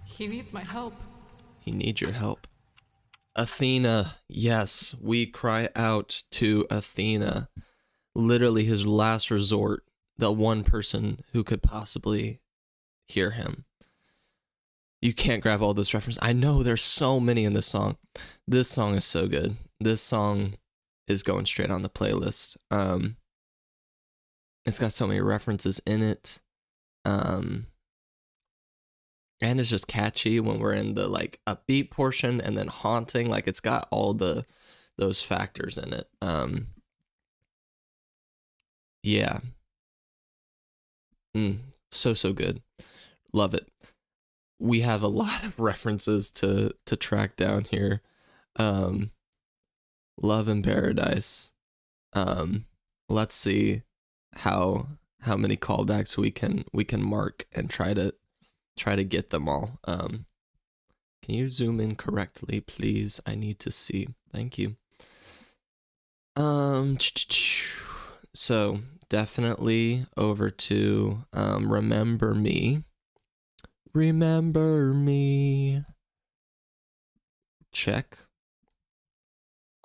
He needs my help. He needs your help. Athena, yes, we cry out to Athena. Literally his last resort, the one person who could possibly hear him. You can't grab all those references. I know there's so many in this song. This song is so good. This song is going straight on the playlist. It's got so many references in it. And it's just catchy when we're in the like upbeat portion, and then haunting. Like, it's got all those factors in it. Yeah. So good. Love it. We have a lot of references to track down here. Love in Paradise. Let's see how many callbacks we can mark and try to get them all. Can you zoom in correctly, please? I need to see. Thank you. So definitely over to Remember Me. Remember Me. Check.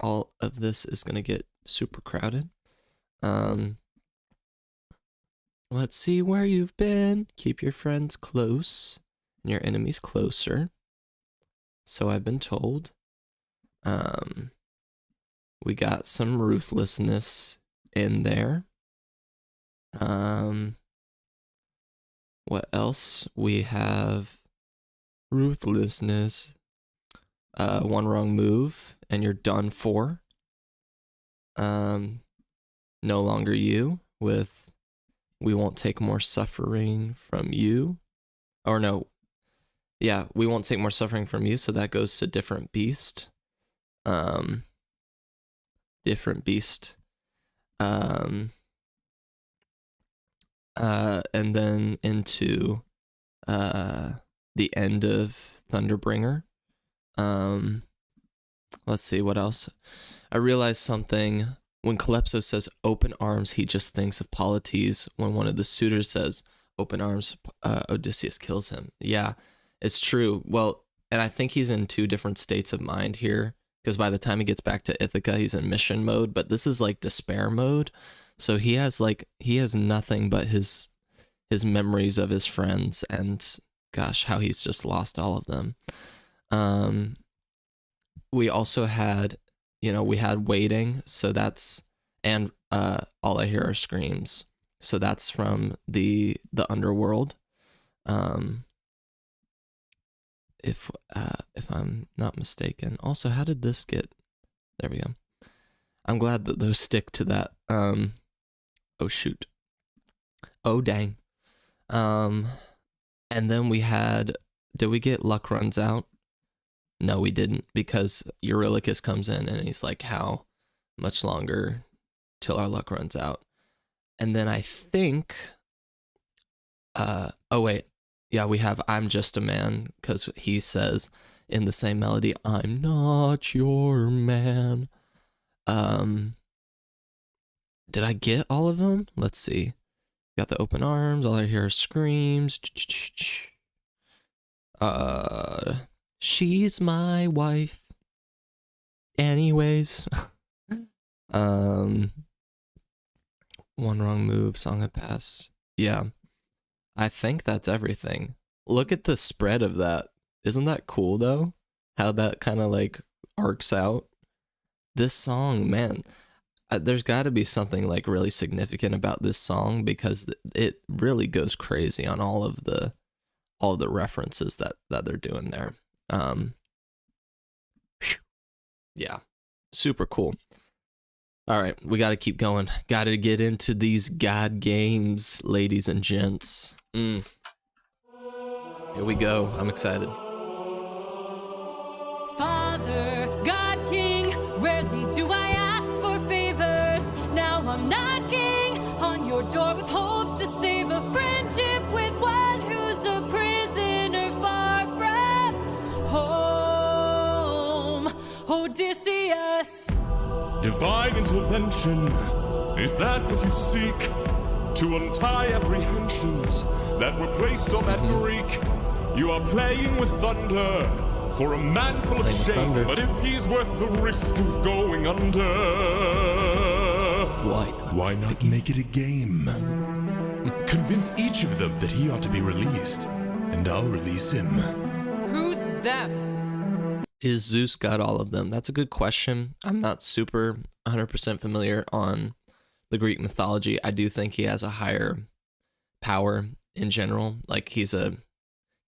all of this is going to get super crowded. Let's see where you've been. Keep your friends close and your enemies closer. So I've been told. We got some ruthlessness in there. What else? We have ruthlessness. One wrong move and you're done for. No longer you with we won't take more suffering from you. Or no. Yeah, we won't take more suffering from you, so that goes to different beast. Different beast. And then into the end of Thunderbringer. Let's see what else. I realized something. When Calypso says open arms, he just thinks of Polites. When one of the suitors says open arms, Odysseus kills him. Yeah, it's true. Well, and I think he's in two different states of mind here, because by the time he gets back to Ithaca, he's in mission mode, but this is like despair mode. So he has nothing but his memories of his friends, and gosh, how he's just lost all of them. We also had, we had waiting, so that's, and all I hear are screams. So that's from the Underworld. If I'm not mistaken. Also, how did this get? There we go. I'm glad that those stick to that. Oh shoot. Oh dang. And then we had. Did we get Luck Runs Out? No, we didn't, because Eurylochus comes in and he's like, "How much longer till our luck runs out?" And then I think. Oh wait. Yeah, we have I'm Just a Man, because he says in the same melody, "I'm not your man." Did I get all of them? Let's see. Got the open arms, all I hear are screams. She's my wife. Anyways. One wrong move, song had passed. Yeah. I think that's everything. Look at the spread of that. Isn't that cool though? How that kind of like arcs out. This song, man, there's got to be something like really significant about this song, because it really goes crazy on all of the references that they're doing there. Yeah, super cool. All right, we got to keep going. Got to get into these God games, ladies and gents. Here we go. I'm excited. Father, God King, rarely do I ask for favors. Now I'm knocking on your door with hopes to save a friendship with one who's a prisoner far from home. Odysseus. Divine intervention, is that what you seek? To untie apprehensions that were placed on that Greek. You are playing with thunder for a man full of shame, but if he's worth the risk of going under, why not make it a game? Convince each of them that he ought to be released, and I'll release him. Who's them? Is Zeus got all of them? That's a good question. I'm not super 100% familiar on the Greek mythology. I do think he has a higher power in general. Like he's a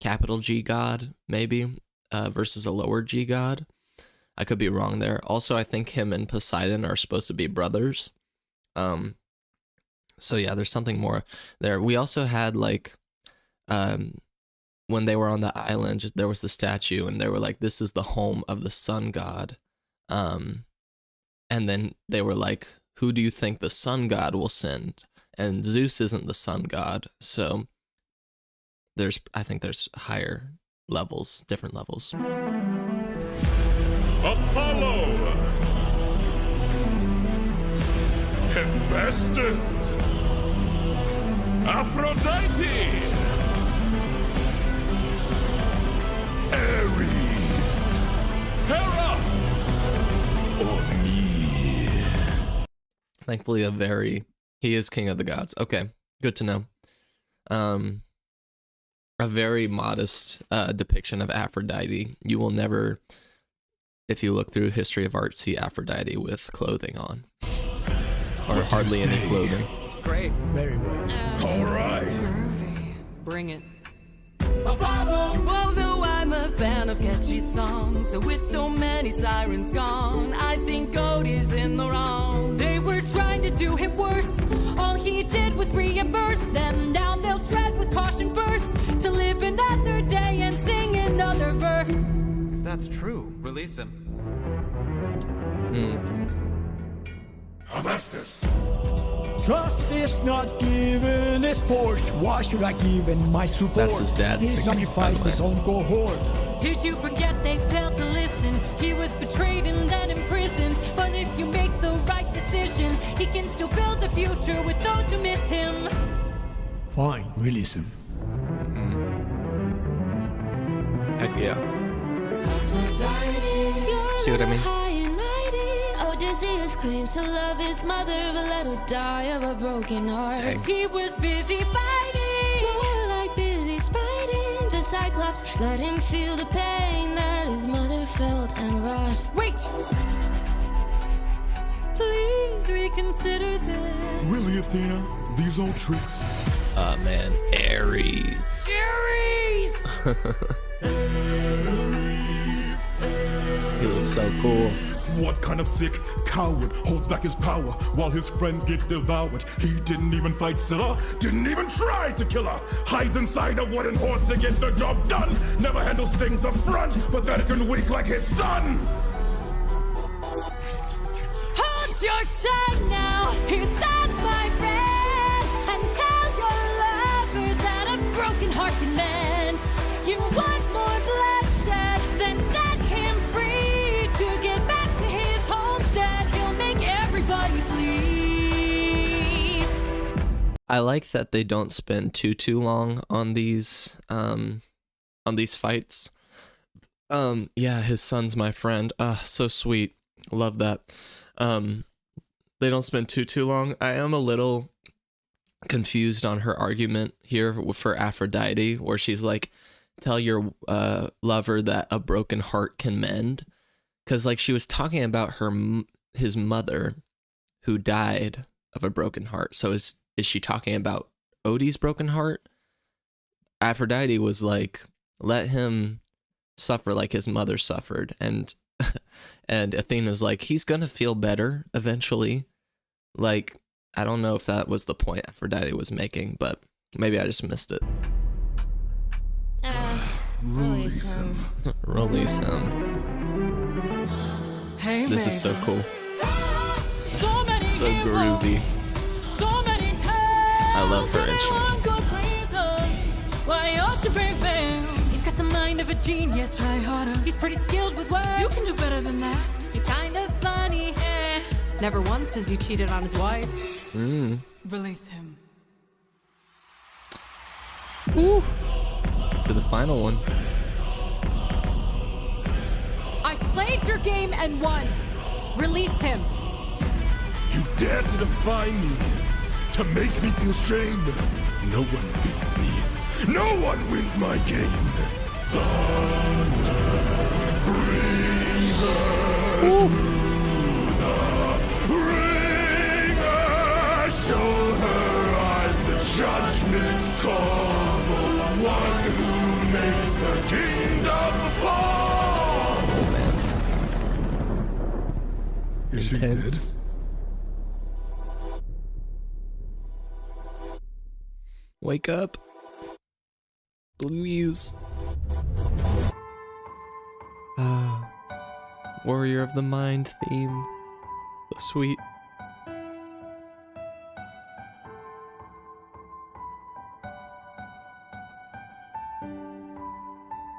capital G god, maybe, versus a lower G god. I could be wrong there. Also, I think him and Poseidon are supposed to be brothers. So yeah, there's something more there. We also had like, when they were on the island, there was the statue, and they were like, "This is the home of the sun god." And then they were like, "Who do you think the sun god will send?" And Zeus isn't the sun god, so I think there's higher levels, different levels. Apollo! Hephaestus! Aphrodite! Ares! Hera! Or me? Thankfully, he is king of the gods. Okay, good to know. A very modest depiction of Aphrodite. You will never, if you look through history of art, see Aphrodite with clothing on, or hardly any clothing. Great. Very well. All right. Bring it. You all know I'm a fan of catchy songs, so with so many sirens gone, I think Cody's in the wrong. They were trying to do him worse. All he did was reimburse them. Now they'll tread with caution first to live another day and sing another verse. If that's true, release him. Avestus. Justice not given is forced. Why should I give in my support? That's his dad He singing, by the sacrificed way. his own cohort. Did you forget they failed to listen? He was betrayed and then imprisoned. But if you make the right decision, he can still build a future with those who miss him. Fine, release him. Heck yeah. You're See what I mean? high and mighty. Odysseus claims to love his mother, but let her die of a broken heart. Dang. He was busy fighting, more like busy spiting. The Cyclops let him feel the pain that his mother felt and wrought. Wait! Please reconsider this. Really, Athena? These old tricks? Man, Ares. Ares! He was so cool. What kind of sick coward holds back his power while his friends get devoured? He didn't even fight Scylla, didn't even try to kill her. Hides inside a wooden horse to get the job done. Never handles things up front, but that can weak like his son. Hold your tongue now, his son's my friend, and tell your lover that a broken heart can mend. You want more bloodshed, then set him free to get back to his homestead. He'll make everybody bleed. I like that they don't spend too long on these fights. Yeah, his son's my friend. So sweet. Love that. They don't spend too long. I am a little confused on her argument here for Aphrodite, where she's like, tell your lover that a broken heart can mend, because like she was talking about his mother who died of a broken heart. So is she talking about Odie's broken heart? Aphrodite was like, let him suffer like his mother suffered, and Athena's like, he's gonna feel better eventually. Like, I don't know if that was the point Aphrodite was making, but maybe I just missed it. Release him. Release him. Hey, This is so cool. So many So heroes, groovy. so many tales. I love her instruments. Why you should bring fame. He's got the mind of a genius. Try harder. He's pretty skilled with words. You can do better than that. He's kind of funny. Never once has he cheated on his wife. Release him. To the final one. I've played your game and won. Release him. You dare to defy me, to make me feel shame. No one beats me. No one wins my game. Thunder, bring her through the ringer. Show her I'm the judgment call, the one who makes the kingdom fall. Oh man. Is she Intense. Wake up. Please. Warrior of the Mind theme. So sweet.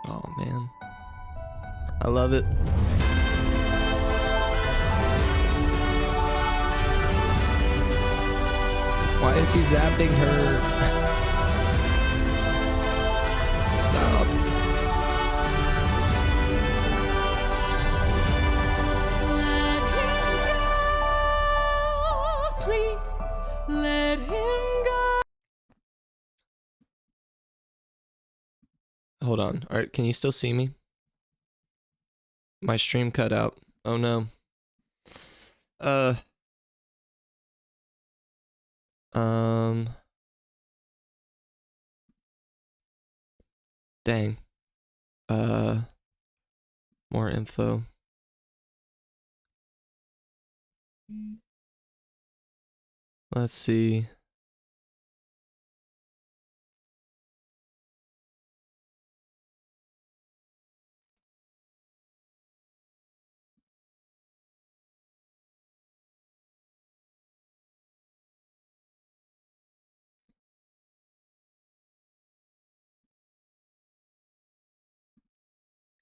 Oh man. I love it. Why is he zapping her? Stop. Let him go. let him go. Hold on. All right, can you still see me? My stream cut out. Oh no. Dang. More info. Let's see.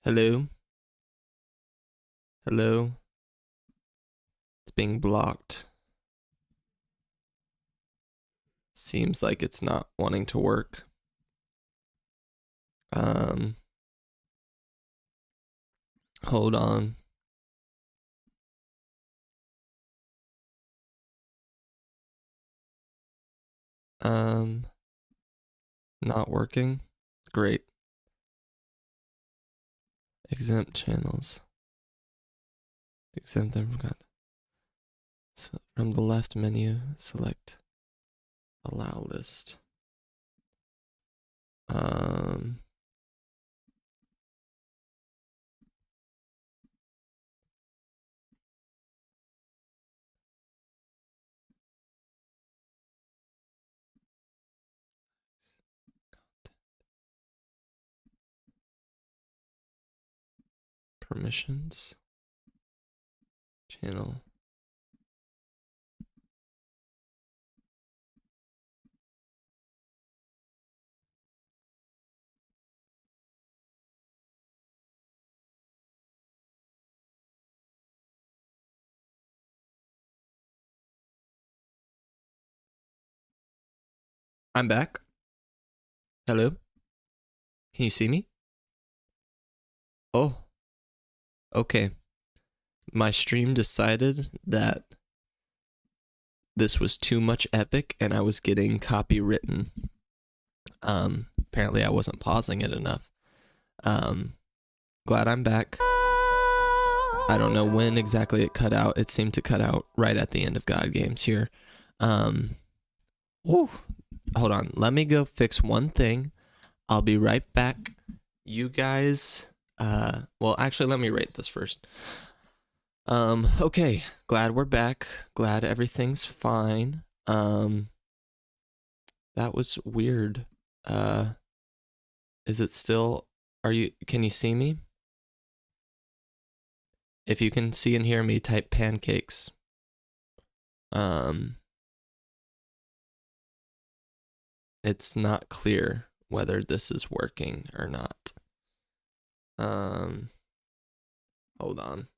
Hello? Hello? It's being blocked. Seems like it's not wanting to work. Hold on. Not working. Great. Exempt channels. Exempt them from so from the left menu, select allow list. Permissions. Channel. I'm back. Hello? Can you see me? Oh. Okay. My stream decided that this was too much epic and I was getting copywritten. Apparently I wasn't pausing it enough. Glad I'm back. I don't know when exactly it cut out. It seemed to cut out right at the end of God Games here. Whoa. Hold on. Let me go fix one thing. I'll be right back. You guys, well, actually, let me rate this first. Okay. Glad we're back. Glad everything's fine. That was weird. Is it still, can you see me? If you can see and hear me, type pancakes. It's not clear whether this is working or not. Hold on.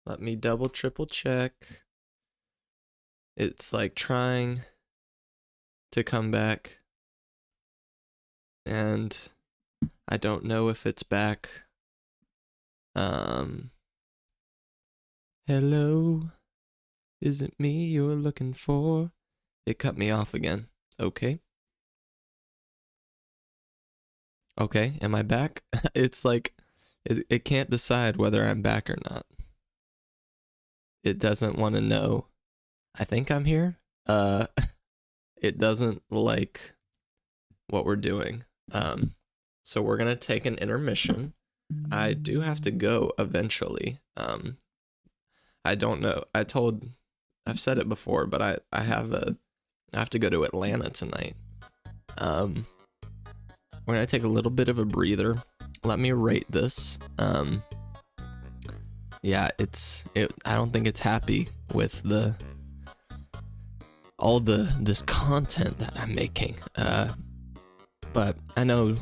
Let me double, triple check. It's like trying to come back. And I don't know if it's back. Hello? Is it me you're looking for? It cut me off again. Okay. Okay, am I back? It's like, it can't decide whether I'm back or not. It doesn't want to know. I think I'm here. It doesn't like what we're doing. So we're gonna take an intermission. I do have to go eventually. I don't know. I've said it before, but I have to go to Atlanta tonight. We're gonna take a little bit of a breather. Let me rate this. Yeah, I don't think it's happy with all this content that I'm making. But I know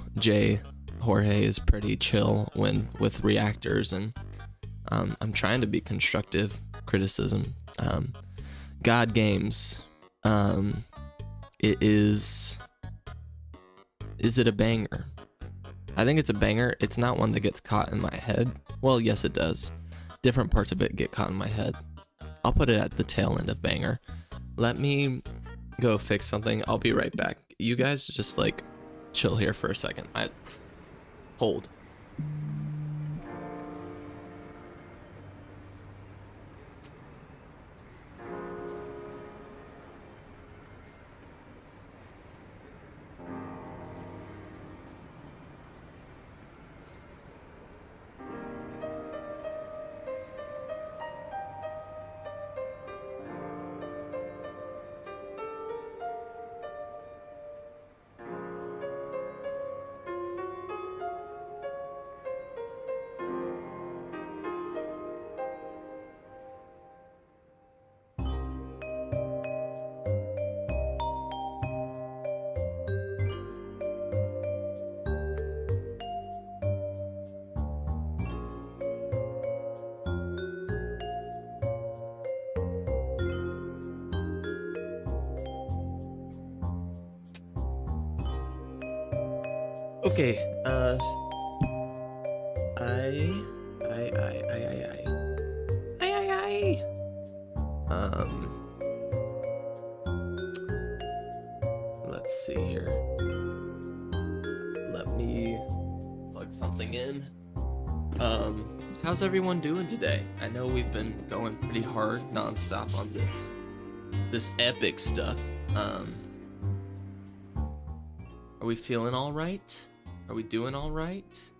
Jorge is pretty chill with reactors, and I'm trying to be constructive criticism. God Games, it is it a banger? I think it's a banger. It's not one that gets caught in my head. Well, yes, it does. Different parts of it get caught in my head. I'll put it at the tail end of banger. let me go fix something. I'll be right back. You guys just like chill here for a second. Hold. Okay, let's see here. Let me plug something in. How's everyone doing today? I know we've been going pretty hard nonstop on this epic stuff. Are we feeling all right? Are we doing all right?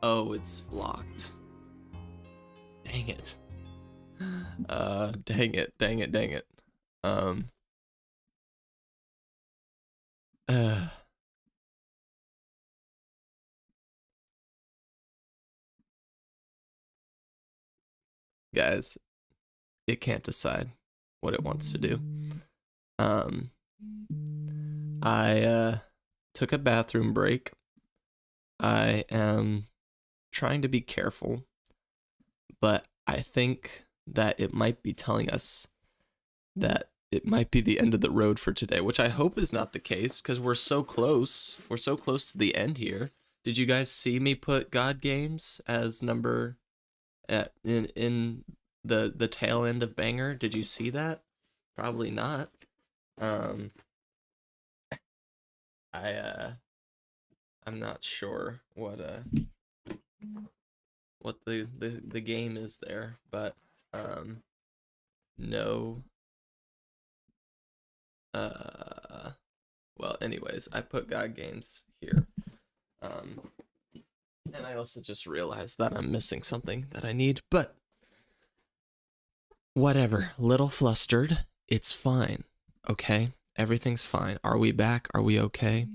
Oh, it's blocked. Dang it. Dang it. Guys, it can't decide what it wants to do. I took a bathroom break. I am trying to be careful, but I think that it might be telling us that it might be the end of the road for today, which I hope is not the case because we're so close. We're so close to the end here. Did you guys see me put God Games as number in the tail end of Banger? Did you see that? Probably not. I'm not sure what the game is there, but no. Well, anyways, I put God Games here. And I also just realized that I'm missing something that I need, but whatever. Little flustered. It's fine. Okay? Everything's fine. Are we back? Are we okay?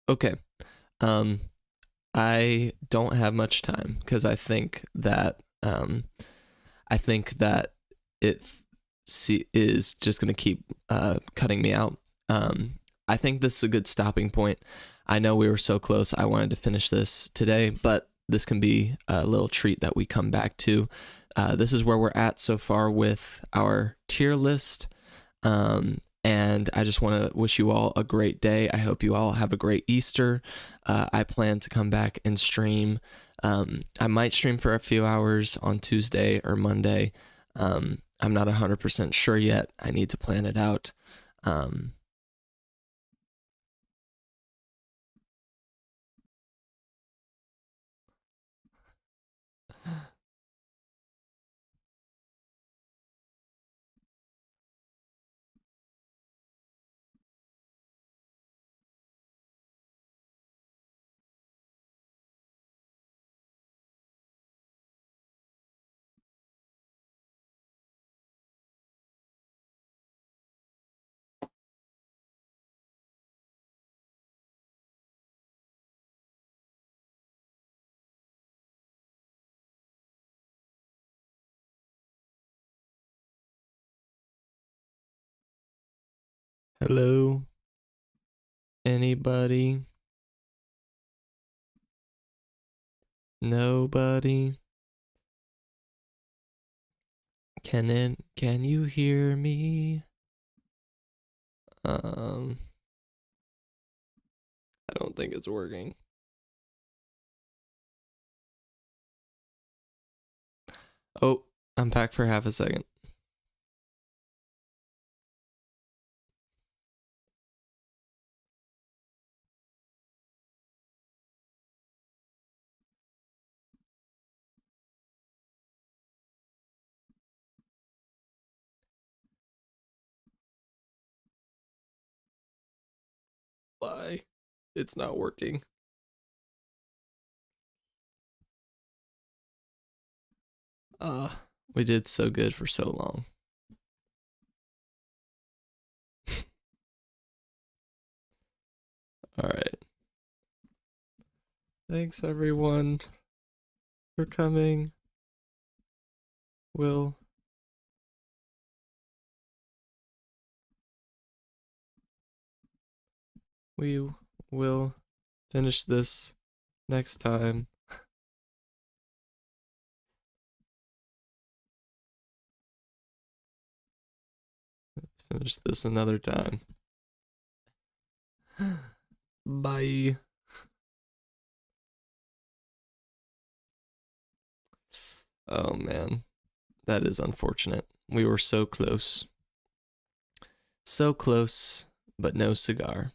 Okay. I don't have much time because I think that it is just gonna keep cutting me out. I think this is a good stopping point. I know we were so close. I wanted to finish this today, but this can be a little treat that we come back to. This is where we're at so far with our tier list. And I just want to wish you all a great day. I hope you all have a great Easter. I plan to come back and stream. I might stream for a few hours on Tuesday or Monday. I'm not 100% sure yet. I need to plan it out. Hello? Anybody? Nobody? Can you hear me? I don't think it's working. Oh, I'm back for half a second. Why? It's not working. We did so good for so long. All right. Thanks everyone for coming. We will finish this next time. Finish this another time. Bye. Oh man, that is unfortunate. We were so close. So close, but no cigar.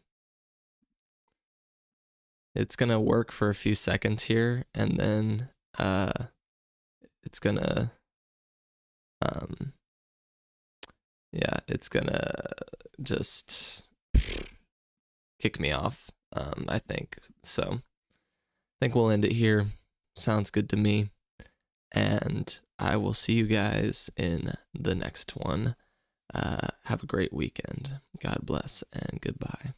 It's gonna work for a few seconds here, and then it's gonna it's gonna just kick me off. I think so. I think we'll end it here. Sounds good to me. And I will see you guys in the next one. Have a great weekend. God bless and goodbye.